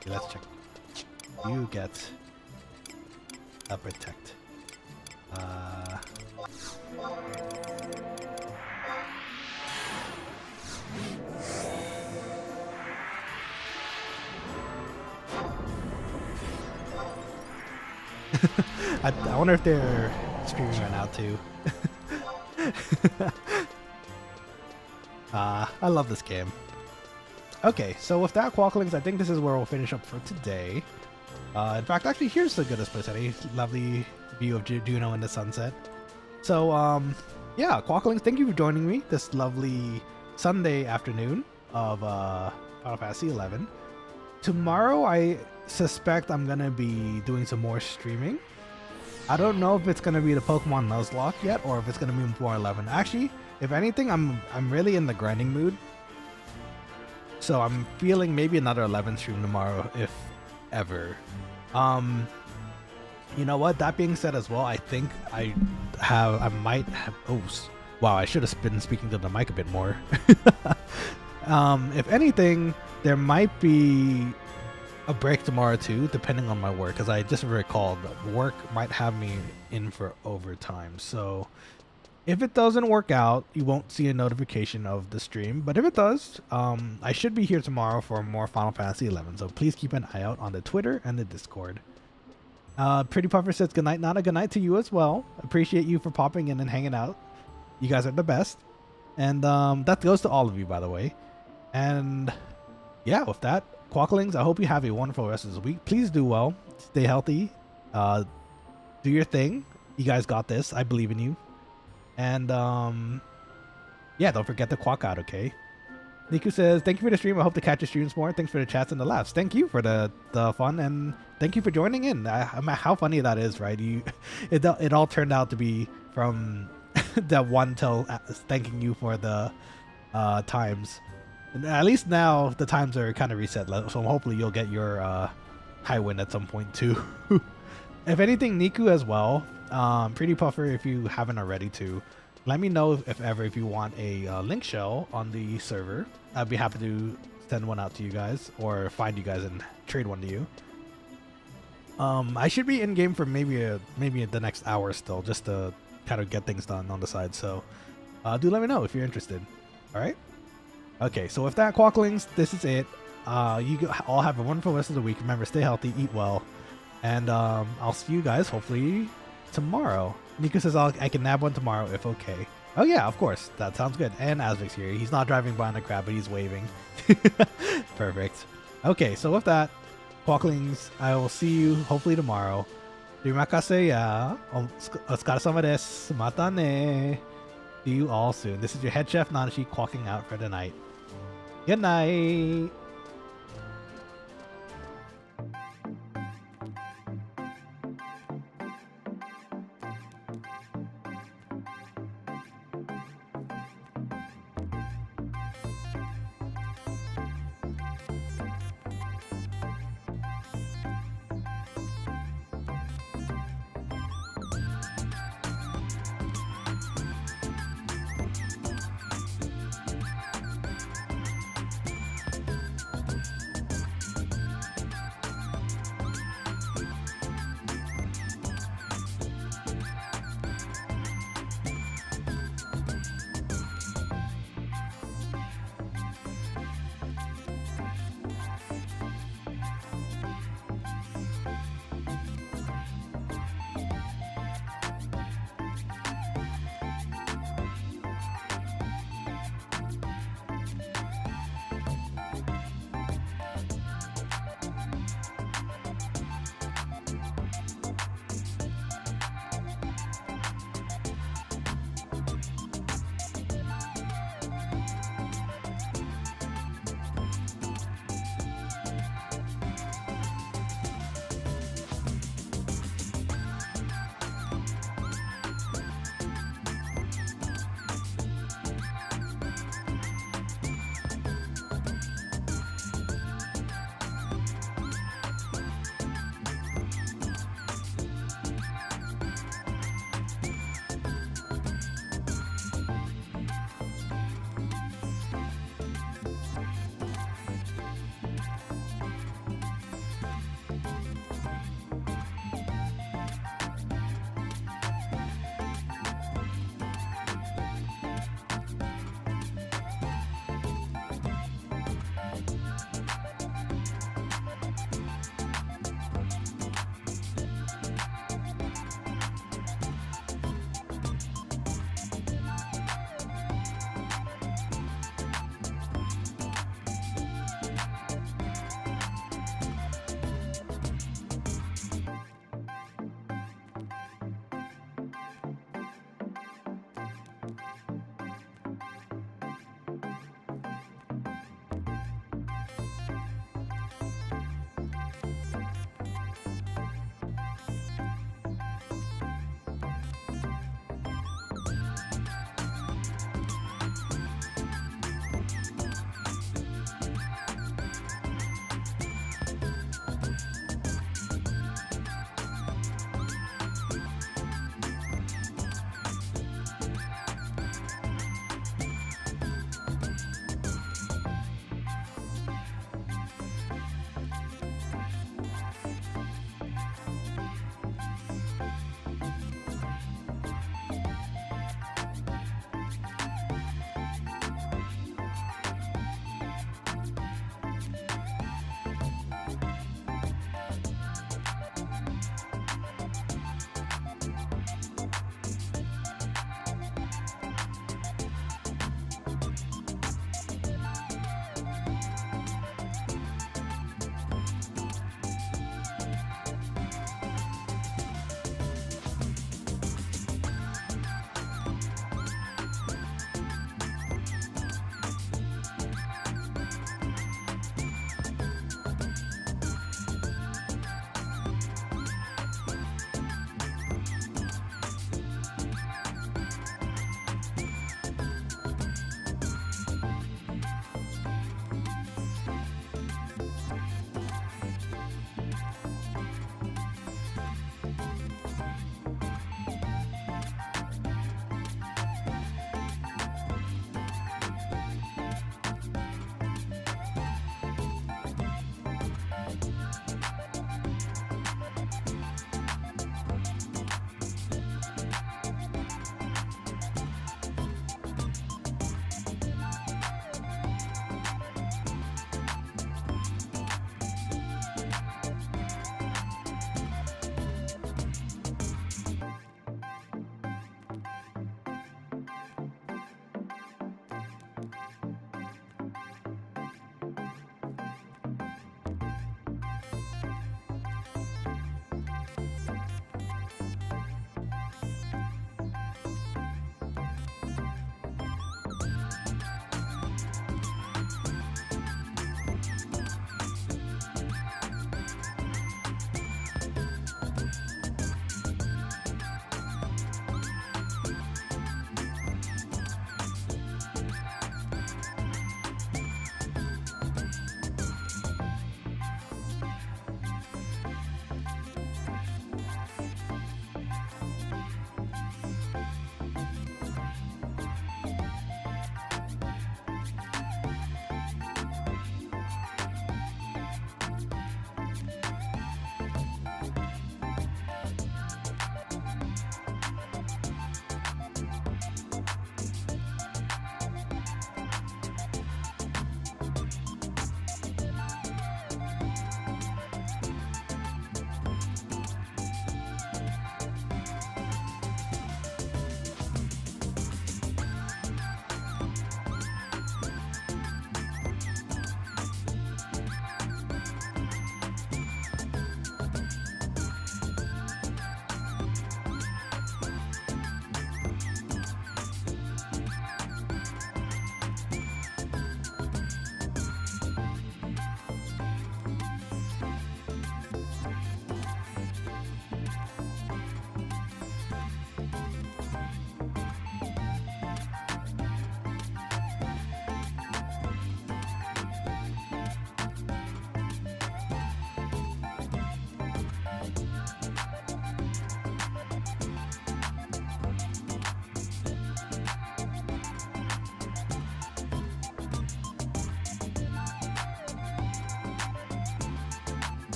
Okay, let's check. You get a protect. I wonder if they're streaming right now too. I love this game. Okay, so with that, Quokkalings, I think this is where we'll finish up for today. In fact, actually, here's the goodest place. A lovely view of Juno in the sunset. So, yeah, Quokkalings, thank you for joining me this lovely Sunday afternoon of Final Fantasy 11. Tomorrow, I suspect I'm gonna be doing some more streaming. I don't know if it's gonna be the Pokemon Nuzlocke yet, or if it's gonna be more 11. Actually, if anything, I'm really in the grinding mood. So I'm feeling maybe another 11 stream tomorrow, if ever. You know what? That being said as well, I think I might have. Oh, wow! I should have been speaking to the mic a bit more. If anything, there might be a break tomorrow too, depending on my work, because I just recalled work might have me in for overtime. So if it doesn't work out, you won't see a notification of the stream. But if it does, I should be here tomorrow for more Final Fantasy 11. So please keep an eye out on the Twitter and the Discord. Pretty Puffer says good night, Nana. Good night to you as well. Appreciate you for popping in and hanging out. You guys are the best. And that goes to all of you, by the way. And yeah, with that, Quokkalings, I hope you have a wonderful rest of the week. Please do well. Stay healthy. Do your thing. You guys got this. I believe in you. And yeah, don't forget to quack out, okay? Niku says, thank you for the stream. I hope to catch your streams more. Thanks for the chats and the laughs. Thank you for the fun, and thank you for joining in. How funny that is, right? It all turned out to be from that one till thanking you for the times. And at least now the times are kind of reset, so hopefully you'll get your high win at some point too. If anything, Niku as well. Pretty Puffer, if you haven't already too, let me know if you want a link shell on the server. I'd be happy to send one out to you guys, or find you guys and trade one to you. I should be in game for maybe the next hour still, just to kind of get things done on the side. So do let me know if you're interested. All right. Okay, so with that, Quokkalings, this is it. You all have a wonderful rest of the week. Remember, stay healthy, eat well, and I'll see you guys hopefully tomorrow. Nico says I can nab one tomorrow if okay. Oh yeah, of course. That sounds good. And Asvic's here. He's not driving by on the crab, but he's waving. Perfect. Okay, so with that, Quokkalings, I will see you hopefully tomorrow. Rimakase ya. Otsukaresama desu. Mata ne. See you all soon. This is your head chef Nanashi quacking out for the night. Good night.